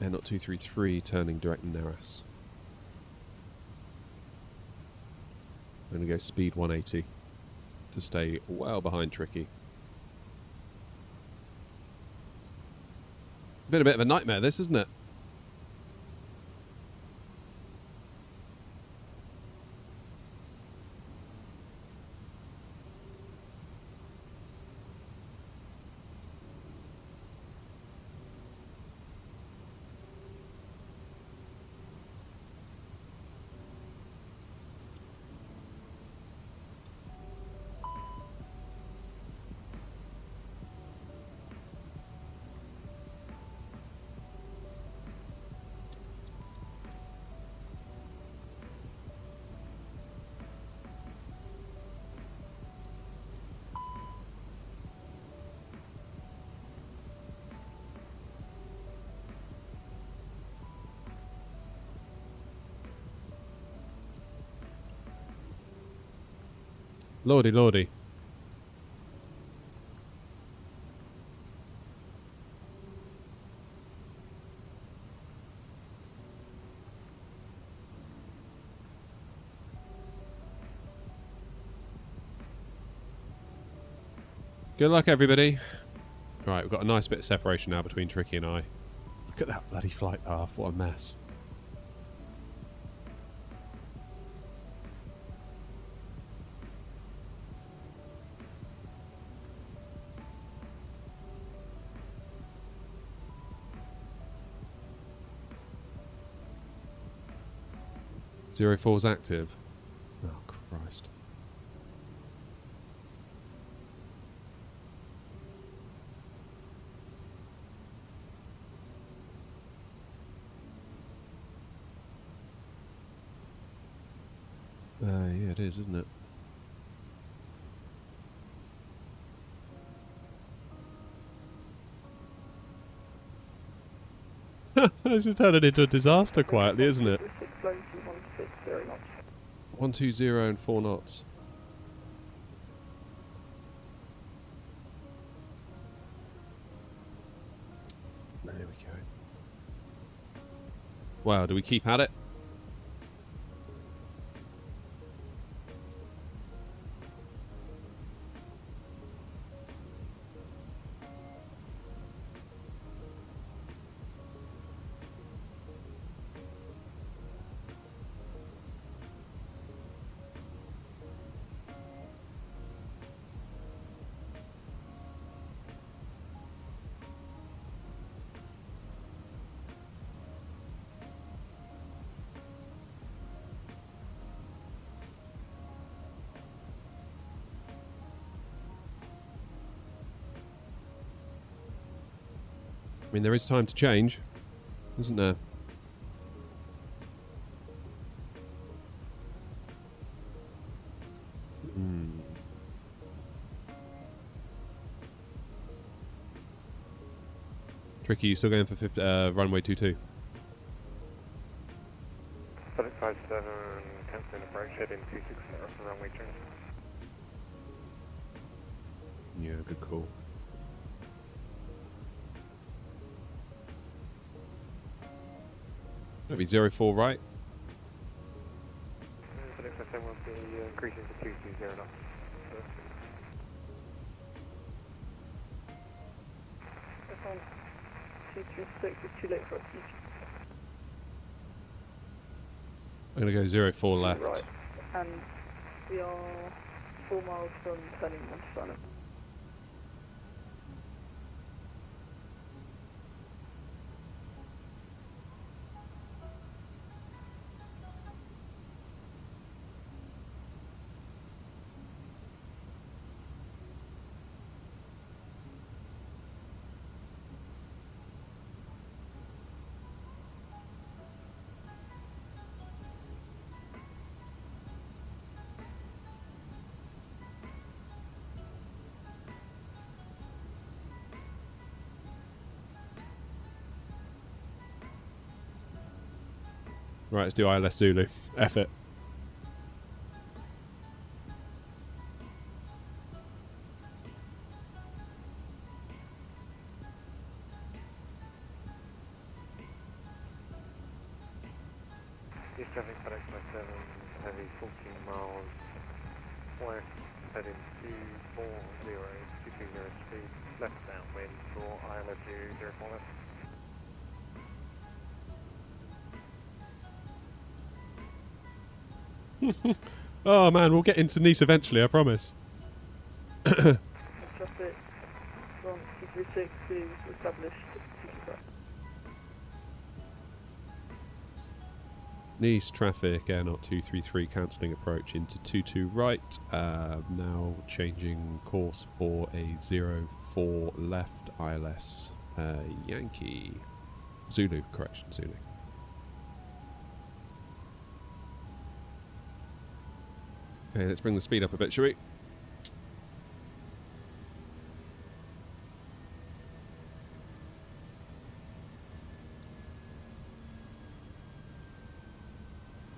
AirNOTT 233 turning direct Neras. I'm going to go speed 180 to stay well behind Tricky. Been a bit of a nightmare, this, isn't it? Lordy, lordy. Good luck, everybody. Right, we've got a nice bit of separation now between Tricky and I. Look at that bloody flight path. What a mess. Zero 04's active. Oh, Christ. Yeah, it is, isn't it? This is turning into a disaster quietly, isn't it? 120 and 4 knots. There we go. Wow, do we keep at it? I mean, there is time to change, isn't there? Tricky, you still going for runway 22? FedEx 57, cancelling approach, heading 26 for runway change. Yeah, good call. That'll be 04 right. FedEx 57 will be increasing to 220 knots. 236 is too late for us. I'm going to go 04 left. Right. And we are 4 miles from turning Monte. Right, let's do ILS Zulu. F it. East traffic FedEx 57, heavy 14 miles west, heading 240, 220 speed, left downwind for ILS Zulu 04 left. Oh man, we'll get into Nice eventually, I promise. Traffic from 236 is established. Nice traffic, AirNOTT 233 cancelling approach into 22 right. Now changing course for a 04 left ILS Yankee. Zulu, correction, Zulu. Okay, let's bring the speed up a bit, shall we?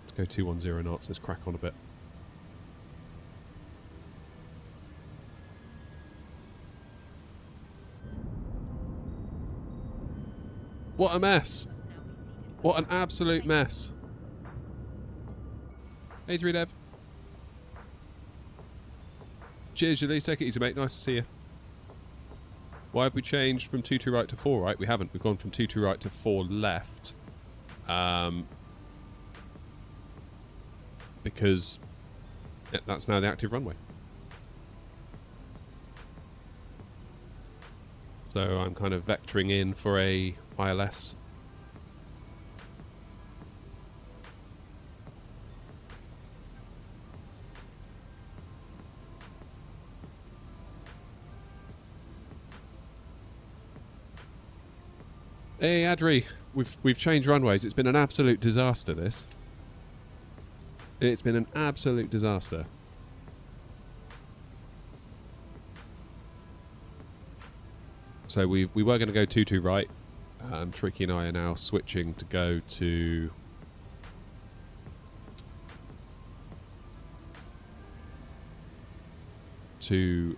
Let's go 210 knots, let's crack on a bit. What a mess. What an absolute mess. A3 Dev. Cheers, Julie. Take it easy, mate. Nice to see you. Why have we changed from 22 right to 4 right? We haven't. We've gone from 22 right to 4 left. Because that's now the active runway. So I'm kind of vectoring in for a ILS. Hey Adri, we've changed runways. It's been an absolute disaster, this. It's been an absolute disaster. So we were going to go 22 right. Tricky and I are now switching to go to to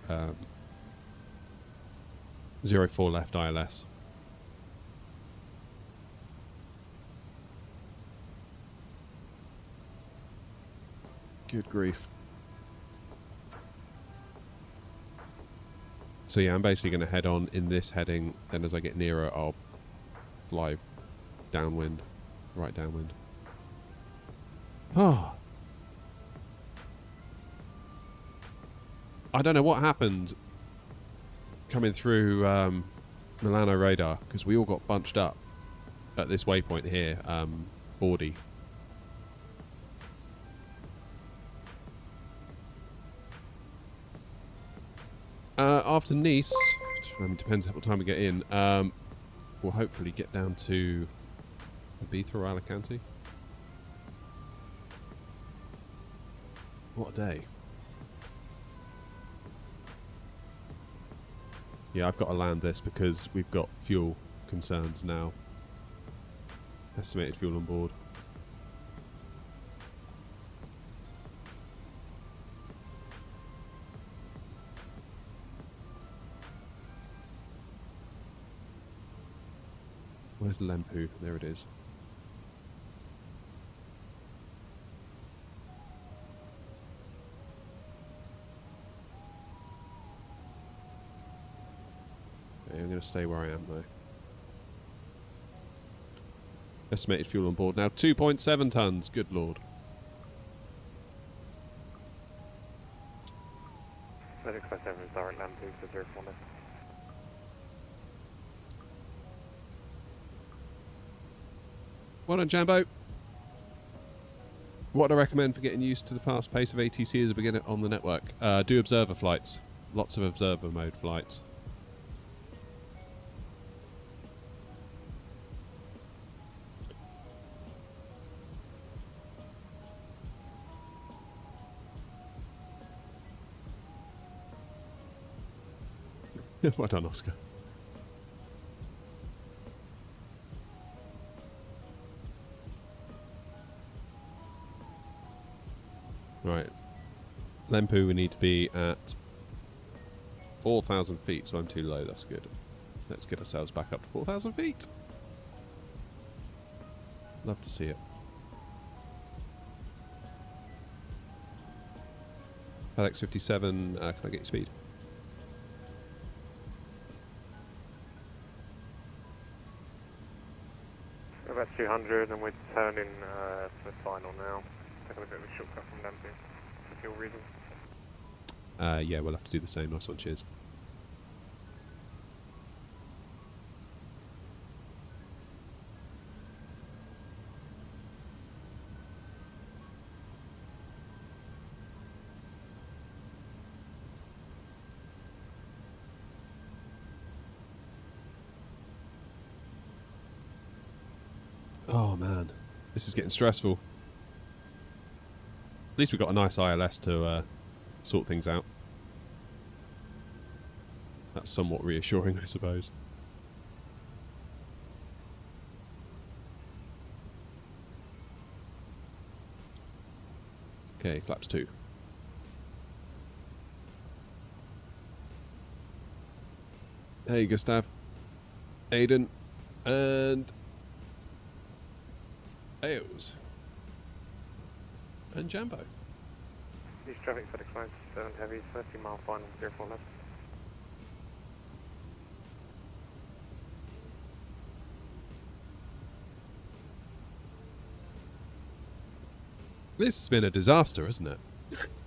04 left ILS. Good grief. So yeah, I'm basically going to head on in this heading, then as I get nearer I'll fly downwind, right downwind. Oh. I don't know what happened coming through Milano radar, because we all got bunched up at this waypoint here, Bordy. After Nice, I mean, depends what time we get in, we'll hopefully get down to Ibiza or Alicante. What a day. Yeah, I've got to land this because we've got fuel concerns now. Estimated fuel on board. Where's Lempu? There it is. Okay, I'm going to stay where I am though. Estimated fuel on board now 2.7 tons. Good lord. Fenix 57 is direct Lempu to 049. Well done, Jambo. What do I recommend for getting used to the fast pace of ATC as a beginner on the network? Do observer flights. Lots of observer mode flights. Well done, Oscar. Right, Lempu we need to be at 4,000 feet, so I'm too low, that's good. Let's get ourselves back up to 4,000 feet. Love to see it. Alex 57, can I get your speed? About 200 and we're turning to the final now. Taking a bit of a shortcut from Lempu for fuel reasons. Yeah, we'll have to do the same. Nice one, cheers. Oh man, this is getting stressful. At least we've got a nice ILS to sort things out. That's somewhat reassuring, I suppose. Okay, flaps 2. Hey, Gustav. Aiden. And Ailes. And Jambo. East traffic FedEx 57 heavy, 30 mile final, 04 left. This has been a disaster, hasn't it?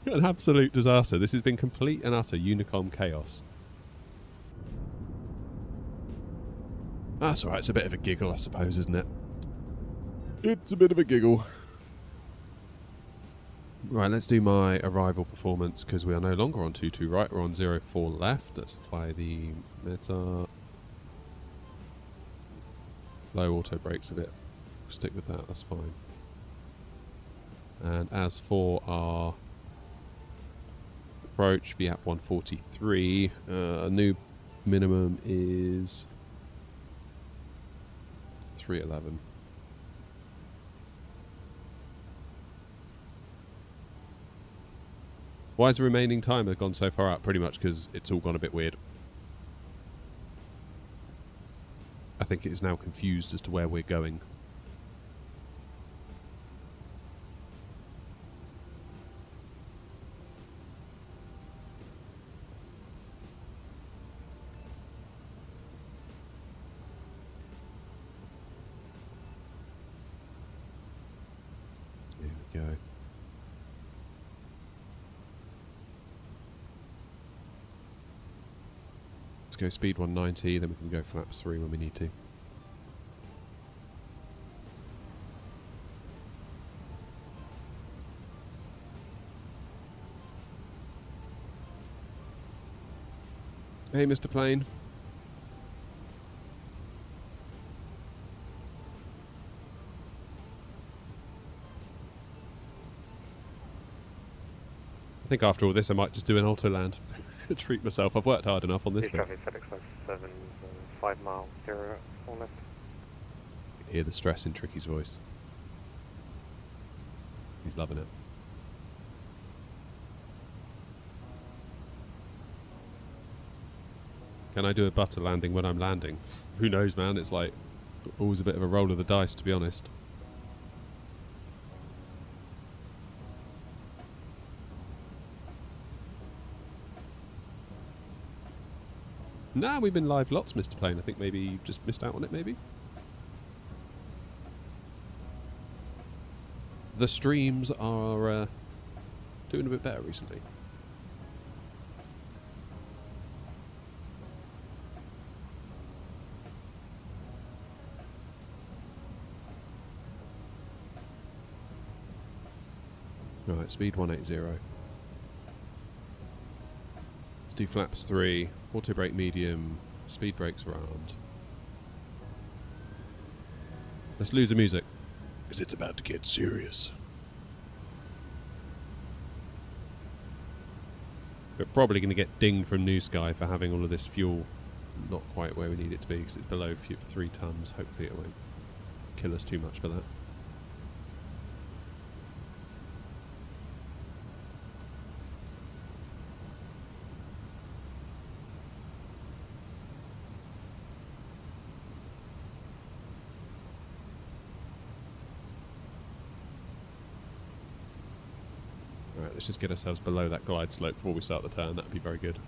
An absolute disaster. This has been complete and utter Unicom chaos. That's alright, it's a bit of a giggle, I suppose, isn't it? It's a bit of a giggle. Right, let's do my arrival performance, because we are no longer on 22 right, we're on 04 left. Let's apply the meta. Low auto brakes a bit. Stick with that, that's fine. And as for our approach, VAP 143, a new minimum is 311. Why has the remaining time gone so far out? Pretty much because it's all gone a bit weird. I think it is now confused as to where we're going. Here we go. Let's go speed 190, then we can go flaps 3 when we need to. Hey, Mr. Plane. I think after all this I might just do an auto land. Treat myself. I've worked hard enough on this East bit. traffic FedEx 57, 5 mile, 04 left. You can hear the stress in Tricky's voice. He's loving it. Can I do a butter landing when I'm landing? Who knows, man? It's like always a bit of a roll of the dice, to be honest. Nah, we've been live lots, Mr. Plane. I think maybe you just missed out on it, maybe? The streams are doing a bit better recently. Right, speed 180. Let's do flaps 3, auto brake medium, speed brakes around. Let's lose the music, because it's about to get serious. We're probably going to get dinged from New Sky for having all of this fuel not quite where we need it to be, because it's below 3 tons. Hopefully it won't kill us too much for that. Let's just get ourselves below that glide slope before we start the turn. That would be very good.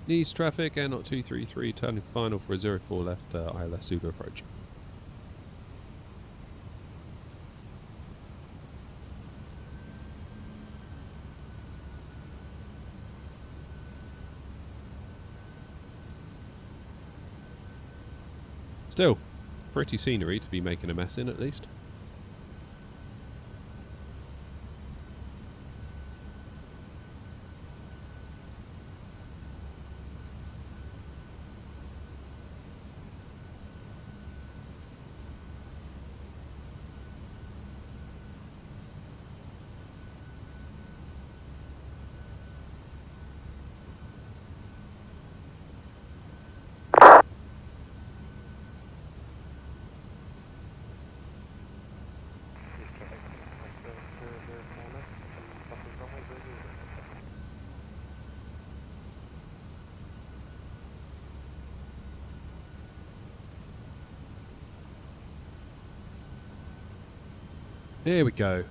Nice traffic, AirNOTT 233, turning final for a 04 left ILS Suba approach. Still, pretty scenery to be making a mess in, at least. Here we go.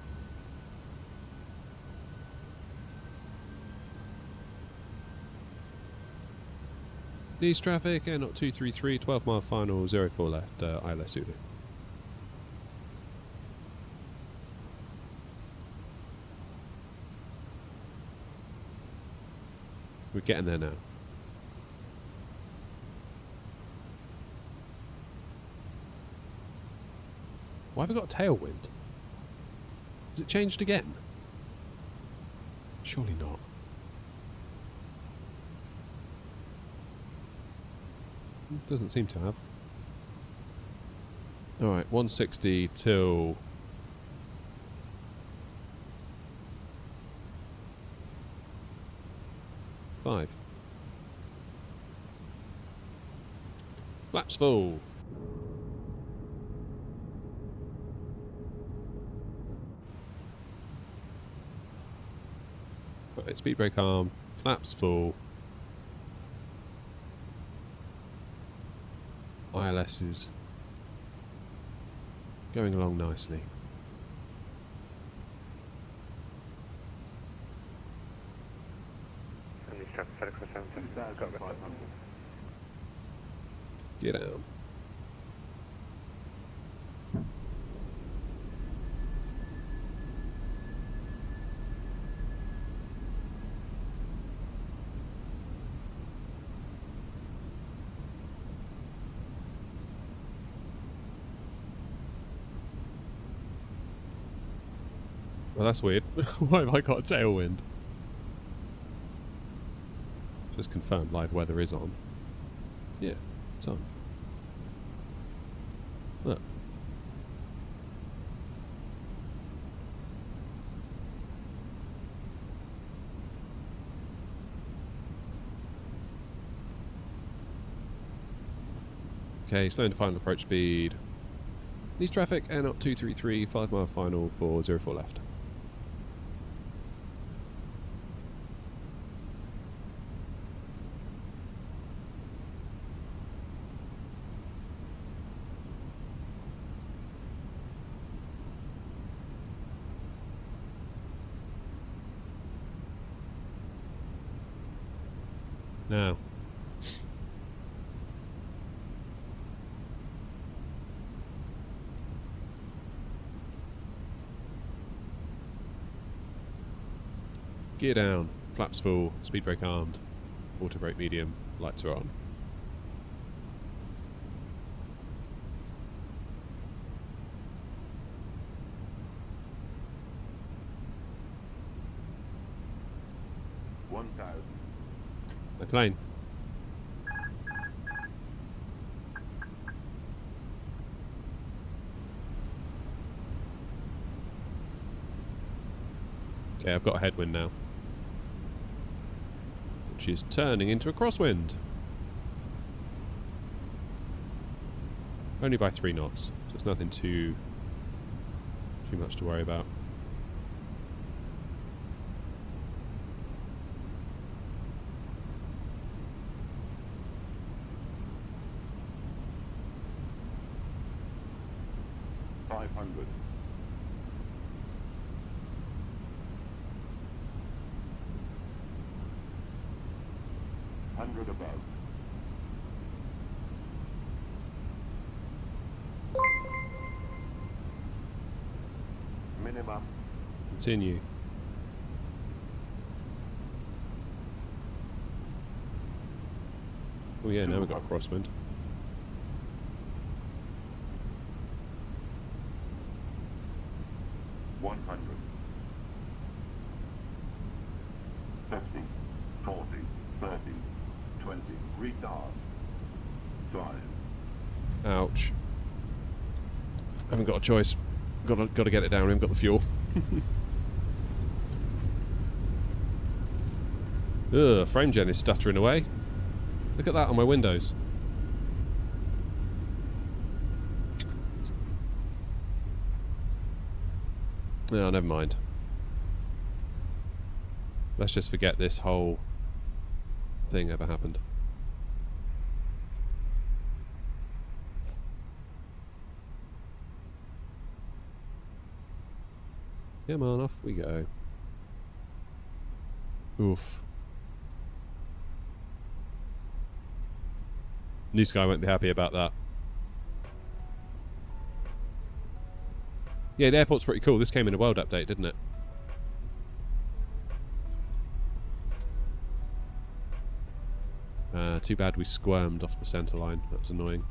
East traffic, AirNOTT 233, 12 mile final, 04 left, ILS Zulu. We're getting there now. Why have we got tailwind? Has it changed again? Surely not. Doesn't seem to have. Alright, 160 till... Five. Flaps full. Right, speed brake arm, flaps full. ILS is going along nicely. Get down. Well, that's weird. Why have I got a tailwind? Just confirmed live weather is on. Yeah, it's on. Look. Okay, slowing to final approach speed. East traffic, AirNOTT 233, 5 mile final for 04 left. Now. Gear down, flaps full, speed brake armed, auto brake medium, lights are on. My plane. Okay, I've got a headwind now, which is turning into a crosswind. Only by 3 knots, so it's nothing too much to worry about. Continue. Oh yeah, now we've got a crosswind. Ouch. Haven't got a choice. Got to get it down. We haven't got the fuel. Ugh, frame gen is stuttering away. Look at that on my windows. No, never mind. Let's just forget this whole thing ever happened. Come on, off we go. Oof. New Sky won't be happy about that. Yeah, the airport's pretty cool. This came in a world update, didn't it? Too bad we squirmed off the centre line. That was annoying.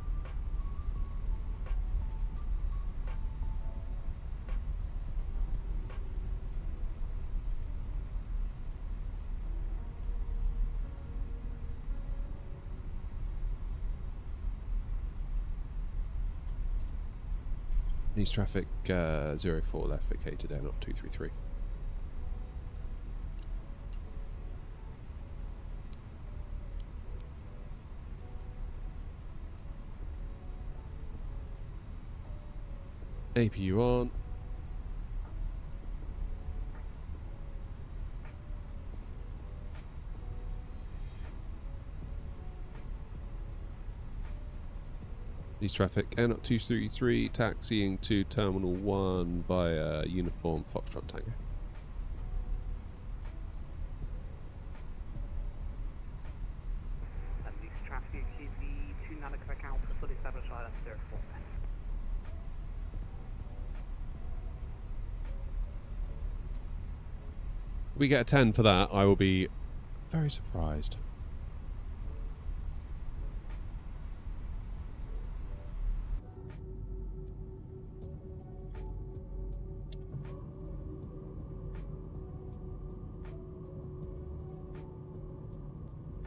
East traffic 04 left, vacated AirNOTT 233. APU on. East traffic, AirNOTT 233, taxiing to Terminal 1 via Uniform Foxtrot Tango. And east traffic is the 2 Navigraph Charts, fully established island 34. If we get a 10 for that, I will be very surprised.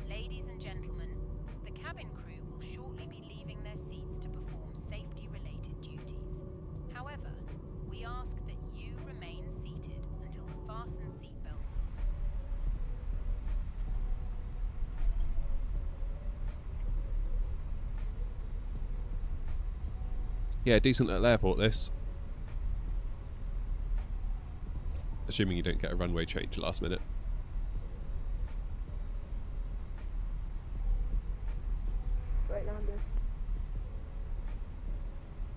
Ladies and gentlemen, the cabin crew will shortly be leaving their seats to perform safety-related duties. However, we ask that you remain seated until the fasten seatbelt. Yeah, decent little airport this. Assuming you don't get a runway change last minute. Right landed.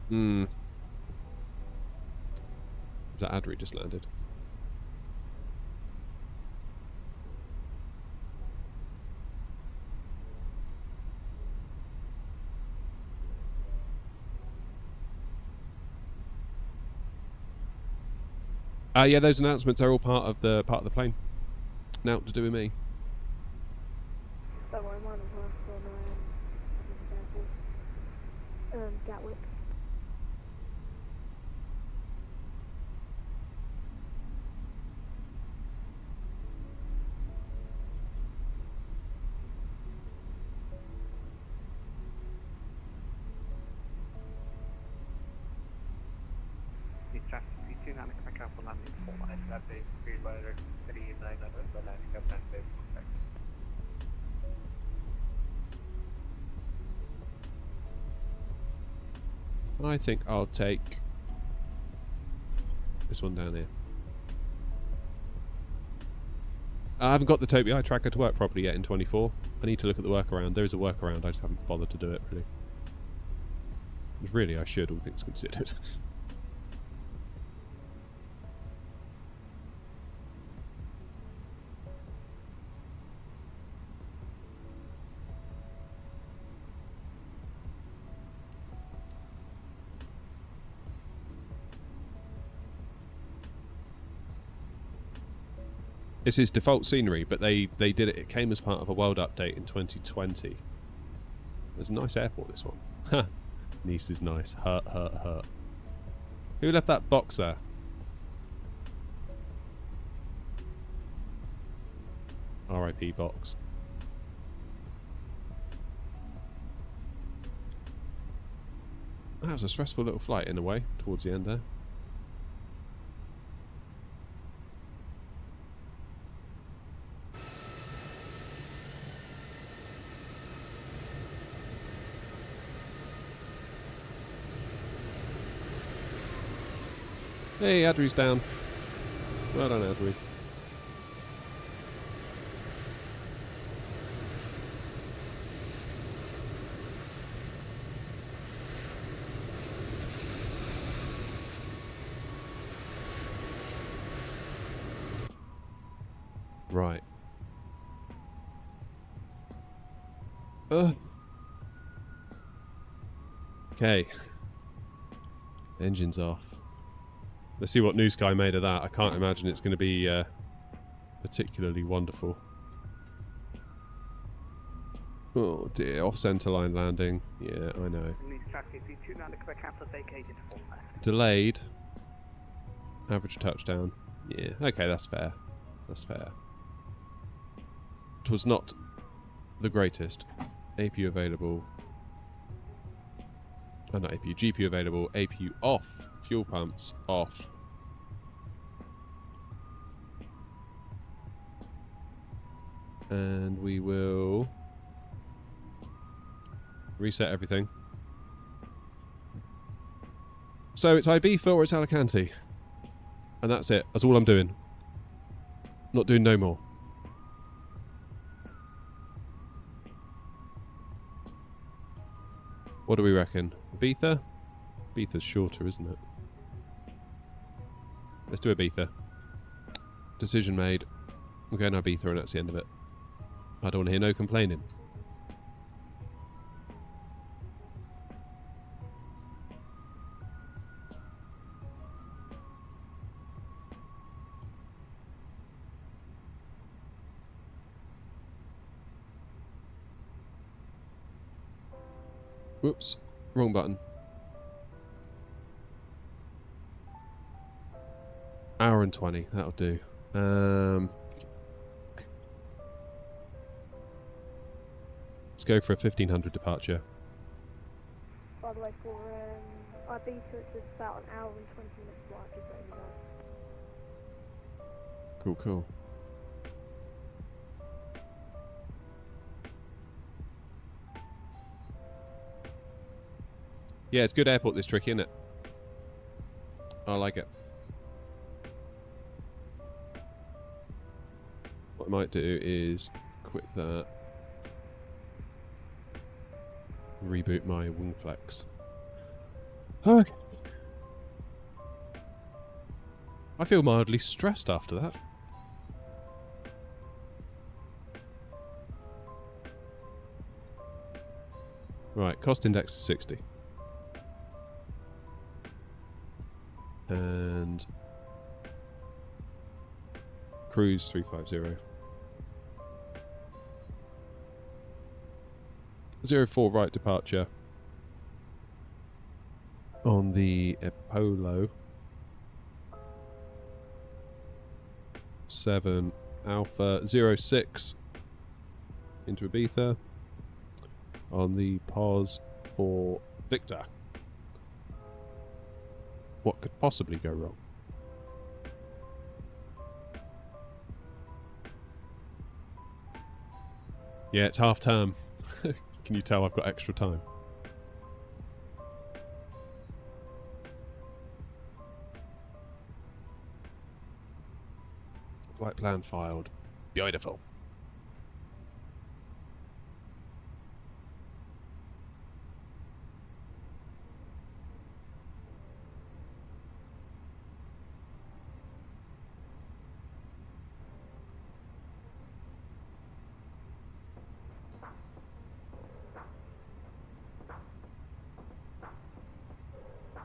Hmm. Is that Adri just landed? Yeah, those announcements are all part of the plane. Now to do with me. Don't worry, mine was last on Gatwick. East traffic, the 2 Navigraph Charts for landing 4 left, that is speed by 39 the landing up and base. I think I'll take this one down here. I haven't got the TOPI tracker to work properly yet in 24. I need to look at the workaround. There is a workaround, I just haven't bothered to do it really. Which really I should, all things considered. This is default scenery, but they did it. It came as part of a world update in 2020. It was a nice airport, this one. Ha! Nice is nice. Hurt, hurt, hurt. Who left that box there? R.I.P. box. That was a stressful little flight in a way, towards the end there. Hey, Adri's down. Well done, Adri. Right. Okay. Engine's off. Let's see what New Sky made of that. I can't imagine it's going to be particularly wonderful. Oh dear, off centerline landing. Yeah, I know. Delayed. Average touchdown. Yeah, okay, that's fair. That's fair. It was not the greatest. APU available. Oh, not APU. GPU available. APU off. Fuel pumps off. And we will reset everything. So it's Ibiza or it's Alicante. And that's it. That's all I'm doing. Not doing no more. What do we reckon? Ibiza? Ibiza's shorter, isn't it? Let's do Ibiza. Decision made. We're going to Ibiza and that's the end of it. I don't want to hear no complaining. Whoops, wrong button. Hour and 20, that'll do. Let's go for a 1500 departure. By the way, for Ibiza, it's just about an hour and 20 minutes flight, just letting you know. Cool, cool. Yeah, it's good airport, this tricky, isn't it? I like it. What I might do is quit that. Reboot my wing flex. Okay. I feel mildly stressed after that. Right, cost index is 60. And cruise 350. 04 right departure on the Apollo 7 Alpha 06 into Ibiza on the pause for Victor. What could possibly go wrong? Yeah, it's half term. Can you tell I've got extra time? Flight plan filed. Beautiful.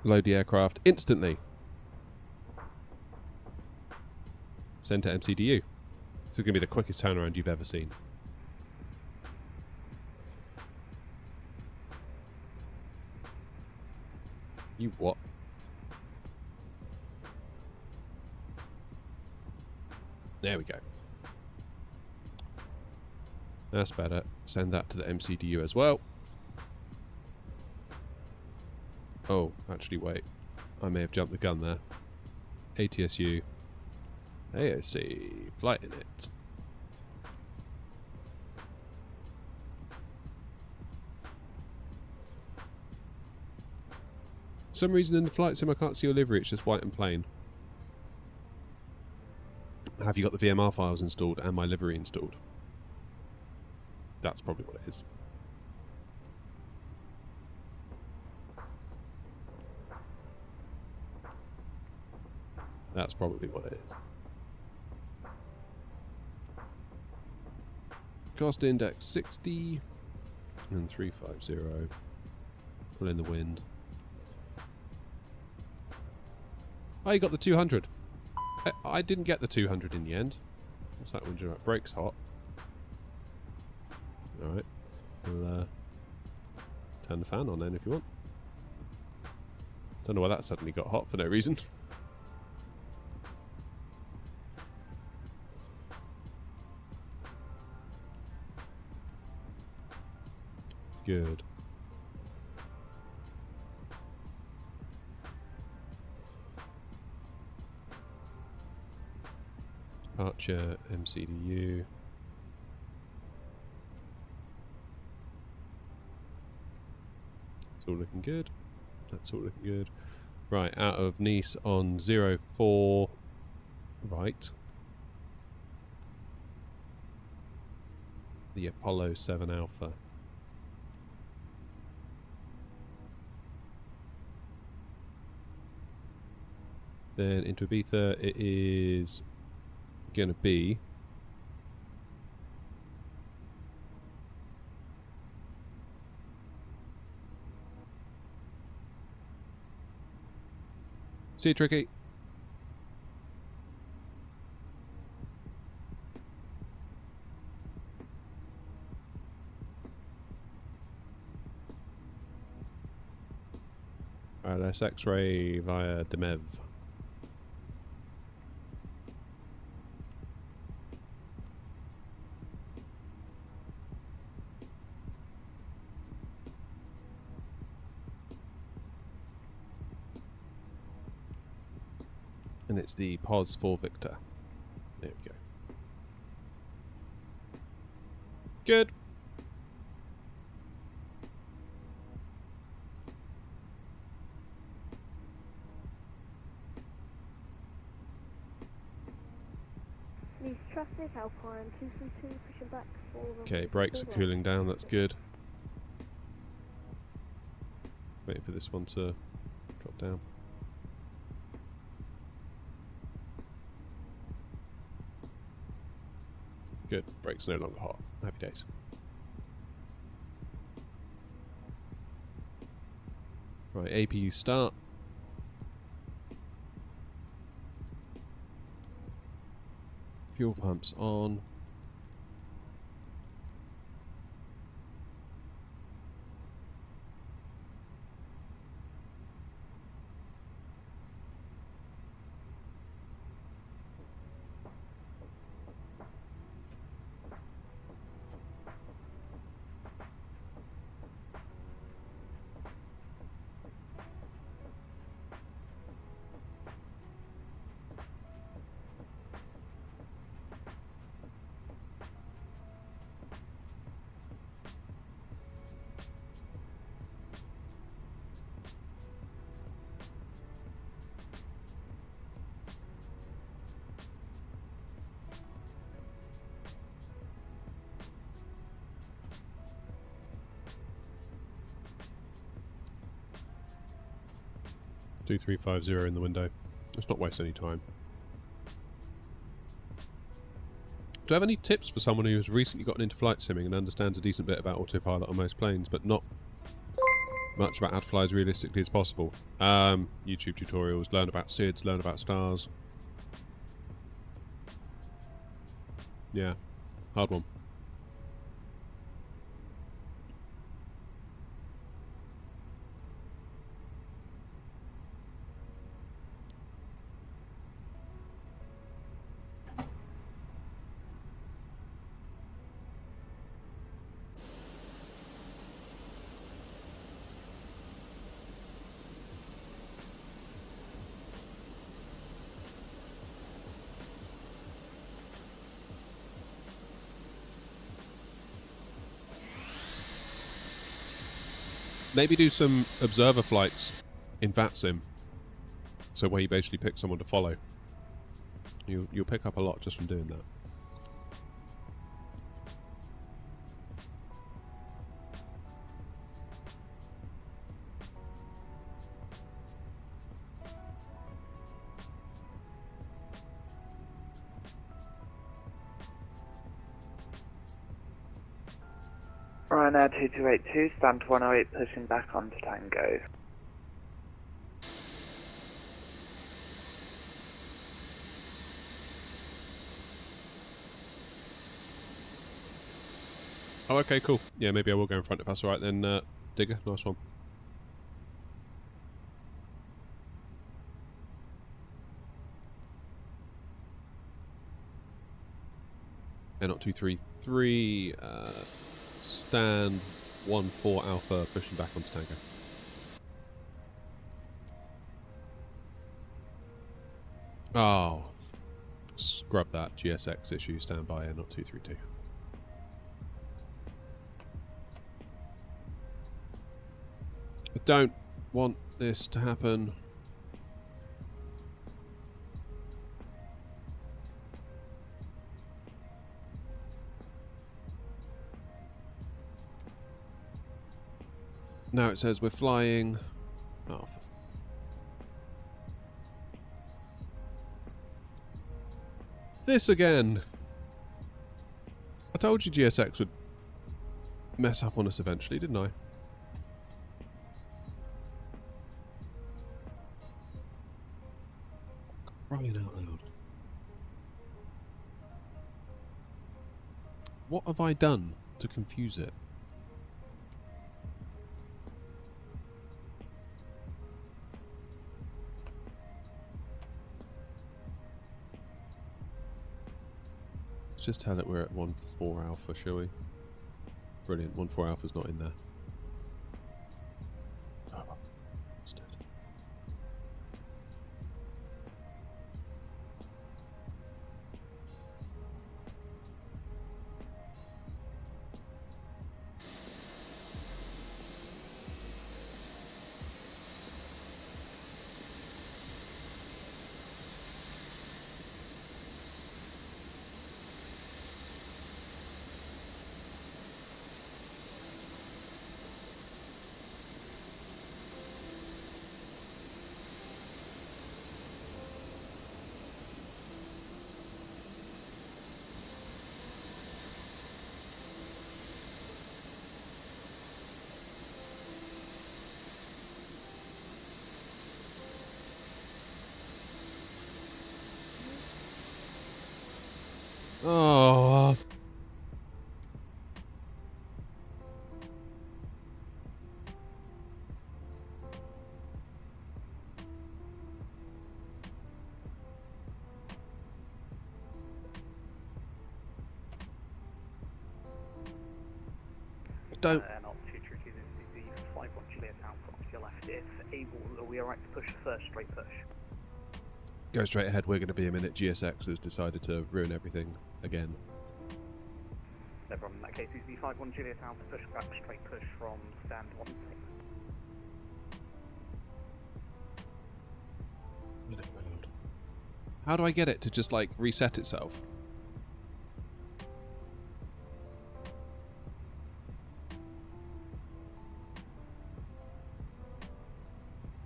Load the aircraft instantly. Send to MCDU. This is going to be the quickest turnaround you've ever seen. You what? There we go. That's better. Send that to the MCDU as well. Oh, actually, wait. I may have jumped the gun there. ATSU. AOC. Flight in it. For some reason in the flight sim I can't see your livery, it's just white and plain. Have you got the VMR files installed and my livery installed? That's probably what it is. That's probably what it is. Cost index 60 and 350. Pull in the wind. Oh, you got the 200. I didn't get the 200 in the end. What's that wind about? Brakes hot. Alright. We'll turn the fan on then if you want. Don't know why that suddenly got hot for no reason. Good. Departure, MCDU. It's all looking good. That's all looking good. Right, out of Nice on 04 right. The Apollo 7 Alpha. Then into Ibiza it is gonna be see you, Tricky. Alright, that's X-ray via Demev. And it's the pause for Victor. There we go. Good. Nice traffic, Alpine 232, pushing back for... Okay, brakes are cooling down, that's good. Waiting for this one to drop down. Good, brakes no longer hot. Happy days. Right, APU start. Fuel pumps on. Do 350 in the window. Let's not waste any time. Do I have any tips for someone who has recently gotten into flight simming and understands a decent bit about autopilot on most planes, but not much about how to fly as realistically as possible? YouTube tutorials, learn about SIDS, learn about stars. Yeah, hard one. Maybe do some observer flights in VATSIM. So where you basically pick someone to follow. You'll pick up a lot just from doing that. Ryanair 2282, stand 108, pushing back onto Tango. Oh, okay, cool. Yeah, maybe I will go in front if that's alright then, Digger. Nice one. AirNOTT 233, stand 14 Alpha, pushing back onto Tango. Oh, scrub that GSX issue, stand by AirNOTT 232. I don't want this to happen. Now it says we're flying. Oh. This again. I told you GSX would mess up on us eventually, didn't I? Crying out loud. What have I done to confuse it? Let's just tell it we're at 14 Alpha, shall we? Brilliant, 14 Alpha's not in there. Oh, it's dead. Oh. Don't. Not too tricky. This is the 51 Juliet Alpha off your left. If able, are we alright to push first straight push? Go straight ahead, we're going to be a minute. GSX has decided to ruin everything again. No problem. In that case, is the 51 Juliet Alpha push back straight push from stand 16. How do I get it to just like reset itself?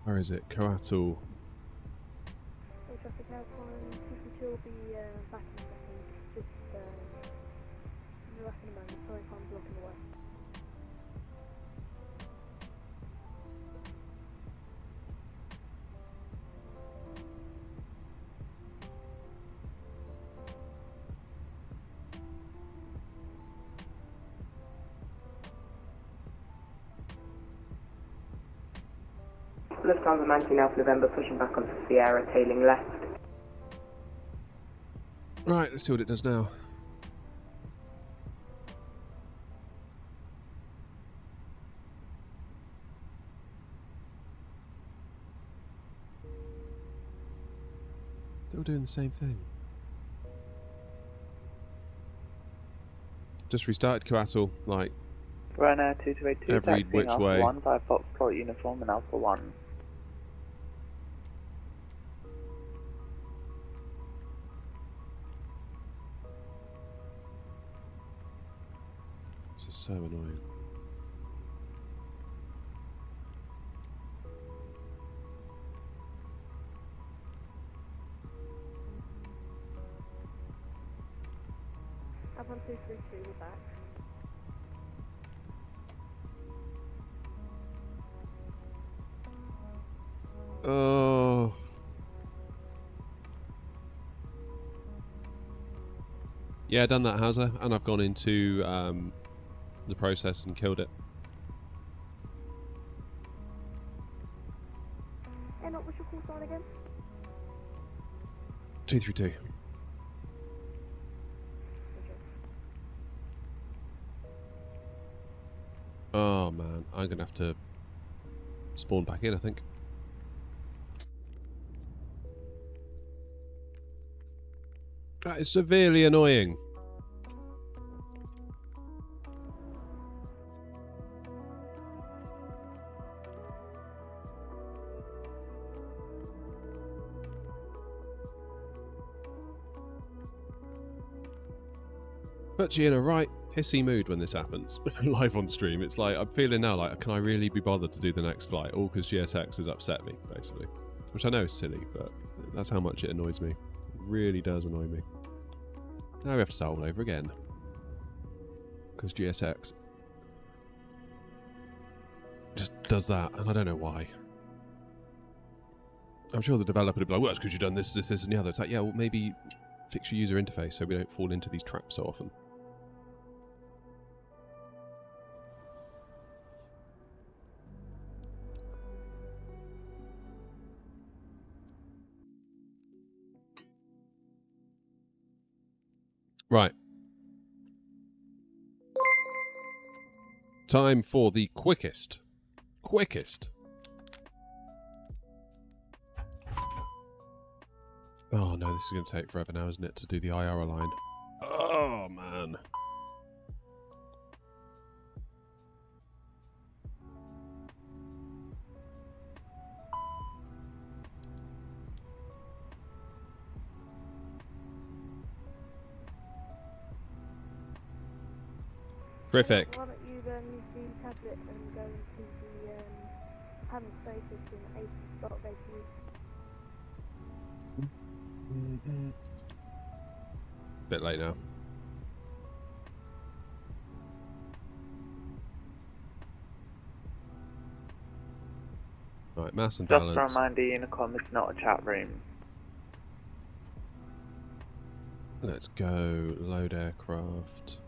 Where is it? Coatl. Traffic Alpine 232 will be back in a second. Just back in a moment. Sorry if I'm blocking the way. Lufthansa 19 Alpha November pushing back onto Sierra, tailing left. Right, let's see what it does now. Still doing the same thing. Just restarted Coatl, like Ryanair 2282, every taxiing which Alpha way. 1 by Foxtrot uniform and Alpha 1. This is so annoying. Up on 233, we're back. Oh. Yeah, done that, Hauser, and I've gone into the process and killed it. AirNOTT, what's your call sign again? 232. Oh man, I'm gonna have to spawn back in, I think. That is severely annoying. Puts you in a right pissy mood when this happens. Live on stream, it's like, I'm feeling now like, can I really be bothered to do the next flight? All because GSX has upset me, basically. Which I know is silly, but that's how much it annoys me. It really does annoy me. Now we have to start all over again. Because GSX just does that, and I don't know why. I'm sure the developer would be like, well, it's because you've done this, this, this, and the other. It's like, yeah, well, maybe fix your user interface so we don't fall into these traps so often. Right. Time for the quickest. Oh no, this is going to take forever now, isn't it, to do the IR align? Oh man. Terrific. Why don't you then use the tablet and go into the panel status in start APU? Bit late now. Right, mass and balance. Just a reminder, Unicom is not a chat room. Let's go load aircraft.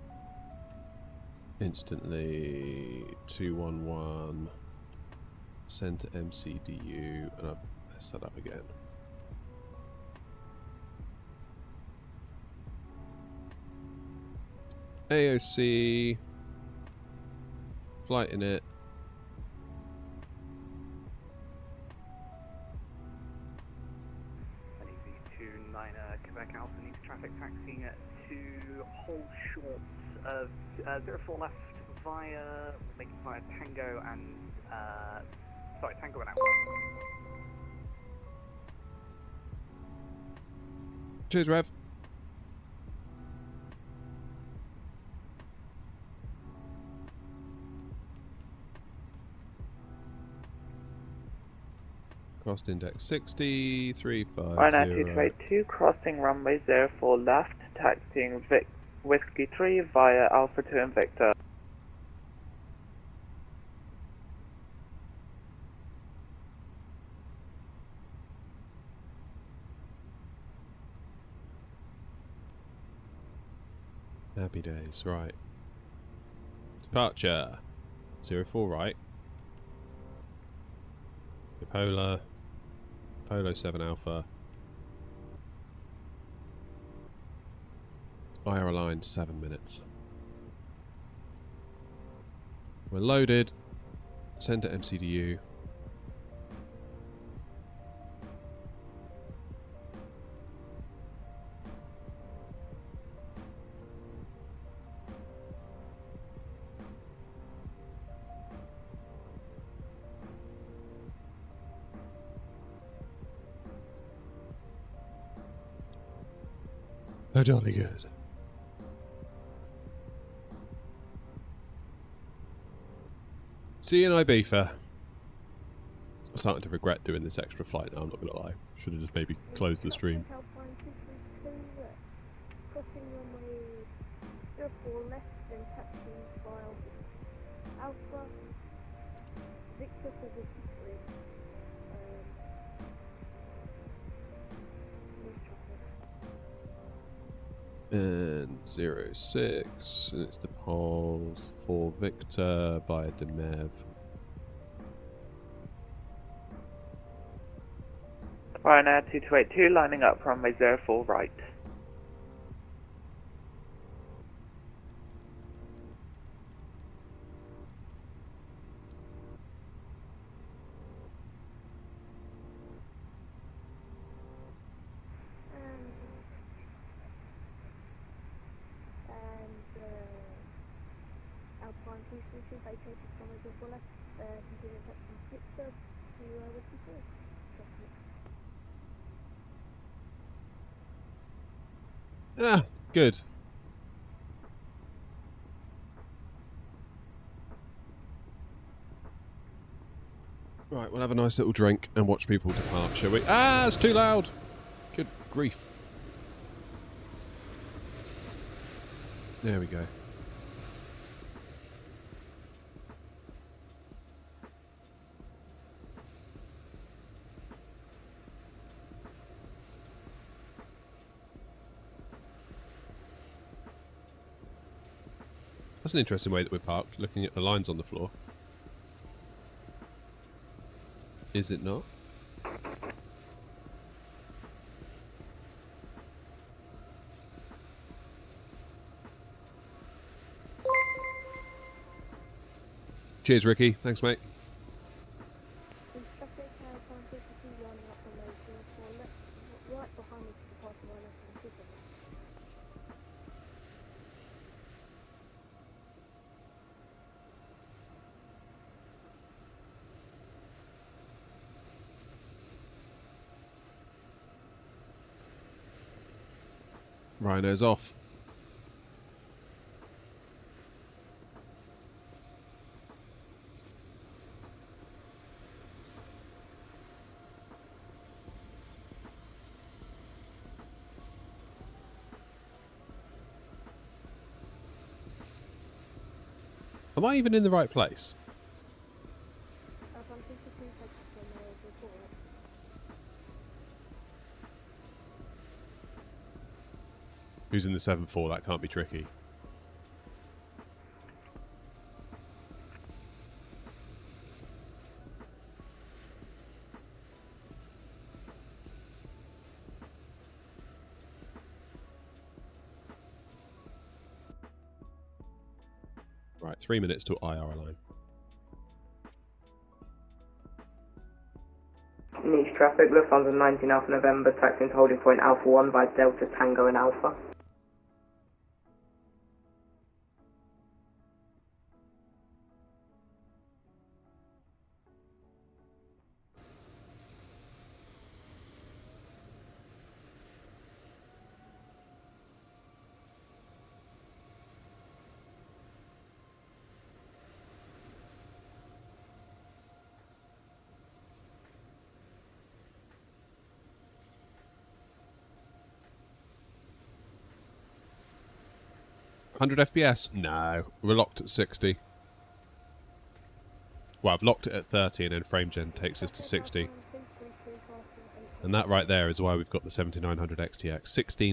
Instantly 211. Send to MCDU, and I've messed that up again. AOC. Flight in it. Quebec Alpha needs traffic taxiing to hold short of 04 left via, making via Tango and, Tango and Alpha. Cheers, Rev. Cost index 60, 350. Right now, 222, crossing runway 04 left, taxiing Whiskey 3 via Alpha 2 and Victor. Happy days, right. Departure. 04 right. Polar. Polo 7 Alpha. IR aligned 7 minutes. We're loaded. Send to MCDU. Oh, jolly good. See you in Ibiza. I'm starting to regret doing this extra flight now, I'm not going to lie. Should have just maybe closed the stream. Crossing runway 04 left, then taxiing via Alpha, Victor 73. And 06, and it's the Poles for Victor by Demev. Ryanair 2282 lining up runway 04 right. Alpine 232 vacated from over for left, continuing touch from Pittsburgh to Whiskey 3. Ah, good. Right, we'll have a nice little drink and watch people depart, shall we? Ah, it's too loud! Good grief. There we go. That's an interesting way that we're parked, looking at the lines on the floor. Is it not? Cheers, Ricky. Thanks, mate. Traffic, Alpine 232 lining up from over for left, right behind us to the parking line from Pittsburgh. Rhino's off. Am I even in the right place? Alpine 232 takes from over for right. Who's in the 7-4? That can't be tricky. Right, 3 minutes to IR line. Niche traffic, Lufthansa 19 Alpha November, taxiing to holding point Alpha 1 by Delta Tango and Alpha. $100 FPS? No. We're locked at 60. Well, I've locked it at 30 and then FrameGen takes us to 60. And that right there is why we've got the 7900 XTX.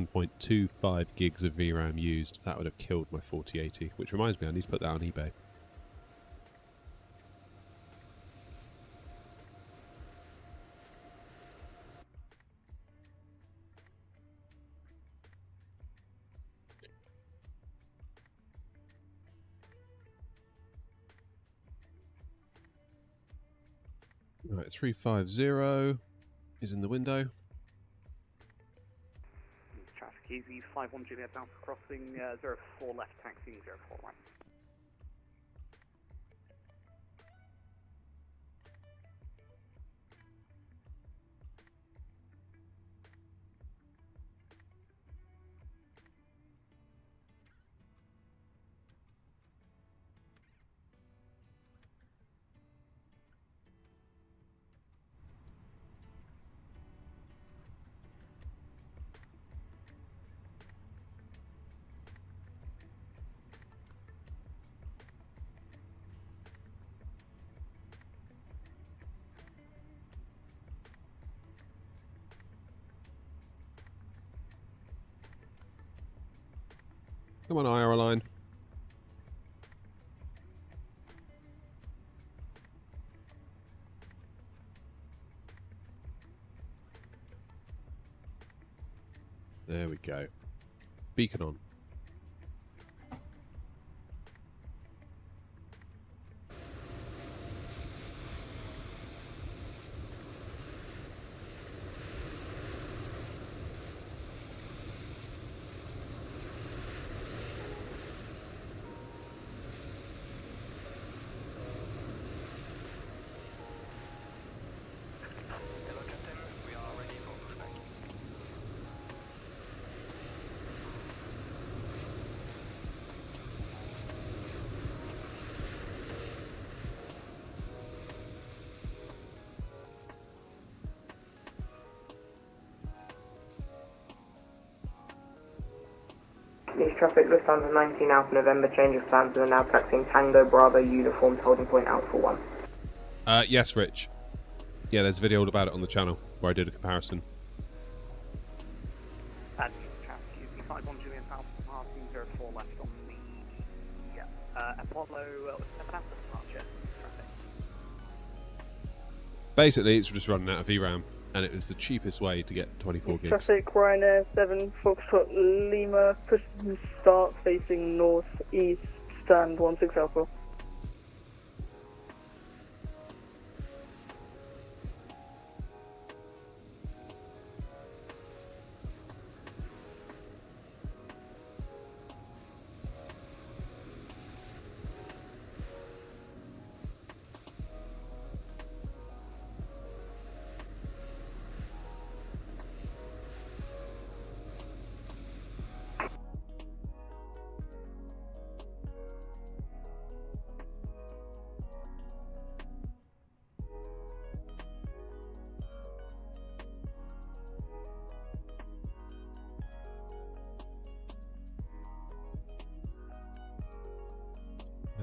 16.25 gigs of VRAM used. That would have killed my 4080. Which reminds me, I need to put that on eBay. Right, 350 is in the window. Traffic easy, 51 Juliet Alpha crossing, 04 left taxiing, 04 right. Come on, IR line. There we go. Beacon on. East traffic, Lufthansa 19 Alpha November, change of plans, we are now taxiing Tango Bravo uniformed holding point Alpha 1. Yes, Rich. Yeah, there's a video all about it on the channel where I did a comparison. And excuse me, 51 Julian Alpha Martin 04 left on the Apollo 7 Alpha departure traffic. Basically, it's just running out of VRAM, and it was the cheapest way to get 24 gigs. Traffic, Ryanair 7 Foxtrot Lima, push start facing north east, stand 16 Alpha.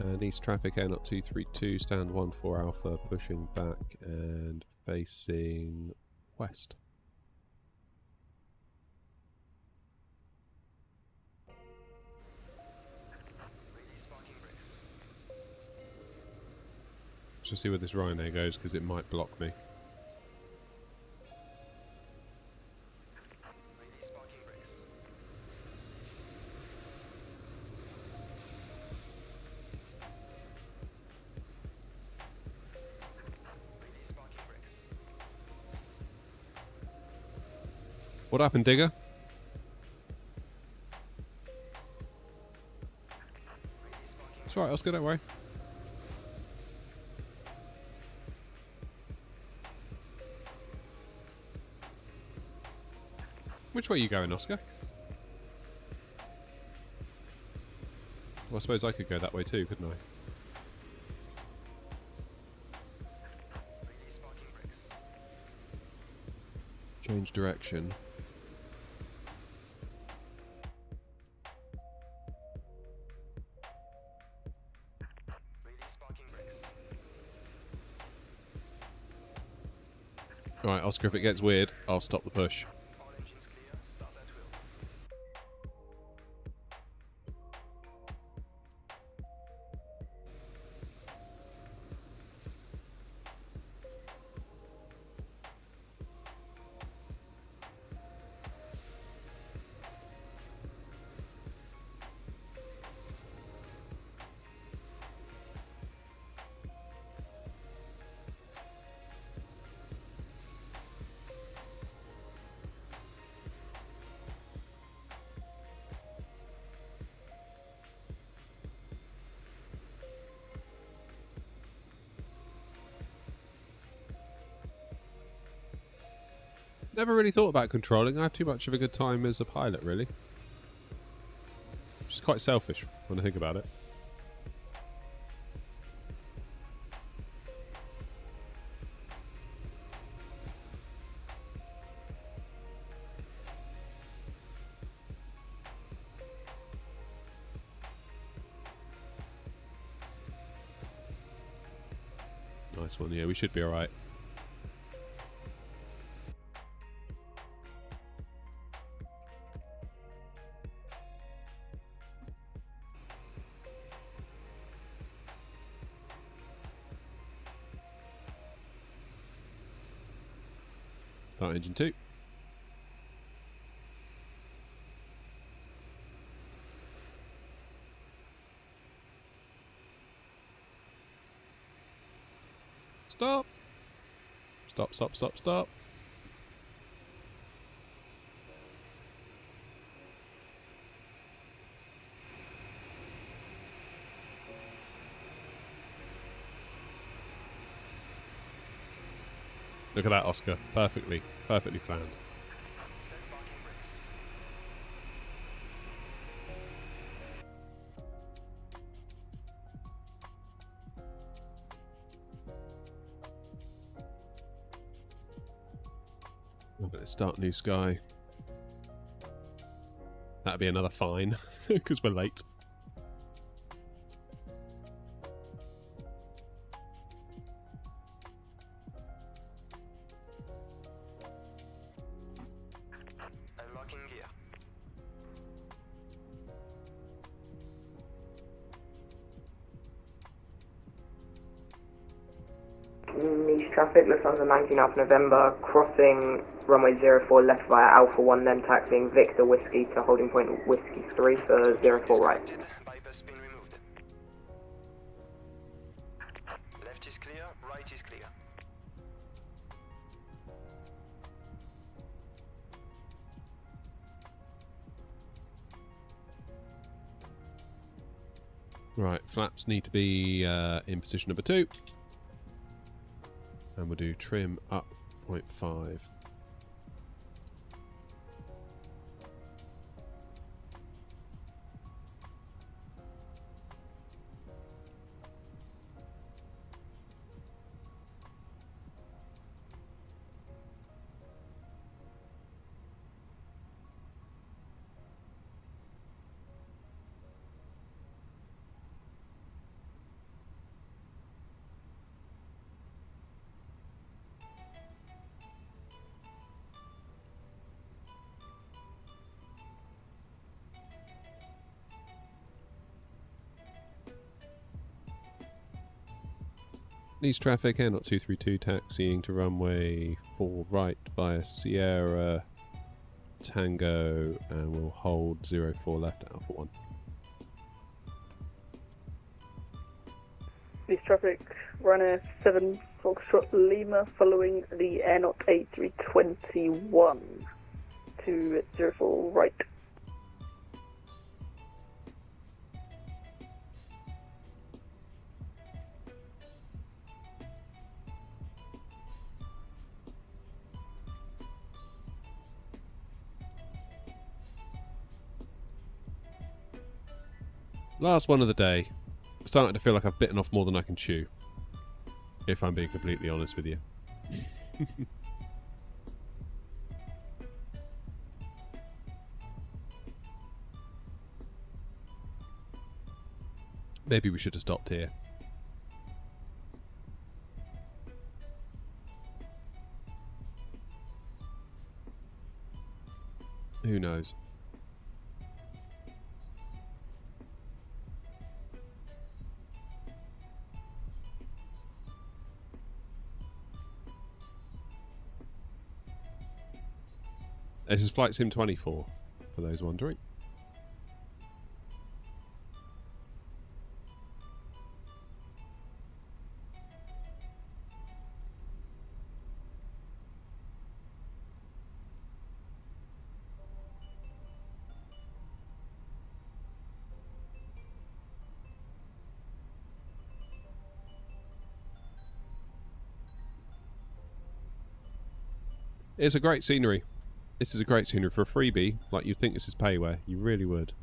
And east traffic, AirNOTT 232, stand 14 Alpha, pushing back and facing west. Just see where this Ryanair goes, because it might block me. What happened, Digger? It's alright, Oscar, don't worry. Which way are you going, Oscar? Well, I suppose I could go that way too, couldn't I? Change direction. Alright, Oscar, if it gets weird, I'll stop the push. Never really thought about controlling. I have too much of a good time as a pilot, really. Which is quite selfish when I think about it. Nice one, yeah, we should be alright. Start engine 2. Stop. Stop, stop, stop, stop. Look at that, Oscar. Perfectly planned. Let's start new sky. That'd be another fine, because we're late. Unlocking gear. Nice traffic, Lufthansa 19 Alpha November, crossing runway 04 left via Alpha 1, then taxiing Victor Whiskey to holding point Whiskey 3 for 04 right. Bypass pin removed. Left is clear, right is clear. Right, flaps need to be in position number 2. And we'll do trim up 0.5. Nice traffic, AirNOTT 232 taxiing to runway 4 right via Sierra Tango, and we'll hold 04 left at Alpha 1. Nice traffic, runner 7 Foxtrot Lima following the AirNOTT A321 to 04 right. Last one of the day. Starting to feel like I've bitten off more than I can chew, if I'm being completely honest with you. Maybe we should have stopped here. Who knows? This is Flight Sim 24, for those wondering. It's a great scenery. This is a great scenery for a freebie. Like, you'd think this is payware. You really would.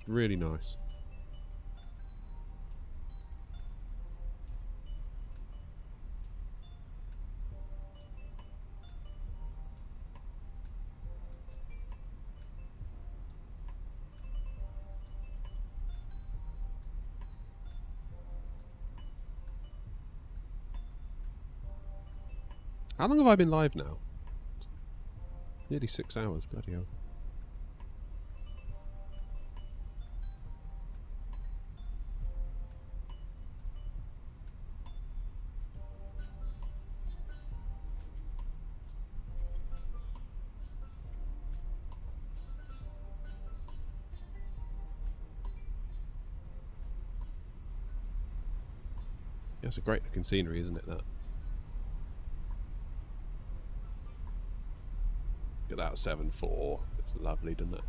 It's really nice. How long have I been live now? Nearly 6 hours, bloody hell. That's a great looking scenery, isn't it, that? Look at that 7.4. It's lovely, doesn't it?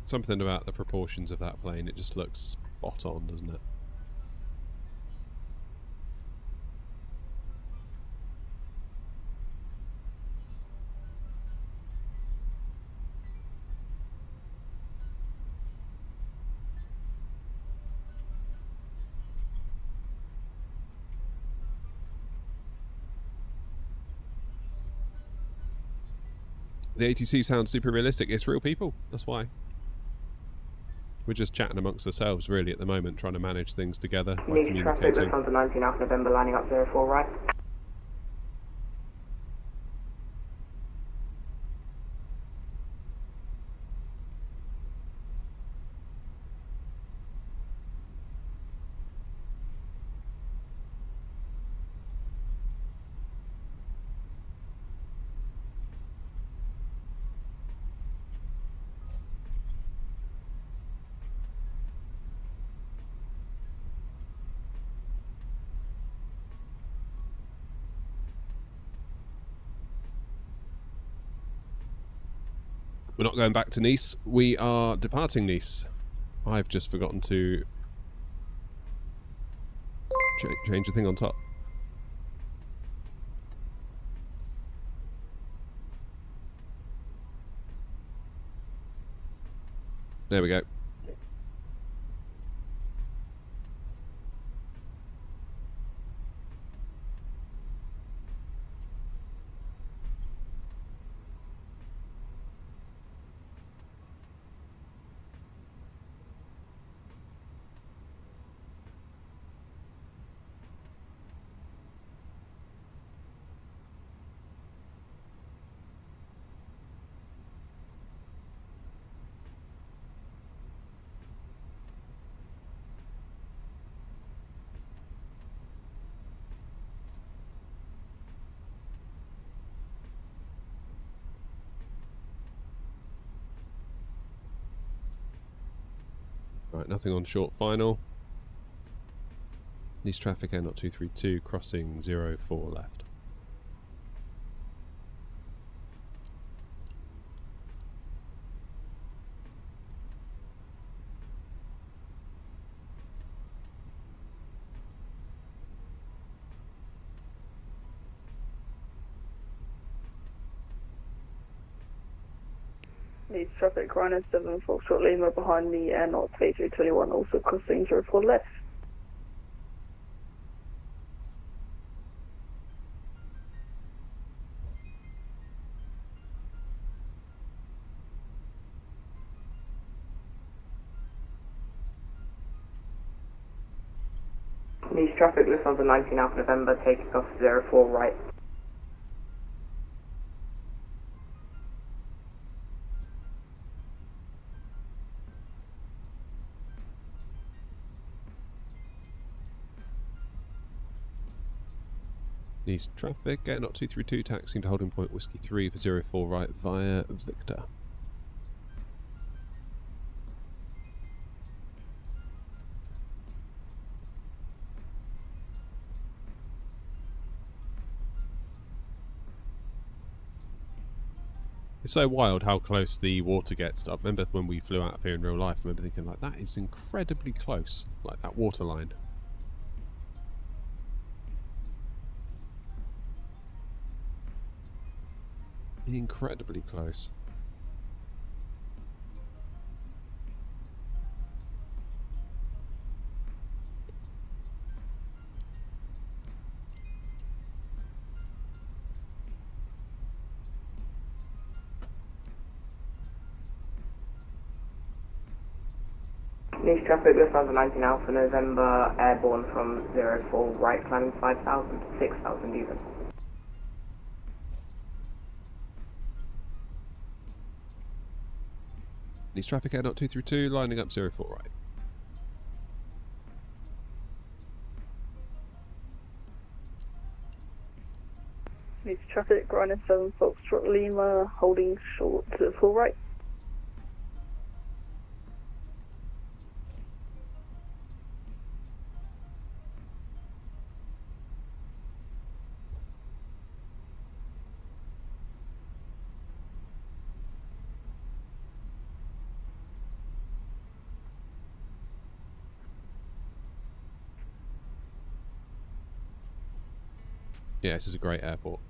Something about the proportions of that plane, it just looks spot on, doesn't it? The ATC sounds super realistic. It's real people, that's why. We're just chatting amongst ourselves really at the moment, trying to manage things together by Nice traffic, communicating. Lufthansa 19 Alpha November, lining up 04 right. We're not going back to Nice, we are departing Nice. I've just forgotten to change the thing on top. There we go. Right, nothing on short final. Nice traffic, AirNOTT 232, crossing 04 left. Nice traffic, Ryanair 7 Foxtrot Lima behind the AirNOTT A321, also crossing 04 left. Nice traffic, Lufthansa 19 Alpha November, taking off 04 right. Nice traffic, AirNOTT 232, taxiing to holding point Whiskey 3 for 04 right via Victor. It's so wild how close the water gets. I remember when we flew out of here in real life, I remember thinking like, that is incredibly close, like that water line. Incredibly close. Nice traffic, Lufthansa 19 Alpha November, airborne from 04 right, climbing 5,000 to 6,000 even. Nice traffic, AirNOTT 232, lining up 04 right. Nice traffic, Ryanair 7 Foxtrot Lima, holding short 04 right. Yeah, this is a great airport.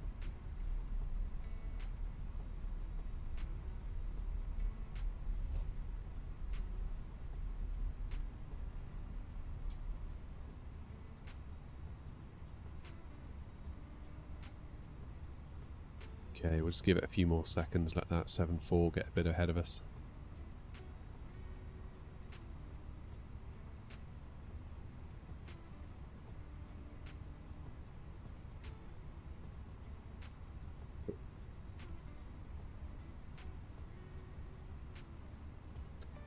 Okay, we'll just give it a few more seconds, let that 7-4 get a bit ahead of us.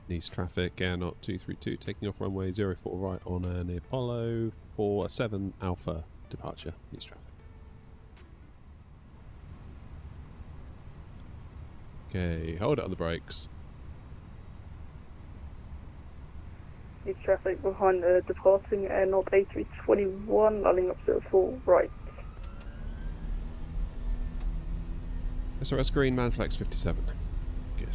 Nice traffic, AirNOTT 232, taking off runway 04 right on an Apollo for a 7 Alpha departure. Nice traffic. Okay, hold it on the brakes. Nice traffic behind the departing AirNOTT A321, landing up 04 right. SRS green, Manflex 57. Good.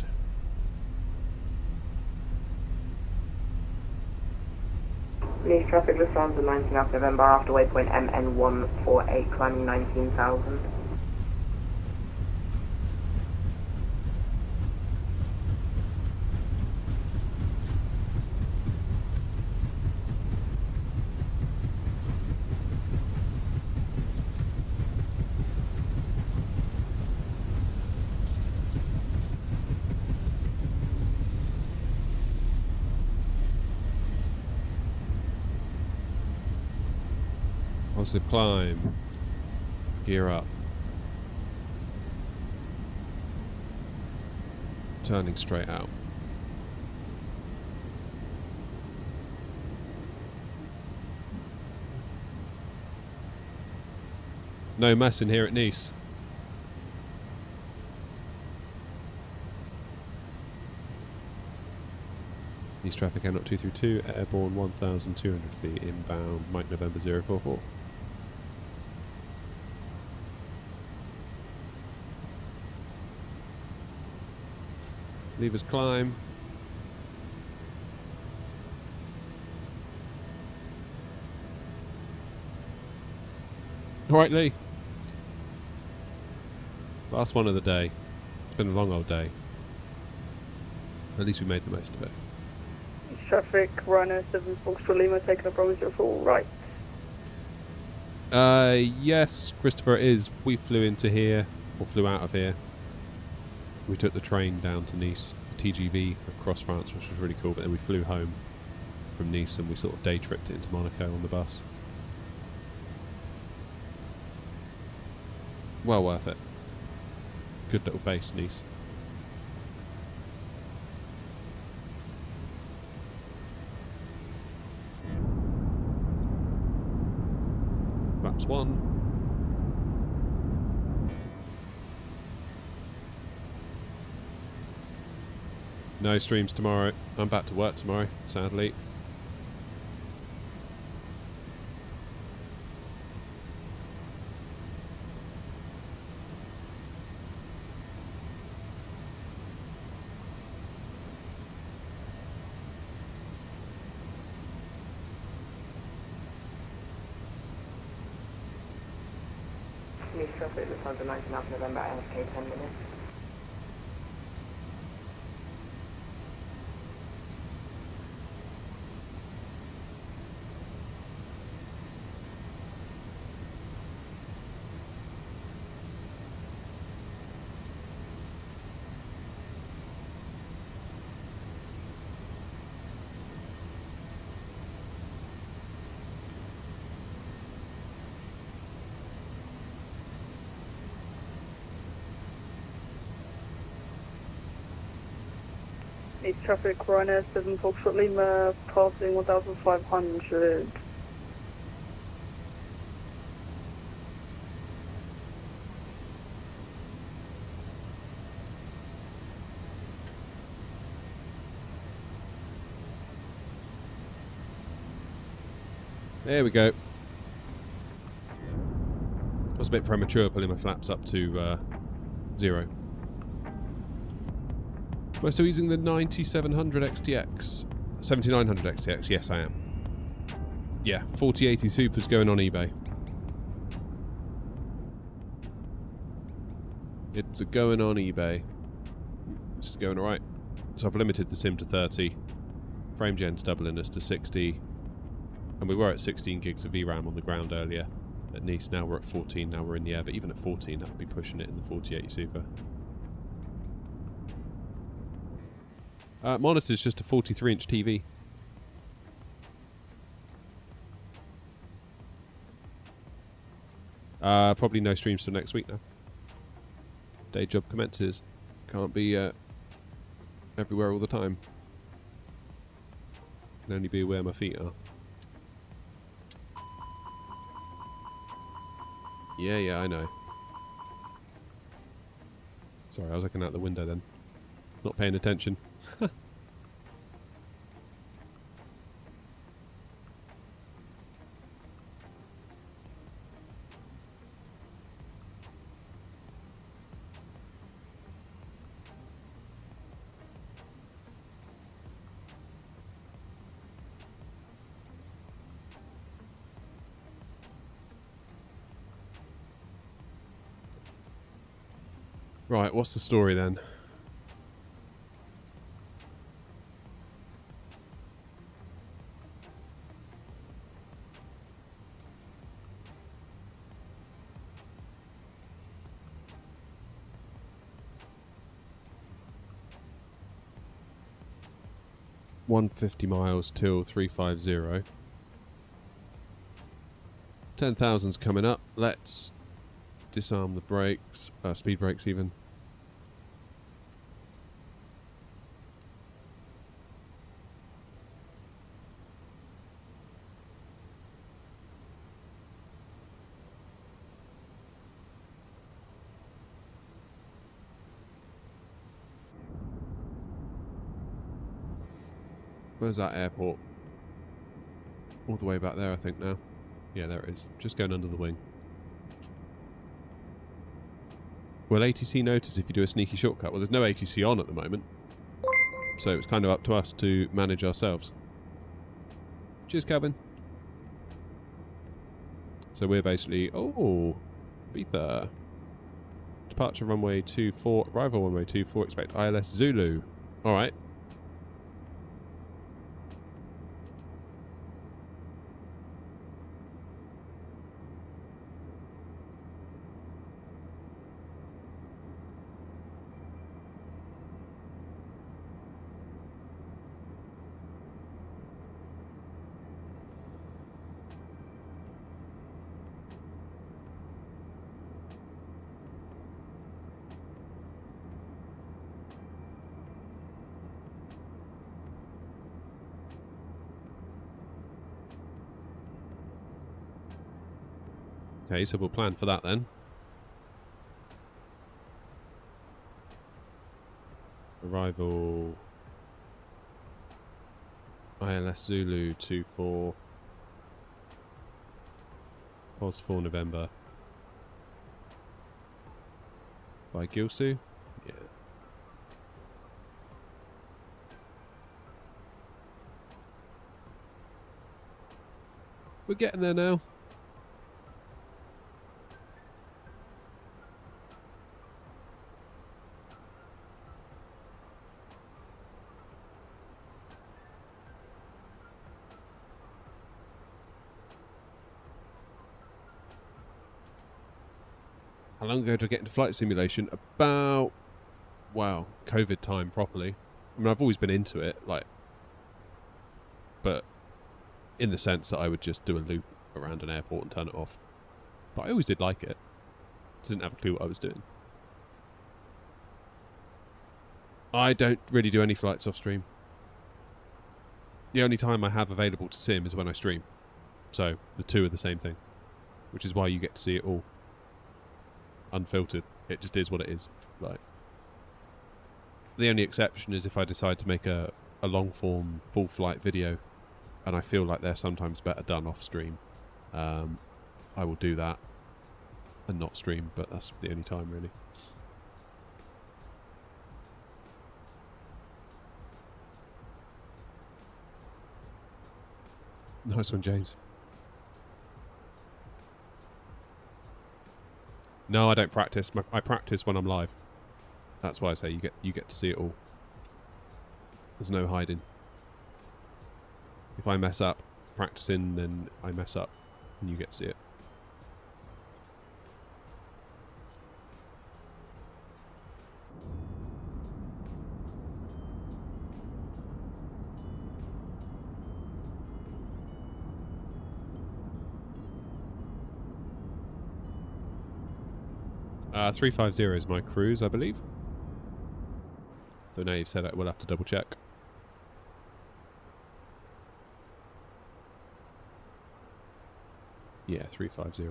Nice traffic, Lufthansa 19th November after waypoint MN148, climbing 19,000. Positive climb. Gear up. Turning straight out. No messing here at Nice. Nice traffic AirNOTT 232, airborne 1,200 feet, inbound Mike November 044. Levers climb. Alright, Lee. Last one of the day. It's been a long old day. At least we made the most of it. Traffic, Rhino 7 Foxtrot Lima, taking up runway 04 right. Yes, Christopher, it is. We flew into here, or flew out of here. We took the train down to Nice, TGV across France, which was really cool, but then we flew home from Nice and we sort of day tripped it into Monaco on the bus. Well worth it. Good little base, Nice. Flaps 1. No streams tomorrow. I'm back to work tomorrow, sadly. Nice traffic, Lufthansa 19th November, AFK 10 minutes. Nice traffic, Rhino 7 Foxtrot Lima, passing 1,500. There we go. I was a bit premature pulling my flaps up to 0. Am I still using the 9700 XTX? 7900 XTX, yes I am. Yeah, 4080 Super's going on eBay. It's going on eBay. It's going alright. So I've limited the sim to 30. Frame gen's doubling us to 60. And we were at 16 gigs of VRAM on the ground earlier at Nice. Now we're at 14, now we're in the air. But even at 14, that would be pushing it in the 4080 Super. Monitor's just a 43-inch TV. Probably no streams till next week now. Day job commences. Can't be everywhere all the time. Can only be where my feet are. Yeah, I know. Sorry, I was looking out the window then. Not paying attention. Right, what's the story then? $150 miles till 350. 10,000's coming up. Let's disarm the brakes, speed brakes even. Where's that airport? All the way back there, I think now. Yeah, there it is. Just going under the wing. Will ATC notice if you do a sneaky shortcut? Well, there's no ATC on at the moment. So it's kind of up to us to manage ourselves. Cheers, cabin. So we're basically... Oh! Ibiza. Departure runway 24. Arrival runway 24. Expect ILS Zulu. Alright. Okay, so we'll plan for that then. Arrival ILS Zulu 24 POS 4 November by Gilsu. Yeah. We're getting there now. How long ago did I get into flight simulation? About, wow, COVID time properly. I mean, I've always been into it, like, but in the sense that I would just do a loop around an airport and turn it off. But I always did like it. Didn't have a clue what I was doing. I don't really do any flights off stream. The only time I have available to sim is when I stream. So the two are the same thing, which is why you get to see it all unfiltered. It just is what it is. Like, the only exception is if I decide to make a long form full flight video and I feel like they're sometimes better done off stream, I will do that and not stream, but that's the only time really. Nice one, James. No, I don't practice. I practice when I'm live. That's why I say you get to see it all. There's no hiding. If I mess up practicing, then I mess up, and you get to see it. Uh, 350 is my cruise, I believe. So now you've said it, we'll have to double check. Yeah, 350.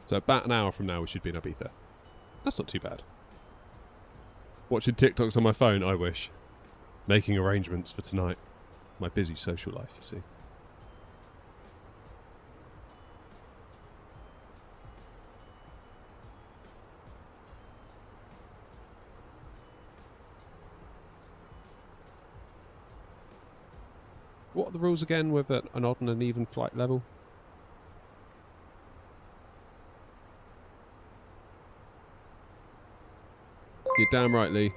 So about an hour from now we should be in Ibiza. That's not too bad. Watching TikToks on my phone, I wish. Making arrangements for tonight. My busy social life, you see. What are the rules again with an odd and an even flight level? You're damn right, Lee.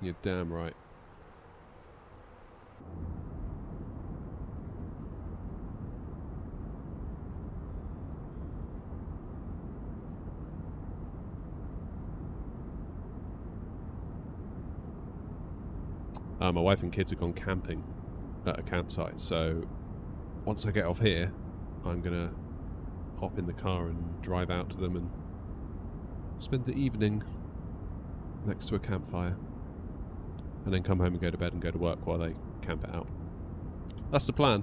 You're damn right. My wife and kids have gone camping at a campsite, so once I get off here, I'm gonna hop in the car and drive out to them and spend the evening next to a campfire, and then come home and go to bed and go to work while they camp it out. That's the plan.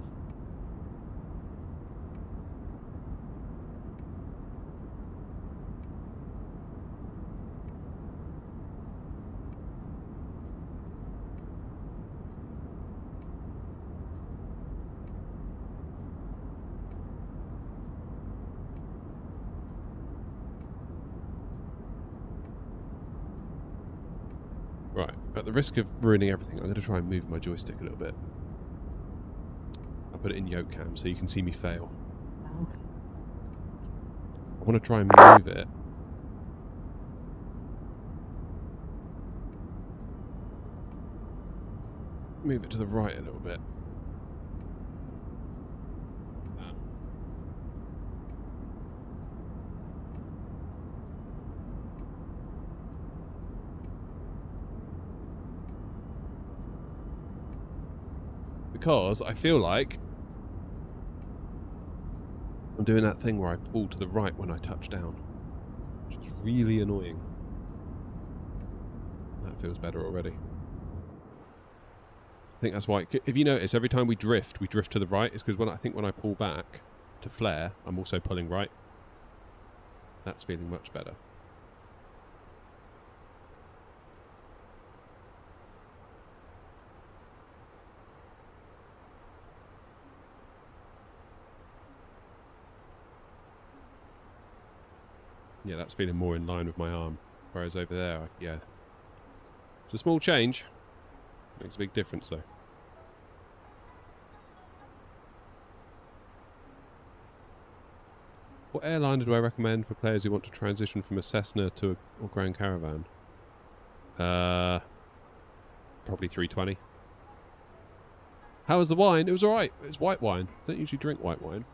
Right, at the risk of ruining everything, I'm going to try and move my joystick a little bit. I'll put it in yoke cam so you can see me fail. I want to try and move it. Move it to the right a little bit. Because I feel like I'm doing that thing where I pull to the right when I touch down, which is really annoying. That feels better already. I think that's why, if you notice, every time we drift to the right. It's because I think when I pull back to flare, I'm also pulling right. That's feeling much better. Yeah, that's feeling more in line with my arm. Whereas over there, yeah. It's a small change. Makes a big difference though. What airline do I recommend for players who want to transition from a Cessna to a Grand Caravan? Probably 320. How was the wine? It was alright. It was white wine. I don't usually drink white wine.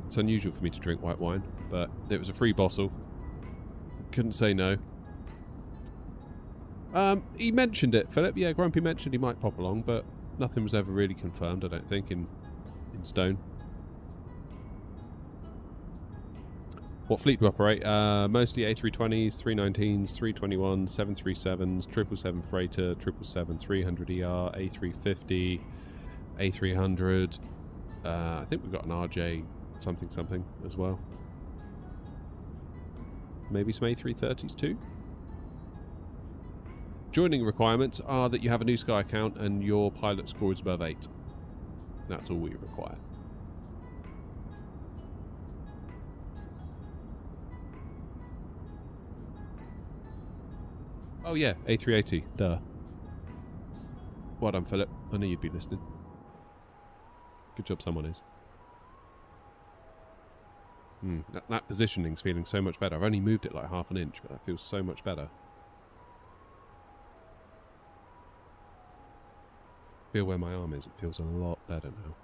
It's unusual for me to drink white wine, but it was a free bottle. Couldn't say no. He mentioned it, Philip. Yeah, Grumpy mentioned he might pop along, but nothing was ever really confirmed, I don't think, in stone. What fleet do we operate? Mostly A320s, 319s, 321s, 737s, 777 freighter, 777, 300 ER, A350, A300. I think we've got an RJ something as well. Maybe some A330s too. Joining requirements are that you have a New Sky account and your pilot score is above 8. That's all we require. Oh yeah, A380, duh. Well done, Philip. I knew you'd be listening. Good job someone is. That positioning's feeling so much better. I've only moved it like half an inch, but that feels so much better. Feel where my arm is, it feels a lot better now.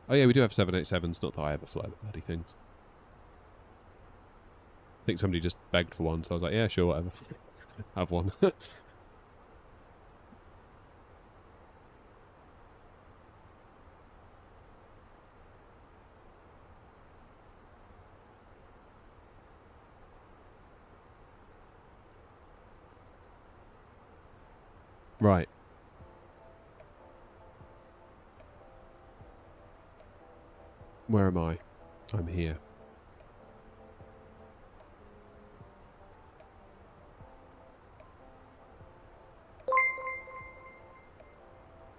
Oh yeah, we do have 787s, not that I ever fly the bloody things. I think somebody just begged for one, so I was like, yeah, sure, whatever. Have one. Right. Where am I? I'm here.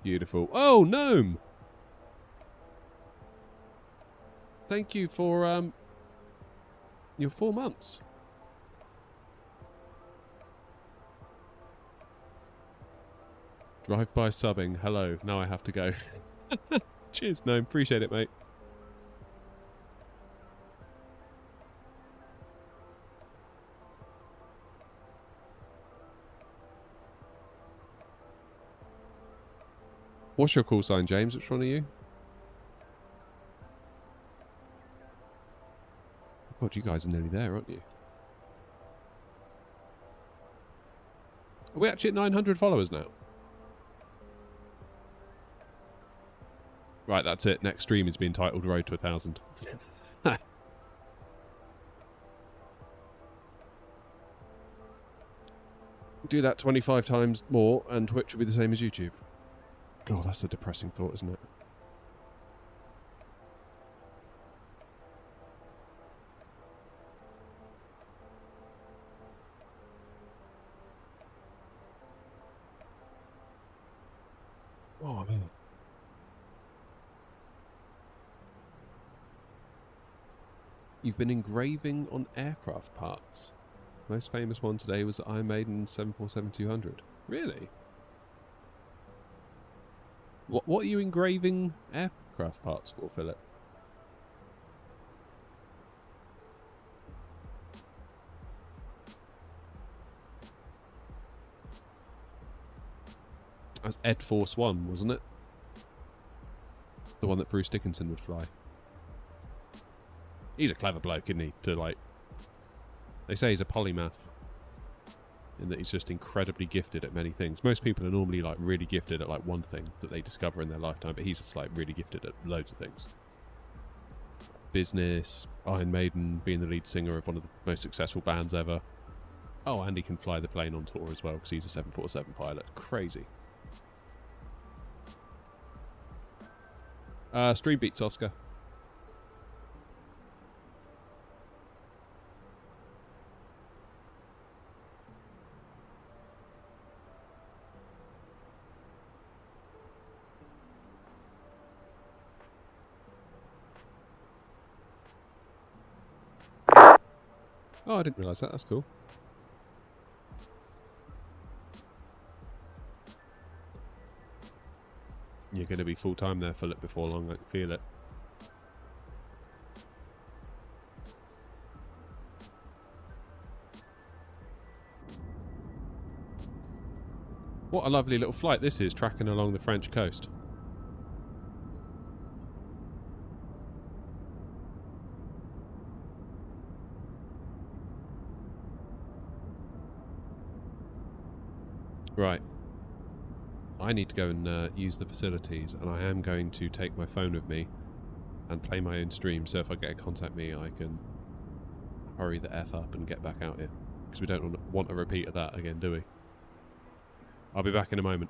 Beautiful. Oh, Gnome! Thank you for your 4 months. Drive-by subbing. Hello. Now I have to go. Cheers, Gnome. Appreciate it, mate. What's your call sign, James? Which one are you? God, you guys are nearly there, aren't you? Are we actually at 900 followers now? Right, that's it. Next stream is being titled Road to 1,000. Do that 25 times more and Twitch will be the same as YouTube. God, that's a depressing thought, isn't it? Oh, man. You've been engraving on aircraft parts. Most famous one today was Iron Maiden 747-200. Really? What are you engraving aircraft parts for, Philip? That was Ed Force 1, wasn't it? The one that Bruce Dickinson would fly. He's a clever bloke, isn't he? To like, they say he's a polymath, in that he's just incredibly gifted at many things. Most people are normally like really gifted at like one thing that they discover in their lifetime, but he's just like really gifted at loads of things. Business, Iron Maiden, being the lead singer of one of the most successful bands ever. Oh, and he can fly the plane on tour as well because he's a 747 pilot. Crazy. Stream beats Oscar. Oh, I didn't realise that. That's cool. You're going to be full-time there, Philip, before long. I can feel it. What a lovely little flight this is, tracking along the French coast. Right. I need to go and use the facilities, and I am going to take my phone with me and play my own stream, so if I get a contact me, I can hurry the F up and get back out here. Because we don't want a repeat of that again, do we? I'll be back in a moment.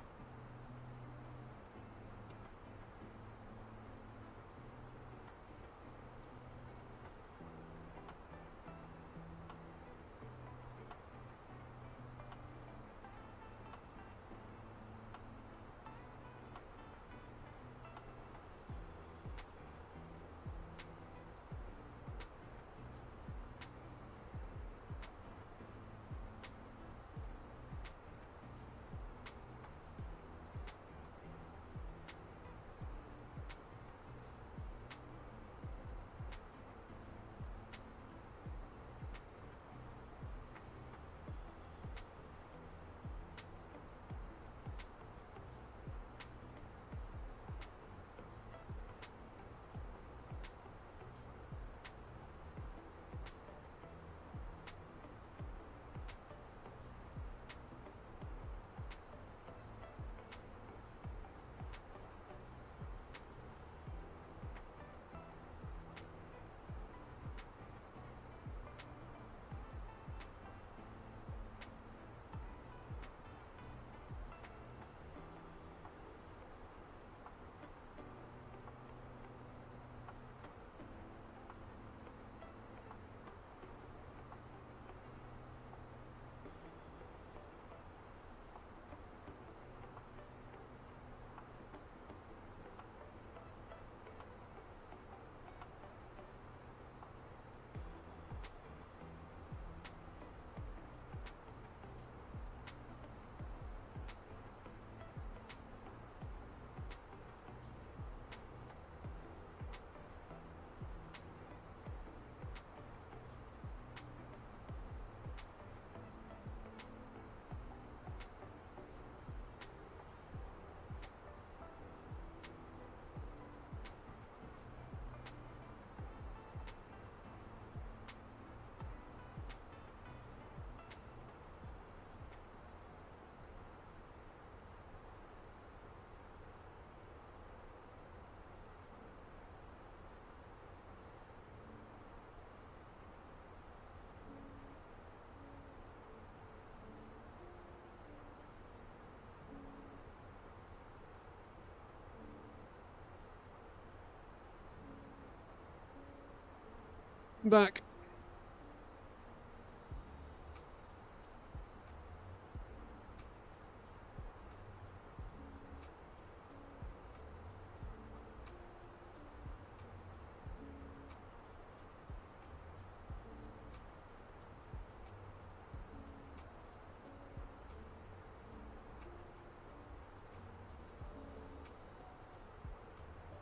I'm back.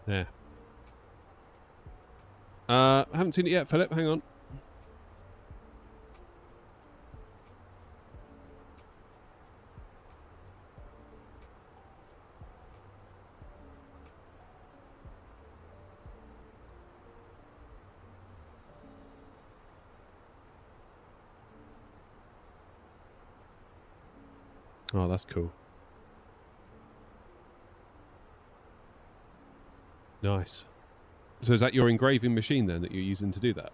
There. I haven't seen it yet, Philip. Hang on. Oh, that's cool. Nice. So is that your engraving machine then that you're using to do that?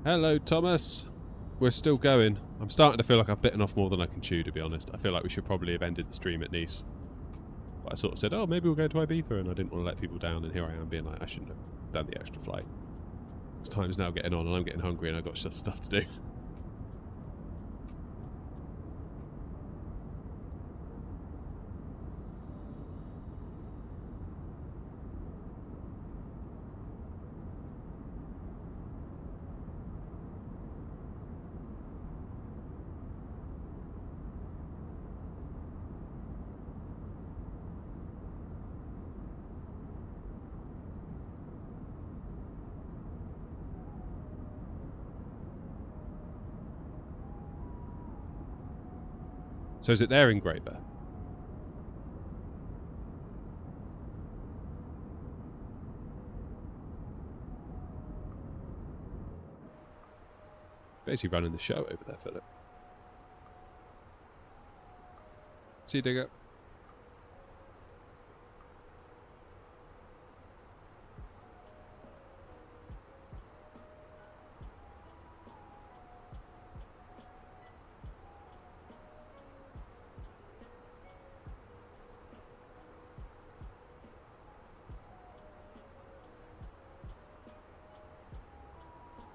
Hello, Thomas. We're still going. I'm starting to feel like I've bitten off more than I can chew, to be honest. I feel like we should probably have ended the stream at Nice. But I sort of said, oh, maybe we'll go to Ibiza, and I didn't want to let people down, and here I am being like, I shouldn't have done the extra flight. Because time's now getting on, and I'm getting hungry, and I've got stuff to do. So is it their engraver? Basically running the show over there, Philip. See you, Digger.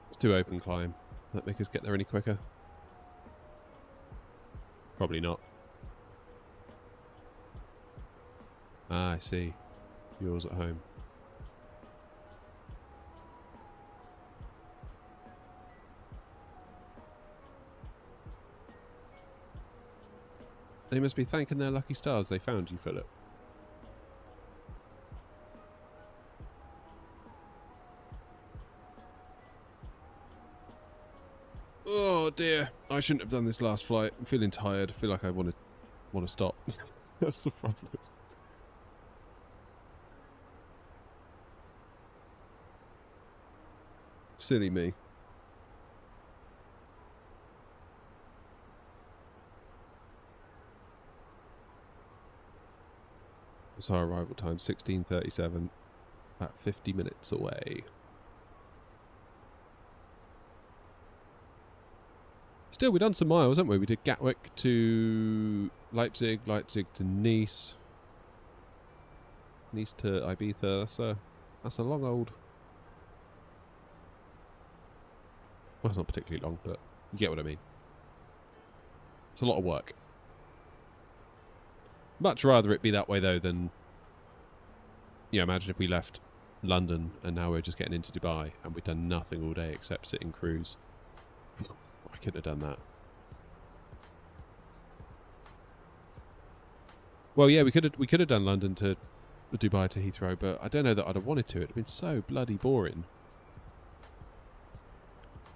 Let's do open climb. That make us get there any quicker? Probably not. Ah, I see. Yours at home. They must be thanking their lucky stars they found you, Philip. Oh dear, I shouldn't have done this last flight. I'm feeling tired. I feel like I want to stop. That's the problem. Silly me. What's our arrival time? 16:37. About 50 minutes away. Still, we've done some miles, haven't we? We did Gatwick to Leipzig, Leipzig to Nice, Nice to Ibiza. That's a long old... Well, it's not particularly long, but you get what I mean. It's a lot of work. Much rather it be that way, though, than... You know, imagine if we left London and now we're just getting into Dubai and we've done nothing all day except sit and cruise. I couldn't have done that. Well, yeah, we could have done London to Dubai to Heathrow, but I don't know that I'd have wanted to. It'd have been so bloody boring.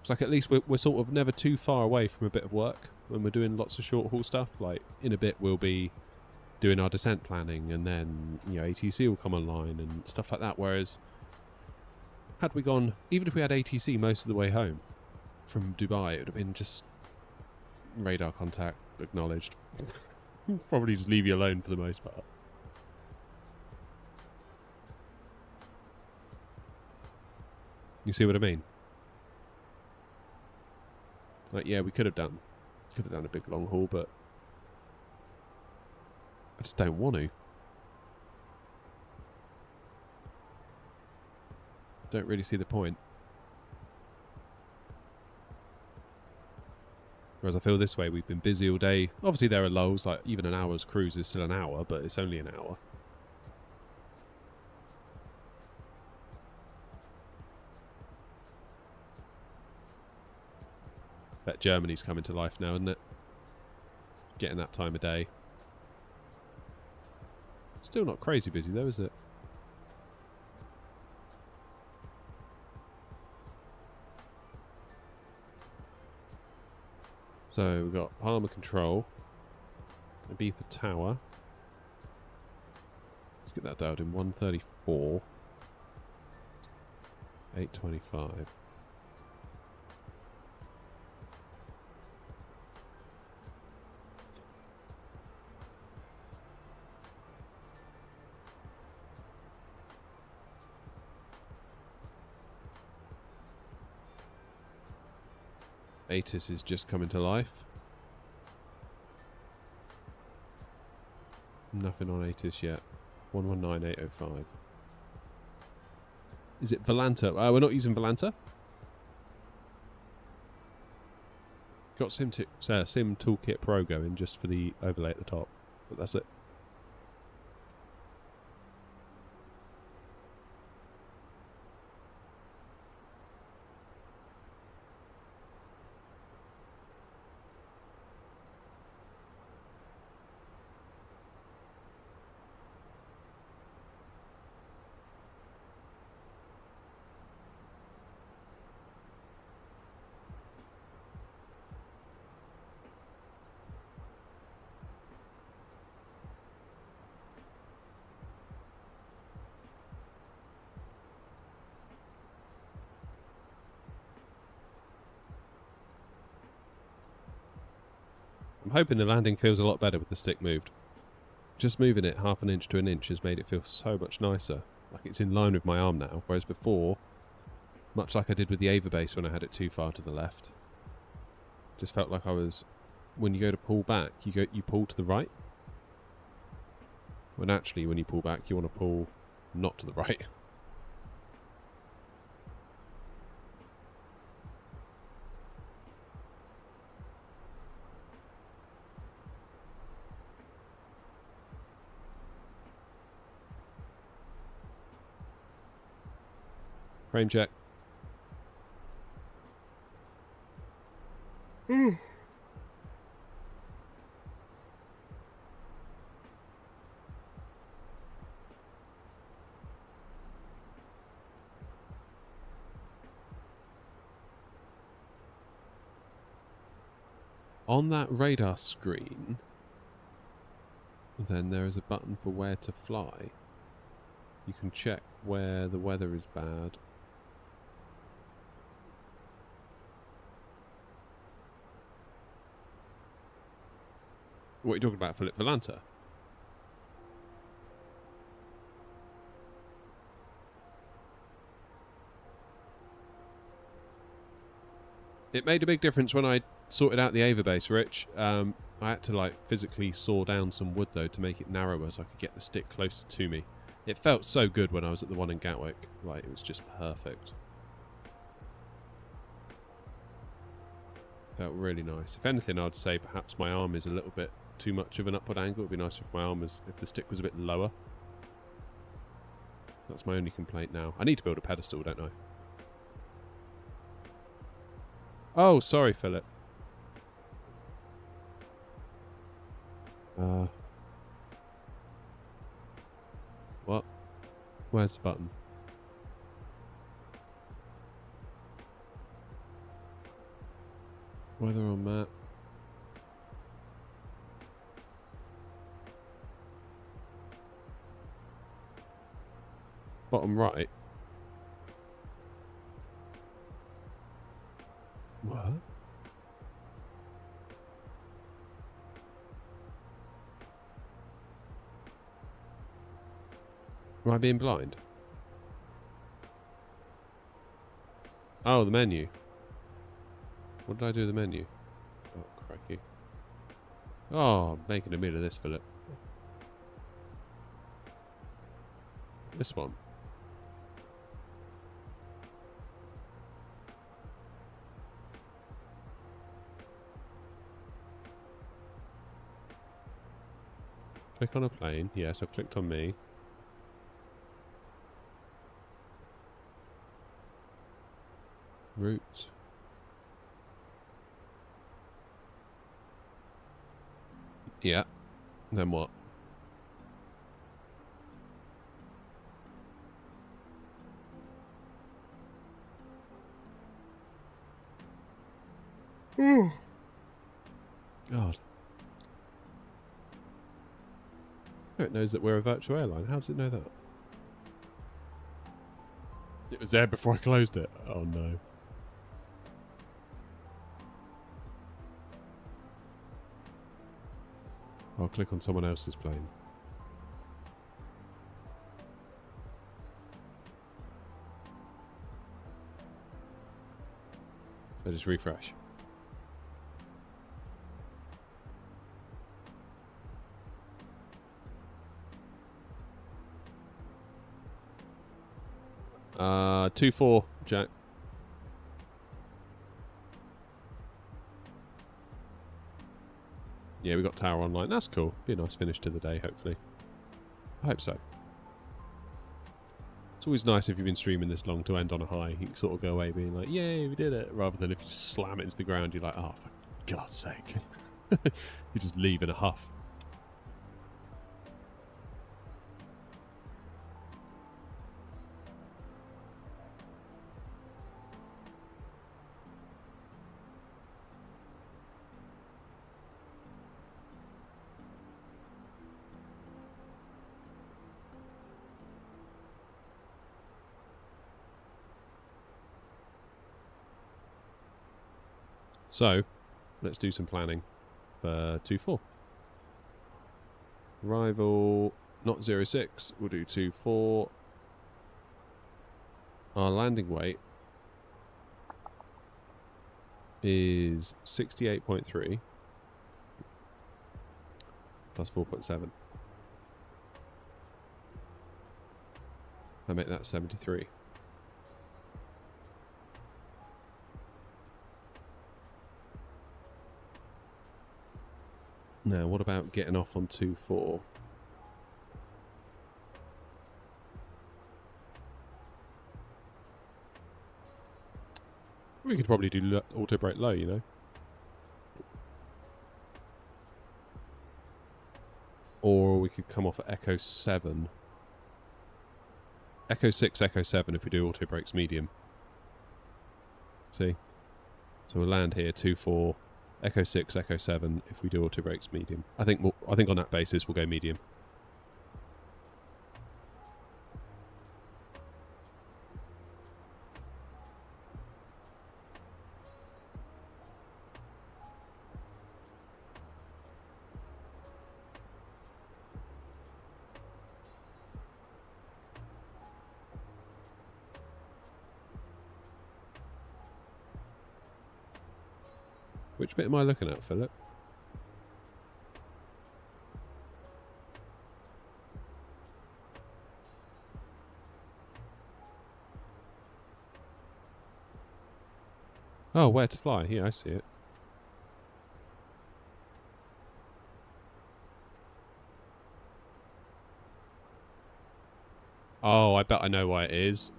It's like at least we're sort of never too far away from a bit of work when we're doing lots of short haul stuff. Like in a bit we'll be doing our descent planning, and then you know ATC will come online and stuff like that. Whereas had we gone, even if we had ATC most of the way home from Dubai, it would have been just radar contact acknowledged. Probably just leave you alone for the most part. You see what I mean? Like, yeah, we could have done a big long haul, but I just don't want to. Don't really see the point. Whereas I feel this way, we've been busy all day. Obviously there are lulls, like even an hour's cruise is still an hour, but it's only an hour. Bet Germany's coming to life now, isn't it? Getting that time of day. Still not crazy busy though, is it? So we've got Palmer Control, Ibiza Tower. Let's get that dialed in 134, 825. ATIS is just coming to life. Nothing on ATIS yet. 119805. Is it Volanta? We're not using Volanta. Got Sim Toolkit Pro going just for the overlay at the top, but that's it. I'm hoping the landing feels a lot better with the stick moved. Just moving it half an inch to an inch has made it feel so much nicer. Like it's in line with my arm now, whereas before, much like I did with the Ava base when I had it too far to the left, just felt like I was, when you go to pull back, you pull to the right. When actually, when you pull back, you want to pull not to the right. Frame check. On that radar screen, then there is a button for where to fly. You can check where the weather is bad. What are you talking about, Philip Valanta? It made a big difference when I sorted out the Ava base, Rich. I had to like physically saw down some wood though to make it narrower so I could get the stick closer to me. It felt so good when I was at the one in Gatwick. Like, it was just perfect. Felt really nice. If anything, I'd say perhaps my arm is a little bit too much of an upward angle. It'd be nicer if my arm was, if the stick was a bit lower. That's my only complaint now. I need to build a pedestal, don't I? Oh, sorry, Philip. What? Where's the button? Weather on map. Bottom right. What? Am I being blind? Oh, the menu. What did I do with the menu? Oh, crikey. Oh, I'm making a meal of this, Philip. This one. Click on a plane. Yes, I've clicked on me. Route. Yeah. Then what? God. It knows that we're a virtual airline. How does it know that? It was there before I closed it. Oh no. I'll click on someone else's plane. So just refresh. Uh, 2-4, Jack. Yeah, we got tower online. That's cool. Be a nice finish to the day, hopefully. I hope so. It's always nice if you've been streaming this long to end on a high. You can sort of go away being like, yay, we did it. Rather than if you just slam it into the ground, you're like, oh, for God's sake. You just leave in a huff. So, let's do some planning. 24. Arrival, not 06, we'll do 24. Our landing weight is 68.3 plus 4.7. I make that 73. Now, what about getting off on 2-4? We could probably do auto brake low, you know. Or we could come off at Echo 7. Echo 6, Echo 7 if we do auto brakes medium. See? So we'll land here, 2-4, Echo 6, Echo 7 if we do auto brakes medium. I think on that basis we'll go medium. Which bit am I looking at, Philip? Oh, where to fly? Yeah, I see it. Oh, I bet I know why it is.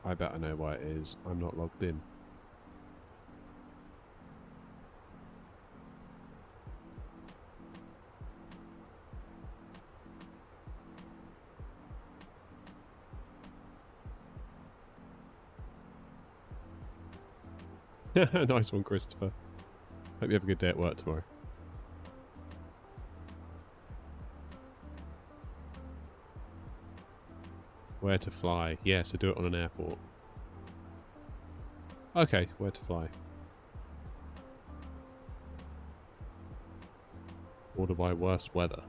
I bet I know why it is. I'm not logged in. Nice one, Christopher. Hope you have a good day at work tomorrow. Where to fly? Yeah, so do it on an airport. Okay, where to fly? Order by worst weather.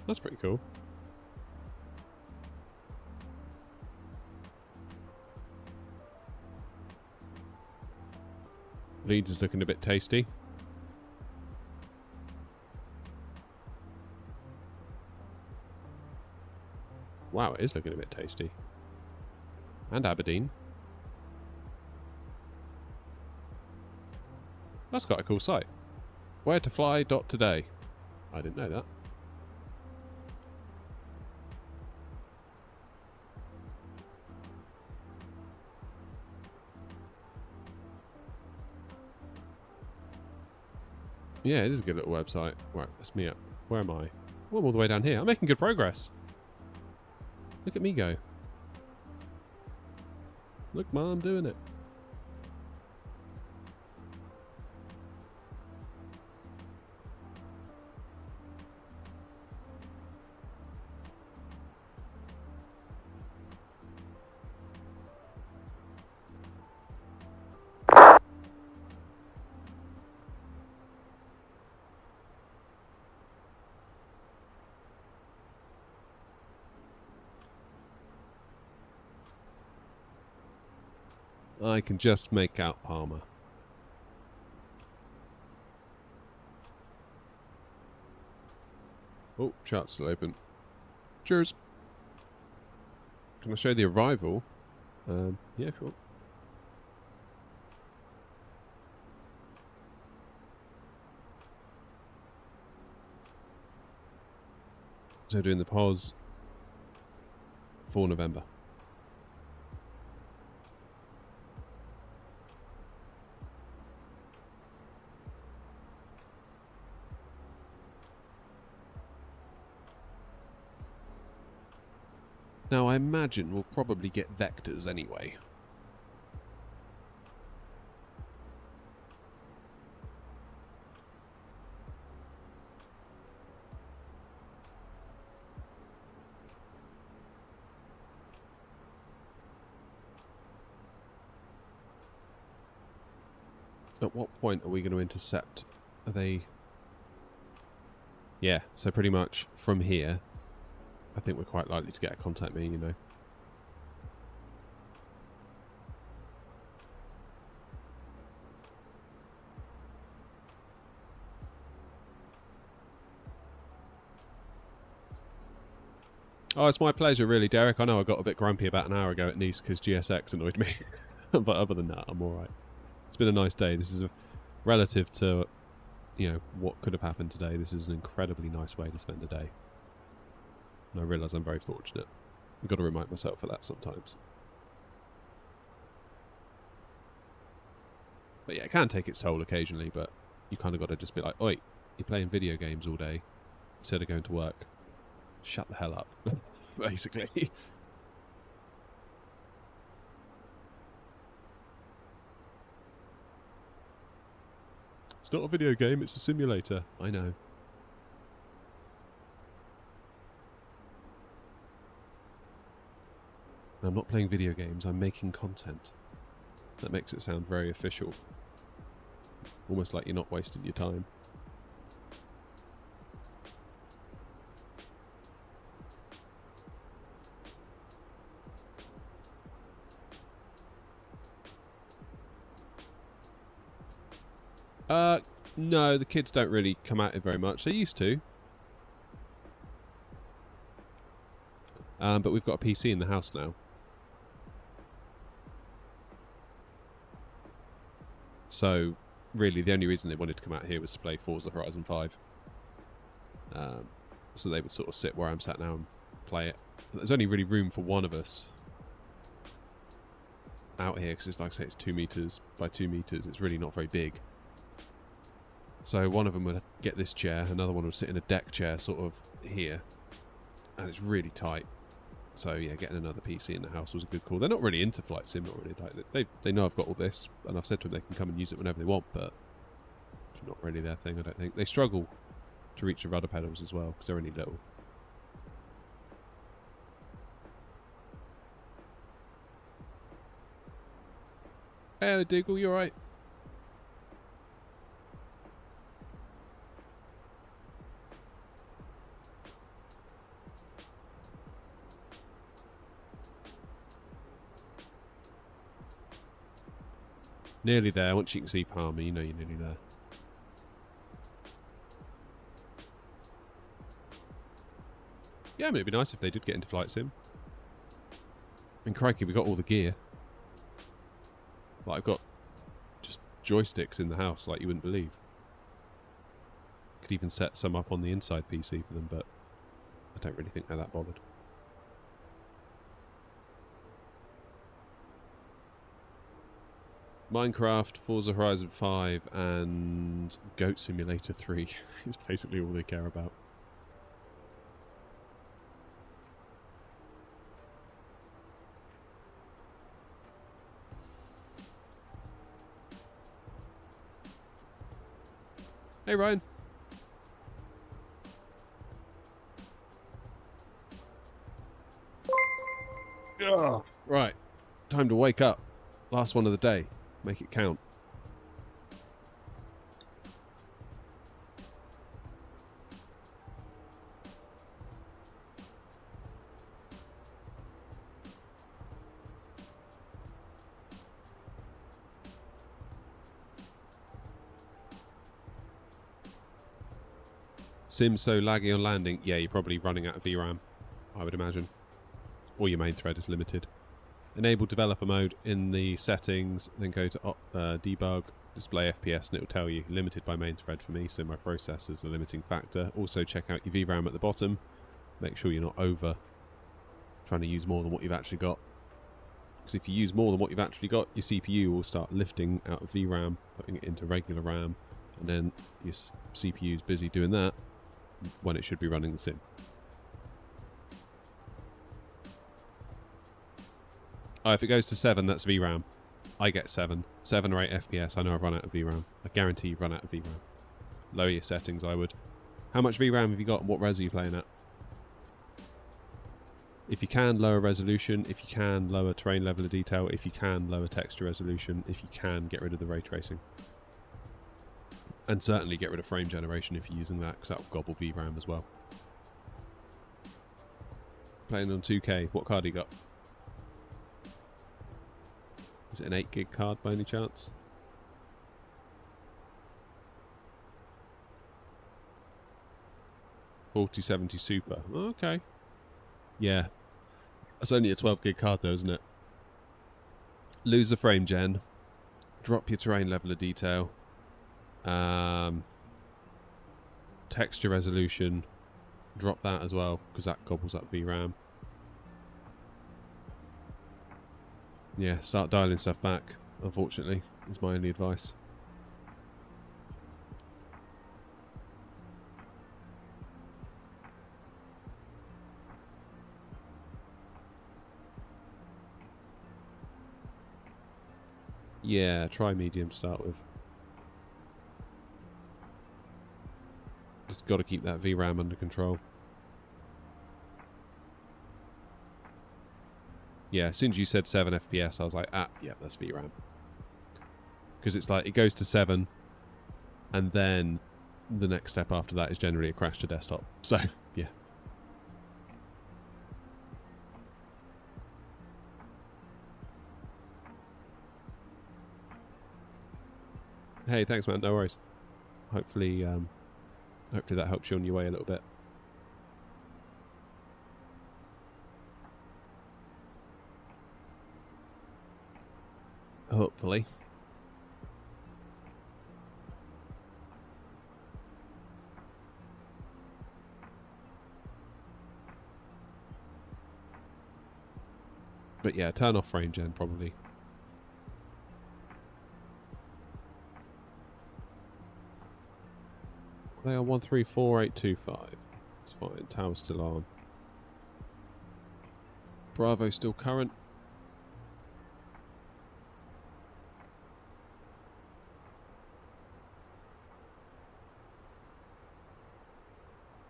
That's pretty cool. Leeds is looking a bit tasty. Wow, it is looking a bit tasty. And Aberdeen. That's quite a cool site. Where to fly .today. I didn't know that. Yeah, it is a good little website. Right, that's me up. Where am I? Well, I'm all the way down here. I'm making good progress. Look at me go. Look, Ma, I'm doing it. I can just make out Palmer. Oh, chart's still open. Cheers. Can I show the arrival? Yeah, if you want. So doing the pause for November. Now, I imagine we'll probably get vectors anyway. At what point are we going to intercept? Are they... Yeah, so pretty much from here, I think we're quite likely to get a contact me, you know. Oh, it's my pleasure, really, Derek. I know I got a bit grumpy about an hour ago at Nice because GSX annoyed me. But other than that, I'm alright. It's been a nice day. This is a relative to, you know, what could have happened today. This is an incredibly nice way to spend a day. And I realise I'm very fortunate. I've got to remind myself of that sometimes. But yeah, it can take its toll occasionally, but you kind of got to just be like, oi, you're playing video games all day instead of going to work. Shut the hell up, basically. It's not a video game, it's a simulator. I know. I'm not playing video games, I'm making content. That makes it sound very official. Almost like you're not wasting your time. No, the kids don't really come at it very much. They used to. But we've got a PC in the house now. So, really, the only reason they wanted to come out here was to play Forza Horizon 5. So they would sort of sit where I'm sat now and play it. But there's only really room for one of us out here, because it's like I say, it's 2 meters by 2 meters. It's really not very big. So one of them would get this chair, another one would sit in a deck chair sort of here, and it's really tight. So yeah, getting another PC in the house was a good call. They're not really into flight sim, not really. Like they know I've got all this, and I've said to them they can come and use it whenever they want, but it's not really their thing, I don't think. They struggle to reach the rudder pedals as well, because they're only little. Hello, Diggle, you alright? Nearly there. Once you can see Palmer, you know you're nearly there. Yeah, I mean, it'd be nice if they did get into flight sim. And crikey, we got all the gear. Like, I've got just joysticks in the house like you wouldn't believe. Could even set some up on the inside PC for them, but I don't really think they're that bothered. Minecraft, Forza Horizon 5 and Goat Simulator 3 is basically all they care about. Hey Ryan. Ugh. Right, time to wake up. Last one of the day. Make it count. Sim so laggy on landing. Yeah, you're probably running out of VRAM, I would imagine. Or your main thread is limited. Enable developer mode in the settings, then go to debug, display FPS, and it will tell you limited by main thread for me, so my processor is the limiting factor. Also check out your VRAM at the bottom. Make sure you're not over trying to use more than what you've actually got. Because if you use more than what you've actually got, your CPU will start lifting out of VRAM, putting it into regular RAM, and then your CPU is busy doing that when it should be running the sim. Oh, if it goes to 7, that's VRAM. I get 7. 7 or 8 FPS, I know I've run out of VRAM. I guarantee you've run out of VRAM. Lower your settings, I would. How much VRAM have you got and what res are you playing at? If you can, lower resolution. If you can, lower terrain level of detail. If you can, lower texture resolution. If you can, get rid of the ray tracing. And certainly get rid of frame generation if you're using that, because that will gobble VRAM as well. Playing on 2K. What card do you got? Is it an 8 gig card by any chance? $4070 Super. Oh, okay. Yeah. That's only a 12 gig card though, isn't it? Lose the frame gen. Drop your terrain level of detail. Texture resolution. Drop that as well, because that gobbles up VRAM. Yeah, start dialing stuff back, unfortunately, is my only advice. Yeah, try medium to start with. Just got to keep that VRAM under control. Yeah, as soon as you said 7 FPS, I was like, ah, yeah, that's VRAM. Because it's like, it goes to 7, and then the next step after that is generally a crash to desktop. So, yeah. Hey, thanks, man. No worries. Hopefully, hopefully that helps you on your way a little bit. Hopefully. But yeah, turn off frame gen probably. They are 134825. It's fine. Tower's still on. Bravo still current.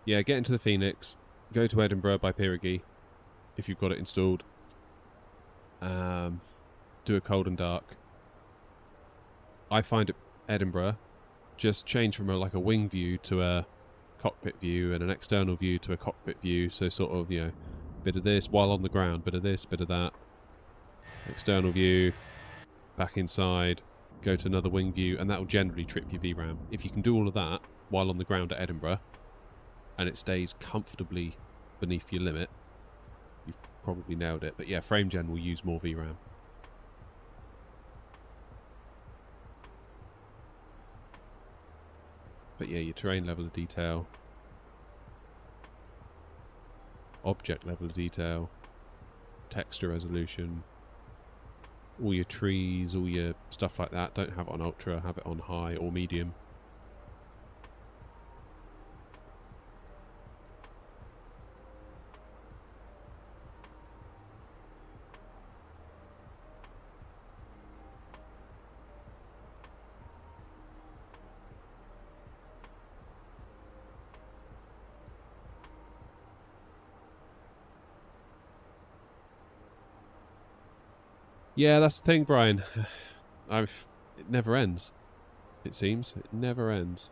Yeah, get into the Fenix. Go to Edinburgh by Pirigee if you've got it installed. Do a cold and dark. I find Edinburgh just change from like a wing view to a cockpit view and an external view to a cockpit view. So sort of, you know, bit of this while on the ground, bit of this, bit of that. External view, back inside, go to another wing view, and that will generally trip your VRAM. If you can do all of that while on the ground at Edinburgh, and it stays comfortably beneath your limit, you've probably nailed it. But yeah, frame gen will use more VRAM. But yeah, your terrain level of detail, object level of detail, texture resolution, all your trees, all your stuff like that, don't have it on ultra, have it on high or medium. Yeah, that's the thing, Brian. It never ends. It seems. It never ends.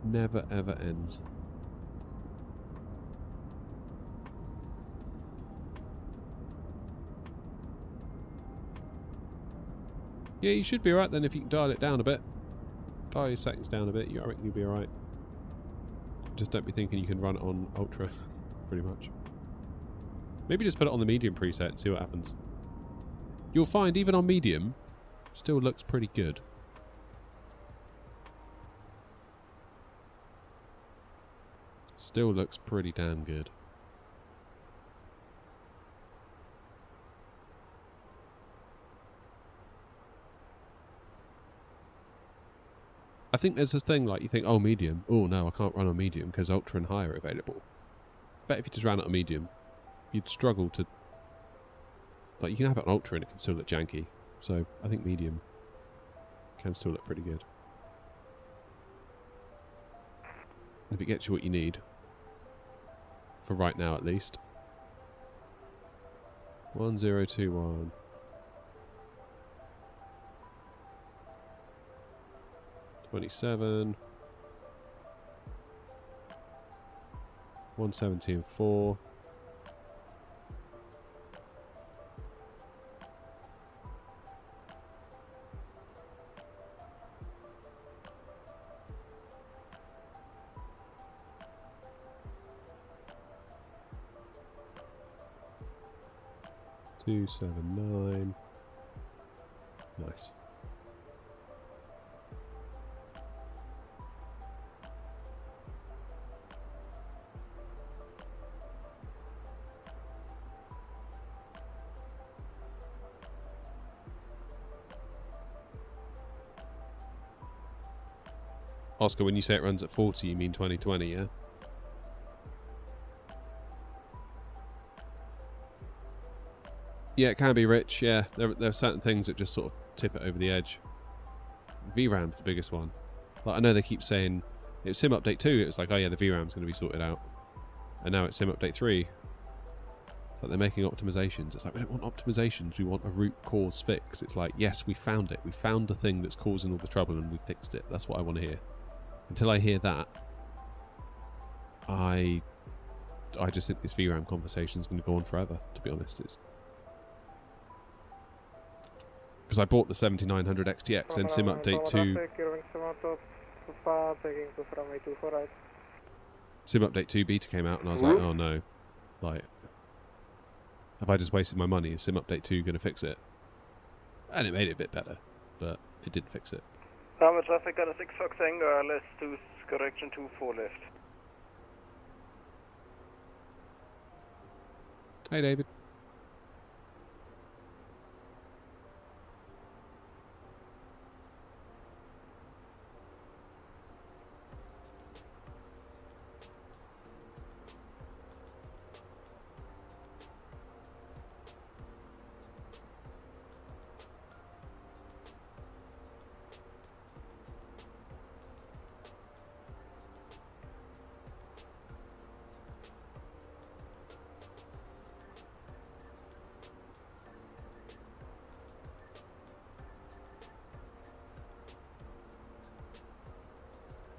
Never ever ends. Yeah, you should be alright then if you can dial it down a bit. Dial your settings down a bit, I reckon you'll be alright. Just don't be thinking you can run it on ultra, pretty much. Maybe just put it on the medium preset and see what happens. You'll find even on medium, it still looks pretty good. Still looks pretty damn good. I think there's this thing like you think, oh, medium. Oh, no, I can't run on medium because ultra and high are available. Bet if you just ran it on medium, you'd struggle to... Like, you can have it on ultra and it can still look janky. So, I think medium can still look pretty good. If it gets you what you need. For right now, at least. 1021. $27. 170 and 4. $279. Nice. Oscar, when you say it runs at 40, you mean 2020, yeah? Yeah, it can be rich, yeah. There are certain things that just sort of tip it over the edge. VRAM's the biggest one. Like, I know they keep saying, it was Sim Update 2, it was like, oh yeah, the VRAM's going to be sorted out. And now it's Sim Update 3. It's like they're making optimizations. It's like, we don't want optimizations, we want a root cause fix. It's like, yes, we found it. We found the thing that's causing all the trouble and we fixed it. That's what I want to hear. Until I hear that, I just think this VRAM conversation is going to go on forever, to be honest. It's because I bought the 7900 XTX and Sim Update 2. Sim Update 2 beta came out and I was like, oh no. Like, have I just wasted my money? Is Sim Update 2 going to fix it? And it made it a bit better, but it didn't fix it. Traffic at a 6 Fox Hangar, let's do correction 24 left. Hey David.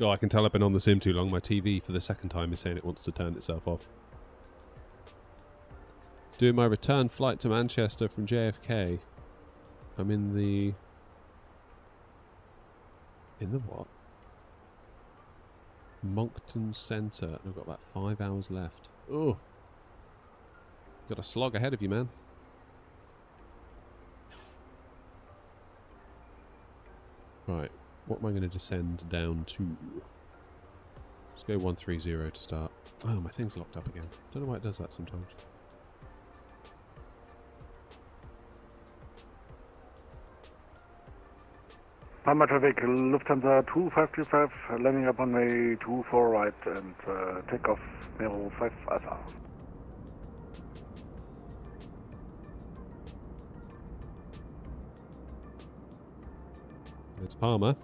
Oh, I can tell I've been on the sim too long. My TV for the second time is saying it wants to turn itself off. Doing my return flight to Manchester from JFK. I'm in the... In the what? Moncton Centre. And I've got about 5 hours left. Oh, got a slog ahead of you, man. Right. What am I going to descend down to? Let's go 130 to start. Oh, my thing's locked up again. Don't know why it does that sometimes. Palma traffic, Lufthansa 2535, landing up on runway 24 right and takeoff level 5 Alpha. It's Palmer.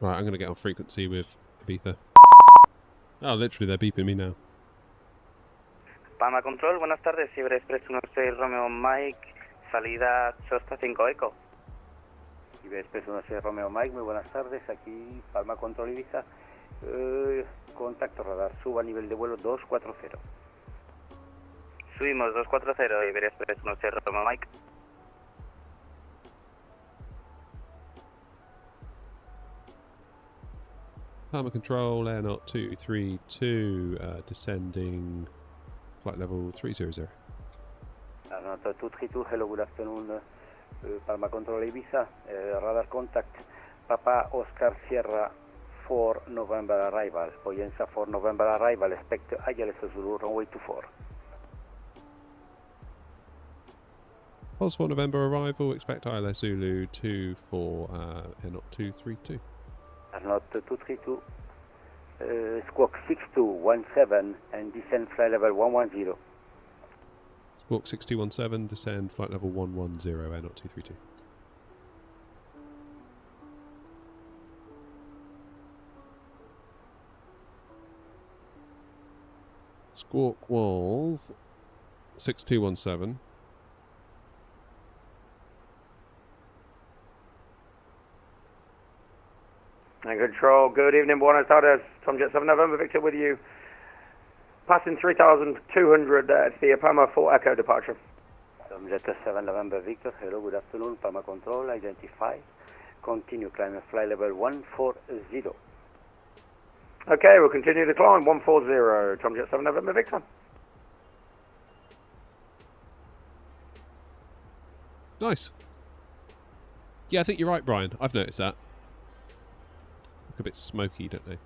Right, I'm going to get on frequency with Ibiza. Oh, literally, they're beeping me now. Palma Control, buenas tardes, Iber Express 16 Romeo Mike, salida Chosta 5 Eco. Iber Express 16 Romeo Mike, muy buenas tardes, aquí Palma Control Ibiza, contacto radar, suba a nivel de vuelo 240. Subimos 240, Iber Express 16 Romeo Mike. Palma Control, AirNOTT 232, descending flight level 300. AirNOTT 232, hello, good afternoon. Palma Control Ibiza, radar contact, Papa Oscar Sierra 4 November arrival, Poyensa 4 November arrival, expect ILS Zulu runway 24. Pos 4 November arrival, expect ILS Zulu 24, AirNOTT 232. AirNOTT 232, squawk 6217 and descend flight level 110. Squawk 6217, descend flight level 110, AirNOTT 232. Squawk was 6217. And control, good evening, Buenos Aires. Tom Jet 7 November, Victor with you. Passing 3,200, it's the Palma 4 Echo departure. Tom Jet 7 November, Victor, hello, good afternoon, Palma Control, identify. Continue climbing flight level 140. Okay, we'll continue to climb, 140, Tom Jet 7 November, Victor. Nice. Yeah, I think you're right, Brian. I've noticed that. Look a bit smoky, don't they?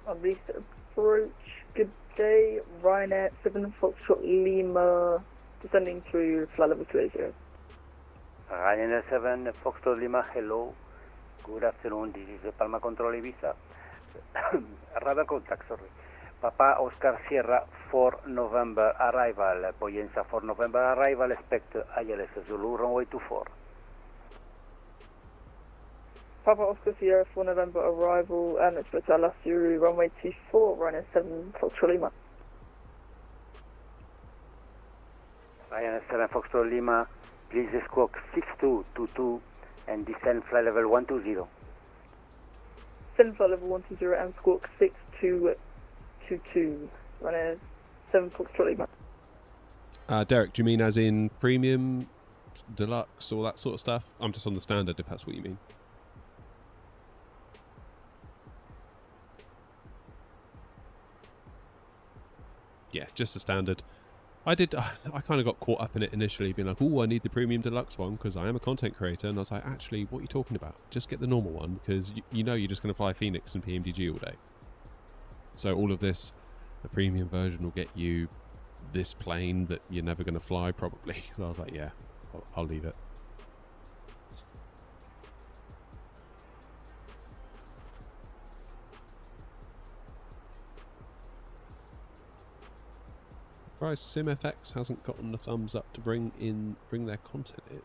On this approach, good day, Ryanair 7 Foxtrot Lima, descending through flight level 280. Ryanair 7 Foxtrot Lima, hello, good afternoon, this is Palma Control Ibiza. Radar contact, sorry. Papa Oscar Sierra 4 November arrival, Poyensa 4 November arrival, expect ILS Zulu runway 24. Papa Oscar Sierra 4 November arrival and expect ILS Zulu runway 24, Ryanair 7 Foxtrot Lima. Ryanair 7 Foxtrot Lima, please squawk 6222 and descend flight level 120. Descend flight level 120 and squawk 6222, Ryanair 7 Foxtrot Lima. Derek, do you mean as in premium, deluxe, all that sort of stuff? I'm just on the standard, if that's what you mean. Yeah, just the standard. I kind of got caught up in it initially, being like, oh, I need the premium deluxe one because I am a content creator. And I was like, actually, what are you talking about? Just get the normal one because you know you're just going to fly Fenix and PMDG all day. So all of this, the premium version will get you this plane that you're never going to fly probably. So I was like, yeah, I'll leave it. SimFX hasn't gotten the thumbs up to bring their content in.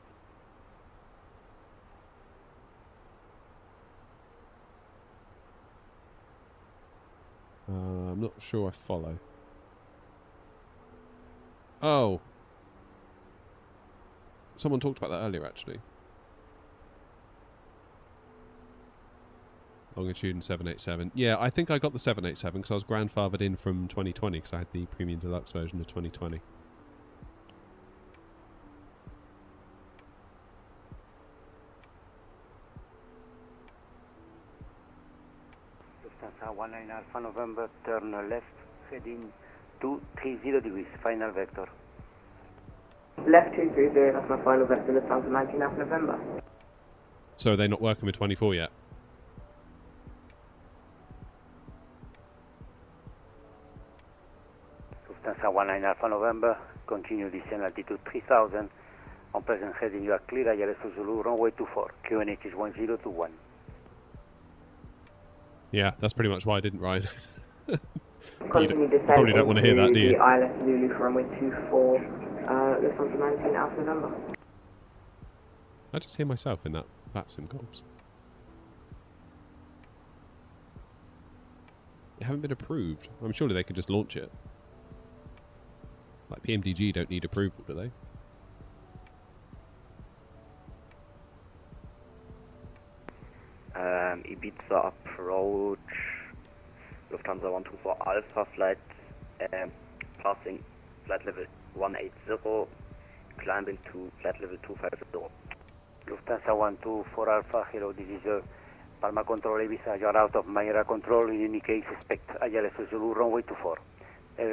I'm not sure I follow. Oh, someone talked about that earlier actually. Longitude and 787. Yeah, I think I got the 787 because I was grandfathered in from 2020 because I had the premium deluxe version of 2020. Lufthansa 19 Alpha November, turn left, heading 230 degrees, final vector. Left 230, that's my final vector, Lufthansa 19 Alpha November. So they're not working with 24 yet? Lufthansa 19 Alpha November, continue descent altitude 3000. On present heading you are clear, ILS Zulu runway 24, QNH is 1021. Yeah, that's pretty much why I didn't ride. Continue descent probably don't want to hear that, do you? The ILS Zulu for runway 24, Lufthansa 19 Alpha November. I just hear myself in that sim comms. It haven't been approved. I'm sure they could just launch it. Like PMDG don't need approval, do they? Ibiza approach Lufthansa 124 Alpha flight passing flight level 180, climbing to flight level 250. Lufthansa 124 Alpha, hello, this is Palma Control Ibiza, you are out of my area control, in any case expect ILS Zulu runway 24.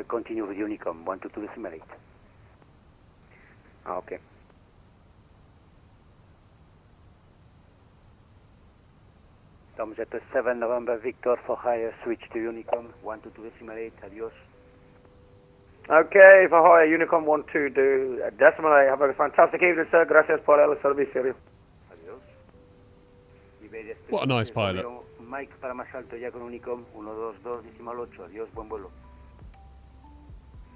Continue with Unicom, 122.8. Okay. Tomjet 7 November Victor for higher, switch to Unicom, 122.8, adios. Okay, for higher, Unicom 122.8. Have a fantastic evening, sir. Gracias por el servicio. Adiós. What a nice pilot. Mike para más alto ya con Unicom, 122.8, adiós, buen vuelo.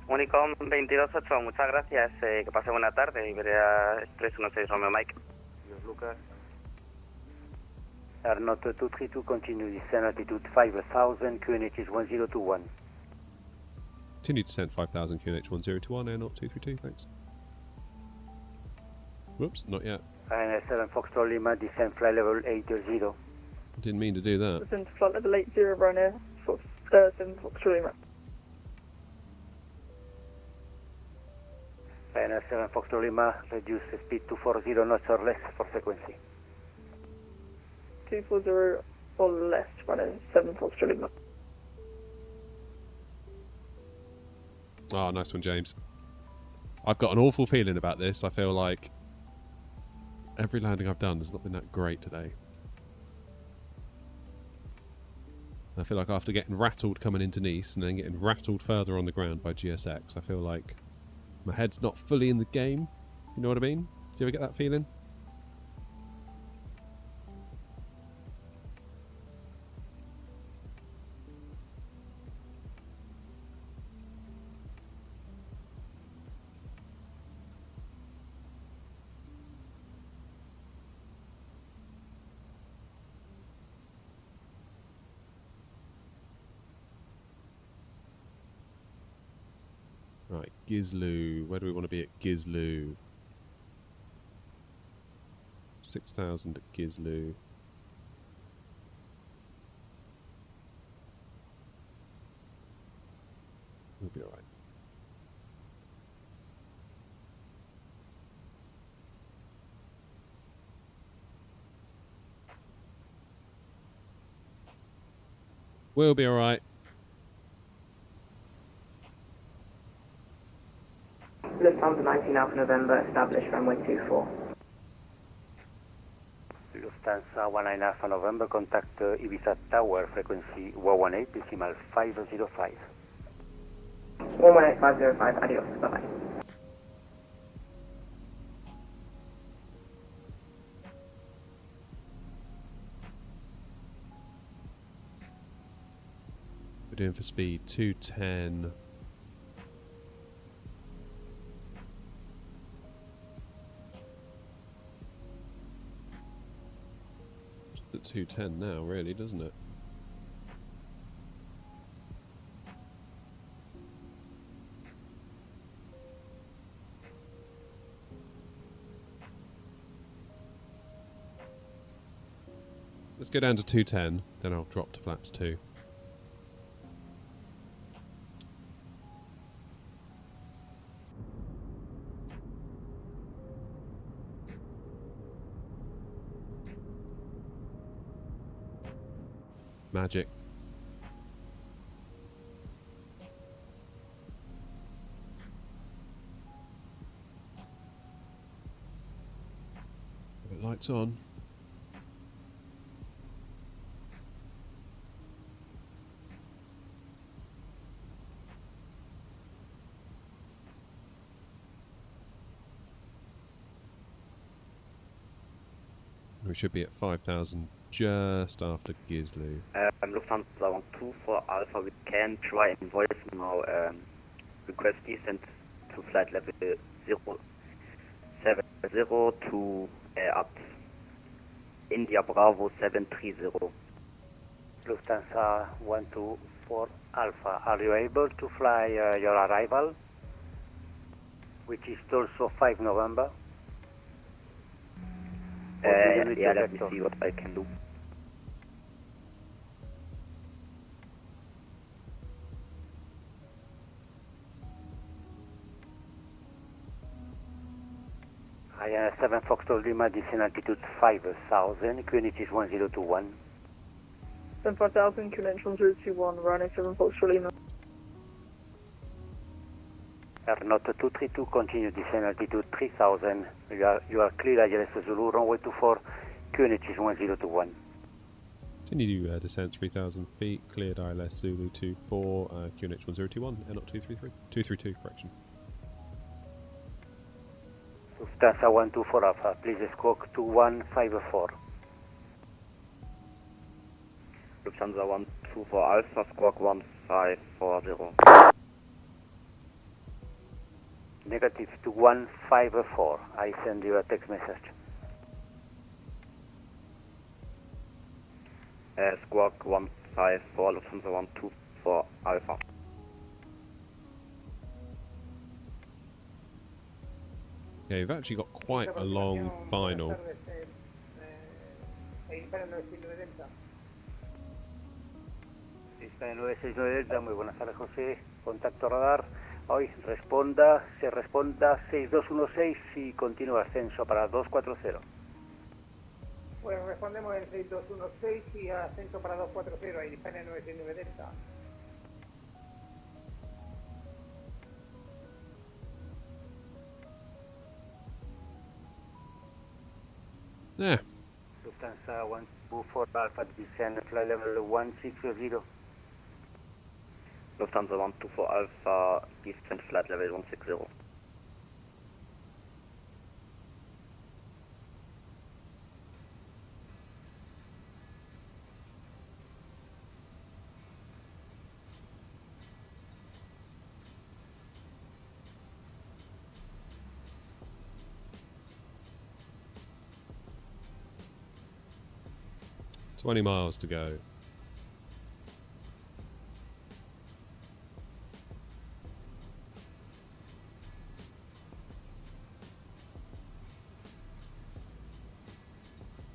Unicom 22.8, muchas gracias, que pase buena tarde, Iberia Express 16 Romeo Mike. Adiós, Lucas. AirNOTT 232, continue descent altitude 5000, QNH is 1021. Continue descent 5000, QNH 1021, AirNOTT 232, thanks. Whoops, not yet. And 7 Foxtrot Lima, descent flight level 80. Didn't mean to do that. Descend to flight level 80, Ryanair, 7 Foxtrot Lima. Ryanair 7 Foxtrot Lima, reduce speed to 40 knots or less for frequency. 240 or less, Ryanair 7 Foxtrot Lima. Oh, nice one, James. I've got an awful feeling about this. I feel like every landing I've done has not been that great today. I feel like after getting rattled coming into Nice and then getting rattled further on the ground by GSX, I feel like my head's not fully in the game. You know what I mean? Do you ever get that feeling? Right, Gizlu. Where do we want to be at Gizlu? 6,000 at Gizlu. We'll be alright. We'll be alright. Lufthansa 19 Alpha November, established runway 24. Lufthansa 19 Alpha November, contact Ibiza Tower, frequency 118, decimal 505. 118505, adios, bye-bye. We're doing for speed 210. At 210 now, really, doesn't it? Let's go down to 210, then I'll drop to flaps 2. Magic. Lights on. We should be at 5,000 just after Gizlu. Lufthansa 124 Alpha, we can try and voice now request descent to flight level 070 to at India Bravo 730. Lufthansa 124 Alpha, are you able to fly your arrival, which is also 5 November? Yeah, let me see what I can do. Ryanair 7 Foxtrot Lima, descend altitude 5000, QNH is 1021. 5000, QNH 1021, Ryanair 7 Foxtrot Lima. AirNOTT 232, continue descend altitude 3000. You are clear, ILS Zulu, runway 24, QNH is 1021. Continue to descent 3,000 feet, cleared ILS Zulu 24, QNH 1021, AirNOTT 232, correction. Lufthansa 124 Alpha, please squawk 2154. Lufthansa 124 Alpha, squawk 1540. Negative to 154. I send you a text message. Squawk 154, Lufthansa 124 Alpha. Yeah, you've actually got quite a long final. Está en 969 Delta, muy buenas tardes José, contacto radar, hoy responda 6216 y continúa ascenso para 240. Pues respondemos en 6216 y ascenso para 240, ahí dispara en 969 Delta. Yeah. Lufthansa 124 Alpha, descend flight level 160. Lufthansa 124 Alpha, descend flight level 160. $20 miles to go.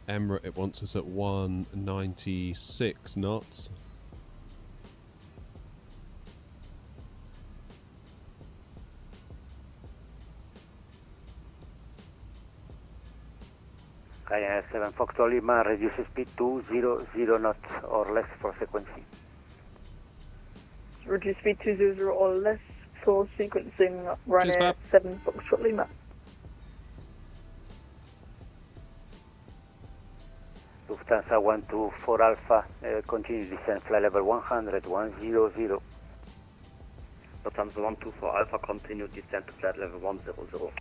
Emirates, it wants us at 196 knots. Ryanair 7 Foxtrot Lima, reduce speed to 00 knots or less for sequencing. Reduce speed to 00 or less for sequencing, Ryanair 7 Foxtrot Lima. Lufthansa 124 Alpha, continue descent flight level 100, 100. Lufthansa 124 Alpha, continue descent to flight level 100.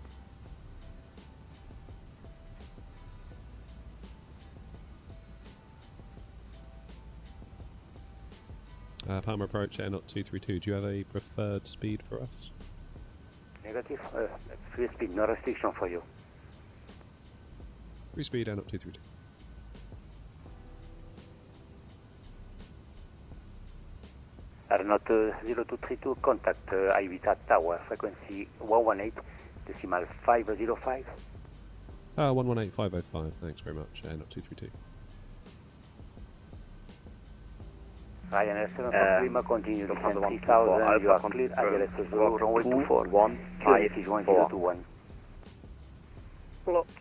Palmer approach, AirNOTT 232. Do you have a preferred speed for us? Negative, free speed, no restriction for you. Free speed, AirNOTT 232. AirNOTT 0232, contact Ibiza Tower, frequency 118.505. 118.505, thanks very much, AirNOTT 232. Ryanair 7 Fox Lima, continue descent 3000, you are clear, ILS Zulu, runway 24, QNH is 1021. Blocked.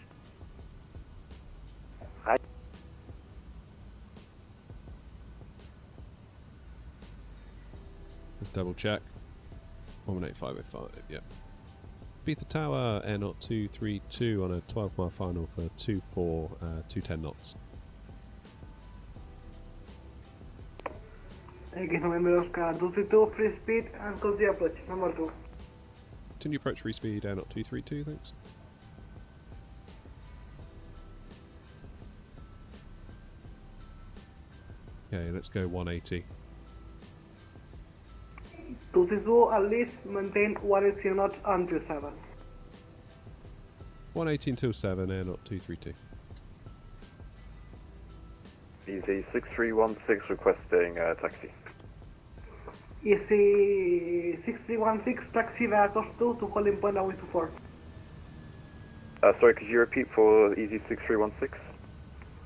Let's double check. 118.505, yep. Ibiza Tower, AirNOTT 232 on a 12-mile final for 210 knots. X November Oscar 232, free speed and continue approach, number 2. Continue approach free speed, AirNOTT 232, thanks. Okay, let's go 180. 232, at least maintain 180 knots until 7. 180 until 7, AirNOTT 232. Easy 6316 requesting taxi. Easy 6316, taxi via cost 2 to holding point runway 24. Sorry, could you repeat for Easy 6316?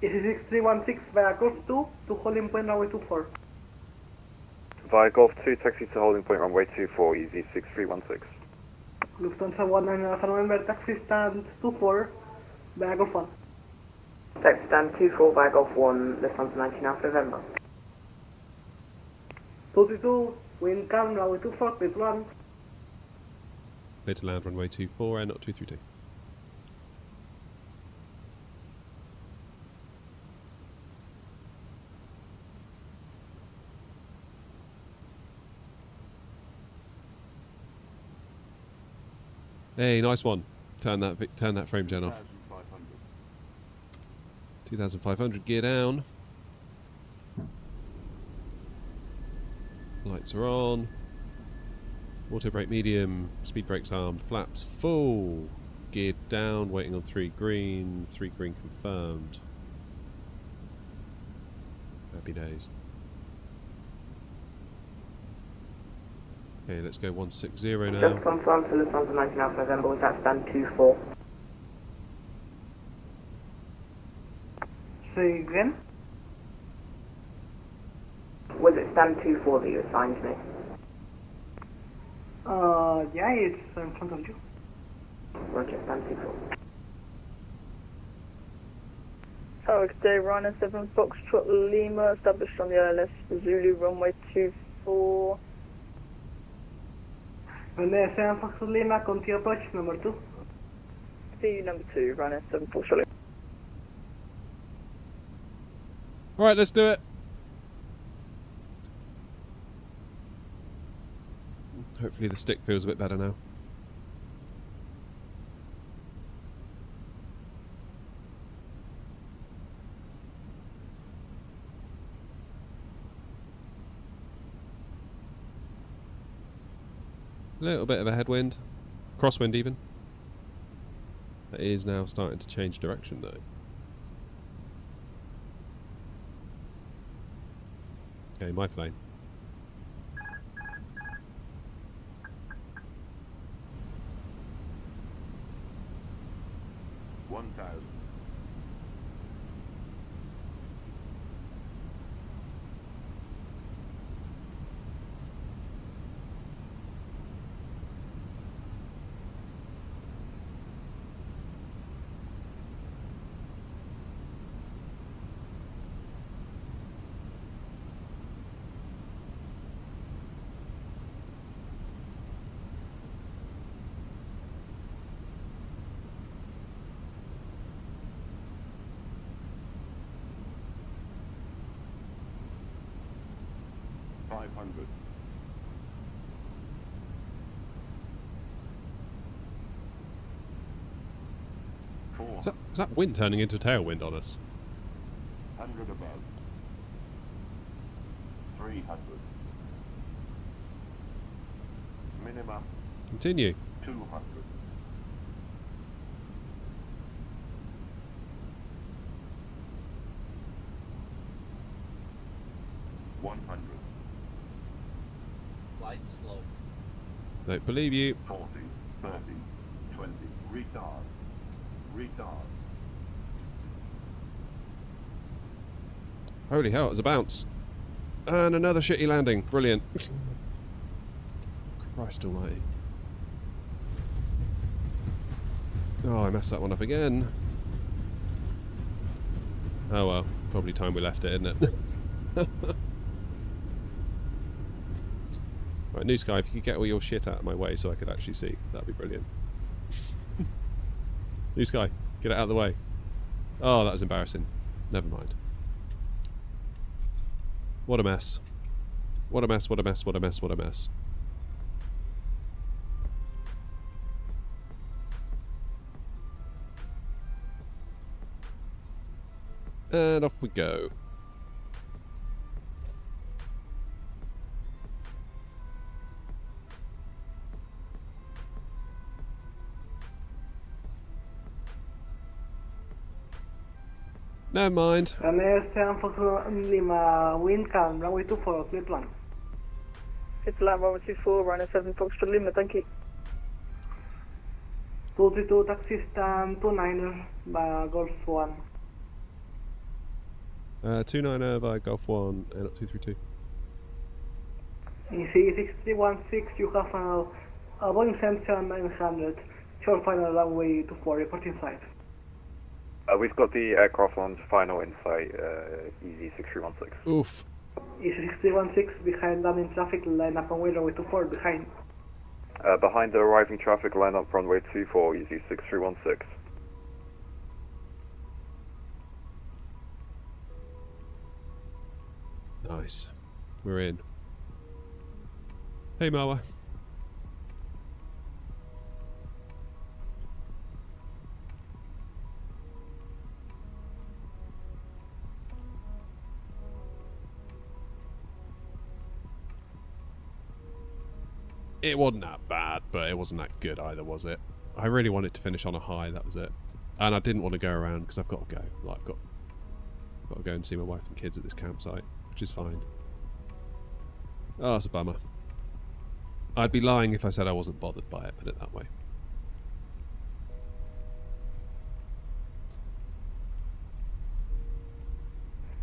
Easy 6316 via cost 2 to holding point runway 24. Via Golf 2, taxi to holding point runway 24, Easy 6316. Lufthansa 19 Alpha November, taxi stand 24, via Golf 1. Taxi stand 24 via Golf 1, Lufthansa 19 Alpha November. 222, wind calm, runway 24, clear to land. Clear to land, runway 24, AirNOTT 232. Hey, nice one. Turn that frame gen off. 2,500, gear down. Lights are on. Auto brake medium, speed brakes armed, flaps full. Geared down, waiting on 3 green. 3 green confirmed. Happy days. Okay, let's go 160 now. Just confirm for Lufthansa 19 Alpha November with that stand 24. Say again? Was it stand 24 that you assigned me? Yeah, it's in front of you. Roger, stand 24. Gatwick Day, Ryanair 7 Foxtrot Lima, established on the ILS Zulu, runway 24. Ryanair 7 Foxtrot Lima, continue approach number 2. See number 2, Ryanair 7 Foxtrot Lima. Alright, let's do it. Hopefully the stick feels a bit better now. A little bit of a headwind. Crosswind even. That is now starting to change direction though. Okay, my plane. Is that wind turning into a tailwind on us? 100 above. 300. Minimum. Continue. 200. 100. Light slow. Don't believe you. 40, 30, 20. Retard. Retard. Holy hell, it was a bounce. And another shitty landing. Brilliant. Christ almighty. Oh, I messed that one up again. Oh well, probably time we left it, isn't it? Right, New Sky, if you could get all your shit out of my way so I could actually see, that'd be brilliant. New Sky, get it out of the way. Oh, that was embarrassing. Never mind. What a mess. What a mess, what a mess, what a mess, what a mess. And off we go. Never mind. Ryanair 7 Foxtrot Lima, wind calm, runway 24, clear to land. It's land runway 24, Ryanair 7 Foxtrot Lima, thank you. 232, taxi stand 29er, via Golf 1. 29er by Golf 1 and up 232. In C616, you have Boeing 777-900, short final runway 24, report inside. We've got the aircraft on final insight, EZ6316. Oof. EZ6316, behind landing traffic, line up runway 24, behind. Behind the arriving traffic, line up runway 24, EZ6316. Nice. We're in. Hey, Marwa. It wasn't that bad, but it wasn't that good either, was it? I really wanted to finish on a high, that was it. And I didn't want to go around because I've got to go. Like, I've got to go and see my wife and kids at this campsite, which is fine. Oh, that's a bummer. I'd be lying if I said I wasn't bothered by it, put it that way.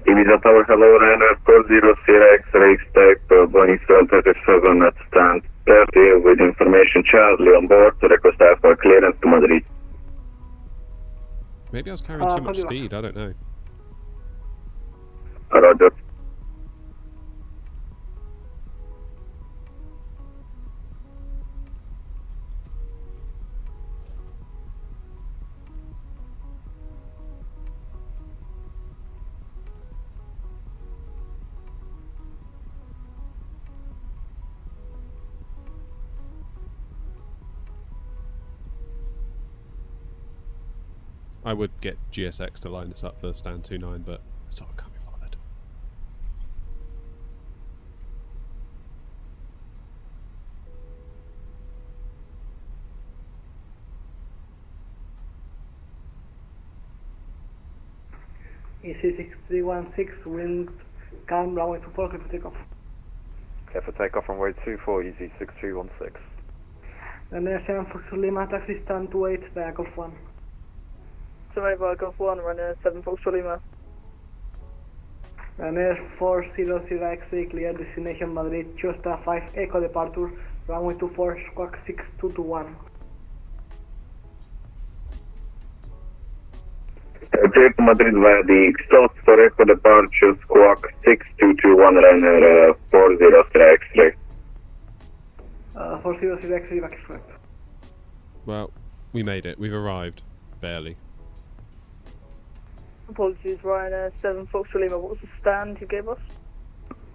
Ibiza Tower, hello, Ryanair 400 X-ray, expect Boeing 737 at stand 30 with information Charlie on board to request for clearance to Madrid. Maybe I was carrying too much speed, I don't know. Roger. I would get GSX to line us up for stand 29, but so I can't be bothered. EC6316, wind calm, runway 24, clear for takeoff. Clear for takeoff runway 24, EZ6316. Ryanair 7 Foxtrot Lima, taxi stand 28, via Golf 1. Survey Golf 1, Ryanair 7 Foxtrot Lima. Ryanair 400 X-ray, clear destination Madrid, Chosta 5 Echo departure, runway 24, squawk 6221. Clear to Madrid via the exhaust for Echo departure, squawk 6221, Ryanair 400 X-ray. 400 X-ray, back is correct. Well, we made it. We've arrived. Barely. Apologies, Ryanair 7 Foxtrot Lima. What was the stand you gave us?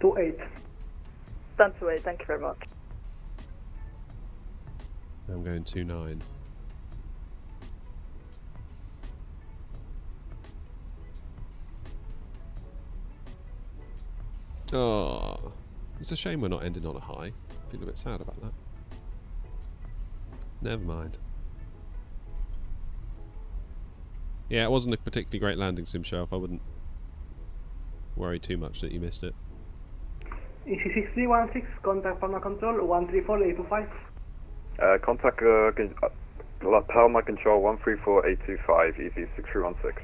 28. Stand 28, thank you very much. I'm going 29. Oh, it's a shame we're not ending on a high. I feel a bit sad about that. Never mind. Yeah, it wasn't a particularly great landing sim show up. I wouldn't worry too much that you missed it. EC6316, contact Palma Control 134825. Contact Palma Control 134825, EZ6316.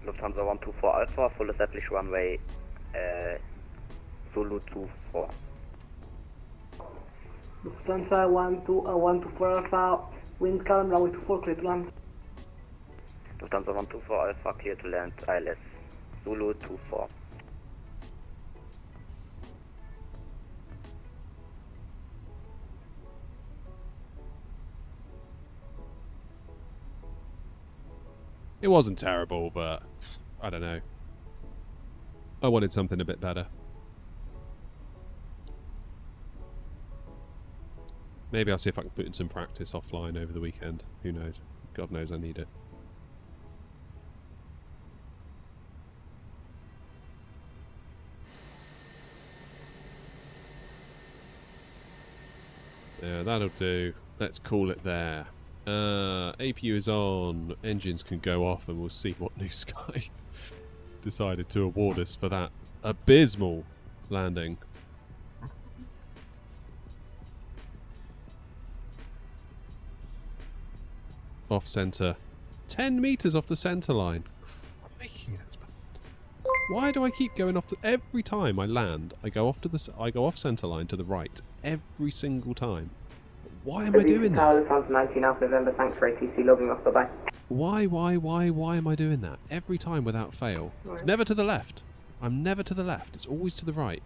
Lufthansa 124 Alpha, full established runway Zulu 24. Lufthansa 124 Alpha, wind calm, runway 24, clear to land. Lufthansa 124 Alpha, clear to land, ILS Zulu 24. It wasn't terrible, but I don't know. I wanted something a bit better. Maybe I'll see if I can put in some practice offline over the weekend. Who knows? God knows I need it. Yeah, that'll do. Let's call it there. APU is on. Engines can go off and we'll see what New Sky decided to award us for that abysmal landing. Off centre. 10 metres off the centre line. Crikey, that's bad. Why do I keep going off to... Every time I land, I go off to the... I go off centre line to the right. Every single time. Why am I doing that? Lufthansa 19 Alpha November, thanks for ATC logging off, bye-bye. Why am I doing that? Every time without fail. It's never to the left. I'm never to the left. It's always to the right.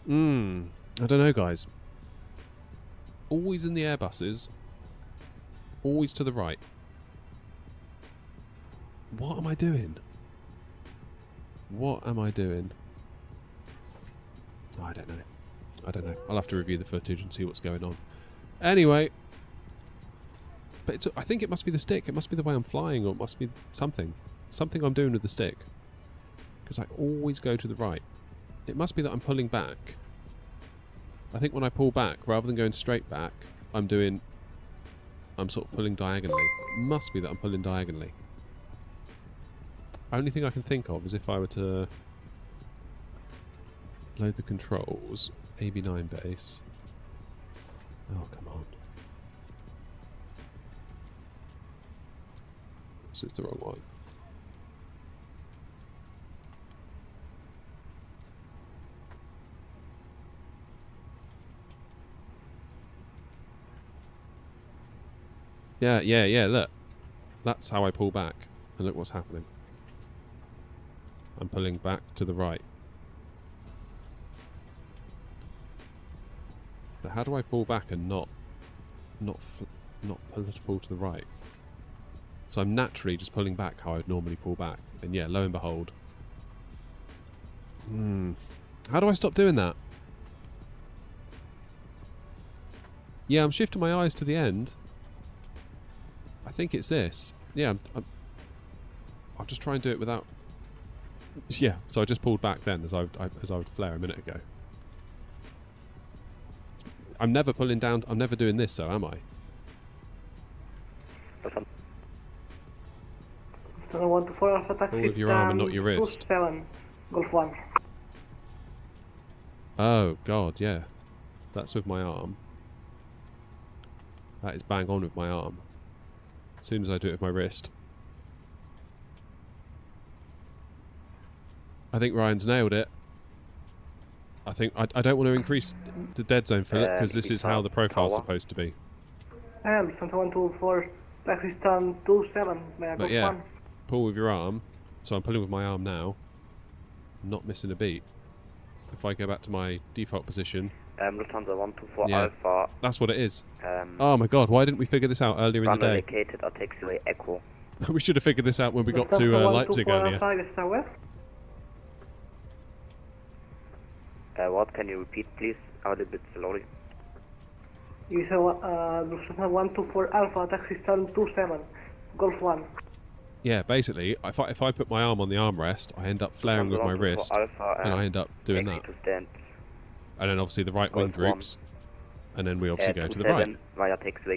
I don't know, guys. Always in the Airbuses. Always to the right. What am I doing? What am I doing? I don't know. I don't know. I'll have to review the footage and see what's going on. Anyway. But I think it must be the stick. It must be the way I'm flying, or it must be something. Something I'm doing with the stick. Because I always go to the right. It must be that I'm pulling back. I think when I pull back, rather than going straight back, I'm sort of pulling diagonally. It must be that I'm pulling diagonally. Only thing I can think of is if I were to load the controls, AB9 base. Oh, come on. This is the wrong one. Yeah, look. That's how I pull back. And look what's happening. I'm pulling back to the right. But how do I pull back and not pull to the right? So I'm naturally just pulling back how I'd normally pull back. And yeah, lo and behold. How do I stop doing that? Yeah, I'm shifting my eyes to the end. I think it's this. Yeah, I'll just try and do it without... Yeah, so I just pulled back then as I would flare a minute ago. I'm never pulling down... I'm never doing this, so am I? So 124 Alpha Taxi. All with your arm and not your wrist. 27, Golf 1. Oh, God, yeah. That's with my arm. That is bang on with my arm. As soon as I do it with my wrist. I think Ryan's nailed it. I think I don't want to increase the dead zone, Philip, because this is how the profile's supposed to be. And Santa 124 Taxi stand 27 via But Golf yeah, 1. pull with your arm. So I'm pulling with my arm now. I'm not missing a beat. If I go back to my default position. Lufthansa 124 Yeah, Alpha. that's what it is. Oh my God, why didn't we figure this out earlier in the day? Located at taxiway Echo. We should have figured this out when we got to Leipzig earlier. What can you repeat, please? A little bit slowly. You say Lufthansa 124 Alpha Taxi stand 27, Golf 1. Yeah, basically, if I put my arm on the armrest, I end up flaring with my wrist, and I end up doing that. And then obviously the right wing droops, and then we obviously go to the right.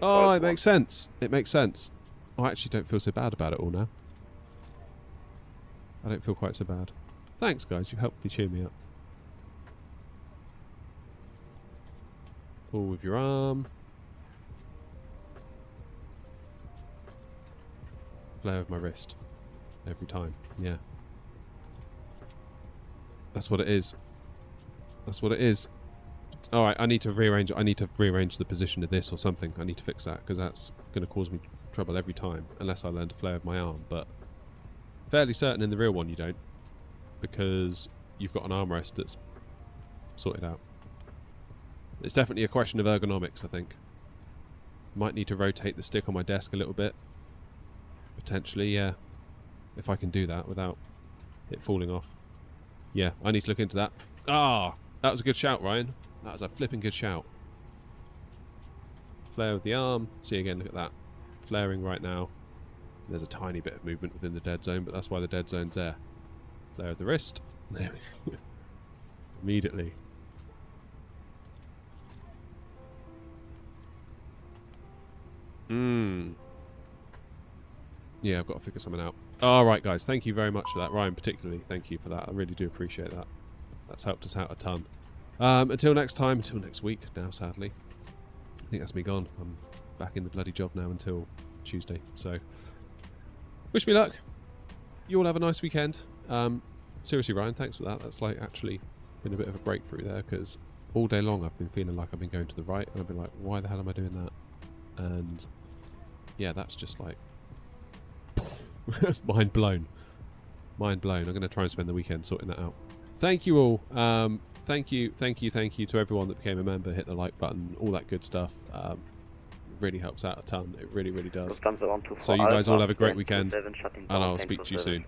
Oh, it makes sense. It makes sense. I actually don't feel so bad about it all now. I don't feel quite so bad. Thanks, guys. You helped me cheer me up. Pull with your arm. Flare with my wrist. Every time. Yeah. That's what it is. That's what it is. Alright, I need to rearrange the position of this or something. I need to fix that, because that's going to cause me trouble every time, unless I learn to flare with my arm. But fairly certain in the real one you don't, because you've got an armrest that's sorted out. It's definitely a question of ergonomics, I think. Might need to rotate the stick on my desk a little bit. Potentially, yeah. If I can do that without it falling off. Yeah, I need to look into that. Ah! That was a good shout, Ryan. That was a flipping good shout. Flare with the arm. See again, look at that. Flaring right now. There's a tiny bit of movement within the dead zone, but that's why the dead zone's there. Flare with the wrist. There we go. Immediately. Yeah, I've got to figure something out. Alright, guys. Thank you very much for that. Ryan, particularly, thank you for that. I really do appreciate that. That's helped us out a ton. Until next time, until next week now, sadly. I think that's me gone. I'm back in the bloody job now until Tuesday. So, wish me luck. you all have a nice weekend. Seriously, Ryan, thanks for that. That's like actually been a bit of a breakthrough there, because all day long I've been feeling like I've been going to the right, and I've been like, why the hell am I doing that? And yeah, that's just like mind blown. Mind blown. I'm going to try and spend the weekend sorting that out. Thank you all. Thank you to everyone that became a member, hit the like button, all that good stuff. Really helps out a ton. It really, really does. So you guys all have a great weekend, and I'll speak to you soon.